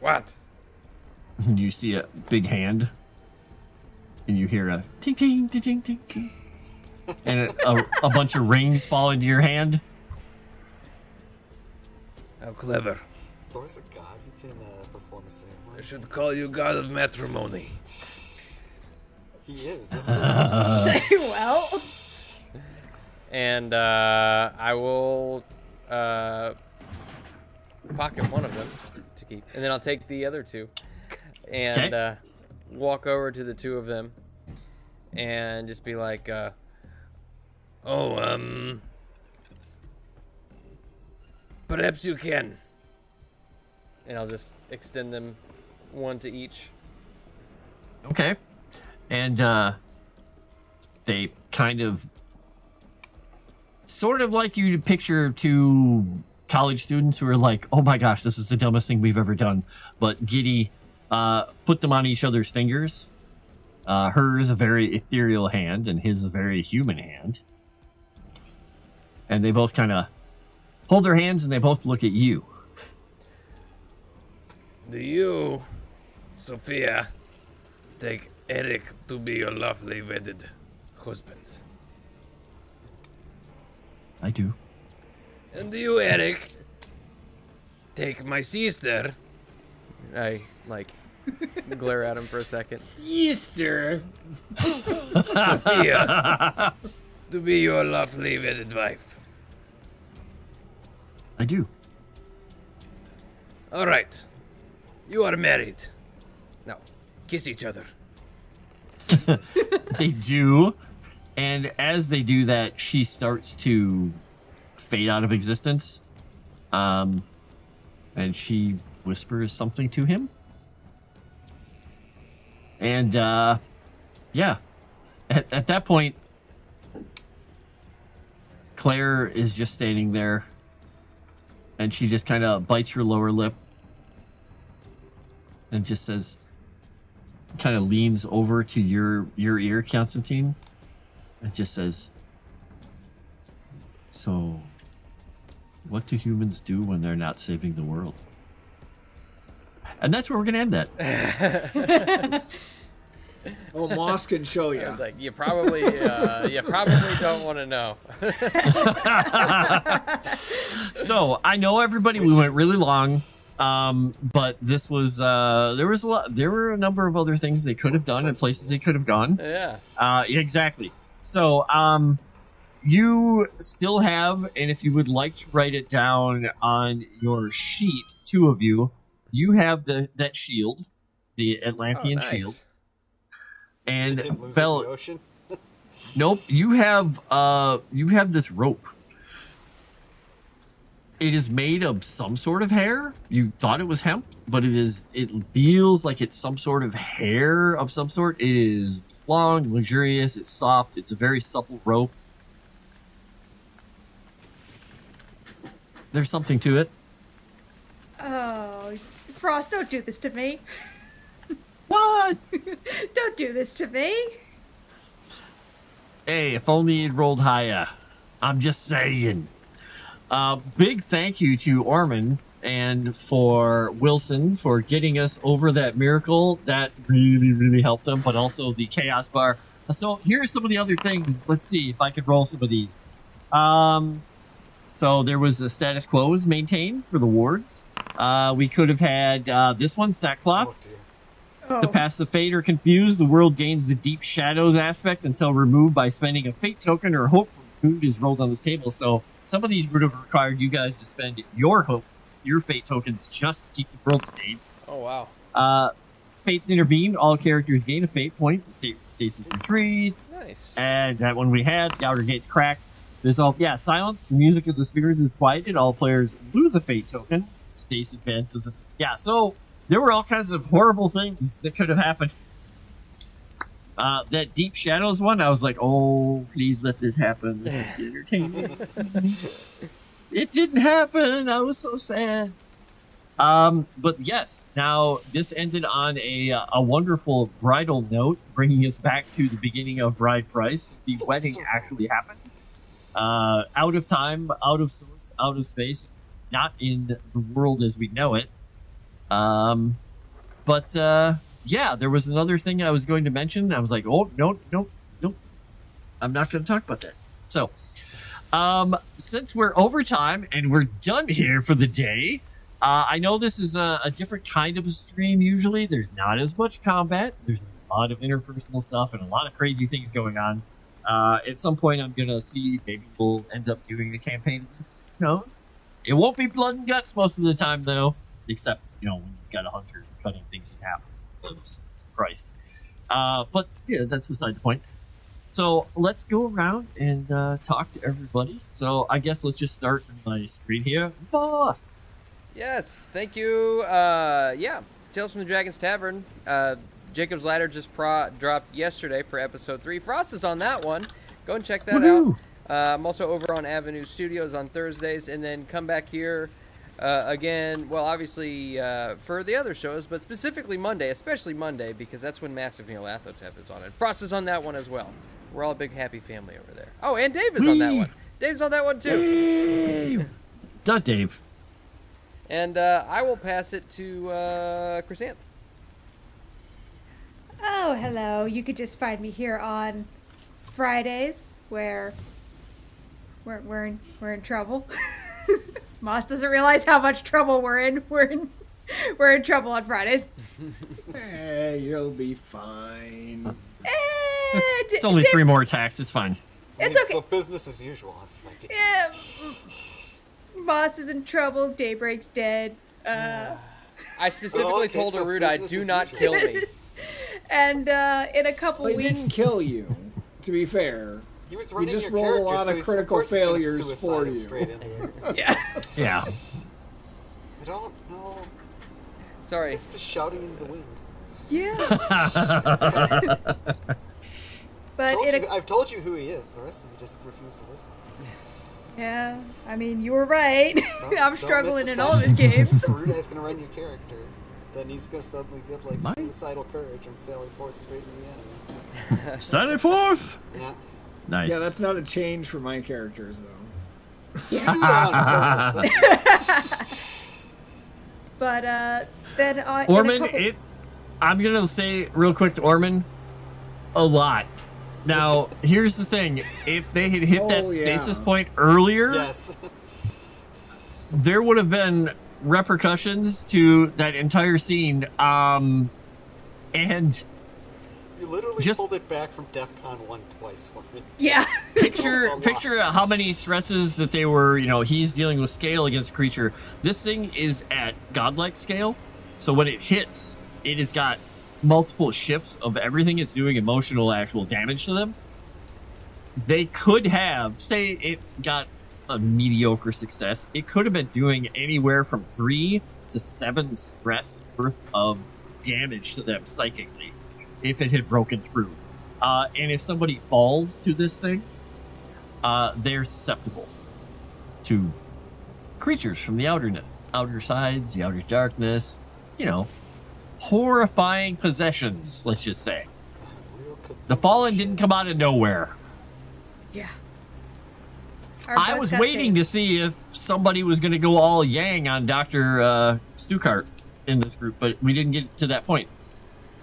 What? And you see a big hand. And you hear a ting, ting, ting, ting, ting, ting. And a bunch of rings fall into your hand. How clever. Thor's a god. He can perform a ceremony. I should call you god of matrimony. He is. Isn't he? Well, And I will pocket one of them to keep, and then I'll take the other two and walk over to the two of them and just be like, perhaps you can. and I'll just extend them one to each. Okay. And they kind of sort of like you to picture two college students who are like, oh my gosh, this is the dumbest thing we've ever done. But giddy, put them on each other's fingers. Hers a very ethereal hand and his a very human hand. And they both kind of hold their hands and they both look at you. Do you, Sofia, take Eric to be your lovely wedded husband. I do. And you, Eric, take my sister. I like glare at him for a second. Sister. Sofia. To be your lovely wedded wife. I do. All right. You are married. Now, kiss each other. They do. And as they do that, she starts to fade out of existence. And she whispers something to him. And, yeah. At that point, Claire is just standing there. And she just kind of bites her lower lip. And just says, kind of leans over to your ear, Kyonstantyn. And just says, so, what do humans do when they're not saving the world? And that's where we're going to end that. Oh, Moss can show you. I was like, you probably don't want to know. So, I know everybody, we went really long. But this was, there were a number of other things they could have done and places they could have gone. Yeah. Exactly. So, you still have, and if you would like to write it down on your sheet, two of you, you have that shield, the Atlantean shield. And Didn't lose Belle, in the ocean. nope, you have this rope. It is made of some sort of hair. You thought it was hemp, but it feels like it's some sort of hair of some sort. It is long, luxurious, it's soft, it's a very supple rope. There's something to it. Oh, Frost, don't do this to me. What? Don't do this to me. Hey, if only it rolled higher. I'm just saying. Big thank you to Orman and for Wilson for getting us over that miracle. That really, really helped them, but also the Chaos Bar. So here's some of the other things. Let's see if I could roll some of these. So there was the status quo was maintained for the wards. We could have had this one, Sackcloth. Oh, dear. Oh. To pass the fate or confused, the world gains the deep shadows aspect until removed by spending a fate token or hope food is rolled on this table. So some of these would have required you guys to spend your hope, your fate tokens just to keep the world stayed. Oh, wow. Fates intervene. All characters gain a fate point. Stasis retreats. Nice. And that one we had. The outer gates crack. There's all, silence. The music of the spheres is quieted. All players lose a fate token. Stasis advances. Yeah, so there were all kinds of horrible things that could have happened. That Deep Shadows one, I was like, oh, please let this happen. This would be entertaining. It didn't happen. I was so sad. But yes, now this ended on a wonderful bridal note, bringing us back to the beginning of Bride Price. The wedding actually happened. Out of time, out of sorts, out of space, not in the world as we know it. Yeah, there was another thing I was going to mention. I was like, oh, no. I'm not going to talk about that. So, since we're over time and we're done here for the day, I know this is a different kind of a stream usually. There's not as much combat. There's a lot of interpersonal stuff and a lot of crazy things going on. At some point, I'm going to see, maybe we'll end up doing the campaign of this. Who knows? It won't be blood and guts most of the time, though. Except, when you've got a hunter cutting things in half. Oh, Christ. But, yeah, that's beside the point. So, let's go around and talk to everybody. So, I guess let's just start on my screen here. Boss! Yes, thank you. Yeah, Tales from the Dragon's Tavern. Jacob's Ladder just dropped yesterday for episode 3. Frost is on that one. Go and check that Woohoo! out. I'm also over on Avenue Studios on Thursdays, and then come back here again, well, obviously for the other shows, but specifically Monday, especially Monday, because that's when Massive Neolathotep is on it. Frost is on that one as well. We're all a big happy family over there. Oh, and Dave is on that one. Dave's on that one too. Dave! Not Dave. And I will pass it to Chrysanth. Oh, hello. You could just find me here on Fridays, where we're in trouble. Moss doesn't realize how much trouble we're in. We're in trouble on Fridays. Hey, you'll be fine. It's only 3 more attacks. It's fine. It's okay. So business as usual on Friday. Yeah. Moss is in trouble. Daybreak's dead. I specifically okay, told so Aruda, business do as not usual. kill me. And in a couple He weeks. didn't kill you, to be fair. He was You running just your rolled a character, lot so of he's- critical course he's gonna failures suicide for him you. straight in the air. Yeah. Yeah. I don't know. Sorry. He's just shouting into the wind. Yeah. But I've told you who he is. The rest of you just refuse to listen. yeah, I mean, you were right. Don't I'm miss struggling a in all of his second. games. Ruda's gonna run your character. Then he's gonna suddenly get like suicidal courage and sally forth straight into the enemy. Send it forth. Yeah. Nice. Yeah, that's not a change for my characters, though. Yeah, on purpose. But then Orman, I'm gonna say real quick to Orman, a lot. Now, here's the thing: if they had hit that stasis point earlier, Yes. there would have been repercussions to that entire scene. And You literally just- pulled it back from DEFCON 1 twice for me. yeah. picture how many stresses that they were. He's dealing with scale against a creature. This thing is at godlike scale, so when it hits, it has got multiple shifts of everything it's doing, emotional, actual damage to them. They could have, say, it got a mediocre success. It could have been doing anywhere from 3 to 7 stress worth of damage to them psychically if it had broken through. And if somebody falls to this thing, they're susceptible to creatures from the outer sides, the outer darkness, horrifying possessions, let's just say. The Fallen didn't come out of nowhere. Yeah. I was waiting to see if somebody was going to go all Yang on Dr. Stukart in this group, but we didn't get to that point.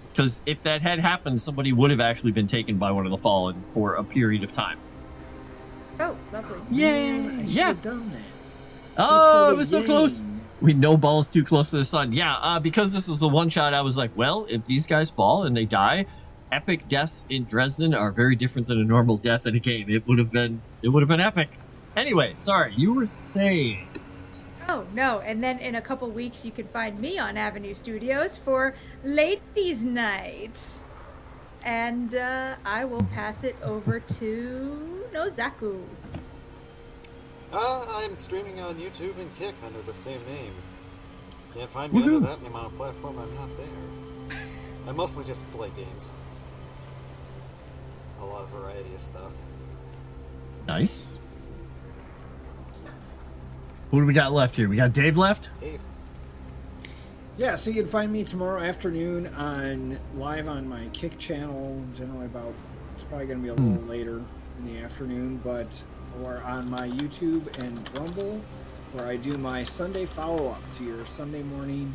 Because if that had happened, somebody would have actually been taken by one of the Fallen for a period of time. Oh, lovely. Man, I should Yeah. have done that. Oh, it was so Yang. close. We know balls too close to the sun. Yeah, because this was a one-shot, I was like, well, if these guys fall and they die, epic deaths in Dresden are very different than a normal death in a game. It would have been epic. Anyway, sorry, you were saying. Oh, no. And then in a couple weeks, you can find me on Avenue Studios for Ladies' Night. And I will pass it over to Nozaku. I'm streaming on YouTube and Kick under the same name. Can't find me under that name on a platform I'm not there. I mostly just play games. A lot of variety of stuff. Nice. Who do we got left here? We got Dave left? Dave. Yeah, so you can find me tomorrow afternoon live on my Kick channel. Generally it's probably going to be a little later in the afternoon, or on my YouTube and Rumble, where I do my Sunday follow-up to your Sunday morning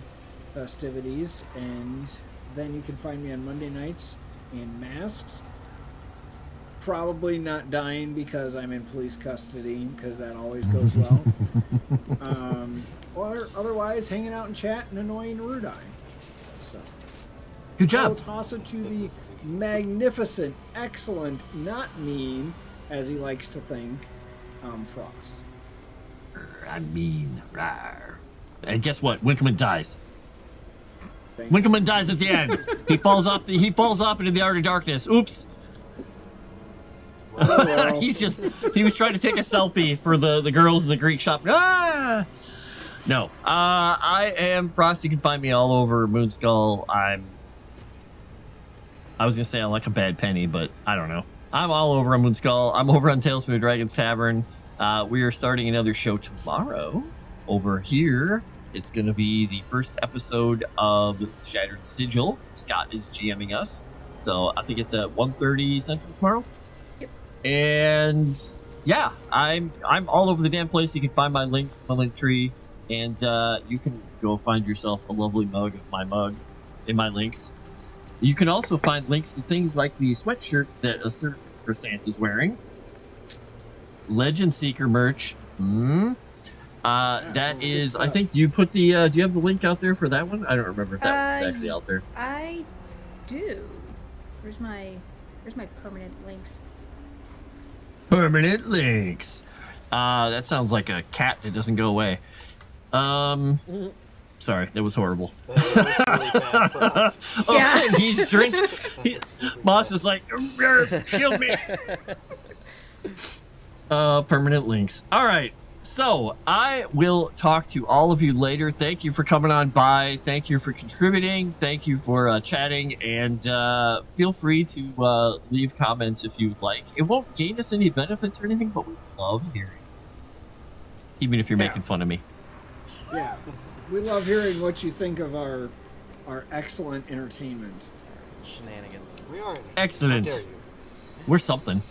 festivities. And then you can find me on Monday nights in masks. Probably not dying because I'm in police custody, because that always goes well. Or otherwise hanging out and chat and annoying Rudai. So Good I'll job. toss it to the magnificent, excellent, not mean, as he likes to think, Frost. I mean, rawr. And guess what? Winkleman dies. Thank you. Winkleman dies at the end. He falls off into the outer darkness. Oops. Well, He was trying to take a selfie for the girls in the Greek shop. Ah! No. I am Frost. You can find me all over Moonskull. I was going to say I'm like a bad penny, but I don't know. I'm all over on Moonskull. I'm over on Tales from the Dragon's Tavern. We are starting another show tomorrow over here. It's going to be the first episode of the Shattered Sigil. Scott is GMing us. So I think it's at 1:30 Central tomorrow. And yeah, I'm all over the damn place. You can find my links, my link tree, and you can go find yourself a lovely mug of my mug in my links. You can also find links to things like the sweatshirt that a certain Chrysanth is wearing, Legend Seeker merch. That is, I think you put the. Do you have the link out there for that one? I don't remember if that one's actually out there. I do. Where's my permanent links? Permanent links. That sounds like a cat that doesn't go away. Sorry, that was horrible. That was really bad for us. Oh, Yeah. and he's drinking. Boss is like, kill me. Permanent links. All right. So I will talk to all of you later. Thank you for coming on by. Thank you for contributing. Thank you for chatting. And feel free to leave comments if you'd like. It won't gain us any benefits or anything, but we love hearing. Even if you're making fun of me. Yeah. We love hearing what you think of our excellent entertainment. Shenanigans. We are. Excellent. How dare you? We're something.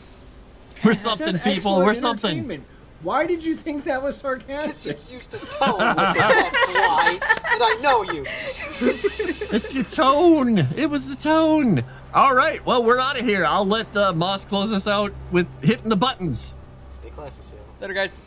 We're I something, said people. excellent We're something. entertainment. Why did you think that was Because sarcastic? you used a tone with the that's why, and I know you. It's the tone. It was the tone. All right. Well, we're out of here. I'll let Moss close us out with hitting the buttons. Stay classy, Seattle. Later, guys.